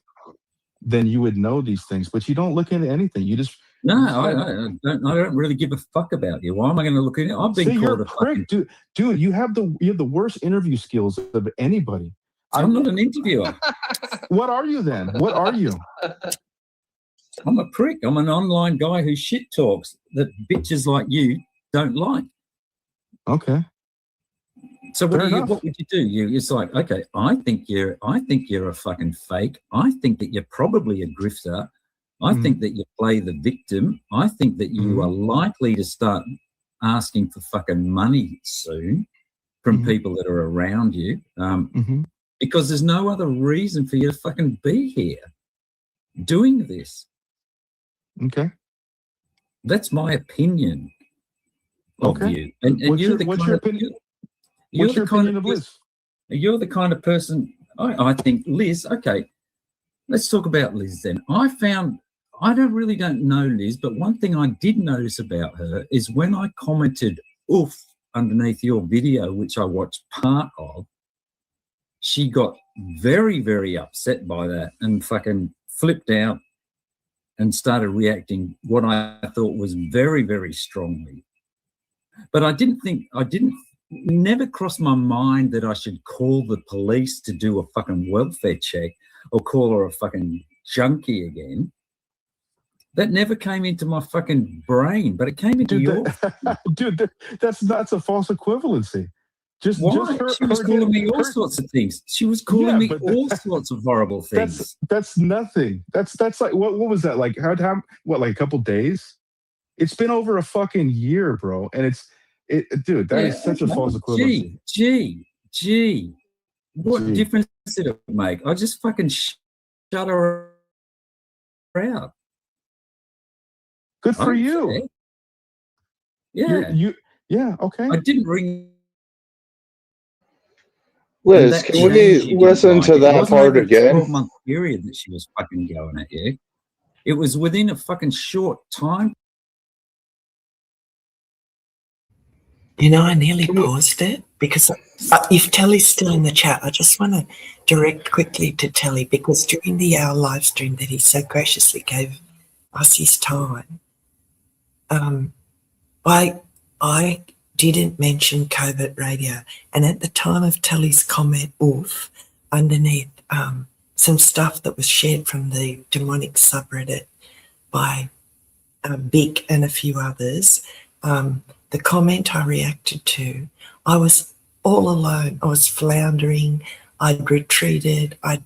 then you would know these things, but you don't look into anything. You just, No, I don't really give a fuck about you. Why am I going to look at it? I've been see, you're called a a fucking... prick, dude. You have the worst interview skills of anybody. I'm not an interviewer. What are you then? What are you? I'm a prick. I'm an online guy who shit talks that bitches like you don't like. Okay. So Fair enough. what would you do? It's like, okay, I think you're a fucking fake. I think that you're probably a grifter. I think that you play the victim. I think that you are likely to start asking for fucking money soon from people that are around you. Because there's no other reason for you to fucking be here doing this. Okay. That's my opinion of Okay. you. And What's you're your- the what's kind your of, opinion? you're What's the your kind opinion of Liz? You're the kind of person, I think, Liz, okay, let's talk about Liz then. I don't know Liz, but one thing I did notice about her is when I commented oof underneath your video, which I watched part of, she got very, very upset by that and fucking flipped out and started reacting what I thought was very, very strongly. But never crossed my mind that I should call the police to do a fucking welfare check or call her a fucking junkie again. That never came into my fucking brain, but it came into your... Dude, that's a false equivalency. Why? She was calling me all sorts of things. She was calling me all sorts of horrible things. That's nothing. That's like what was that like? How what, like a couple days? It's been over a fucking year, bro, and dude, that is such a false equivalency. Gee, what difference did it make? I just fucking shut her out. Good for you. Yeah, yeah, okay. I didn't ring. Liz, can we listen to that part again? 12-month period that she was fucking going at you. It was within a fucking short time. You know, I nearly paused it because if Telly's still in the chat, I just want to direct quickly to Telly because during the hour live stream that he so graciously gave us his time, I didn't mention covert radio. And at the time of Telly's comment, oof, underneath some stuff that was shared from the demonic subreddit by Vic and a few others. The comment I reacted to, I was all alone. I was floundering. I'd retreated. I'd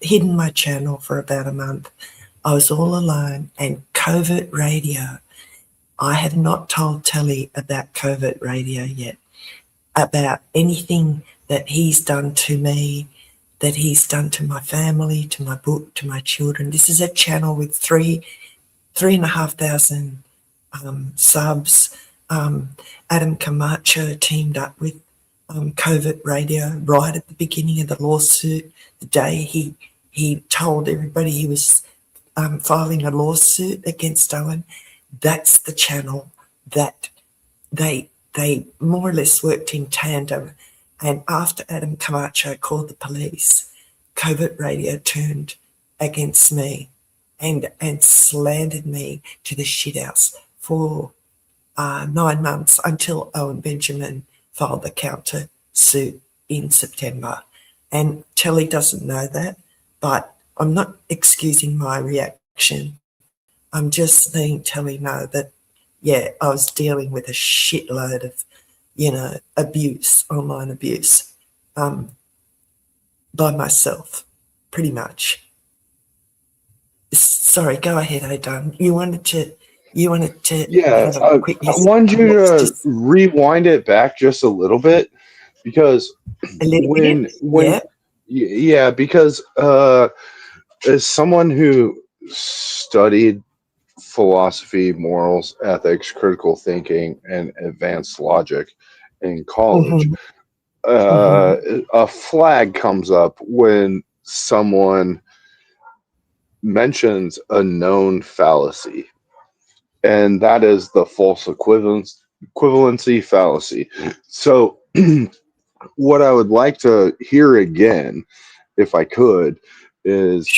hidden my channel for about a month. I was all alone, and covert radio. I have not told Telly about covert radio yet, about anything that he's done to me, that he's done to my family, to my book, to my children. This is a channel with 3,500 subs. Adam Camacho teamed up with Covert Radio right at the beginning of the lawsuit. The day he told everybody he was filing a lawsuit against Owen. That's the channel that they more or less worked in tandem. And after Adam Camacho called the police, Covert Radio turned against me and slandered me to the shithouse for 9 months until Owen Benjamin filed the counter suit in September. And Telly doesn't know that, but I'm not excusing my reaction. I'm just letting Telly know that, yeah, I was dealing with a shitload of, abuse, online abuse, by myself, pretty much. Sorry, go ahead, ADUMB. You wanted to Yeah, have a quick I wanted you to rewind it back just a little bit, because because as someone who studied philosophy, morals, ethics, critical thinking, and advanced logic in college, a flag comes up when someone mentions a known fallacy, and that is the false equivalency fallacy. So what I would like to hear again, if I could, is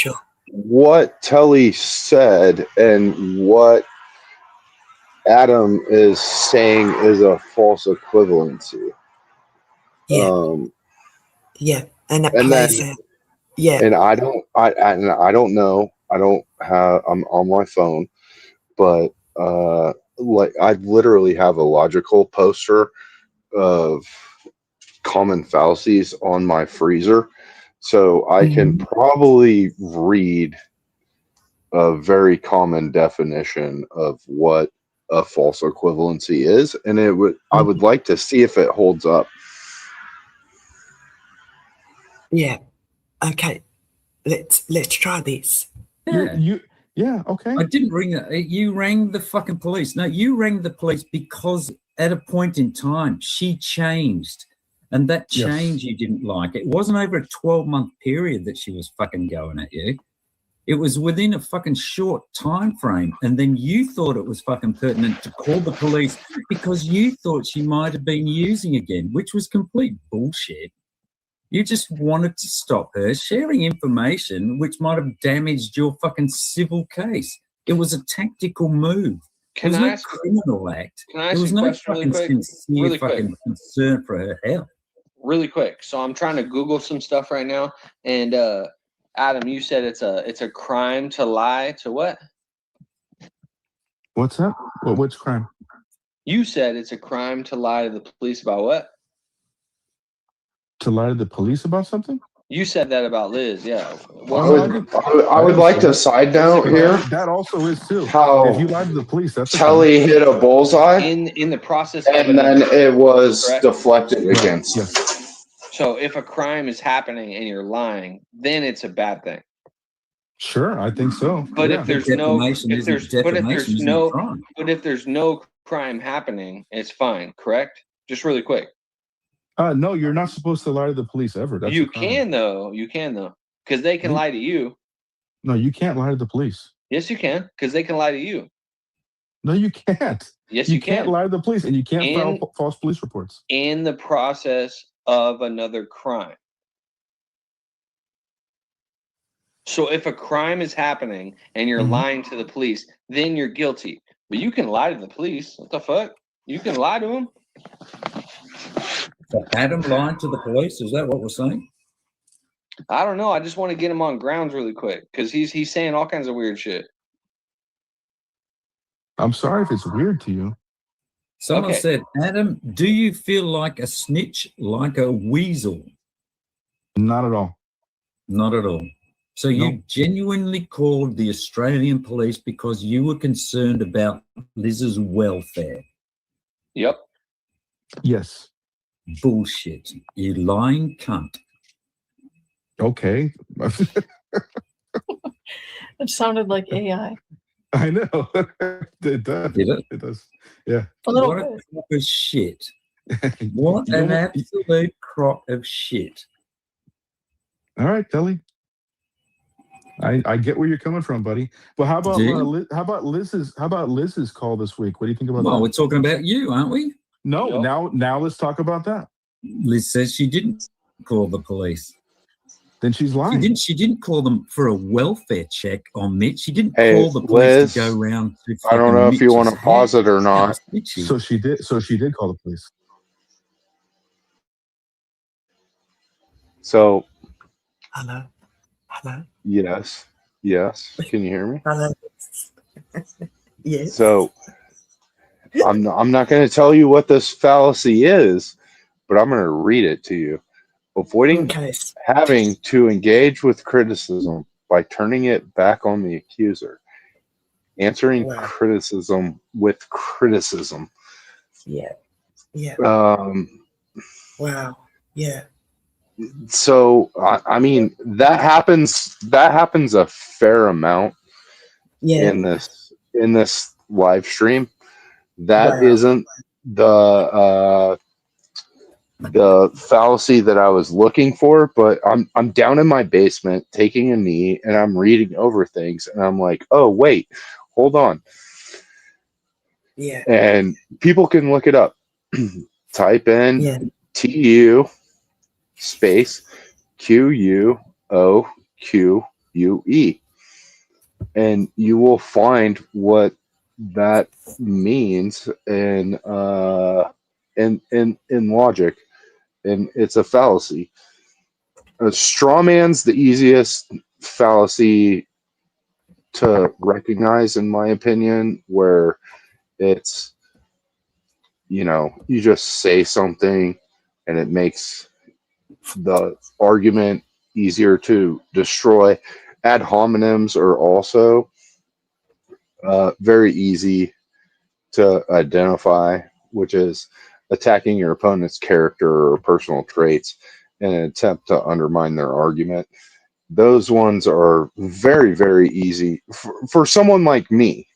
what Telly said and what Adam is saying is a false equivalency. Yeah, and it and plays then out. Yeah. and I don't know. I'm on my phone, but like I literally have a logical poster of common fallacies on my freezer, so I can probably read a very common definition of what a false equivalency is, and I would like to see if it holds up. Yeah. Okay. Let's try this. Yeah, okay. I didn't ring it. You rang the fucking police. No, you rang the police because at a point in time she changed, and that change you didn't like. It wasn't over a 12-month period that she was fucking going at you. It was within a fucking short time frame, and then you thought it was fucking pertinent to call the police because you thought she might have been using again, which was complete bullshit. You just wanted to stop her sharing information which might have damaged your fucking civil case. It was a tactical move. It was no criminal act. Can I There ask was you a no question really fucking quick? sincere Really quick. fucking concern for her health. Really quick. So I'm trying to Google some stuff right now, and Adam, you said it's a crime to lie to what? What's that? Which crime? You said it's a crime to lie to the police about what? To lie to the police about something? You said that about Liz, yeah. I would like to side note here. That also is too. How if you lie to the police, that's Telly hit a bullseye, in the process, and then it was correct? deflected against. So if a crime is happening and you're lying, then it's a bad thing. Sure, I think so. But Yeah. if there's no crime happening, it's fine, correct? Just really quick. No, you're not supposed to lie to the police ever. That's You a crime. can though, because they can lie to you. No, you can't lie to the police. Yes, you can, because they can lie to you. No, you can't. Yes, you you can't can. lie to the police, and you can't And- file false police reports. In the process of another crime. So if a crime is happening and you're lying to the police, then you're guilty. But you can lie to the police. What the fuck? You can lie to them. So Adam lied to the police? Is that what we're saying? I don't know. I just want to get him on grounds really quick because he's saying all kinds of weird shit. I'm sorry if it's weird to you. Someone Okay. said, Adam, do you feel like a snitch, like a weasel? Not at all. Not at all. So you genuinely called the Australian police because you were concerned about Liz's welfare? Yep. Yes. Bullshit. You lying cunt. Okay. It sounded like AI. I know. It does. Did it? It does. Yeah. A little What a bit. crock of shit. What You an know what? absolute crock of shit. All right, Telly. I get where you're coming from, buddy. But how about Do you? how about Liz's call this week? What do you think about Well, that? we're talking about you, aren't we? No, Yep. now let's talk about that. Liz says she didn't call the police. Then she's lying. She didn't call them for a welfare check on Mitch. She didn't Hey, call the police Liz, to go round to I don't know fucking if you want to Mitch's pause it or house, not. did she? So she did call the police. So Hello. Hello. yes. Can you hear me? Hello. Yes. So I'm not going to tell you what this fallacy is, but I'm going to read it to you. Avoiding Okay. having to engage with criticism by turning it back on the accuser. Answering Wow. criticism with criticism. Yeah. Yeah. Wow. Yeah. So I mean that happens a fair amount Yeah. in this live stream. That Wow. isn't the fallacy that I was looking for, but I'm down in my basement taking a knee and I'm reading over things and I'm like, oh wait, hold on. Yeah. And people can look it up. Type in Yeah. TU space QUOQUE and you will find what that means in logic, and it's a fallacy. A straw man's the easiest fallacy to recognize, in my opinion, where it's, you just say something and it makes the argument easier to destroy. Ad hominems are also very easy to identify, which is attacking your opponent's character or personal traits in an attempt to undermine their argument. Those ones are very, very easy for someone like me.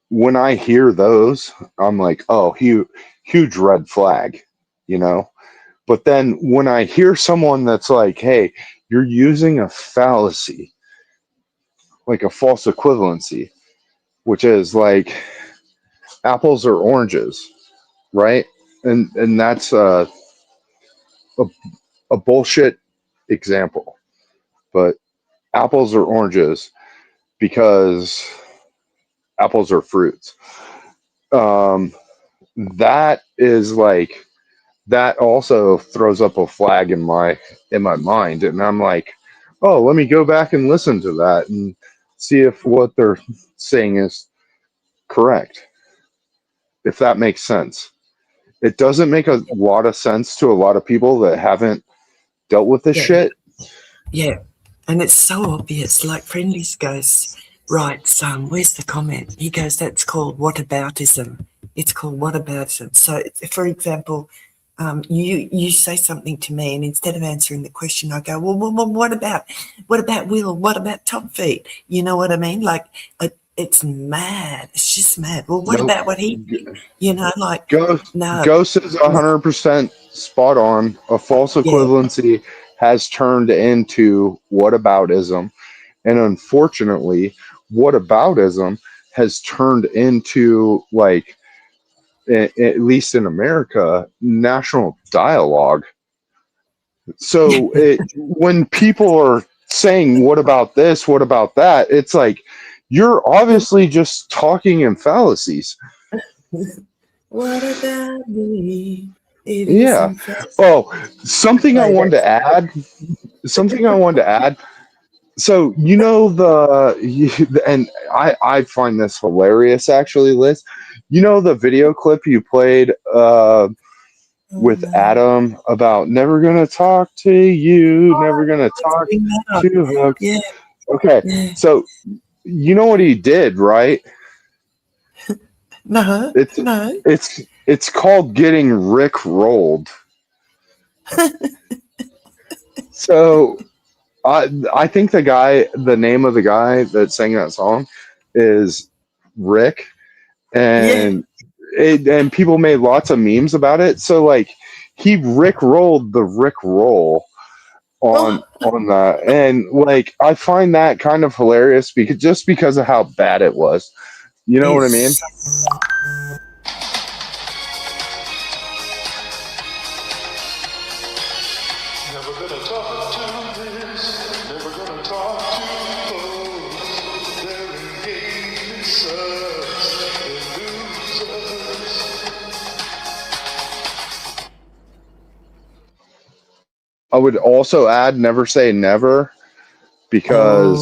When I hear those, I'm like, oh, huge red flag, But then when I hear someone that's like, hey, you're using a fallacy, like a false equivalency, which is like apples or oranges, right? And that's a bullshit example. But apples or oranges because apples are fruits. That is like, that also throws up a flag in my mind, and I'm like, oh, let me go back and listen to that and see if what they're saying is correct, if that makes sense. It doesn't make a lot of sense to a lot of people that haven't dealt with this Yeah. shit. Yeah. And it's so obvious. Like Friendlies goes, writes, where's the comment? He goes, that's called whataboutism. It's called whataboutism. So, for example, you say something to me, and instead of answering the question, I go, well, what about Will? What about Top Feet? You know what I mean? Like, it's mad. It's just mad. Well, what Nope. about what he did? Like, Ghost no. is 100% spot on. A false equivalency has turned into whataboutism, and unfortunately, whataboutism has turned into, like, at least in America, national dialogue. So when people are saying, what about this, what about that, it's like, you're obviously just talking in fallacies. What about me? It is, Yeah. in fact. Oh, something I So wanted to add. Something I wanted to add. So you know and I find this hilarious actually, Liz. You know the video clip you played with Adam about never gonna talk to you, never gonna talk bring that up. to Hooks. Yeah, Okay, yeah. so you know what he did, right? No, It's no. it's called getting Rick rolled. So I think the name of the guy that sang that song is Rick, Yeah. and and people made lots of memes about it. So like he Rick rolled the Rick roll on that, and like I find that kind of hilarious because of how bad it was. You know what I mean? It's Never gonna talk to this, never gonna talk to those. They're engaged in losers. I would also add never say never because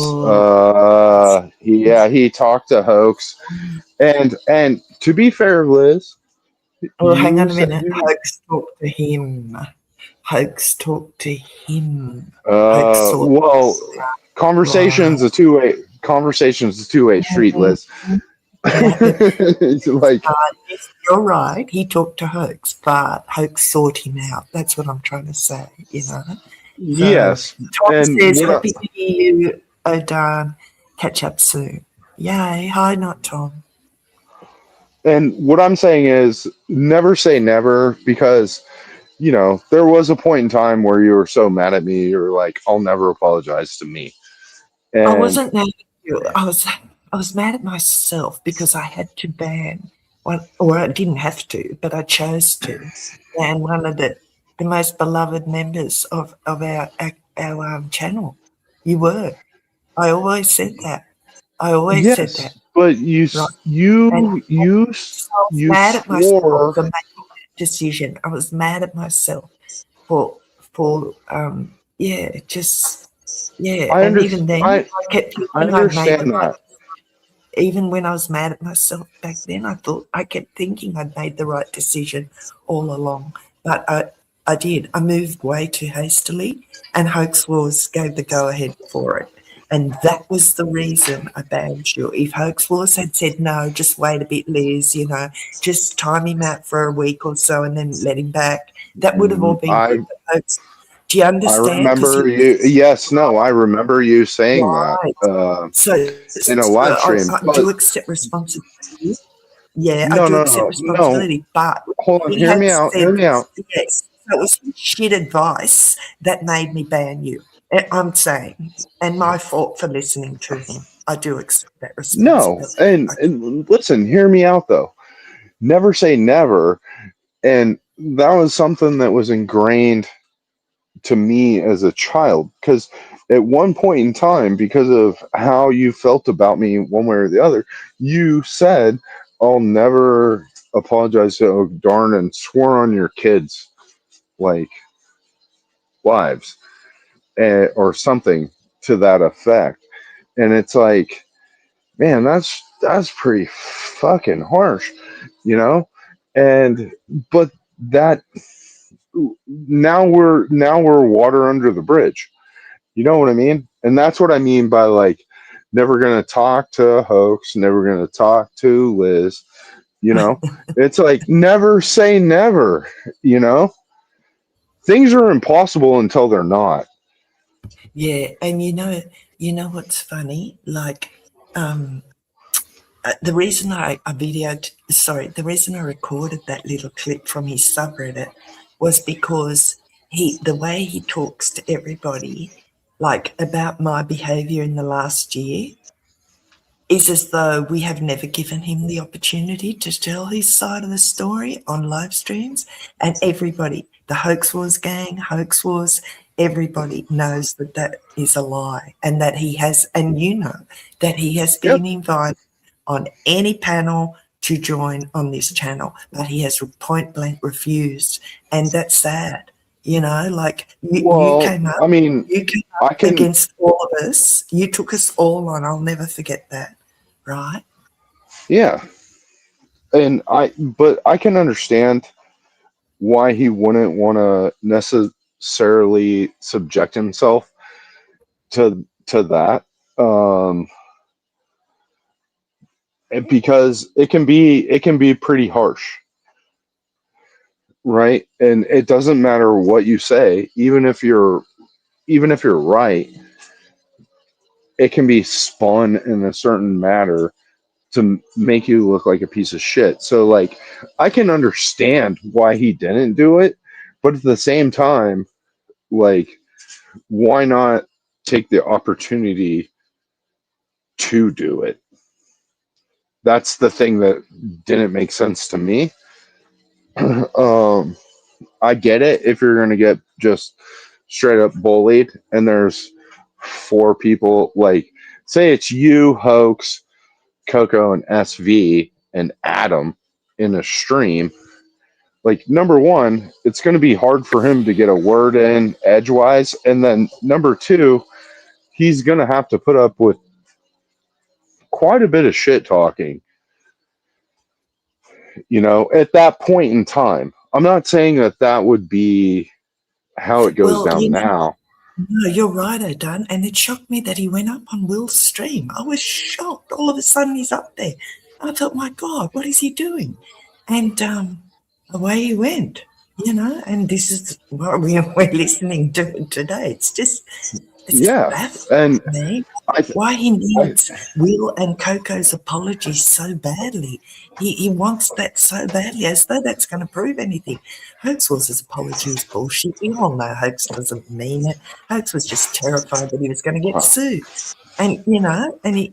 he talked to Hoax, and to be fair, Liz, Oh, hang you on a said minute. you Hoax talked to him. Hoax talked to him. Hoax saw well right. conversation's a two-way street, Liz. Yeah, but It's like yes, you're right. He talked to Hoax, but Hoax sought him out. That's what I'm trying to say, you know. So yes, Tom and says, happy to hear you, O'Dan. Catch up soon. Yay. Hi, not Tom. and what I'm saying is never say never because you know there was a point in time where you were so mad at me, you were like, I'll never apologize to me. I And wasn't mad at you. I was mad at myself because I had to ban one, or I didn't have to, but I chose to ban one of the most beloved members of our channel. You were. I always said that. I always said that. yes, but you Right. s- And you you so s- I was you mad at myself swore. for making that decision. I was mad at myself for yeah. I And under even then, I I kept I thinking I'd made the understand right. that. Even when I was mad at myself back then, I kept thinking I'd made the right decision all along. But I did. I moved way too hastily, and Hoax Wars gave the go ahead for it. And that was the reason I banned you. If Hoax Wars had said, no, just wait a bit, Liz, you know, just time him out for a week or so and then let him back, that would have all been I good. But Hoax, do you I understand? Because remember you. Yes, no, I remember you saying that right. So, in a live stream. I But do accept responsibility. Yeah, I no, do no, accept no, no. responsibility, but Hold on. he Hear had me out. Hear said me out. yes. So it was his shit advice that made me ban you. I'm saying, and my fault for listening to him. I do accept that No, responsibility. and listen. Hear me out though. Never say never. And that was something that was ingrained to me as a child because at one point in time, because of how you felt about me one way or the other, you said, I'll never apologize to darn and swore on your kids like lives or something to that effect. And it's like, man, that's pretty fucking harsh, you know? And but that now we're water under the bridge. You know what I mean? And that's what I mean by like never gonna talk to Hoax, never gonna talk to Liz. You know, it's like never say never. You know, things are impossible until they're not. Yeah, and you know what's funny? Like, the reason the reason I recorded that little clip from his subreddit was because the way he talks to everybody, like about my behavior in the last year, is as though we have never given him the opportunity to tell his side of the story on live streams. And everybody, the Hoax Wars gang, Hoax Wars, everybody knows that that is a lie and that he has, and you know, that he has Yep. been invited on any panel to join on this channel, but he has point blank refused, and that's sad. You know, like you came up. I mean, you came up against all of us. You took us all on. I'll never forget that. Right? Yeah, but I can understand why he wouldn't want to necessarily subject himself to that. Because it can be pretty harsh, right? And it doesn't matter what you say, even if you're right, it can be spun in a certain manner to make you look like a piece of shit. So like, I can understand why he didn't do it, but at the same time, like, why not take the opportunity to do it? That's the thing that didn't make sense to me. I get it if you're going to get just straight up bullied and there's 4 people, like, say it's you, Hoax, Coco, and SV, and Adam in a stream. Like, number one, it's going to be hard for him to get a word in edgewise. And then number 2, he's going to have to put up with quite a bit of shit talking, you know, at that point in time. I'm not saying that would be how it goes down now. No, you're right, Odun. And it shocked me that he went up on Will's stream. I was shocked. All of a sudden he's up there. I thought, my God, what is he doing? And away he went, you know, and this is what we're listening to today. It's just, and me. Why he needs Will and Coco's apologies so badly. He wants that so badly, as though that's going to prove anything. Hoax's apology is bullshit. We all know Hoax doesn't mean it. Hoax was just terrified that he was going to get sued. And, you know, and he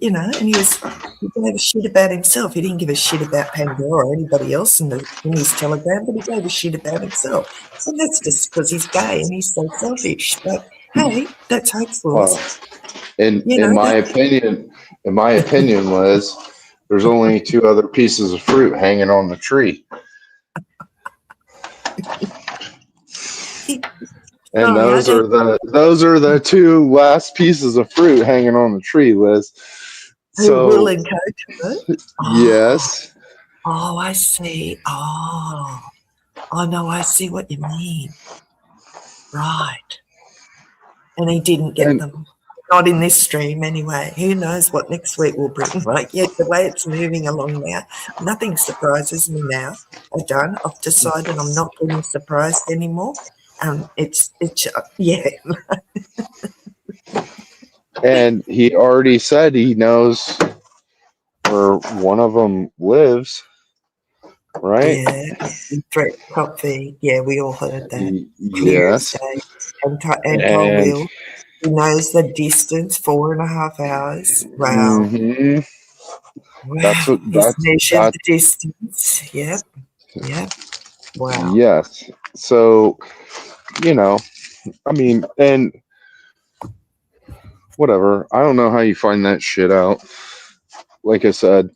gave a shit about himself. He didn't give a shit about Pandora or anybody else in his Telegram, but he gave a shit about himself. And that's just because he's gay and he's so selfish. But hey, that's Hoax. In my opinion, Liz, there's only 2 other pieces of fruit hanging on the tree. And those are the 2 last pieces of fruit hanging on the tree, Liz. So, Will and Coco? Yes. Oh, I see. Oh, no, I see what you mean. Right. And he didn't get them. Not in this stream anyway. Who knows what next week will bring. Like, yeah, the way it's moving along now, nothing surprises me now. I've decided I'm not getting surprised anymore. It's yeah. And he already said he knows where one of them lives, right? Yeah, threat copy. Yeah, we all heard that. Yes. And told Will. He knows the distance, 4.5 hours. Wow. Mm-hmm. Wow. He's measured the distance. Yep. Wow. Yes. So, you know, I mean, and whatever. I don't know how you find that shit out. Like I said,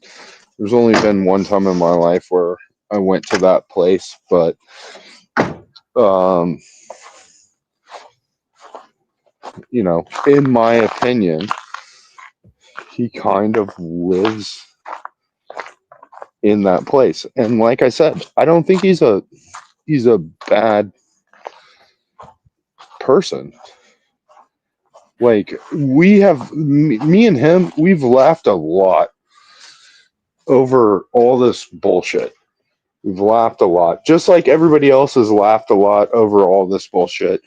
there's only been one time in my life where I went to that place, but you know, in my opinion, he kind of lives in that place. And like I said, I don't think he's a bad person. Like, me and him, we've laughed a lot over all this bullshit. We've laughed a lot, just like everybody else has laughed a lot over all this bullshit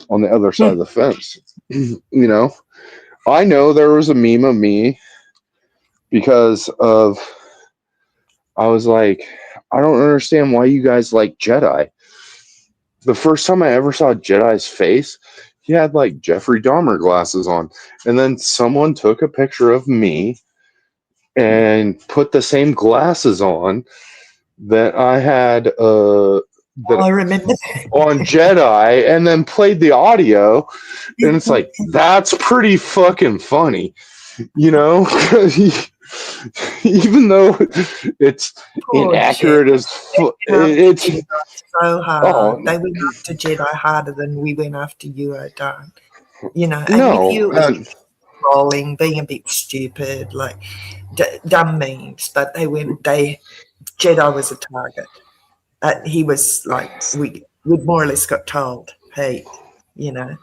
on the other side of the fence. You know, I know there was a meme of me because of, I was like, I don't understand why you guys like Jedi. The first time I ever saw Jedi's face, he had like Jeffrey Dahmer glasses on. And then someone took a picture of me and put the same glasses on that I had I remember that. on Jedi, and then played the audio, and it's like, that's pretty fucking funny, you know. even though it's Poor inaccurate Jedi. as They went it's after Jedi so hard. oh They went after Jedi harder than we went after you, O'Darn. You know, and with no, you, it was trolling, being a bit stupid, like dumb memes. But Jedi was a target. He was like, we more or less got told, hey, you know,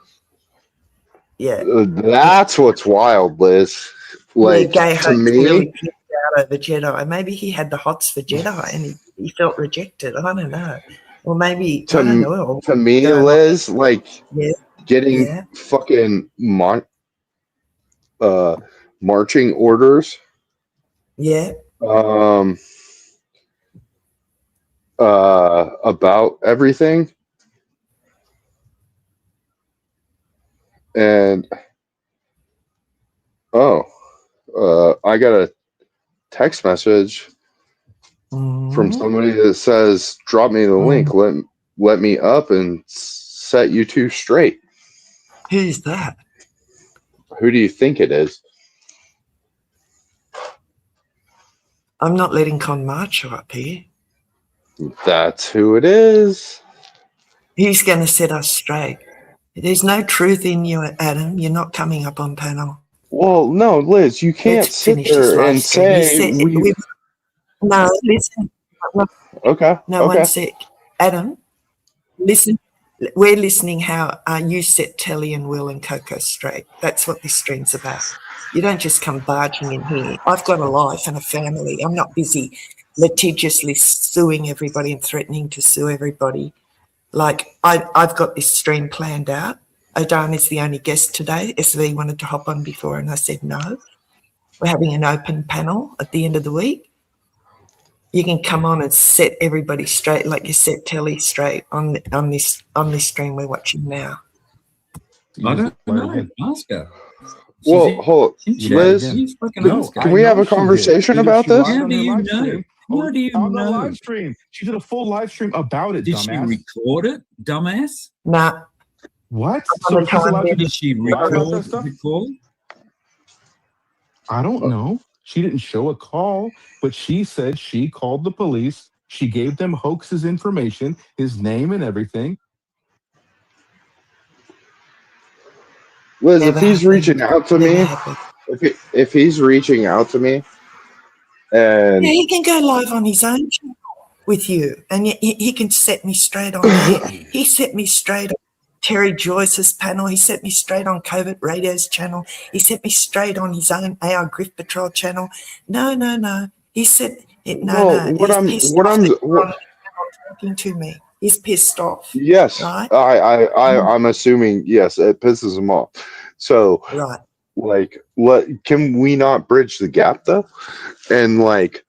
yeah. that's what's wild, Liz. Like Gay to Hope's me, really flipped out over Jedi. Maybe he had the hots for Jedi and he felt rejected. I don't know. Or maybe, I don't know. to me, Liz, like Yeah. getting Yeah. fucking marching orders. Yeah. About everything. And I got a text message from somebody that says, "Drop me the link. Let me up and set you two straight." Who's that? Who do you think it is? I'm not letting Con Marcho up here. That's who it is. He's going to set us straight. There's no truth in you, Adam. You're not coming up on panel. Well, no, Liz, you can't Let's sit finish this there live and stream. say No, listen. Okay. No, okay. one sec. Adam, listen. We're listening how you set Telly and Will and Coco straight. That's what this stream's about. You don't just come barging in here. I've got a life and a family. I'm not busy litigiously suing everybody and threatening to sue everybody. Like, I've got this stream planned out. O'Darn is the only guest today. SV wanted to hop on before and I said no. We're having an open panel at the end of the week. You can come on and set everybody straight like you set Telly straight on this stream we're watching now. I don't know. Ask her. Well, hold on. Liz, can we have a conversation about this? How do you know? How do you on the know? live stream. She did a full live stream about it, Did dumbass. she record it, dumbass? Nah. What? So she's allowed to Did she record? I don't know. She didn't show a call, but she said she called the police. She gave them Hoax's information, his name and everything. Liz, if he's reaching out to me, if he's reaching out to me, and Yeah, he can go live on his own channel with you, and he can set me straight on there. He set me straight on Terry Joyce's panel. He set me straight on Covert Radio's channel. He set me straight on his own AR Griff Patrol channel. No. He said it. No. He's talking to me. He's pissed off. yes, Right. I'm assuming yes, it pisses him off. So, right. Like, can we not bridge the gap though? And like,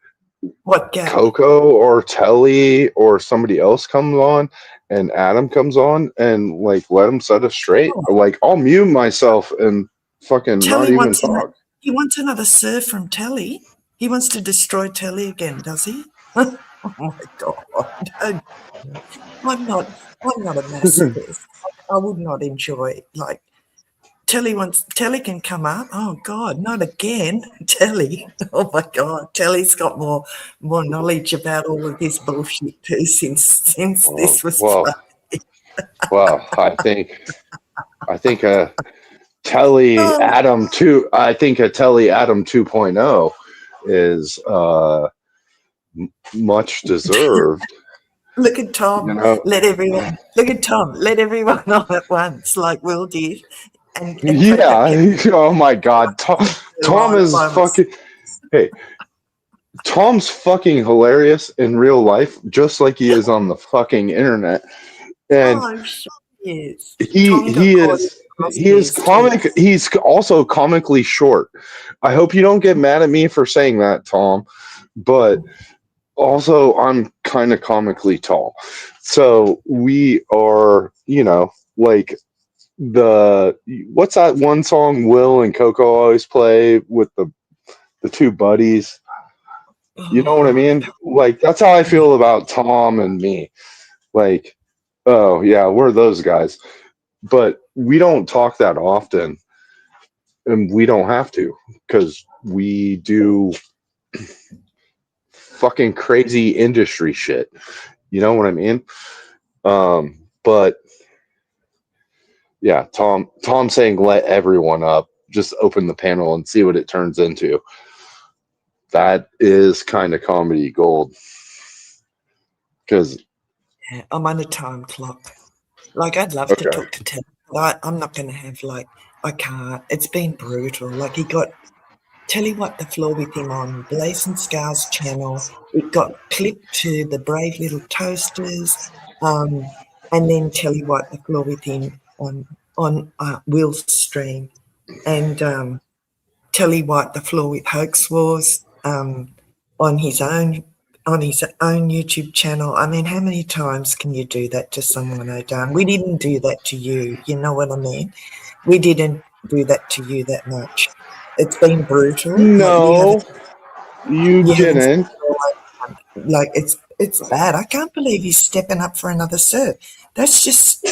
what gap? Coco or Telly or somebody else comes on, and Adam comes on, and like let him set us straight. Or, like, I'll mute myself and fucking not even talk. He wants another serve from Telly. He wants to destroy Telly again, does he? Oh my God! I'm not a masochist. I would not enjoy like. Telly can come up. Oh God, not again. Telly. Oh my God. Telly's got more knowledge about all of this bullshit too since this was well, I think Telly Adam 2. I think a Telly Adam 2.0 is much deserved. Look at Tom. You know? Look at Tom. Let everyone on at once, like Will did. And yeah. Oh my God. Tom is fucking. Hey, Tom's fucking hilarious in real life, just like he is on the fucking internet. And he is comic. He's also comically short. I hope you don't get mad at me for saying that, Tom. But also, I'm kind of comically tall. So we are, like. What's that one song Will and Coco always play with the two buddies? You know what I mean? Like, that's how I feel about Tom and me. Like, oh yeah, we're those guys. But we don't talk that often. And we don't have to, because we do fucking crazy industry shit. You know what I mean? But yeah, Tom saying let everyone up, just open the panel and see what it turns into. That is kind of comedy gold. Because I'm on a time clock. Like, I'd love to talk to Tim, but I'm not going to have, like, I can't. It's been brutal. Like, tell you what, the floor with him on Blazing Scars channel, it got clipped to the Brave Little Toasters, and then tell you what, the floor with him on Will's stream, and tell you what, the floor with Hoax Wars on his own YouTube channel. I mean, how many times can you do that to someone, O'Dan? We didn't do that to you. You know what I mean? We didn't do that to you that much. It's been brutal. no, you didn't. Like, it's bad. I can't believe he's stepping up for another serve. That's just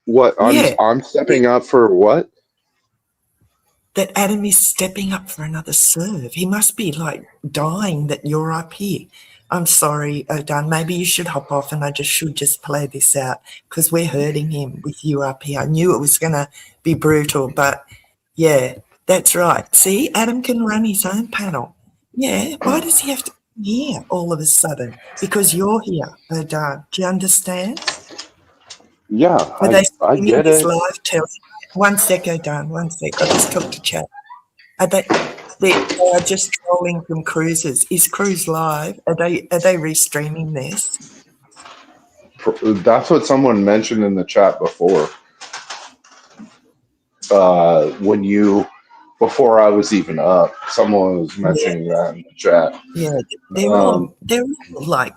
What? I'm stepping up for what? That Adam is stepping up for another serve. He must be like dying that you're up here. I'm sorry, O'Dan. Maybe you should hop off and I should play this out because we're hurting him with you up here. I knew it was going to be brutal, but yeah, that's right. See, Adam can run his own panel. Yeah, why does he have to be here all of a sudden? Because you're here, O'Dan. Do you understand? Yeah, I get it. Live telling. One sec, O'Dan, one sec. I just talked to chat. They are just trolling from Cruises. Is Cruise live? Are they restreaming this? That's what someone mentioned in the chat before. Before I was even up, someone was mentioning that in the chat. Yeah, they're all like,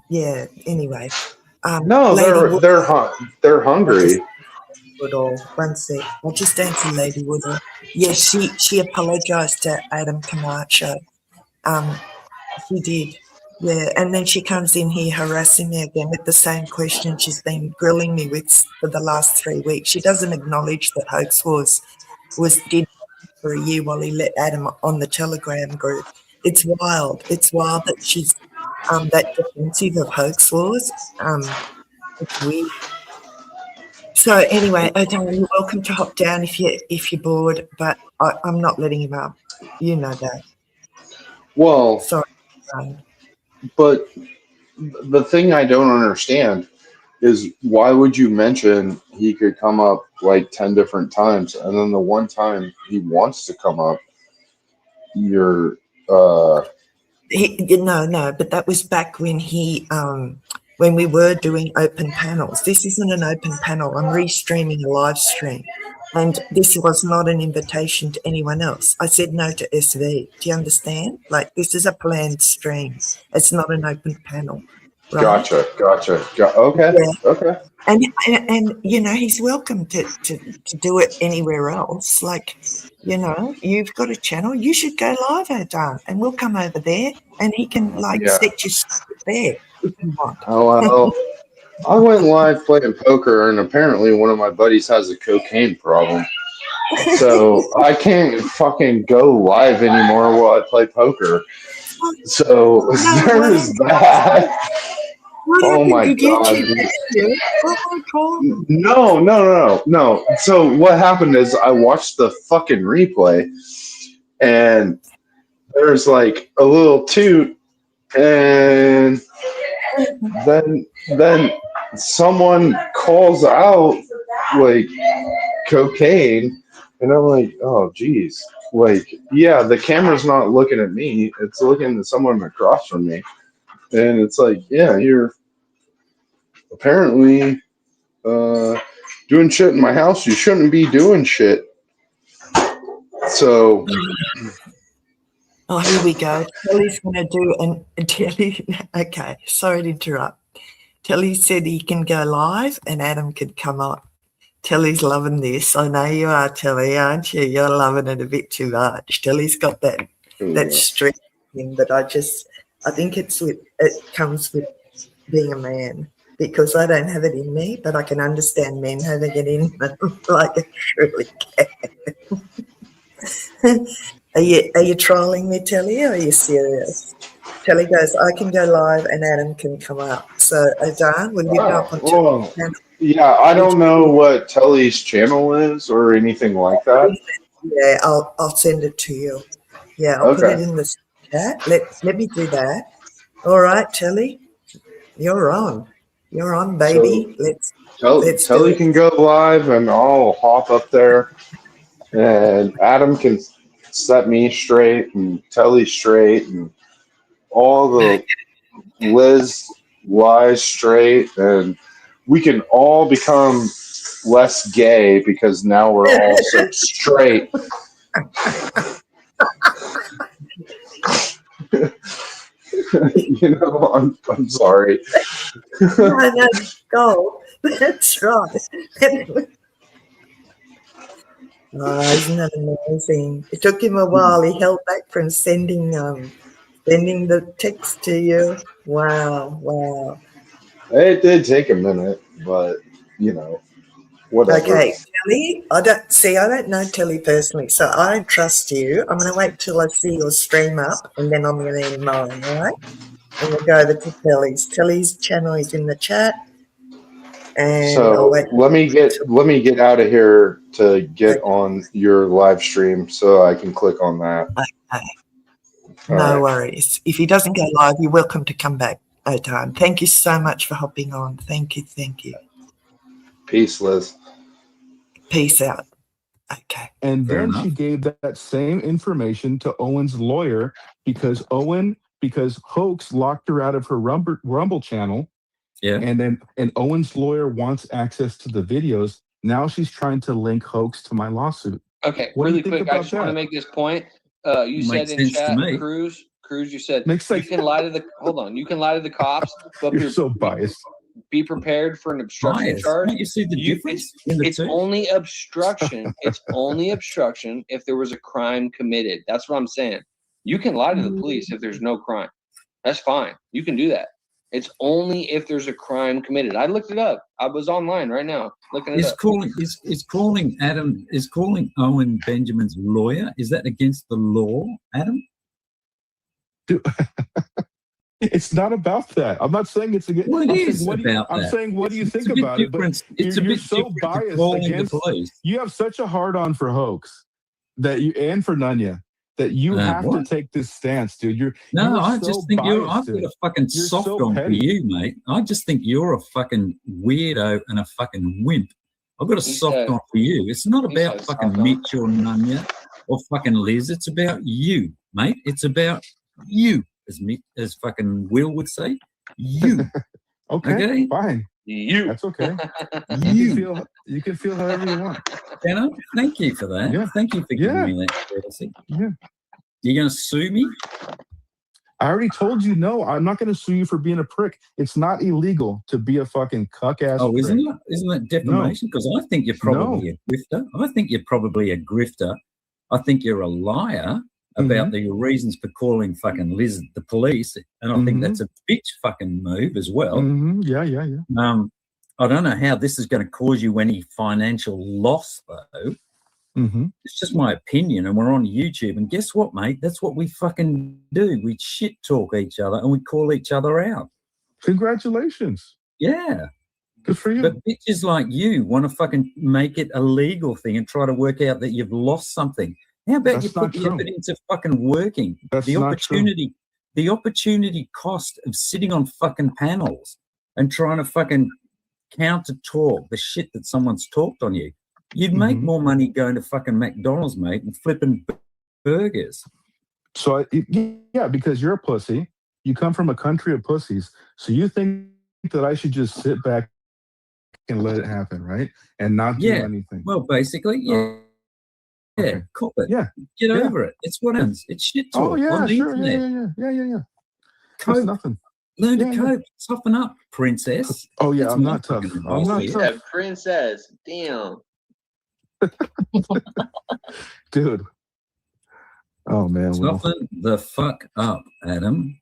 yeah. Anyway, no, they're hungry. Woodall. One sec. I'll just answer Lady Woodall. Yes, she apologised to Adam Camacho. She did. Yeah, and then she comes in here harassing me again with the same question she's been grilling me with for the last 3 weeks. She doesn't acknowledge that Hoax did for a year while he let Adam on the Telegram group. It's wild. It's wild that she's that defensive of Hoax Wars. It's weird. So anyway, O'Dan, you're welcome to hop down if you're bored, but I'm not letting him up. You know that. Well, sorry. But the thing I don't understand is why would you mention he could come up like 10 different times, and then the one time he wants to come up, you're no, but that was back when when we were doing open panels. This isn't an open panel. I'm restreaming a live stream. And this was not an invitation to anyone else. I said no to SV. Do you understand? Like, this is a planned stream. It's not an open panel. Right? Gotcha. Okay. Yeah. Okay. And you know, he's welcome to do it anywhere else. Like, you know, you've got a channel. You should go live, O'Dan, and we'll come over there and he can set you there if you want. Oh, well, I went live playing poker, and apparently one of my buddies has a cocaine problem. So I can't fucking go live anymore while I play poker. So there's that. Oh my god. No. So what happened is I watched the fucking replay, and there's like a little toot, and then someone calls out like cocaine, and I'm like, oh geez, like, yeah, the camera's not looking at me, it's looking at someone across from me, and it's like, yeah, you're apparently doing shit in my house you shouldn't be doing shit. So oh, here we go. Telly's going to do Telly. Okay, sorry to interrupt. Telly said he can go live and Adam could come up. Telly's loving this. I know you are, Telly, aren't you? You're loving it a bit too much. Telly's got that streak thing, but I think it comes with being a man, because I don't have it in me, but I can understand men having it in them. Like, I truly can. Are you trolling me, Telly, or are you serious? Telly goes, I can go live and Adam can come up. So, Adan, will you go up on well, channel? yeah, I don't know what Telly's channel is or anything like that. Yeah, I'll send it to you. Yeah, I'll put Okay. it in the chat. Let me do that. All right, Telly, you're on. You're on, So baby. Let's do Telly it. can go live and I'll hop up there and Adam can set me straight and Telly straight and all the Liz lies straight and we can all become less gay because now we're all so straight. I'm sorry. No, go. That's right. Oh, isn't that amazing? It took him a while. He held back from sending the text to you. Wow. It did take a minute, but whatever. Okay, Telly, I don't know Telly personally, so I don't trust you. I'm going to wait till I see your stream up, and then I'm going to end mine, all right? And we'll go over to Telly's. Telly's channel is in the chat, and I'll So wait. let me get out of here to get on your live stream so I can click on that. Okay. No worries. If he doesn't go live, you're welcome to come back, Otan. Thank you so much for hopping on. Thank you. Peace, Liz. Peace out. Okay. And then she gave that same information to Owen's lawyer because Hoax locked her out of her Rumble channel. Yeah. And Owen's lawyer wants access to the videos. Now she's trying to link Hoax to my lawsuit. Okay, What do you really think quick, I about just want to that? make this point. You said in chat, Cruz, you said Makes you sense. can lie to the you can lie to the cops, but You're so biased. Be prepared for an obstruction Biased? charge. Don't you see the difference in the It's two? only obstruction. It's only obstruction if there was a crime committed. That's what I'm saying. You can lie to the police if there's no crime. That's fine. You can do that. It's only if there's a crime committed. I looked it up. I was online right now looking it up. Is calling Owen Benjamin's lawyer, is that against the law, Adam? It's not about that. I'm not saying it's against. Well, it I'm is saying, about I'm that. saying, what do you think a bit about it? But different. It's a you're bit so different to biased calling the against. police. You have such a hard on for Hoax that you and for Nunya that you have to What? take this stance, dude. No, you're I so just think biased, I've dude. got a fucking You're soft so on for petty. you, mate. I just think you're a fucking weirdo and a fucking wimp. I've got a soft on for you. It's not about fucking Mitch or Nunya or fucking Liz. It's about you, mate. It's about you, as fucking Will would say. You. Okay, fine. You. That's okay. You. You can feel however you want. You know, thank you for that. Yeah. Thank you for giving me that courtesy. Yeah. You're going to sue me? I already told you no. I'm not going to sue you for being a prick. It's not illegal to be a fucking cuck ass. Oh, prick. isn't that defamation? Because I think you're probably a grifter. I think you're probably a grifter. I think you're a liar about the reasons for calling fucking Liz the police, and I think that's a bitch fucking move as well. Yeah. I don't know how this is going to cause you any financial loss, though. It's just my opinion, and we're on YouTube. And guess what, mate? That's what we fucking do. We shit talk each other and we call each other out. Congratulations. Yeah. Good for you. But bitches like you want to fucking make it a legal thing and try to work out that you've lost something. How about you put the effort into fucking working? The opportunity cost of sitting on fucking panels and trying to fucking counter talk the shit that someone's talked on you. You'd make more money going to fucking McDonald's, mate, and flipping burgers. So, yeah, because you're a pussy. You come from a country of pussies. So you think that I should just sit back and let it happen, right? And not do anything. Well, basically, yeah. Yeah, cop it. Yeah. Get over it. It's what happens. It's shit talk. Oh, yeah, on the sure. internet. Yeah. Cope. That's nothing. Learn to cope. Toughen up, princess. Oh, yeah, That's I'm my not tough. fucking I'm not advice. tough. Princess. Damn. Dude. Oh, man. Toughen the fuck up, Adam.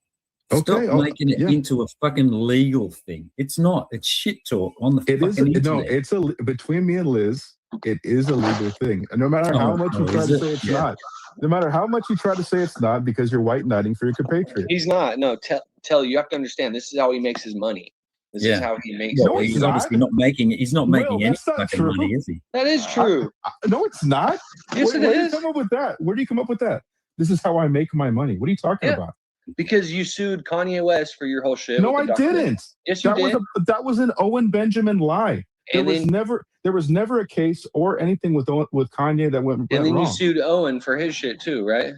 Stop Okay, making it into a fucking legal thing. It's not. It's shit talk on the fucking internet. No, it's between me and Liz, it is a legal thing. And no matter how much you try to say it's not, No matter how much you try to say it's not, because you're white knighting for your compatriot. He's not. No, tell you have to understand. This is how he makes his money. This is how he makes. Well, it. he's obviously not making. He's not making any fucking money, is he? That is true. No, it's not. Yes, where do you come up with that? Where do you come up with that? This is how I make my money. What are you talking about? Because you sued Kanye West for your whole shit. No, with I the documentary. didn't. Yes, you did. That was an Owen Benjamin lie. There was never a case or anything with Kanye that went And then wrong. you sued Owen for his shit too, right?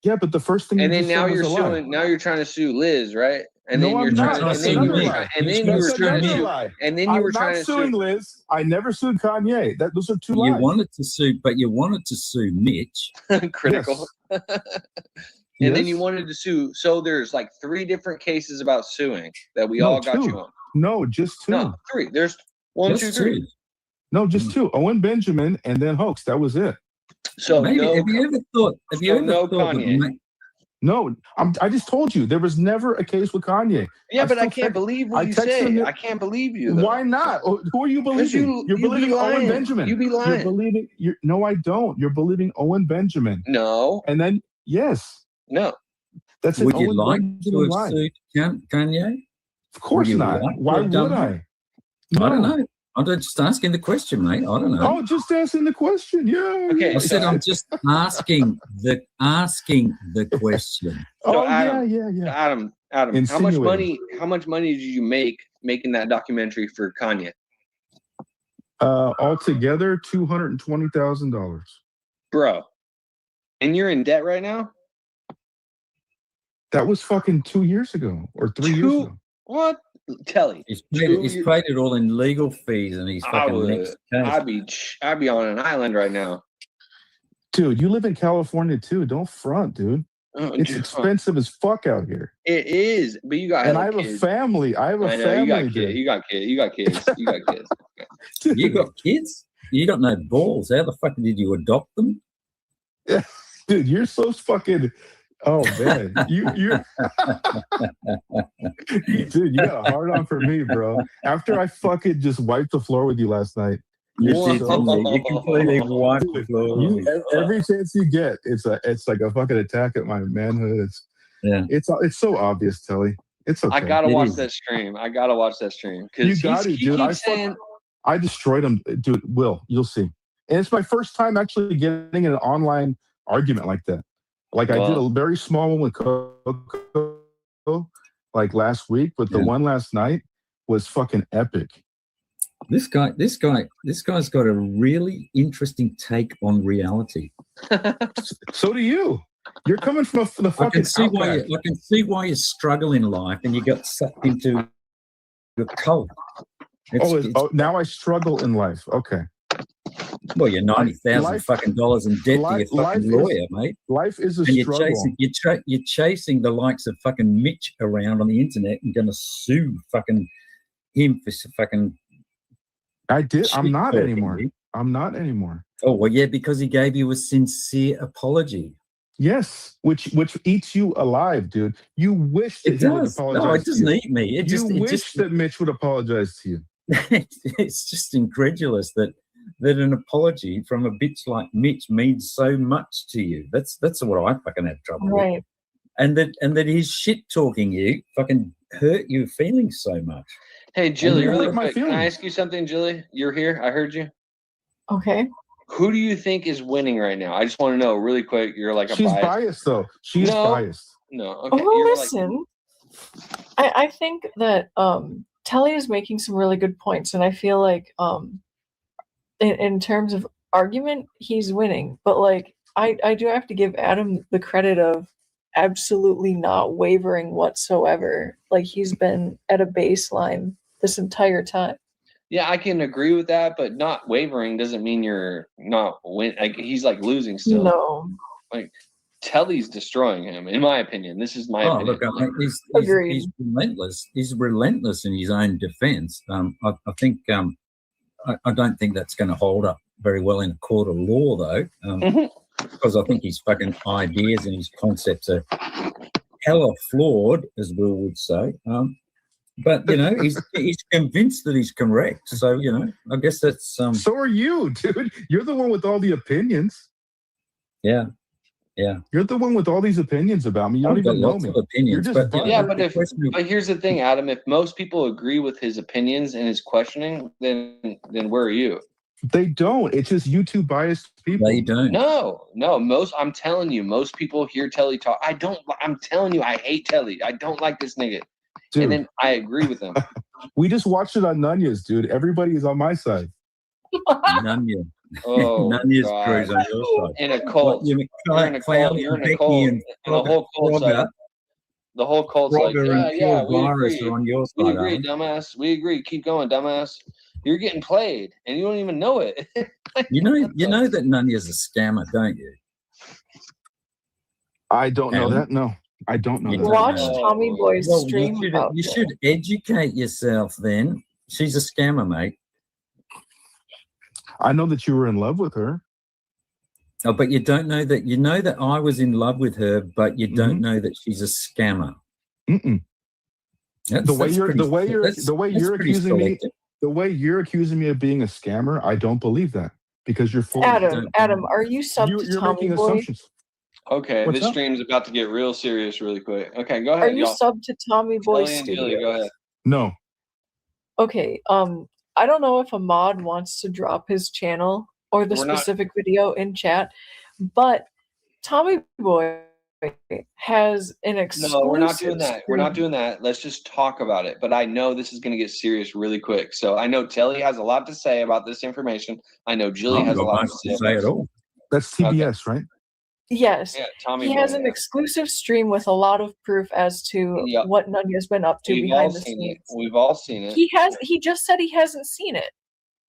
Yeah, but the first thing. And you then just now said you're was a lie. suing. Now you're trying to sue Liz, right? And No, then I'm you're not. trying. That's another lie. And then you were That's trying to another sue. lie. And then you were I'm trying not to suing sue Liz. I never sued Kanye. Those are two You lies. wanted to sue, but you wanted to sue Mitch. Critical. And then you wanted to sue. So there's like 3 different cases about suing that we all got you on. No, just 2. No, 3. There's 1, 2, 3. No, just 2. Owen Benjamin and then Hoax. That was it. So maybe have you ever thought? Have you ever thought Kanye? No, I just told you there was never a case with Kanye. Yeah, but I can't believe what you say. I can't believe you. Though. Why not? Who are you believing? You're believing Owen Benjamin. You be lying. You're believing. No, I don't. You're believing Owen Benjamin. No. And then yes. No. That's would an you Owen like Benjamin to have lie. sued Kanye? Of course not. Why would I? I don't know. I'm just asking the question, mate. I don't know. Oh, just asking the question. Yeah. Okay. I said I'm just asking the question. So Adam, Adam, how much money did you make making that documentary for Kanye? Altogether, $220,000. Bro, and you're in debt right now? That was fucking 2 years ago or 3 years ago. What? Telly. He's paid it all in legal fees, and he's fucking next case. I'd be on an island right now. Dude, you live in California too. Don't front, dude. Oh, it's expensive as fuck out here. It is, but you got. And I have a family. I have a family. You got kids. You got kids. You got kids. You got kids? You got no balls. How the fuck did you adopt them? Yeah, dude, you're so fucking. Oh man, you're dude. You got a hard on for me, bro. After I fucking just wiped the floor with you last night. You completely wiped the floor. Every chance you get, it's like a fucking attack at my manhood. It's so obvious, Telly. It's okay. I gotta watch that stream. You got to, dude. I destroyed him, dude. Will, you'll see. And it's my first time actually getting in an online argument like that. Like I did a very small one with Coco, like last week, but the one last night was fucking epic. This guy's got a really interesting take on reality. So do you. You're coming from the fucking. I can see why you struggle in life, and you got sucked into the cult. Now I struggle in life. Okay. Well, you're $90,000 fucking dollars in debt to your fucking lawyer, mate. Life is a and struggle. You're chasing the likes of fucking Mitch around on the internet and going to sue fucking him for fucking. I did. I'm not anymore. I'm not anymore. Oh well, yeah, because he gave you a sincere apology. Yes, which eats you alive, dude. You wish that he would apologize. No, it doesn't eat me. You wish that Mitch would apologize to you. It's just incredulous that an apology from a bitch like Mitch means so much to you. That's what I fucking have trouble with. And that his shit talking you fucking hurt your feelings so much. Hey, Jilly, really quick, can I ask you something, Jilly? You're here. I heard you. Okay. Who do you think is winning right now? I just want to know really quick. You're like She's biased though. She's biased. No. Okay. Well, listen. I think that Telly is making some really good points, and I feel like in terms of argument, he's winning. But like I do have to give Adam the credit of absolutely not wavering whatsoever. Like he's been at a baseline this entire time. Yeah, I can agree with that, but not wavering doesn't mean you're not win. Like he's like losing still. No, like Telly's destroying him, in my opinion. This is my opinion. Look, I mean, he's relentless. He's relentless in his own defense. I think I don't think that's going to hold up very well in a court of law, though, because I think his fucking ideas and his concepts are hella flawed, as Will would say. But you know, he's convinced that he's correct. So you know, I guess that's. So are you, dude? You're the one with all the opinions. Yeah. Yeah. You're the one with all these opinions about me. You don't I've got even know lots me. of opinions, You're just but Yeah, bugging. but here's the thing, Adam. If most people agree with his opinions and his questioning, then where are you? They don't. It's just YouTube biased people. They don't. No. I'm telling you, most people hear Telly talk. I'm telling you, I hate Telly. I don't like this nigga. Dude. And then I agree with him. We just watched it on Nunez, dude. Everybody is on my side. Nunya. Oh, Nunya's God. crew's on your side. In a cult. You're You're in a cult. You're in a cult. And the whole cult's like, the whole cult's like, yeah, we agree. Are on your side, We agree, Alan. dumbass. We agree. Keep going, dumbass. You're getting played, and you don't even know it. You know that Nunya's a scammer, don't you? I don't know Alan? that. No, I don't know that. Watch Tommy Boy's Well, stream about you it. should educate yourself then. She's a scammer, mate. I know that you were in love with her. Oh, but you don't know that. You know that I was in love with her, but you don't know that she's a scammer. Mm-mm. The way you're accusing me, selective. the way you're accusing me of being a scammer, I don't believe that because you're full. Adam, are you subbed to You're Tommy making Boy? assumptions. Okay, What's this up? stream's about to get real serious really quick. Okay, go Are ahead, you y'all. subbed to Tommy Boy Kelly and Julia, Studios? go ahead. No. Okay, I don't know if a mod wants to drop his channel or the We're not- specific video in chat, but Tommy Boy has an exclusive. No, we're not doing that. We're not stream. doing that. Let's just talk about it. But I know this is going to get serious really quick. So I know Telly has a lot to say about this information. I know Julie has a lot to say at all. That's TBS, right? Yes. Yeah, Tommy He Boy, has an yeah. exclusive stream with a lot of proof as to Yep. what Nunya's been up to We've all behind the seen scenes. it. We've all seen it. He just said he hasn't seen it.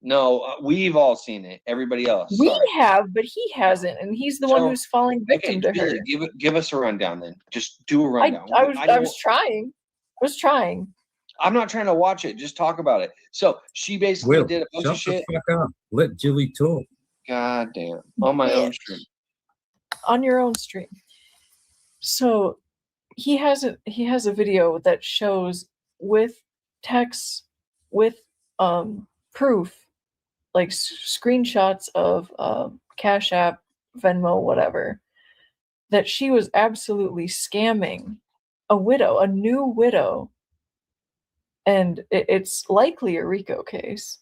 No, we've all seen it. Everybody else. We Sorry. have, but he hasn't, and he's the one So, who's falling victim to her. Julie, give us a rundown then. Just do a I rundown. was trying. I was trying. I'm not trying to watch it. Just talk about it. So she basically Will, did a bunch shut of shit. the fuck up. Let Julie talk. God damn. On my own stream. On your own stream. So he has a video that shows with text, with proof, like screenshots of Cash App, Venmo, whatever, that she was absolutely scamming a widow, a new widow, and it's likely a RICO case.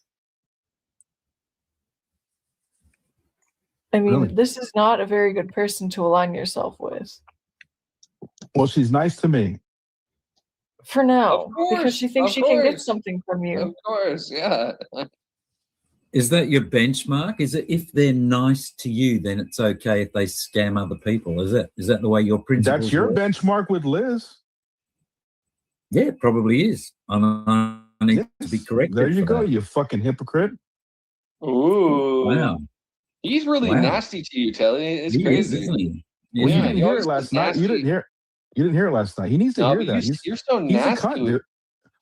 I mean, Really? this is not a very good person to align yourself with. Well, she's nice to me. For now, Of course, because she thinks of she can get course. something from you. Of course, yeah. Is that your benchmark? Is it if they're nice to you, then it's okay if they scam other people? Is that the way your principles That's your work? benchmark with Liz. Yeah, it probably is. I need to be corrected. There you for go, that. you fucking hypocrite. Ooh. Wow. He's really Wow. nasty to you, Telly. It's He is, crazy. isn't he? Well, Yeah, you didn't he hear always it last gets night. You nasty. didn't hear it last night. He needs to No, hear but that. you're so he's a nasty. cunt, dude.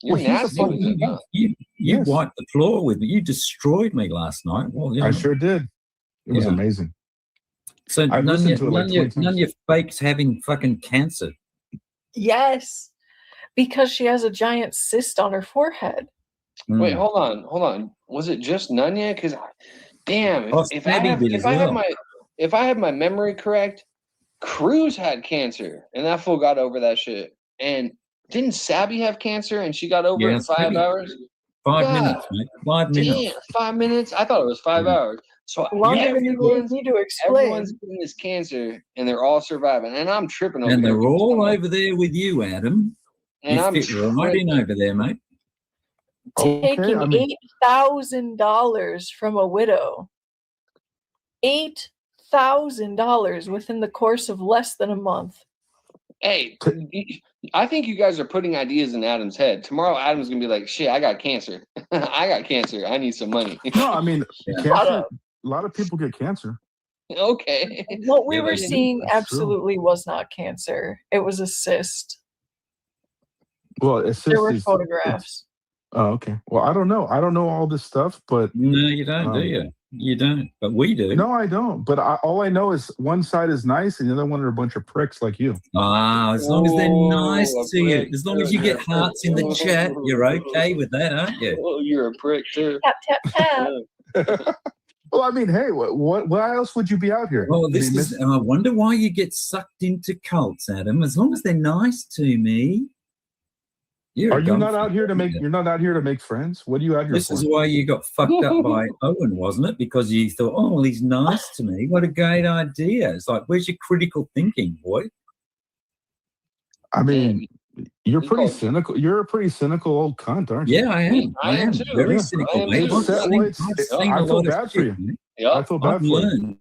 You're Well, he's a nasty with fucking- it. huh? You Yes. wiped the floor with me. You destroyed me last night. Well, you I know. sure did. It was Yeah. amazing. So I've listened to it like 20 none of your fakes having fucking cancer. Yes, because she has a giant cyst on her forehead. Wait, Mm. hold on. Was it just Nunya? Because, damn, Oh, if I Stabby have did as well. if I have my memory correct, Cruz had cancer, and that fool got over that shit. And didn't Sabby have cancer, and she got over it Yeah, in 5 Sabby. hours? 5 God. minutes, mate. 5 minutes. Damn, 5 minutes? I thought it was 5 Yeah. hours. So Longer than you everyone's, need to explain. everyone's getting this cancer, and they're all surviving. And I'm tripping over And here. they're all over there with you, Adam. And You I'm fit right in tripping. over there, mate. Taking I mean- $8,000 from a widow. $8,000 within the course of less than a month. Hey, I think you guys are putting ideas in Adam's head. Tomorrow, Adam's gonna be like, "Shit, I got cancer. I got cancer. I need some money." No, I mean, Yeah. cancer, a lot of people get cancer. Okay. What we Yeah, were they do. seeing That's true. absolutely was not cancer. It was a cyst. Well, it's There just were these- photographs. Oh, okay. Well, I don't know. I don't know all this stuff, but No, you don't, do Um, you? You don't. But we do. no, I don't. But all I know is one side is nice and the other one are a bunch of pricks like you. Ah, as long as they're Ooh, nice a to you, prick. as long as you get hearts in the chat, you're okay with that, aren't you? Oh, you're a prick too. Tap, tap, tap. Well, I mean, hey, why else would you be out here? Well, I this mean, is. I wonder why you get sucked into cults, Adam. As long as they're nice to me, you're Are a you not goldfish, out here to make? aren't you? You're not out here to make friends. What are you out here This for? is why you got fucked up by Owen, wasn't it? Because you thought, oh, well, he's nice to me. What a great idea. It's like, where's your critical thinking, boy? I mean, you're He pretty called- cynical. You're a pretty cynical old cunt, aren't you? Yeah, I am. I am too. Very I cynical, am mate. too. I've seen I a feel lot of bad for shit, you. mate. Yeah. I feel bad I've for you. learned.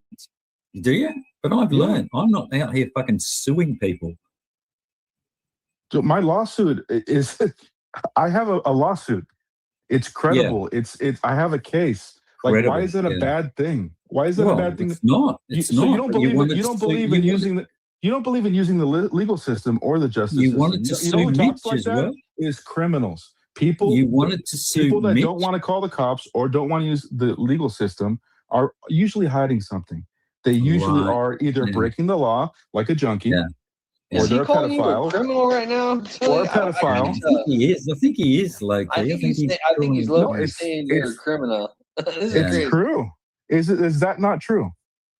Do you? But I've Yeah. learned. I'm not out here fucking suing people. So my lawsuit is, I have a lawsuit. It's credible. It's I have a case. Like, why Credible, is it a yeah. bad thing? Why is it Well, a bad thing? it's not. It's so not. you don't but believe wanted you to don't sue- believe you in wanted- using the you don't believe in using the legal system or the justice You system. wanted to You know who sue talks Mitch like as that well? is criminals. People You wanted to sue people that Mitch? don't want to call the cops or don't want to use the legal system are usually hiding something. They usually Right. are either Yeah. breaking the law like a junkie, Yeah. or Is he they're a calling you a pedophile, criminal right now? or a I pedophile. think he is. I think he is, Loki. I think he's doing- literally it's- saying you're a it's- criminal. This is It's crazy. true. Is that not true?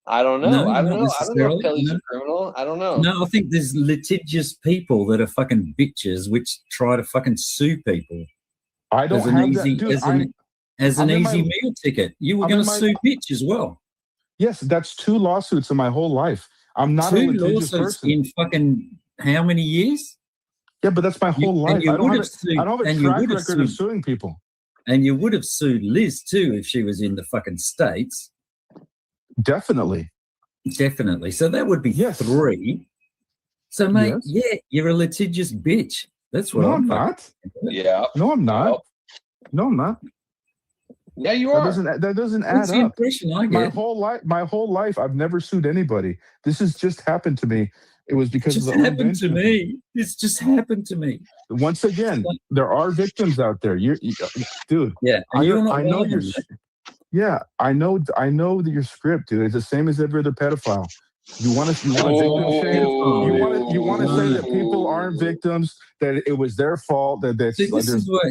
I don't know. No, I don't not know. I don't know necessarily, if Kelly's no. a criminal. I don't know. No, I think there's litigious people that are fucking bitches which try to fucking sue people. I don't as an have easy, that, dude. as an I'm in easy my- meal ticket. You were I'm going in to my- sue Mitch as well. Yes, that's 2 lawsuits in my whole life. I'm not a Two litigious lawsuits person. in fucking how many years? Yeah, but that's my whole and life. you I don't would have have sued- I don't have a and you track would have record of sued- suing people. And you would have sued Liz too if she was in the fucking States. Definitely. Definitely. So that would be Yes. 3. So, mate, Yes. yeah, you're a litigious bitch. That's what No, I'm I'm fucking- not. Yeah. No, I'm not. No, I'm not. Yeah, you That are. doesn't That's add the up. impression I My get. whole life, I've never sued anybody. This has just happened to me. It was It because just of the happened to unvention. me. It's just happened to me. Once again, there are victims out there. Dude. Yeah, and you're not I know one of your. them. Yeah, I know that your script, dude. It's the same as every other pedophile. You want to victim shame. You want to say that people aren't victims. That it was their fault. That that's See, this is where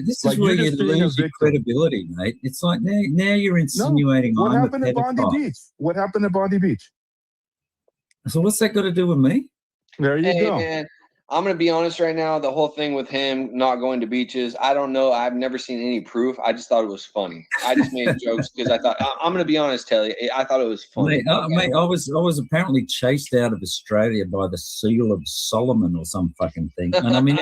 you're you just being a lose your victim. credibility, mate. It's like now you're No. insinuating What I'm happened a at Bondi pedophile. Beach? What happened at Bondi Beach? So what's that got to do with me? There you Hey, go. man, I'm going to be honest right now. The whole thing with him not going to beaches, I don't know. I've never seen any proof. I just thought it was funny. I just made jokes because I thought, I'm going to be honest, Telly. I thought it was funny. Mate, I was apparently chased out of Australia by the Seal of Solomon or some fucking thing, and I'm in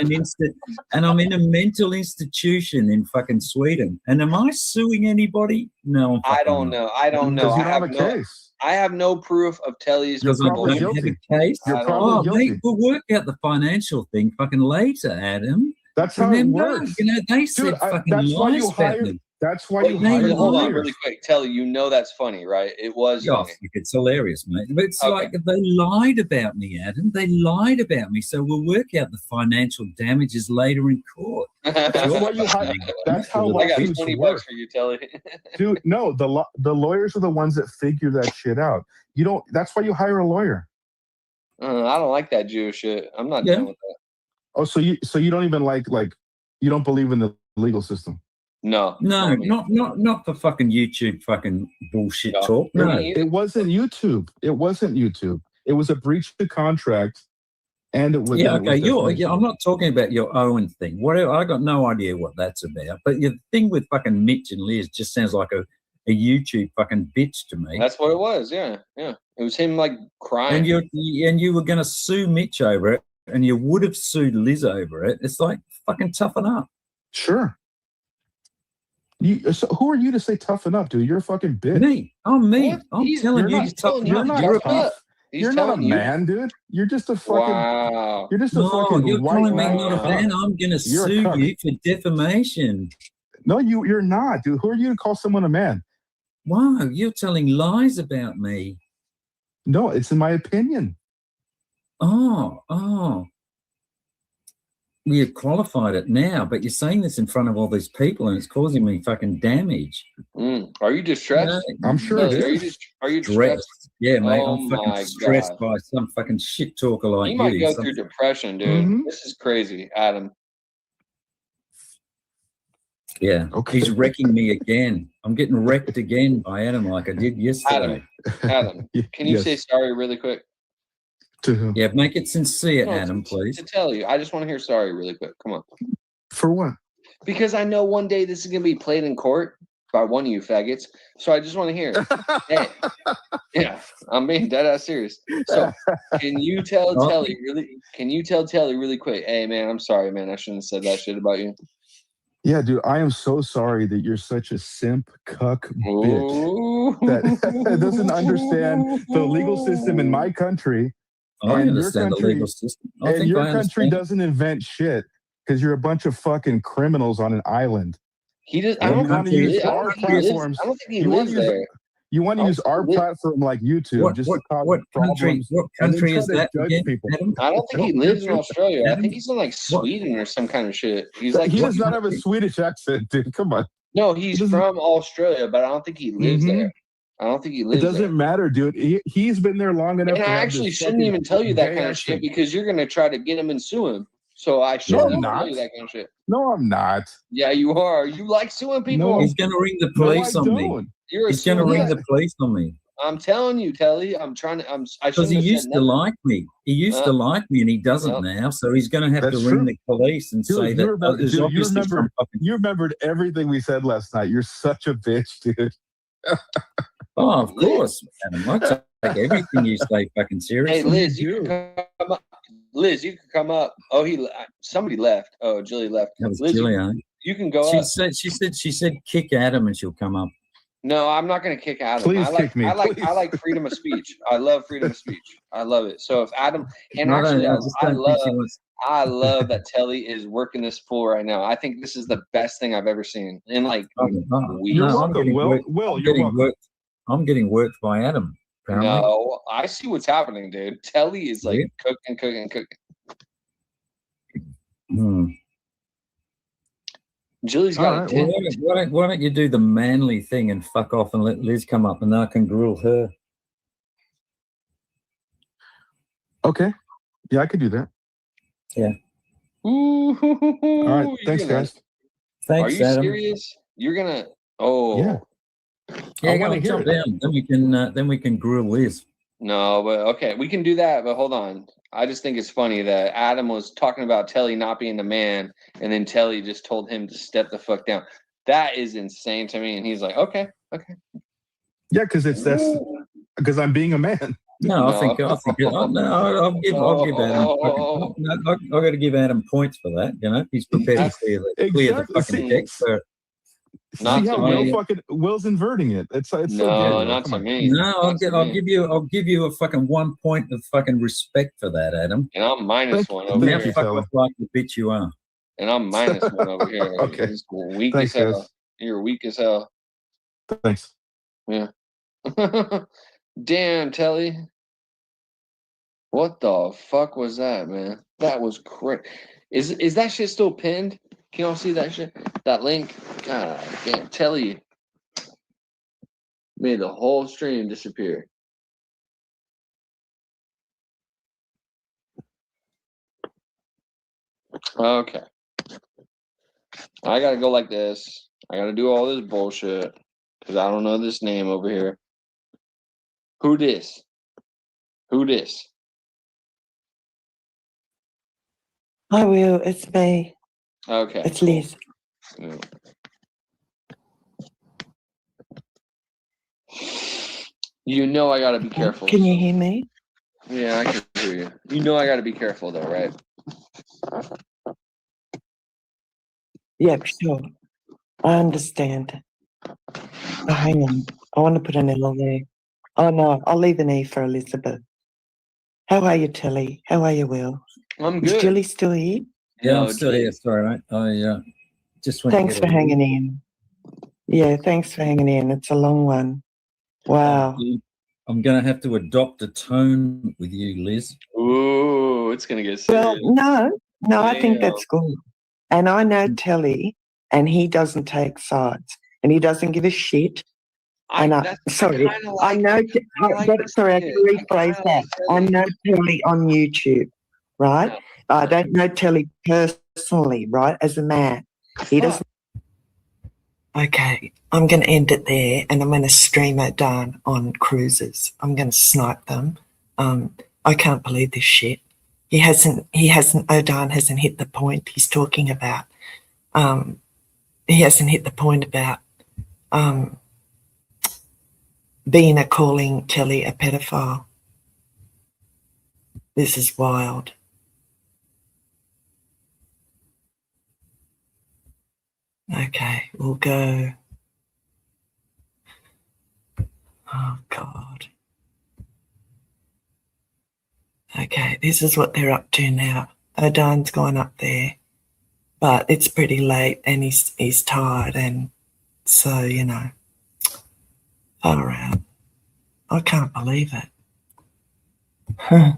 I'm in a mental institution in fucking Sweden. And am I suing anybody? No, I don't know. I don't know. Because you I don't have have a no. case. I have no proof of Telly's. Because I probably don't have guilty. a case. You're I don't probably Oh, guilty. mate, we'll work out the financial thing fucking later, Adam. That's how it Remember, works. you know, they said Dude, fucking that's why lies you about hire. me. That's why Wait, you They hire hold on lawyers. really quick. Telly, you know that's funny, right? It was Yeah, funny. it's hilarious, mate. But it's Okay. like they lied about me, Adam. They lied about me. So we'll work out the financial damages later in court. That's why you hire. That's how I got lawsuits 20 work, bucks for you, Telly. dude. No, the lawyers are the ones that figure that shit out. You don't. That's why you hire a lawyer. I don't like that Jew shit. I'm not Yeah. down with that. Oh, so you don't even like you don't believe in the legal system. No. No, me. not the fucking YouTube fucking bullshit No. talk. For No. me either. It wasn't YouTube. It wasn't YouTube. It was a breach of contract, and it was. Yeah, and it okay. was defamation. I'm not talking about your Owen thing. Whatever. I got no idea what that's about. But the thing with fucking Mitch and Liz just sounds like a YouTube fucking bitch to me. That's what it was. Yeah. Yeah. It was him like crying. And you were going to sue Mitch over it, and you would have sued Liz over it. It's like fucking toughen up. Sure. So who are you to say toughen up, dude? You're a fucking bitch. Me. I'm me. What? I'm He's- telling you're you not to toughen telling up. you to You're toughen a up. He's You're not a telling you. man, dude. You're just a fucking. Wow. You're just a No, fucking you're white calling me man. not a fan. I'm going to You're a sue cuck. you for defamation. No, you're not, dude. Who are you to call someone a man? Wow, you're telling lies about me. No, it's in my opinion. Oh. You've qualified it now, but you're saying this in front of all these people and it's causing me fucking damage. Are you distressed? I'm sure it Are you, is. are you distressed? Stressed. Yeah, mate, Oh I'm my fucking stressed God. by some fucking shit talker like You might you. go Some- through depression, dude. Mhm. This is crazy, Adam. Yeah. Okay. He's wrecking me again. I'm getting wrecked again by Adam like I did yesterday. Adam, can you say sorry really quick? To who? Yeah, make it sincere, No, Adam, please. To tell you, I just want to hear sorry really quick. Come on. For what? Because I know one day this is gonna be played in court by one of you faggots. So I just want to hear it. Hey, yeah, I'm being dead ass serious. So can you tell Telly really? Can you tell Telly really quick? Hey man, I'm sorry, man. I shouldn't have said that shit about you. Yeah, dude, I am so sorry that you're such a simp cuck bitch that doesn't understand the legal system in my country. I and understand your the country, legal system. And your country doesn't invent shit because you're a bunch of fucking criminals on an island. He does. And you want to use our platforms. I don't think he You want lives to use. there. You want to use our platform like YouTube just to cause problems. What country is that judge again, people. Adam? I don't think he lives in country? Australia. I Adam? think he's in like Sweden or some kind of shit. He's like He does not have a Swedish accent, dude. Come on. No, he's from Australia, but I don't think he lives Mhm. there. I don't think he It lives doesn't there. matter, dude. He's been there long enough. And to I have actually this shouldn't fucking even tell you that gay kind of shit accent. because you're gonna try to get him and sue him. So I No, shouldn't I'm even tell not. you that kind of shit. No, I'm not. Yeah, you are. You like suing people. No, He's going to ring the no, police I on me. don't. You're a He's going to suing ring guy. the police on me. I'm telling you, Telly. I'm trying to. I Because shouldn't he have used said to nothing. like me. He used to like me, and he doesn't now. So he's going to have That's to ring true. the police and say Dude, that dude, you obviously remembered, from fucking. you remembered everything we said last night. You're such a bitch, dude. Oh, of course, Adam. I take everything you say fucking seriously. Hey, Liz, you can come up. Liz, you can come up. Oh, somebody left. Oh, Jilly left. That was Liz, Jillian. you can go She up. said kick Adam and she'll come up. No, I'm not going to kick Adam. Please I like, kick me, I like, please. I like freedom of speech. I love freedom of speech. I love it. So if Adam, and I actually, just don't think she wants. I love that Telly is working this pool right now. I think this is the best thing I've ever seen in like weeks. You're I'm welcome, getting Will. worked- Will, I'm you're getting welcome. worked. I'm getting worked by Adam. Apparently. No, I see what's happening, dude. Telly is like cooking. Hmm. Julie's got Well, why don't you do the manly thing and fuck off and let Liz come up and I can grill her. Okay. Yeah, I could do that. Yeah. All All right. Thanks, guys. Thanks, Are you Adam. serious? You're gonna? Oh. Yeah. Yeah, I go wanna and hear jump it. down. Then we can grill Liz. No, but okay, we can do that. But hold on. I just think it's funny that Adam was talking about Telly not being the man, and then Telly just told him to step the fuck down. That is insane to me. And he's like, okay. Yeah, because I'm being a man. No, I think I'll give Adam. I got to give Adam points for that. You know, he's prepared to clear the Exactly. fucking deck for. See how Will's inverting it. It's so good. not Come to on. me. No, I'll Not to me. give you a fucking 1 point of fucking respect for that, Adam. And I'm minus one over Now here. fuck off like the bitch you are. And I'm minus one over here. Okay. He's weak Thanks, as hell. guys. You're weak as hell. Thanks. Yeah. Damn, Telly. What the fuck was that, man? That was crazy. Is that shit still pinned? Can y'all see that shit? That link? God damn, Telly made the whole stream disappear. Okay. I gotta go like this. I gotta do all this bullshit because I don't know this name over here. Who this? Who this? I will. It's me. Okay. It's Liz. Yeah. You know I gotta be careful. Can you hear me? Yeah, I can hear you. You know I gotta be careful though, right? Yep, sure. I understand. Oh, hang on. I want to put an L there. Oh, no. I'll leave an E for Elizabeth. How are you, Telly? How are you, Will? I'm Is good. Jilly still here? Yeah, I'm still here. Sorry, mate. I just went. Thanks for hanging in. Yeah, thanks for hanging in. It's a long one. Wow. I'm going to have to adopt a tone with you, Liz. Ooh, it's gonna get serious. Well, no, I think Damn. that's good. And I know Telly, and he doesn't take sides, and he doesn't give a shit. I know Telly. I know Telly on YouTube, right? I don't know Telly personally, right? As a man, he doesn't. Okay, I'm going to end it there, and I'm going to stream it down on cruises. I'm going to snipe them. I can't believe this shit. Odan hasn't hit the point he's talking about. He hasn't hit the point about BEANER calling Kelly a pedophile. This is wild. Okay, we'll go. Oh, God. Okay, this is what they're up to now. Odan's gone up there, but it's pretty late and he's tired, and so, you know, far out. I can't believe it. Huh.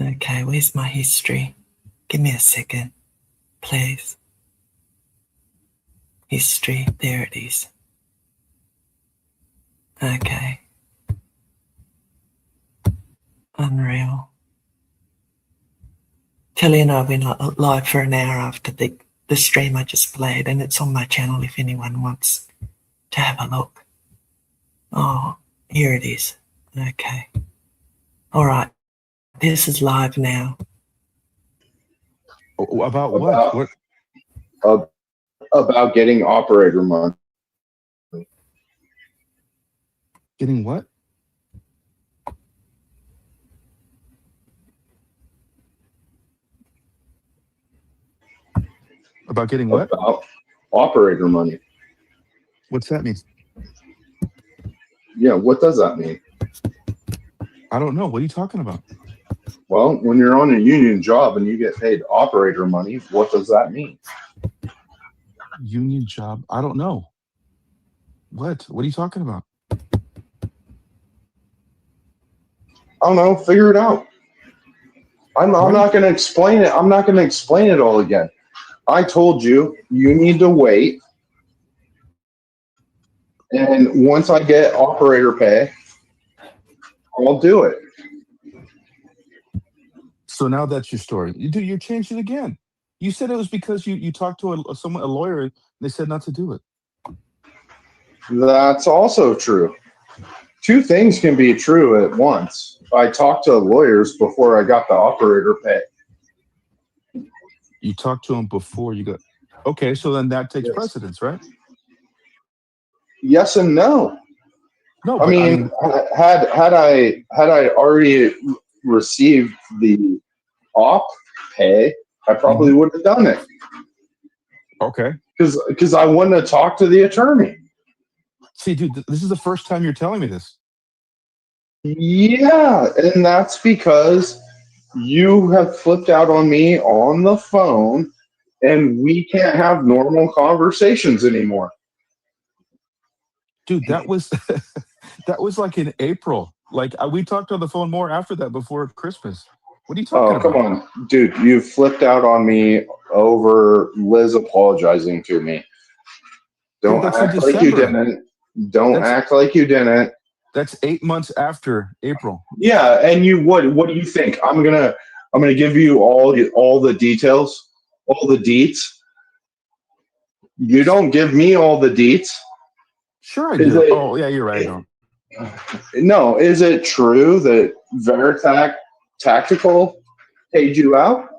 Okay, where's my history? Give me a second, please. History, there it is. Okay. Unreal. Kelly and I have been live for an hour after the stream I just played, and it's on my channel if anyone wants to have a look. Oh, here it is. Okay. All right. This is live now. About what? About getting operator money. Getting what? About getting what? About operator money. What's that mean? Yeah, what does that mean? I don't know. What are you talking about? Well, when you're on a union job and you get paid operator money, what does that mean? Union job? I don't know. What? What are you talking about? I don't know. Figure it out. I'm not going to explain it. I'm not going to explain it all again. I told you, you need to wait. And once I get operator pay, I'll do it. So now that's your story. You changed it again. You said it was because you talked to a lawyer and they said not to do it. That's also true. Two things can be true at once. I talked to lawyers before I got the operator pay. You talked to them before you got. Okay, so then that takes precedence, right? Yes and no. No, I mean, had I already received the op pay, I probably would have done it. Okay. Because I wouldn't have talked to the attorney. See, dude, this is the first time you're telling me this. Yeah, and that's because you have flipped out on me on the phone, and we can't have normal conversations anymore. Dude, that was that was like in April. Like we talked on the phone more after that, before Christmas. What are you talking about? Oh, come on, dude! You flipped out on me over Liz apologizing to me. Don't act like you didn't. Don't act like you didn't. That's 8 months after April. Yeah, and you what do you think? I'm gonna give you all the details, all the deets. You don't give me all the deets. Sure I do. Oh yeah, you're right. No, is it true that Veritac Tactical paid you out?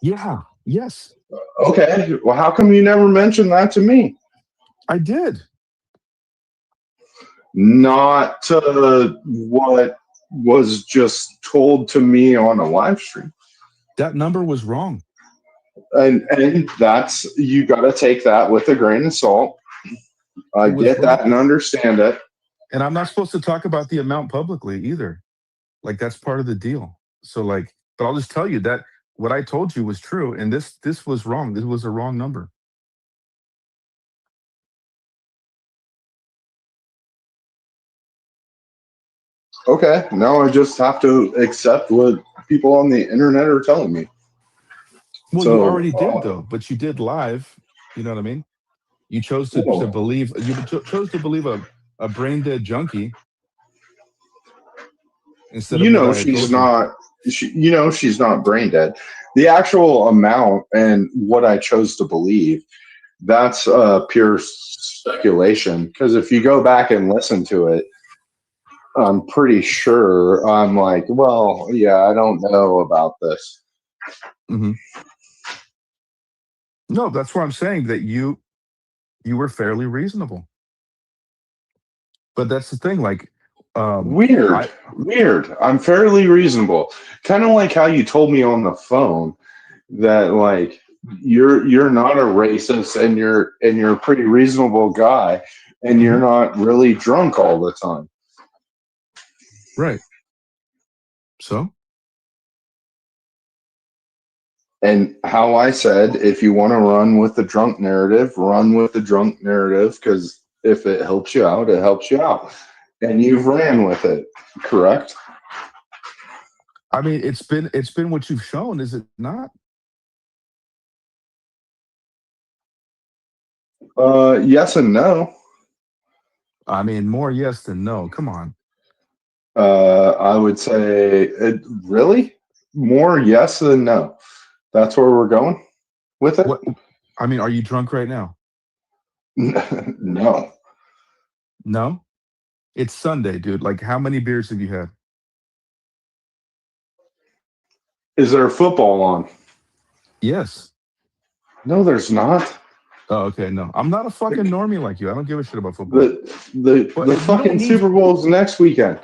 Yeah. Yes. Okay. Well, how come you never mentioned that to me? I did. Not what was just told to me on a live stream. That number was wrong. And that's, you got to take that with a grain of salt. I get that and understand it. And I'm not supposed to talk about the amount publicly either. Like, that's part of the deal. So like, but I'll just tell you that what I told you was true, and this was wrong. This was a wrong number. Okay, now I just have to accept what people on the internet are telling me. Well, you already did though, but you did live. You know what I mean? You chose to believe. You chose to believe a brain dead junkie instead of. She's not. She's not brain dead. the actual amount and what I chose to believe, that's pure speculation. Because if you go back and listen to it, I'm pretty sure I'm like, well, yeah, I don't know about this. Mm-hmm. No, that's what I'm saying, that you were fairly reasonable. But that's the thing, like, Weird. I'm fairly reasonable. Kind of like how you told me on the phone that like you're not a racist and you're a pretty reasonable guy and you're not really drunk all the time. Right. So? And how I said, if you want to run with the drunk narrative, run with the drunk narrative, because if it helps you out, it helps you out. And you've ran with it, correct? I mean, it's been what you've shown, is it not? Yes and no. I mean, more yes than no. Come on. I would say really more yes than no. That's where we're going with it. What? I mean, are you drunk right now? No. No? It's Sunday, dude. Like, how many beers have you had? Is there football on? Yes. No, there's not. Oh, okay. No, I'm not a fucking normie like you. I don't give a shit about football. The fucking Super Bowl's next weekend.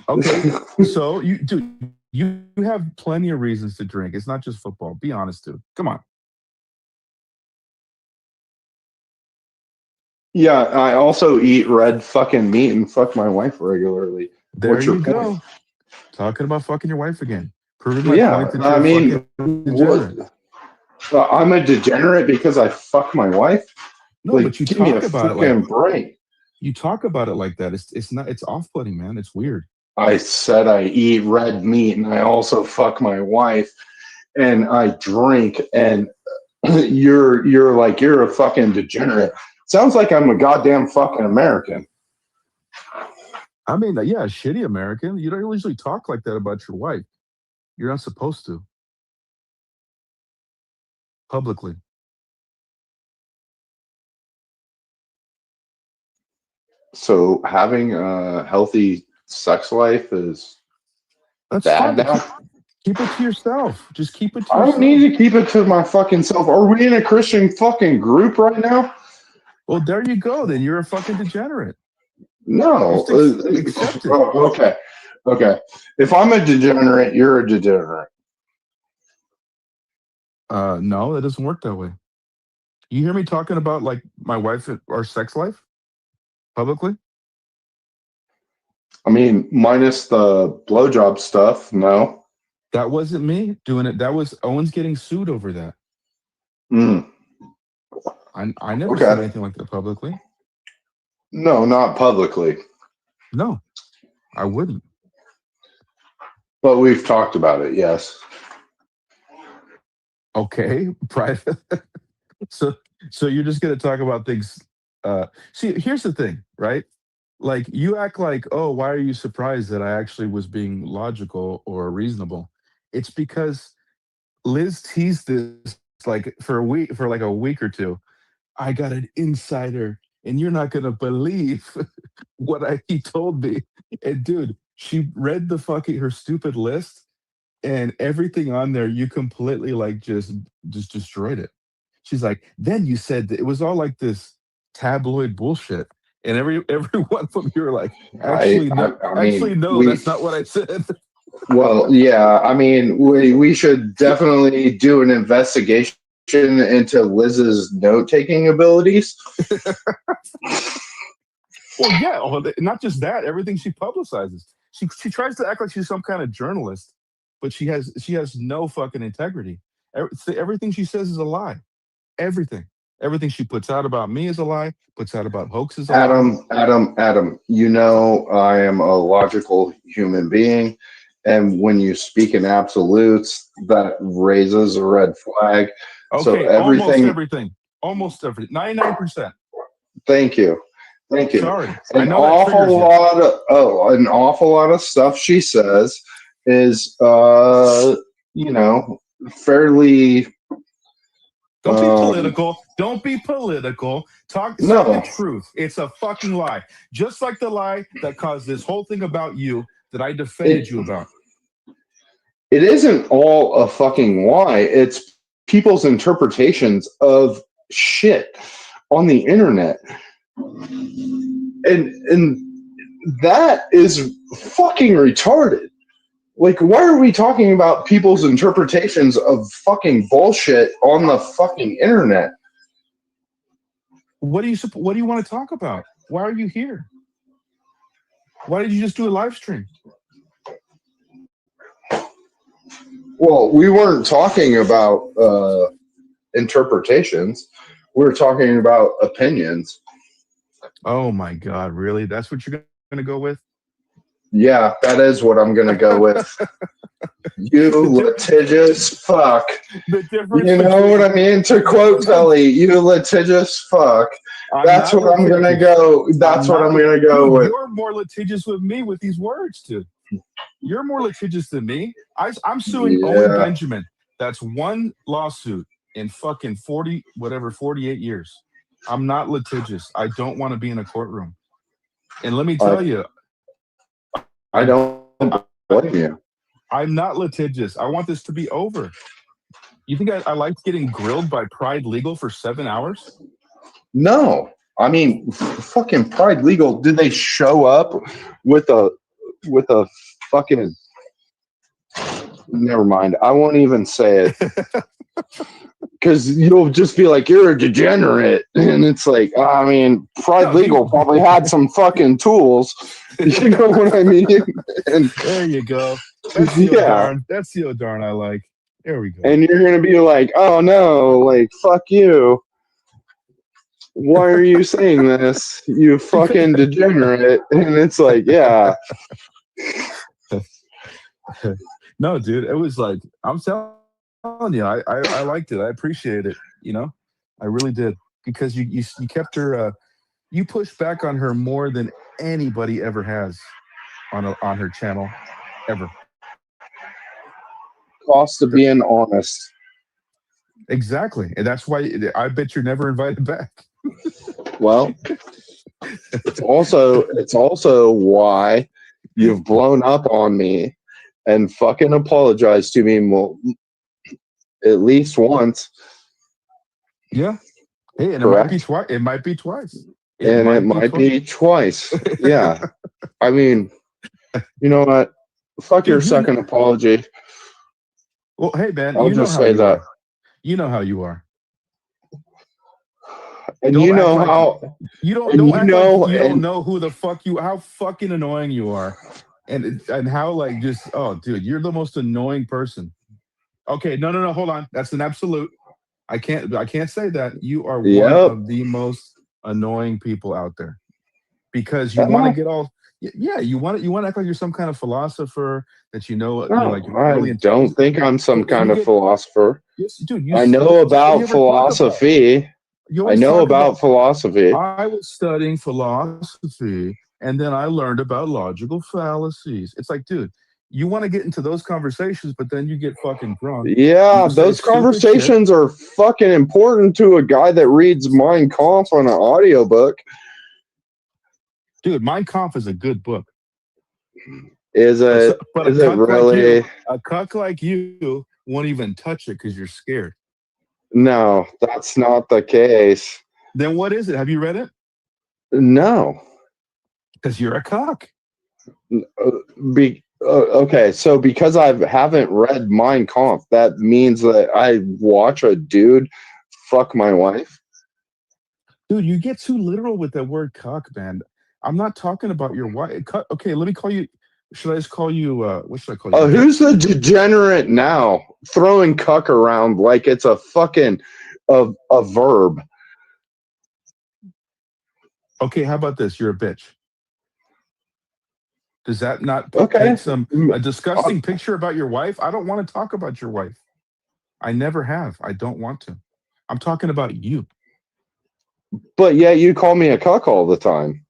Okay. So you have plenty of reasons to drink. It's not just football. Be honest, dude. Come on. Yeah, I also eat red fucking meat and fuck my wife regularly. There What's your you point? go. Talking about fucking your wife again. Proving my Yeah, point that you're I mean, degenerate. I'm a degenerate because I fuck my wife. No, like, but you give me a talk about it fucking like break. You talk about it like that. It's not. It's off-putting, man. It's weird. I said I eat red meat and I also fuck my wife and I drink and you're like you're a fucking degenerate. Sounds like I'm a goddamn fucking American. I mean, yeah, shitty American. You don't usually talk like that about your wife. You're not supposed to. Publicly. So having a healthy sex life is That's bad fine. now? Keep it to yourself. Just keep it to I yourself. don't need to keep it to my fucking self. Are we in a Christian fucking group right now? Well, there you go. Then you're a fucking degenerate. No. Just accept it. Oh, okay. Okay. If I'm a degenerate, you're a degenerate. No, that doesn't work that way. You hear me talking about like my wife, our sex life, publicly? I mean, minus the blowjob stuff, no. That wasn't me doing it. That was Owen's getting sued over that. Mm. I never Okay. said anything like that publicly. No, not publicly. No, I wouldn't. But we've talked about it, yes. Okay, private. So you're just gonna talk about things. See, here's the thing, right? Like you act like, oh, why are you surprised that I actually was being logical or reasonable? It's because Liz teased this like for like a week or two. I got an insider, and you're not gonna believe what he told me. And dude, she read her stupid list, and everything on there, you completely like just destroyed it. She's like, then you said that it was all like this tabloid bullshit, and every one of them you were like, actually, no, that's not what I said. Well, yeah, I mean, we should definitely do an investigation into Liz's note-taking abilities. Well, yeah, not just that. Everything she publicizes, she tries to act like she's some kind of journalist, but she has no fucking integrity. Everything she says is a lie. Everything she puts out about me is a lie. Puts out about hoax is a lie. Adam, you know I am a logical human being, and when you speak in absolutes, that raises a red flag. Okay, so almost everything, 99%. Thank you. Sorry, An awful lot of stuff she says is, fairly. Don't be political. Don't be political. Say the truth. It's a fucking lie. Just like the lie that caused this whole thing about you that I defended you about. It isn't all a fucking lie. It's people's interpretations of shit on the internet. And that is fucking retarded. Like, why are we talking about people's interpretations of fucking bullshit on the fucking internet? What do you want to talk about? Why are you here? Why did you just do a live stream? Well, we weren't talking about interpretations. We were talking about opinions. Oh my God, really? That's what you're going to go with? Yeah, that is what I'm going to go with. You litigious fuck. You know what I mean? To quote Telly, you litigious fuck. That's what I'm going to go. That's what I'm going to go with. You're more litigious with me with these words, dude. You're more litigious than me. I'm suing Owen Benjamin. That's one lawsuit in fucking 48 years. I'm not litigious. I don't want to be in a courtroom. And let me tell you, I don't blame you. I'm not litigious. I want this to be over. You think I liked getting grilled by Pride Legal for 7 hours? No. I mean, fucking Pride Legal, did they show up with a fucking... Never mind. I won't even say it. Because you'll just be like, you're a degenerate. And it's like, I mean, Pride Legal probably had some fucking tools. You know what I mean? And there you go. That's the darn I like. There we go. And you're going to be like, oh no, like, fuck you. Why are you saying this? You fucking degenerate. And it's like, yeah. No, dude, it was like, I'm telling you, I liked it. I appreciate it. You know, I really did, because you kept her, you pushed back on her more than anybody ever has on her channel, ever. Cost of being honest. Exactly, and that's why I bet you're never invited back. Well, it's also why you've blown up on me and fucking apologized to me at least once. Yeah. Hey, and correct? It might be twice. It might be twice. Yeah. I mean, you know what? Fuck your second apology. Well, hey, man. I'll just say that. You know how you are. And you know how you don't know who the fuck how fucking annoying you are. And how, like, just, oh, dude, you're the most annoying person. Okay, no, hold on. That's an absolute. I can't say that. You are one of the most annoying people out there, because you want to get all. Yeah, you want to act like you're some kind of philosopher that you know. No, like really I don't think I'm some kind of philosopher. Yes, dude. I know about philosophy. I know about philosophy. I was studying philosophy, and then I learned about logical fallacies. It's like, dude, you want to get into those conversations, but then you get fucking drunk. Yeah, those conversations are fucking important to a guy that reads Mein Kampf on an audiobook. Dude, Mein Kampf is a good book. Is it? But is it really? A cuck like you won't even touch it because you're scared. No, that's not the case. Then what is it? Have you read it? No. Because you're a cock. Okay, so because I haven't read Mein Kampf, that means that I watch a dude fuck my wife? Dude, you get too literal with that word cock, man. I'm not talking about your wife. Okay, let me call you. Should I just call you, what should I call you? Oh, who's the degenerate now? Throwing cuck around like it's a fucking a verb. Okay, how about this? You're a bitch. Does that not paint a disgusting picture about your wife? I don't want to talk about your wife. I never have. I don't want to. I'm talking about you. But yeah, you call me a cuck all the time.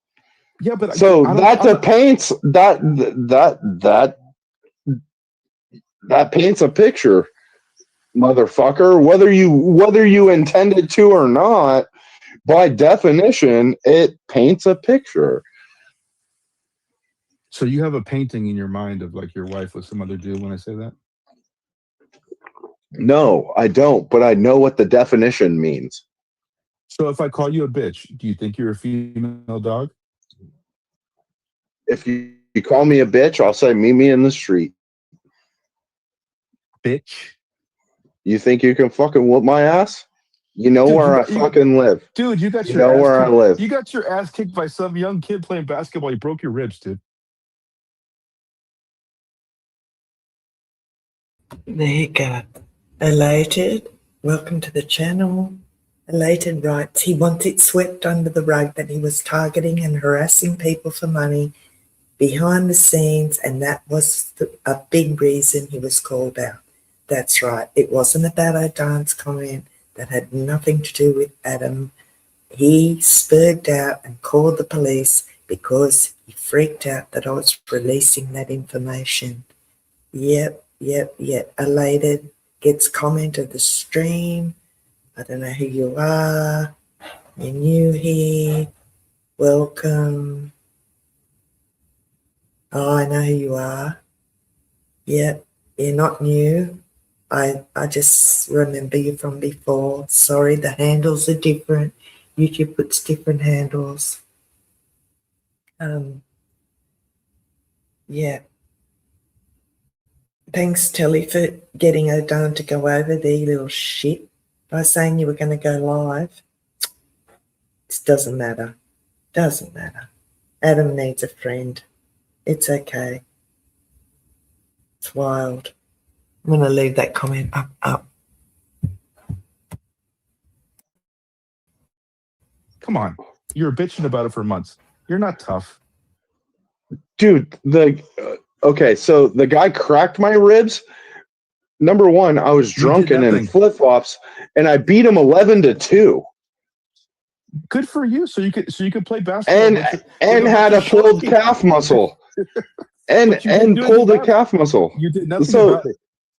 Yeah, but so that paints that paints a picture. motherfucker. Whether you intended to or not, by definition, it paints a picture. So you have a painting in your mind of like your wife with some other dude when I say that? No, I don't, but I know what the definition means. So if I call you a bitch, do you think you're a female dog? If you call me a bitch, I'll say meet me in the street. Bitch. You think you can fucking whoop my ass? You know Dude, where I fucking live. Dude, you got You your know ass where I kicked. live. You got your ass kicked by some young kid playing basketball. You broke your ribs, dude. There you go. Elated, welcome to the channel. Elated writes he wants it swept under the rug that he was targeting and harassing people for money behind the scenes, and that was a big reason he was called out. That's right. It wasn't about O'Darn's comment. That had nothing to do with Adam. He spurred out and called the police because he freaked out that I was releasing that information. Yep. Elated gets comment of the stream. I don't know who you are. You're new here. Welcome. Oh, I know who you are. Yep, you're not new. I just remember you from before. Sorry, the handles are different. YouTube puts different handles. Yeah. Thanks, Telly, for getting O'Darn to go over there, you little shit. By saying you were going to go live. It doesn't matter. Doesn't matter. Adam needs a friend. It's okay. It's wild. I'm going to leave that comment up. Come on. You were bitching about it for months. You're not tough. Dude, okay, so the guy cracked my ribs. Number one, I was drunk and in flip-flops, and I beat him 11-2. Good for you. So you could play basketball and had a pulled calf muscle. and pulled a calf muscle. You did nothing about it.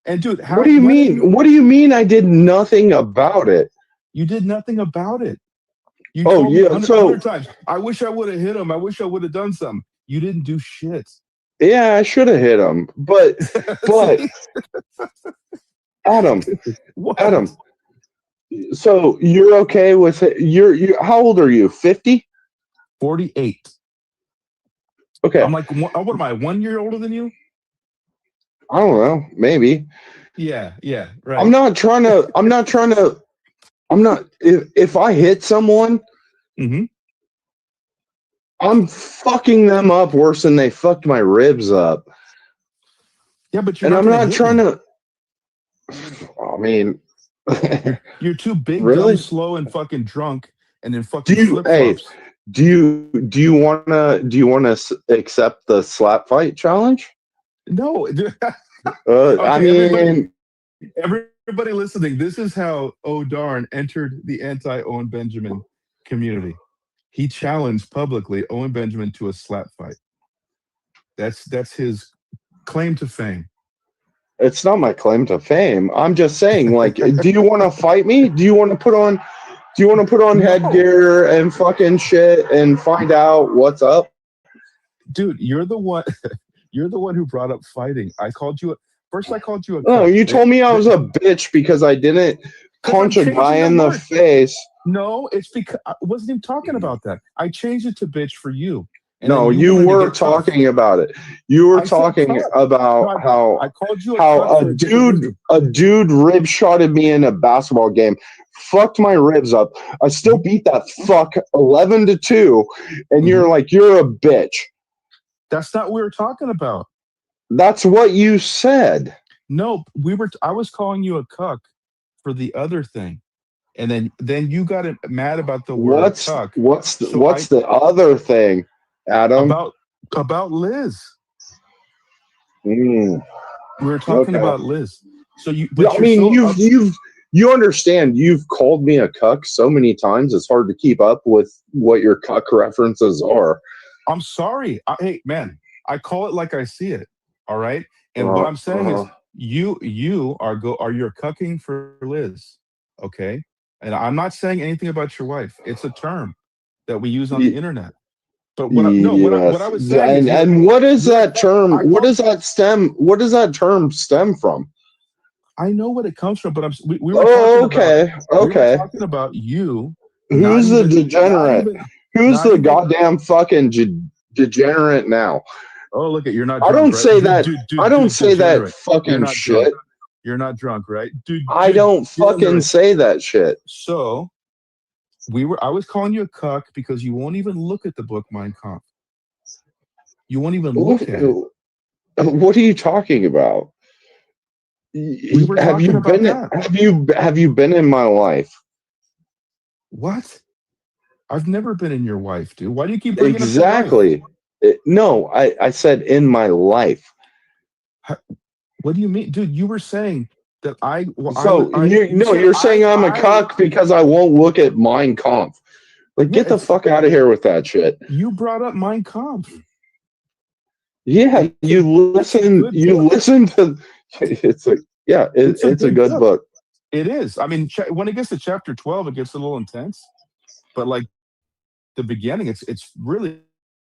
And dude, what do you mean? What do you mean I did nothing about it? You did nothing about it. You told me 100 times. I wish I would have hit him. I wish I would have done something. You didn't do shit. Yeah, I should have hit him, but Adam, so you're okay with it? You're how old are you? 50? 48. Okay. I'm like, what am I? 1 year older than you? I don't know. Maybe. Yeah. Right. I'm not trying to. If I hit someone, I'm fucking them up worse than they fucked my ribs up. Yeah, but I'm not trying to. I mean, you're too big, really? dumb, slow, and fucking drunk, and then fucking flip-flops. Do you wanna accept the slap fight challenge? No. Okay, I mean, everybody listening, this is how O'Darn entered the anti-Owen Benjamin community. He challenged publicly Owen Benjamin to a slap fight. That's his claim to fame. It's not my claim to fame. I'm just saying, like, do you want to fight me? Do you want to put on headgear and fucking shit and find out what's up? Dude, you're the one who brought up fighting. I called you a Oh, you told me I was a bitch because I didn't punch a guy in the face. No, it's because I wasn't even talking about that. I changed it to bitch for you. No, you were talking about it. You were talking about how a dude rib shotted me in a basketball game, fucked my ribs up. I still beat that fuck 11-2, and you're like, you're a bitch. That's not what we were talking about. That's what you said. No, I was calling you a cuck for the other thing. And then you got mad about the word cuck. What's the other thing, Adam? About Liz. We were talking about Liz. So you understand you've called me a cuck so many times it's hard to keep up with what your cuck references are. I'm sorry. Hey man, I call it like I see it. All right. And what I'm saying is you are you're cucking for Liz, okay? And I'm not saying anything about your wife. It's a term that we use on the internet. But what I Yes, was saying is and what is that I term? What call, does that stem? What does that term stem from? I know what it comes from, but we were Oh, talking about okay, okay. you Who's the degenerate? Who's not the even. goddamn fucking degenerate now? Oh, look at you're not I drunk, don't right? say that. I don't say that Degenerate. You're fucking not drunk. shit. You're not drunk, right? I don't fucking Degenerate. say that shit. So I was calling you a cuck because you won't even look at the book Mein Kampf. You won't even look at it. What are you talking about? We were Have talking you about been? that. Have you been in my life? What? I've never been in your wife, dude. Why do you keep bringing up your wife? Exactly. No, I said in my life. What do you mean, dude? You were saying that you're saying I'm a cuck because I won't look at Mein Kampf. Like, get the fuck out of here with that shit. You brought up Mein Kampf. Yeah, you listen to it's a good book. It is. I mean, when it gets to chapter 12, it gets a little intense. But like the beginning, it's really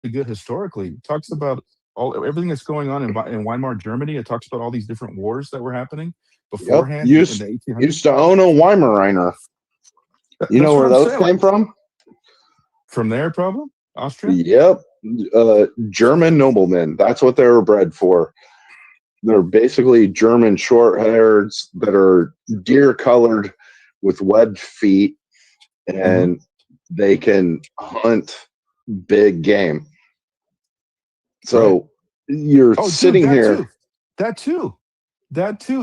good historically. It talks about everything that's going on in Weimar Germany. It talks about all these different wars that were happening beforehand in the 1800s. Used to own a Weimaraner. You know where those came from? From there, probably? Austria? Yep. German noblemen. That's what they were bred for. They're basically German short-haireds that are deer-colored with webbed feet, and they can hunt big game. So you're sitting here. That too.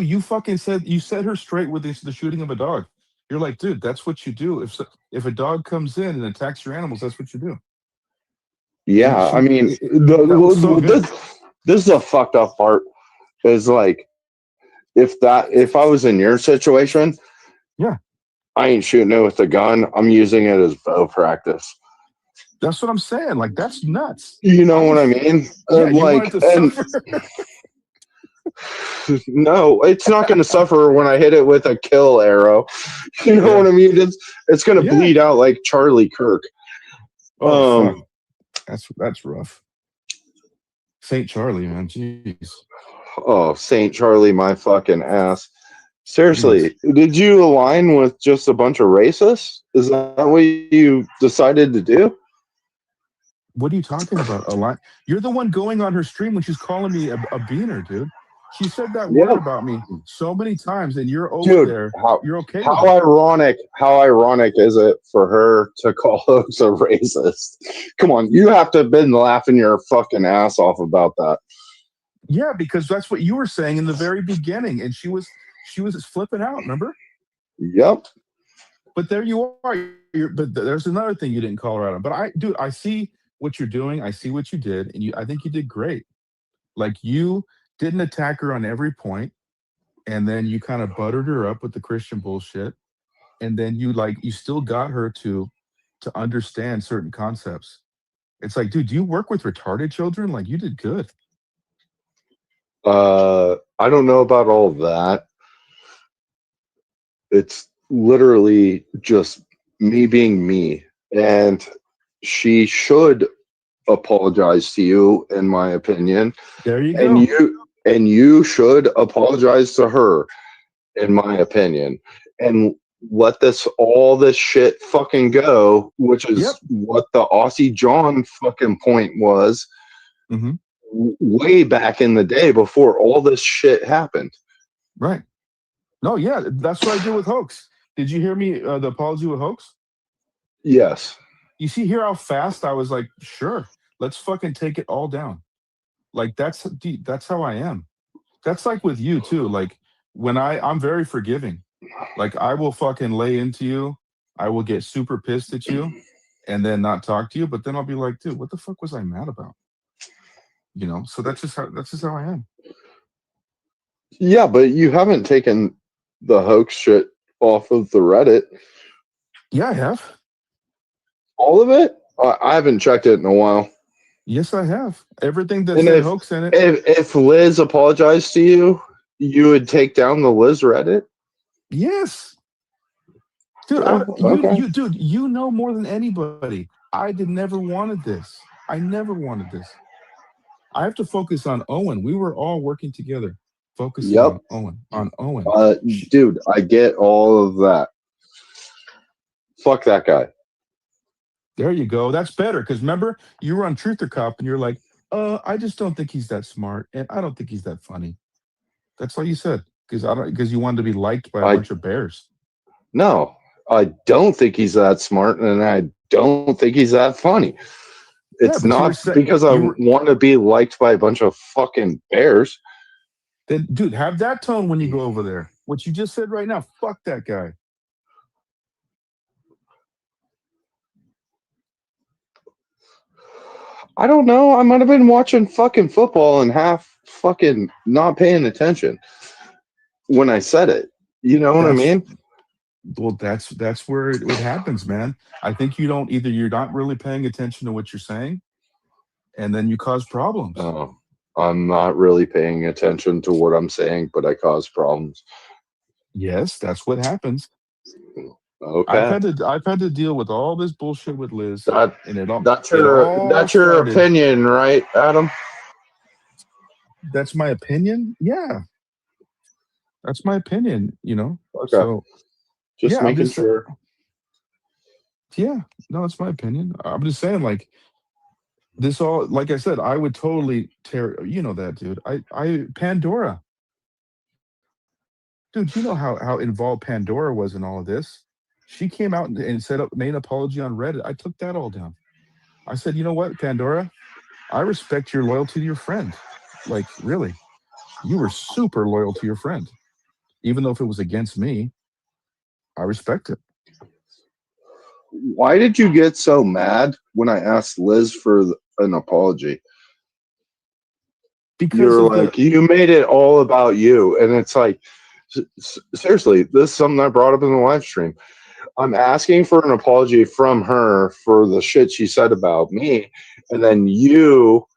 You fucking you set her straight with the shooting of a dog. You're like, dude, that's what you do. If a dog comes in and attacks your animals, that's what you do. Yeah, I mean, this is the fucked up part. Is like, if I was in your situation, I ain't shooting it with a gun. I'm using it as bow practice. That's what I'm saying. Like, that's nuts. You know what I mean? Yeah, you want it to suffer. No, it's not going to suffer when I hit it with a kill arrow. You know what I mean? It's going to bleed out like Charlie Kirk. Oh, fuck. That's rough. St. Charlie, man. Jeez. Oh, St. Charlie, my fucking ass. Seriously, did you align with just a bunch of racists? Is that what you decided to do? What are you talking about? You're the one going on her stream when she's calling me a beaner, dude. She said that word about me so many times, and you're over there. You're okay. How ironic is it for her to call us a racist? Come on, you have to have been laughing your fucking ass off about that. Yeah, because that's what you were saying in the very beginning, and she was flipping out. Remember? Yep. But there you are. But there's another thing you didn't call her out on. But I see what you're doing. I see what you did, and I think you did great. Like, you didn't attack her on every point, and then you kind of buttered her up with the Christian bullshit, and then you still got her to understand certain concepts. It's like, dude, do you work with retarded children? Like, you did good. I don't know about all of that. It's literally just me being me, and she should apologize to you, in my opinion. There you go. And you should apologize to her, in my opinion, and let all this shit fucking go, which is what the Aussie John fucking point was way back in the day before all this shit happened. Right. No, yeah, that's what I did with Hoax. Did you hear me, the apology with Hoax? Yes. You see here how fast I was like, sure, let's fucking take it all down. Like, that's how I am. That's like with you too. Like, when I'm very forgiving. Like, I will fucking lay into you. I will get super pissed at you and then not talk to you. But then I'll be like, dude, what the fuck was I mad about? You know, so that's just how I am. Yeah, but you haven't taken the Hoax shit off of the Reddit. Yeah, I have. All of it? I haven't checked it in a while. Yes, I have. Everything that said Hoax in it. If Liz apologized to you, You would take down the Liz Reddit? Yes. Dude, dude, you know more than anybody. I never wanted this. I never wanted this. I have to focus on Owen. We were all working together, focusing on Owen. Dude, I get all of that. Fuck that guy. There you go. That's better. Because remember, you were on Truth or Cop, and you're like, I just don't think he's that smart, and I don't think he's that funny. That's all you said. Because you wanted to be liked by a bunch of bears. No, I don't think he's that smart, and I don't think he's that funny. It's not because I want to be liked by a bunch of fucking bears. Then, dude, have that tone when you go over there. What you just said right now, fuck that guy. I don't know. I might have been watching fucking football and half fucking not paying attention when I said it. You know what I mean? Well, that's where it happens, man. I think you're not really paying attention to what you're saying, and then you cause problems. Oh, I'm not really paying attention to what I'm saying, but I cause problems. Yes, that's what happens. Okay. I've had to deal with all this bullshit with Liz. That's your opinion, right, Adam? That's my opinion? Yeah. That's my opinion, you know? Okay. So, just making sure. Yeah. No, that's my opinion. I'm just saying, like, this all, like I said, I would totally tear, you know that, dude. Pandora. Dude, you know how involved Pandora was in all of this? She came out and made an apology on Reddit. I took that all down. I said, you know what, Pandora? I respect your loyalty to your friend. Like, really. You were super loyal to your friend. Even though if it was against me, I respect it. Why did you get so mad when I asked Liz for an apology? Because you're like, you made it all about you. And it's like, seriously, this is something I brought up in the live stream. I'm asking for an apology from her for the shit she said about me. And then you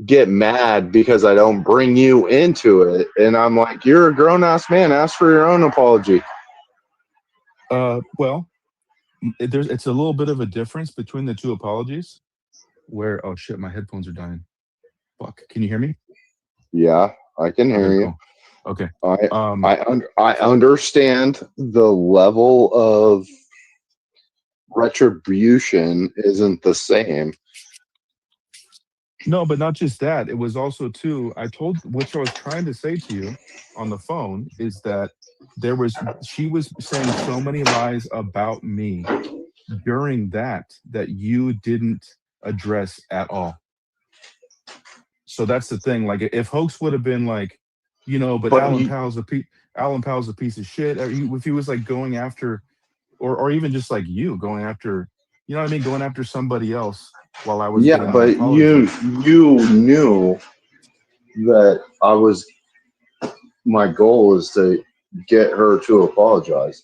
get mad because I don't bring you into it. And I'm like, you're a grown-ass man. Ask for your own apology. Well, it's a little bit of a difference between the two apologies. Where, oh shit, my headphones are dying. Fuck, can you hear me? Yeah, I can hear you. Cool. Okay. I understand the level of retribution isn't the same. No, but not just that. It was also too. Which I was trying to say to you on the phone is that she was saying so many lies about me during that you didn't address at all. So that's the thing. Like, if Hoax would have been like, but Alan Powell's a piece of shit. If he was like going after, or even just like you going after, you know what I mean, going after somebody else while I was. Yeah, but you knew that my goal is to get her to apologize.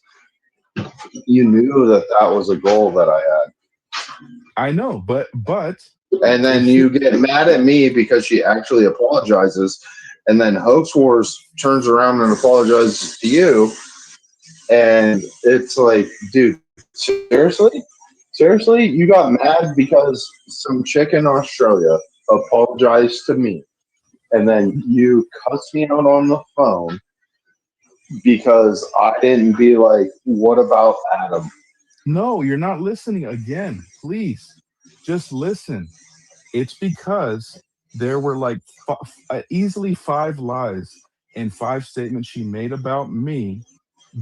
You knew that was a goal that I had. I know, but. And then you get mad at me because she actually apologizes, and then Hoax Wars turns around and apologizes to you, and it's like, dude, seriously, you got mad because some chick in Australia apologized to me, and then you cussed me out on the phone because I didn't be like, what about Adam? No, you're not listening again. Please, just listen. It's because there were like easily 5 lies and 5 statements she made about me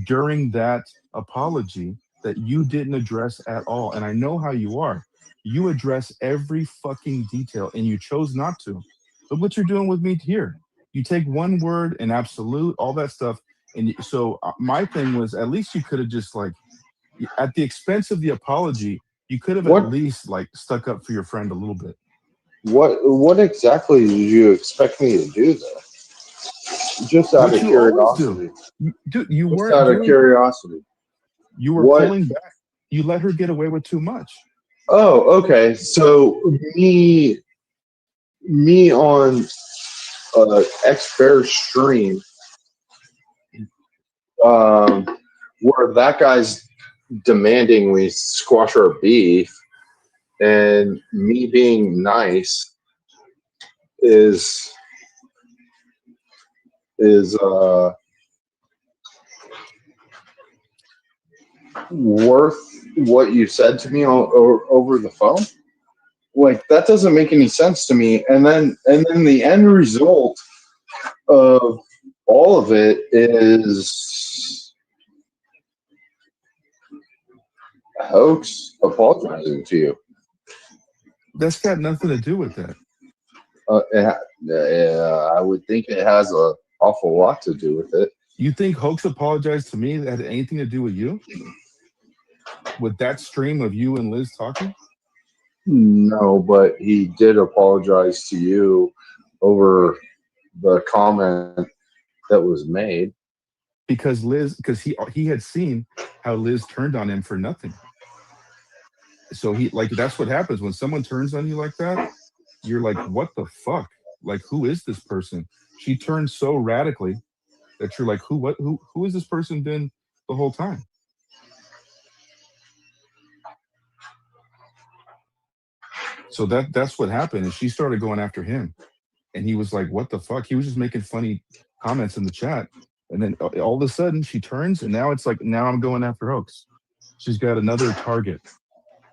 during that apology that you didn't address at all. And I know how you are. You address every fucking detail, and you chose not to. Look what you're doing with me here. You take one word, an absolute, all that stuff. And so my thing was, at least you could have just like, at the expense of the apology, you could have at least like stuck up for your friend a little bit. What exactly did you expect me to do there? Just out of curiosity. Dude, you weren't. Just out of curiosity. You were pulling back. You let her get away with too much. Oh, okay. So me on X-Bear stream where that guy's demanding we squash our beef, and me being nice is worth what you said to me over the phone? Like, that doesn't make any sense to me. And then the end result of all of it is Hoax apologizing to you. That's got nothing to do with that. I would think it has an awful lot to do with it. You think Hoax apologized to me that had anything to do with you? With that stream of you and Liz talking? No, but he did apologize to you over the comment that was made. Because he had seen how Liz turned on him for nothing. So that's what happens when someone turns on you like that. You're like, what the fuck? Like, who is this person? She turned so radically that you're like, who has this person been the whole time? So that's what happened, and she started going after him, and he was like, what the fuck? He was just making funny comments in the chat, and then all of a sudden she turns, and now it's like, now I'm going after Hoax. She's got another target.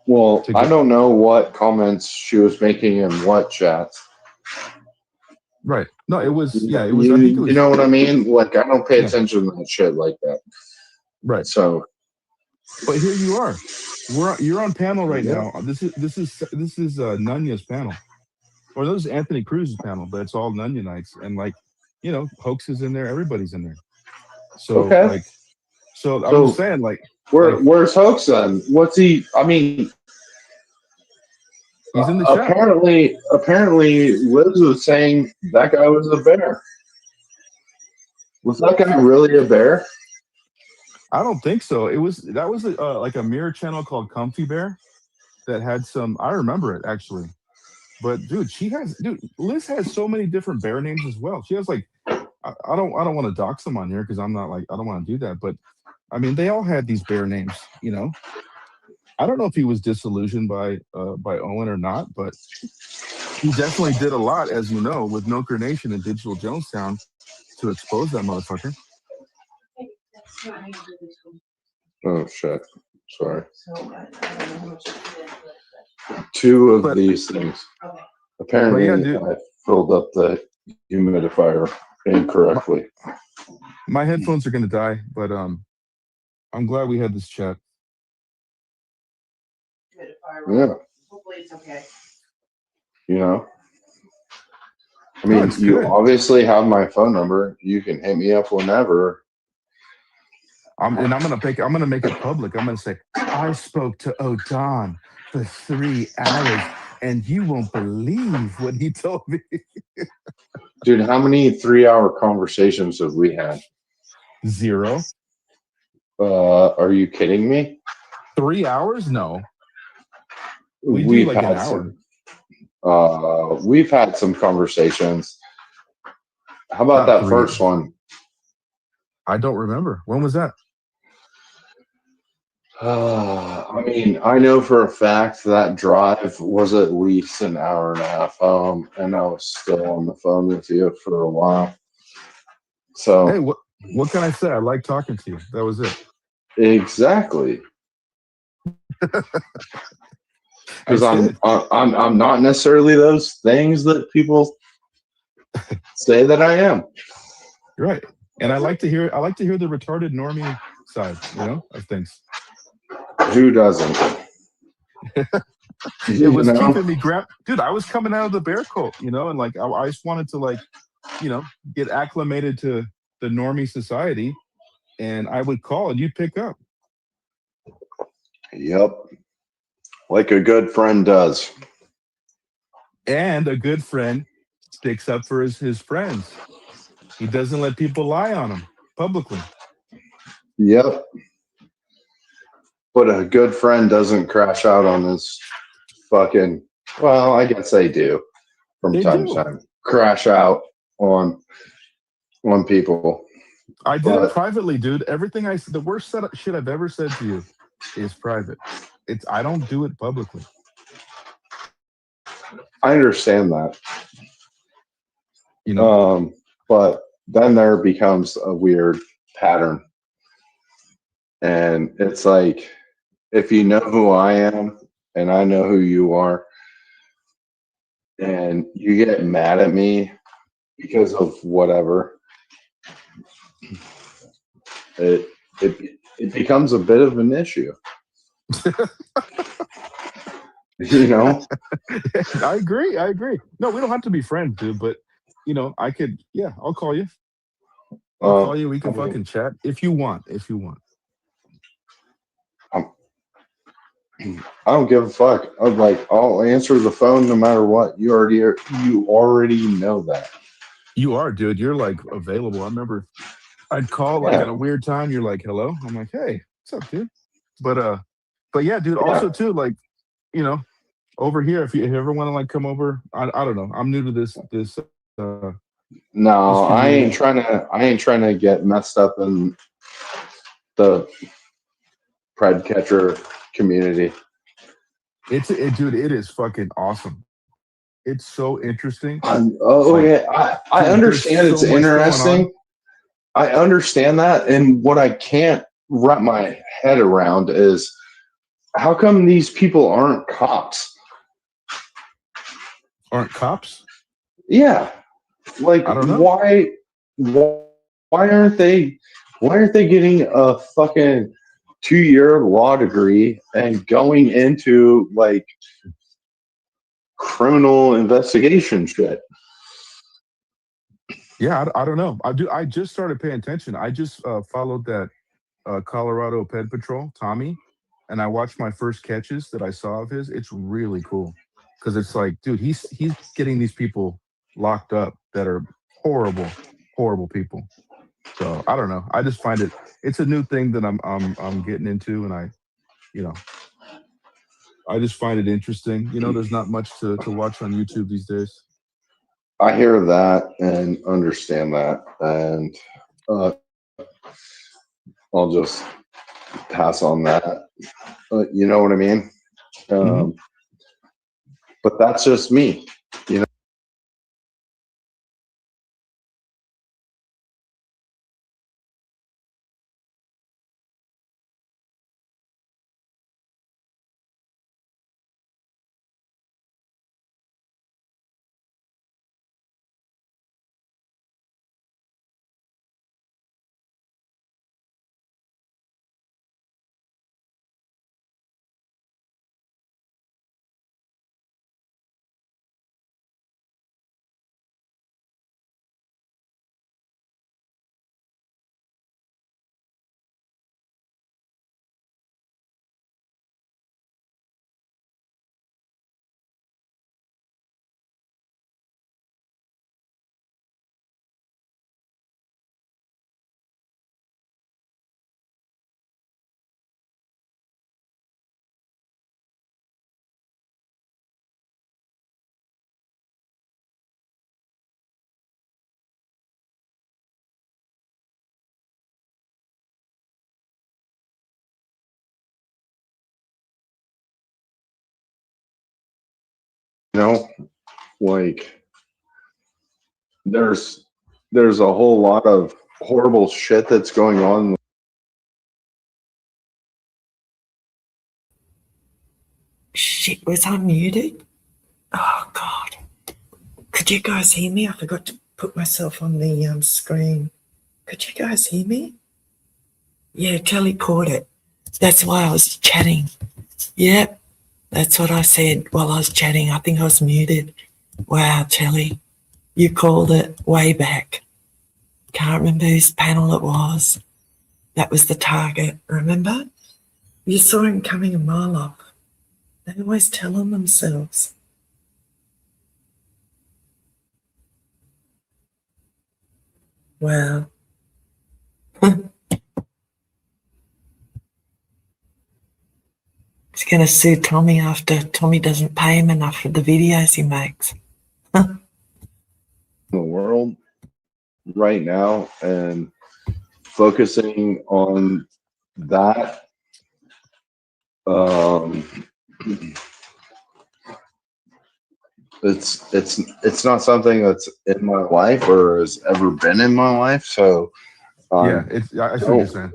Well, I don't know what comments she was making in what chats. Right. No, it was, I think it was, you know what I mean? Like, I don't pay attention to shit like that. Right. So, but here you are. You're on panel right now. This is Nunya's panel, or this is Anthony Cruz's panel, but it's all Nunya nights, and Hoax is in there. Everybody's in there. So I'm just saying, where's Hoax then? What's he? I mean, he's in the chat. Apparently, Liz was saying that guy was a bear. Was that guy really a bear? I don't think so. That was like a mirror channel called Comfy Bear that had some. I remember it actually, but Liz has so many different bear names as well. She has I don't want to dox them on here because I'm not I don't want to do that. But I mean, they all had these bear names. I don't know if he was disillusioned by Owen or not, but he definitely did a lot, as you know, with Milker Nation and Digital Jonestown to expose that motherfucker. Oh shit! Sorry. Two of these things. Apparently, I filled up the humidifier incorrectly. My headphones are gonna die, but I'm glad we had this chat. Yeah. Hopefully it's okay. I mean, you obviously have my phone number. You can hit me up whenever. I'm gonna make it public. I'm gonna say I spoke to O'Don for 3 hours, and you won't believe what he told me. Dude, how many 3-hour conversations have we had? 0. Are you kidding me? 3 hours? No. We've do had an hour. We've had some conversations. How about that first one? I don't remember. When was that? I mean, I know for a fact that drive was at least an hour and a half home, and I was still on the phone with you for a while. So, hey, what can I say? I like talking to you. That was it. Exactly. Because I'm not necessarily those things that people say that I am. Right. And I like to hear the retarded normie side, of things. Who doesn't? It was keeping me dude, I was coming out of the bear cult, and I just wanted to get acclimated to the normie society, and I would call and you'd pick up. Yep. Like a good friend does. And a good friend sticks up for his friends. He doesn't let people lie on him publicly. Yep. But a good friend doesn't crash out on his fucking, well, I guess they do from time to time. Crash out on people. I did it But privately, dude. Everything the worst shit I've ever said to you is private. I don't do it publicly. I understand that. You know, but then there becomes a weird pattern. And it's like, if you know who I am and I know who you are, and you get mad at me because of whatever, it becomes a bit of an issue. You know? I agree. No, we don't have to be friends, dude. But you know, I could. Yeah, I'll call you. I'll call you. We can fucking chat if you want. I don't give a fuck. I'm like, I'll answer the phone no matter what. You already know that. You are, dude. You're like available. I remember I'd call like at a weird time. You're like, hello. I'm like, hey, what's up, dude? But yeah, dude. Also, too, like, you know, over here, if you ever want to like come over, I don't know. I'm new to this. No, I ain't trying to get messed up in the Pride catcher community. Dude, it is fucking awesome. It's so interesting. I understand it's interesting. I understand that, and what I can't wrap my head around is how come these people aren't cops? Aren't cops? Yeah, like I don't know. Why aren't they getting a fucking 2-year law degree and going into like criminal investigation shit? Yeah, I don't know. I just started paying attention. I just followed that Colorado Ped Patrol, Tommy, and I watched my first catches that I saw of his. It's really cool because it's like, dude, he's getting these people locked up that are horrible people. So I don't know. I just find it's a new thing that I'm getting into, and I just find it interesting. You know, there's not much to watch on YouTube these days. I hear that and understand that, and I'll just pass on that. You know what I mean? But that's just me, you know. You know, like there's a whole lot of horrible shit that's going on. Shit, was I muted? Oh, God. Could you guys hear me? I forgot to put myself on the screen. Could you guys hear me? Yeah, Kelly caught it. That's why I was chatting. Yep, that's what I said while I was chatting. I think I was muted. Wow, Kelly, you called it way back. Can't remember whose panel it was. That was the target, remember? You saw him coming a mile off. They always tell on themselves. Wow. He's going to sue Tommy after Tommy doesn't pay him enough for the videos he makes. The world, right now and focusing on that. Um, it's not something that's in my life or has ever been in my life. So Yeah, it's I see what you're saying.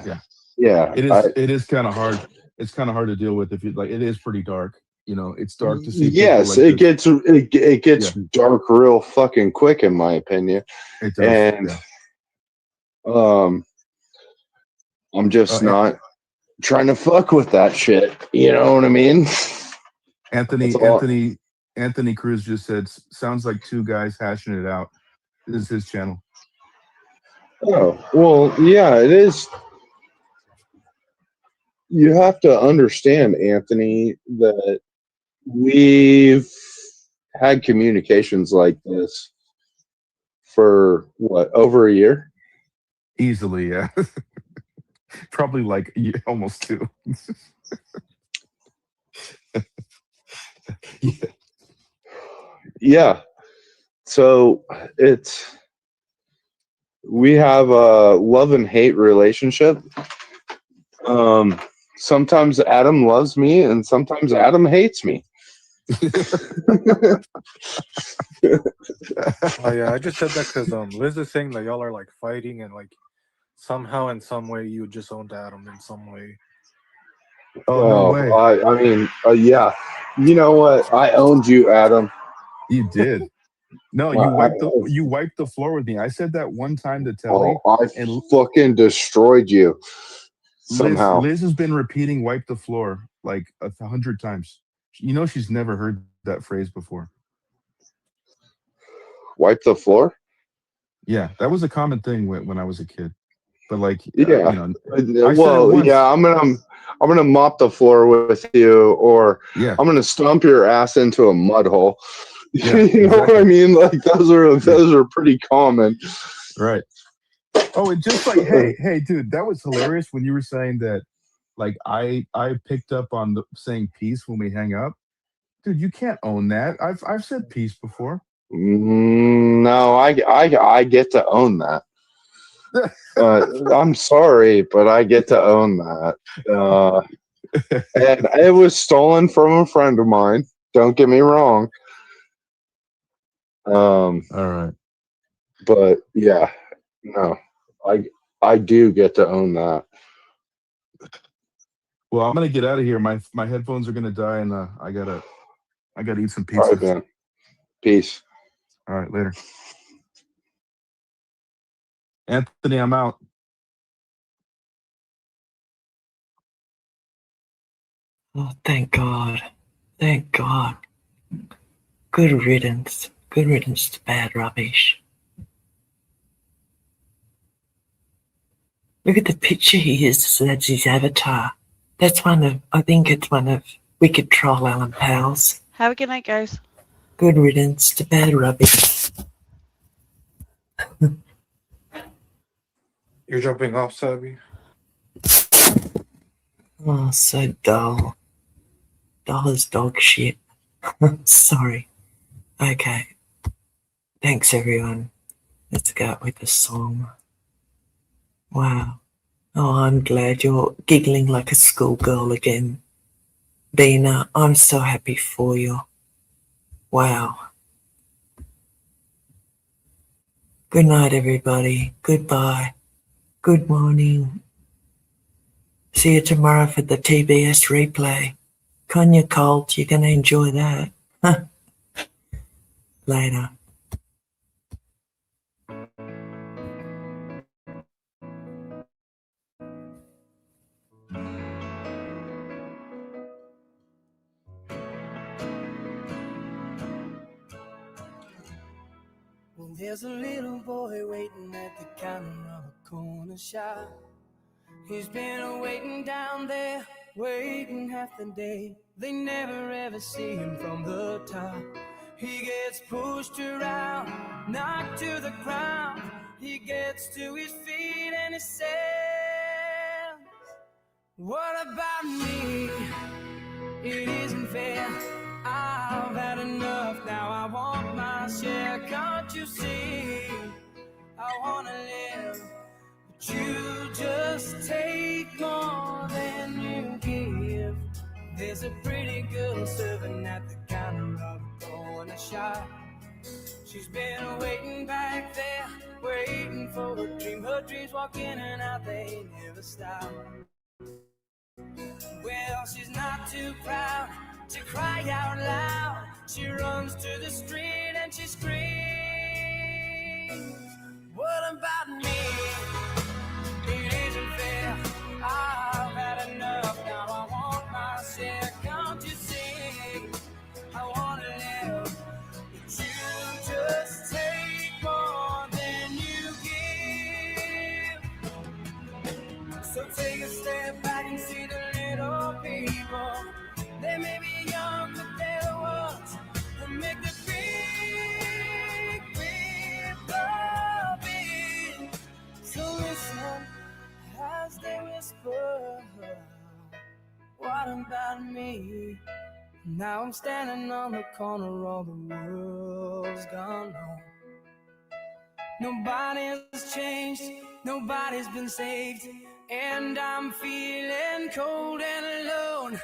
Yeah, yeah, it is kind of hard. It's kind of hard to deal with if you like. It is pretty dark. You know, it's dark to see people yes, like it this. gets Yeah, dark real fucking quick, in my opinion. it does. And Yeah. I'm just An- not trying to fuck with that shit. You know what I mean? That's Anthony all. Anthony Anthony Cruz just said, "Sounds like two guys hashing it out." This is his channel. Oh, well, yeah, it is. You have to understand, Anthony, that we've had communications like this for what, over a year? Easily, yeah. Probably like almost two. Yeah. Yeah. So we have a love and hate relationship. Sometimes Adam loves me and sometimes Adam hates me. Oh yeah, I just said that because Liz is saying that y'all are like fighting and like somehow in some way you just owned Adam in some way. Oh no way! I mean, yeah. You know what? I owned you, Adam. You did. No, you wiped the floor with me. I said that one time to Telly, I and fucking destroyed you somehow. Liz has been repeating "wipe the floor" like 100 times. You know she's never heard that phrase before. Wipe the floor? Yeah, that was a common thing when I was a kid. But like, Yeah. you know, I said it Well, once. yeah, I'm gonna mop the floor with you, or Yeah. I'm gonna stomp your ass into a mud hole. Yeah, you know what I mean? Like those are pretty common. Right. Oh, and just like, hey, dude, that was hilarious when you were saying that. Like, I picked up on saying peace when we hang up. Dude, you can't own that. I've said peace before. No, I get to own that. I'm sorry, but I get to own that. And it was stolen from a friend of mine. Don't get me wrong. All right. But yeah, no, I do get to own that. Well, I'm gonna get out of here. My headphones are gonna die, and I gotta eat some pizza. All right, man. Peace. All right, later. Anthony, I'm out. Oh, thank God. Thank God. Good riddance. Good riddance to bad rubbish. Look at the picture he is. That's his avatar. I think it's one of Wicked Troll Alan Powell's. Have a good night, guys. Good riddance to bad rubbish. You're jumping off, Sabby? Oh, so dull. Dull as dog shit. Sorry. Okay. Thanks, everyone. Let's go with the song. Wow. Oh, I'm glad you're giggling like a schoolgirl again. BEANER, I'm so happy for you. Wow. Good night, everybody. Goodbye. Good morning. See you tomorrow for the TBS replay. Konya Colt, you're going to enjoy that. Later. Well, there's a little boy waiting at the counter of a corner shop. He's been waiting down there, waiting half the day. They never ever see him from the top. He gets pushed around, knocked to the ground. He gets to his feet and he says, what about me? It isn't fair. I've had enough, now I want my share. Can't you see? wanna live, but you just take more than you give. There's a pretty girl serving at the counter of a corner shop. She's been waiting back there, waiting for her dream. Her dreams walk in and out, they never stop. Well, she's not too proud to cry out loud. She runs to the street and she screams, what about me? It isn't fair. I've had enough, now I want my share. Can't you see? I wanna live, but you just take more than you give. So take a step back and see the little people. They may be young, but they're the ones that make the big, big big. So listen as they whisper, what about me? Now I'm standing on the corner, all the world's gone home. Nobody's changed, nobody's been saved, and I'm feeling cold and alone.